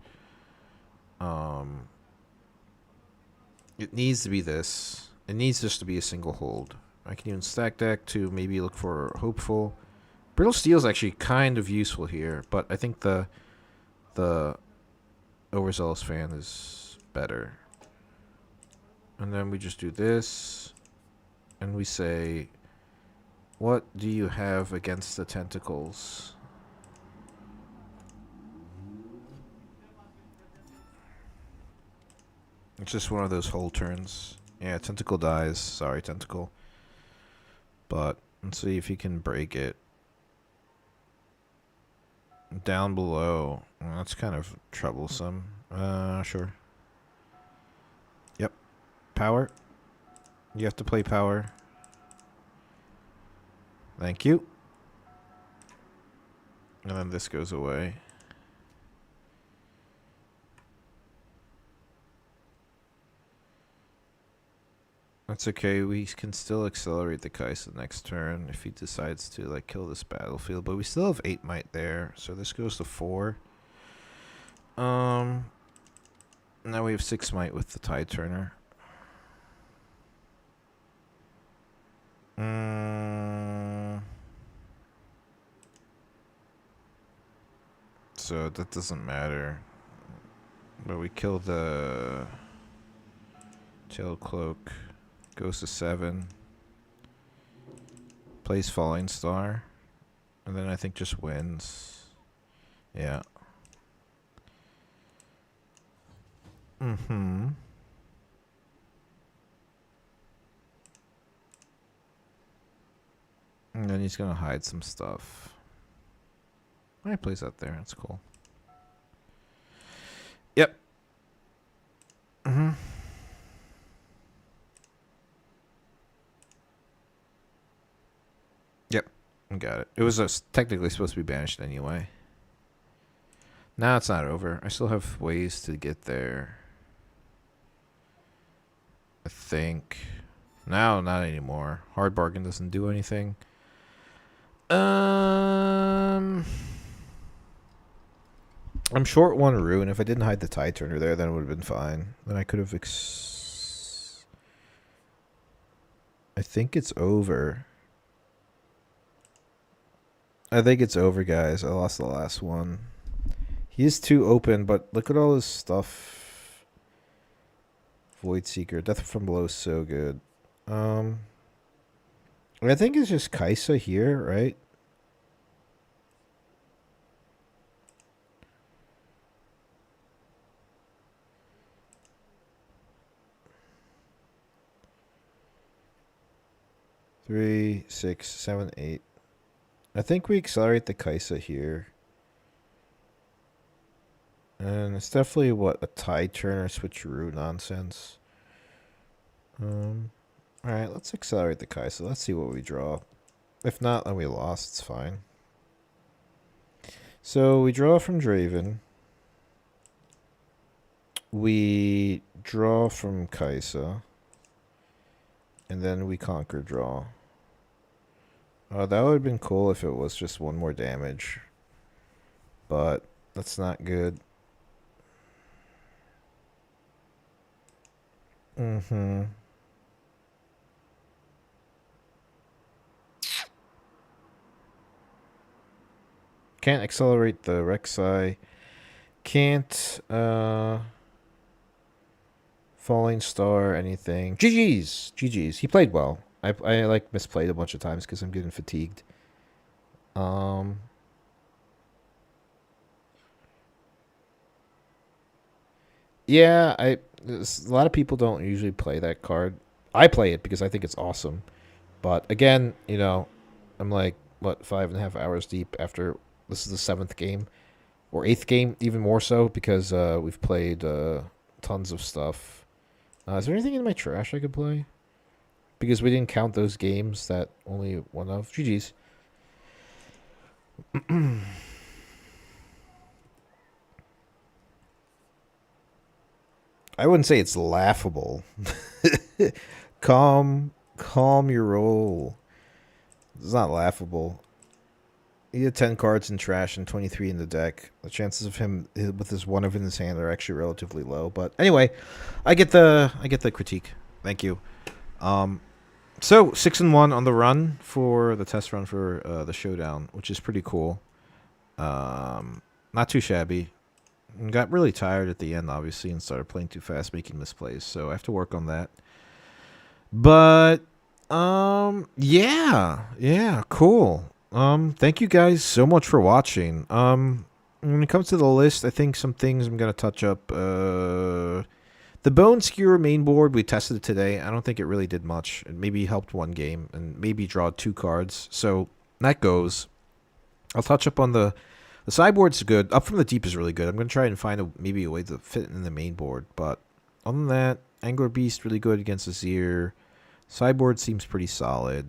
Speaker 1: It needs to be this. It needs just to be a single hold. I can even stack deck to maybe look for Hopeful. Brittle Steel is actually kind of useful here, but I think the Overzealous Fan is better. And then we just do this, and we say, what do you have against the tentacles? It's just one of those hold turns. Yeah, Tentacle dies. Sorry, Tentacle. But let's see if he can break it. Down below. Well, that's kind of troublesome. Sure. Yep. Power. You have to play power. Thank you. And then this goes away. That's okay. We can still accelerate the Kai'Sa next turn if he decides to like kill this battlefield. But we still have 8 might there, so this goes to 4. Now we have 6 might with the Tide Turner. So that doesn't matter. But we kill the Tail Cloak. Goes to 7. Plays Falling Star. And then I think just wins. Yeah. And then he's gonna hide some stuff. He plays that there. That's cool. Yep. Yep. Got it. It was technically supposed to be banished anyway. Now it's not over. I still have ways to get there. I think. No, not anymore. Hard bargain doesn't do anything. I'm short 1 rune. If I didn't hide the Tide Turner there, then it would have been fine. Then I could have I think it's over. I think it's over, guys. I lost the last one. He is too open, but look at all his stuff. Void Seeker. Death from Below is so good. I I think it's just Kaisa here, right? Three, six, seven, eight. I think we accelerate the Kaisa here. And it's definitely what a tide turner switcheroo nonsense. Alright, let's accelerate the Kaisa. Let's see what we draw. If not, then we lost. It's fine. So we draw from Draven. We draw from Kaisa. And then we conquer draw. That would have been cool if it was just one more damage. But that's not good. Mm-hmm. Can't accelerate the Rek'Sai. Can't, Falling Star, anything. GG's. GG's. He played well. I like misplayed a bunch of times because I'm getting fatigued. Yeah, a lot of people don't usually play that card. I play it because I think it's awesome. But again, I'm like, what, 5.5 hours deep after this is the seventh game or eighth game, even more so because we've played tons of stuff. Is there anything in my trash I could play? Because we didn't count those games that only one of. GG's. I wouldn't say it's laughable. Calm your roll. It's not laughable. He had 10 cards in trash and 23 in the deck. The chances of him with his one of in his hand are actually relatively low. But anyway, I get the critique. Thank you. So 6-1 on the run for the test run for the Showdown, which is pretty cool. Not too shabby. Got really tired at the end, obviously, and started playing too fast, making misplays. So I have to work on that. But yeah, cool. Thank you guys so much for watching. When it comes to the list, I think some things I'm gonna touch up. The Bone Skewer main board, we tested it today. I don't think it really did much. It maybe helped one game and maybe draw 2 cards. So that goes. I'll touch up on the sideboard's good. Up from the Deep is really good. I'm going to try and find maybe a way to fit in the main board. But other than that, Angler Beast really good against Azir. Sideboard seems pretty solid.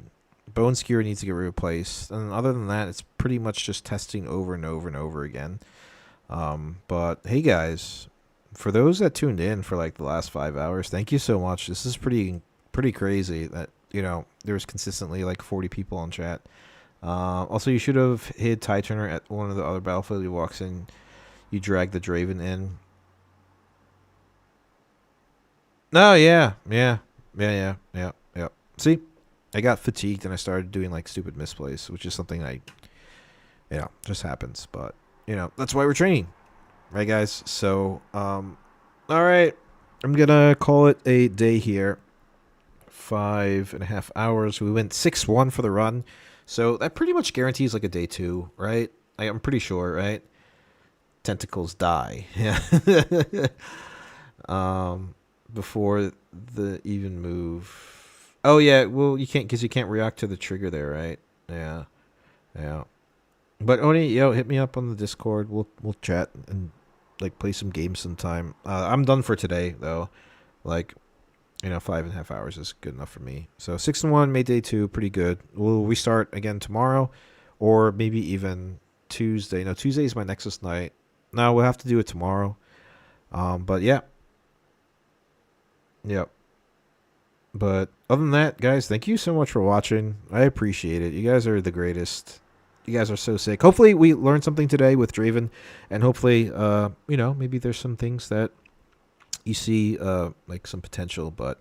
Speaker 1: Bone Skewer needs to get replaced. And other than that, it's pretty much just testing over and over and over again. But hey guys, for those that tuned in for like the last 5 hours, thank you so much. This is pretty crazy that, there's consistently like 40 people on chat. Also, you should have hid Tide Turner at one of the other battlefields. He walks in, you drag the Draven in. No, yeah. See, I got fatigued and I started doing like stupid misplays, which is something just happens. But that's why we're training, right, guys? So, all right, I'm gonna call it a day here. 5.5 hours. We went 6-1 for the run. So that pretty much guarantees like a day 2, right? I'm pretty sure, right? Tentacles die. Yeah. Before the even move. Oh yeah, well you can't because you can't react to the trigger there, right? Yeah. But Oni, hit me up on the Discord. We'll chat and like play some games sometime. I'm done for today though. Like 5.5 hours is good enough for me. So 6-1, made day 2, pretty good. We'll restart again tomorrow, or maybe even Tuesday. No, Tuesday is my Nexus night. No, we'll have to do it tomorrow. But yeah. Yep. But other than that, guys, thank you so much for watching. I appreciate it. You guys are the greatest. You guys are so sick. Hopefully we learned something today with Draven, and hopefully, maybe there's some things that you see like some potential. But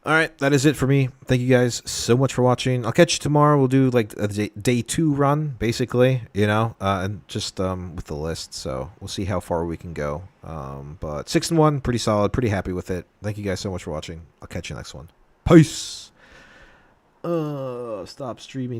Speaker 1: all right, that is it for me. Thank you guys so much for watching. I'll catch you tomorrow. We'll do like a day 2 run, basically, and just with the list. So we'll see how far we can go. But 6-1, pretty solid, pretty happy with it. Thank you guys so much for watching. I'll catch you next one. Peace. Stop streaming.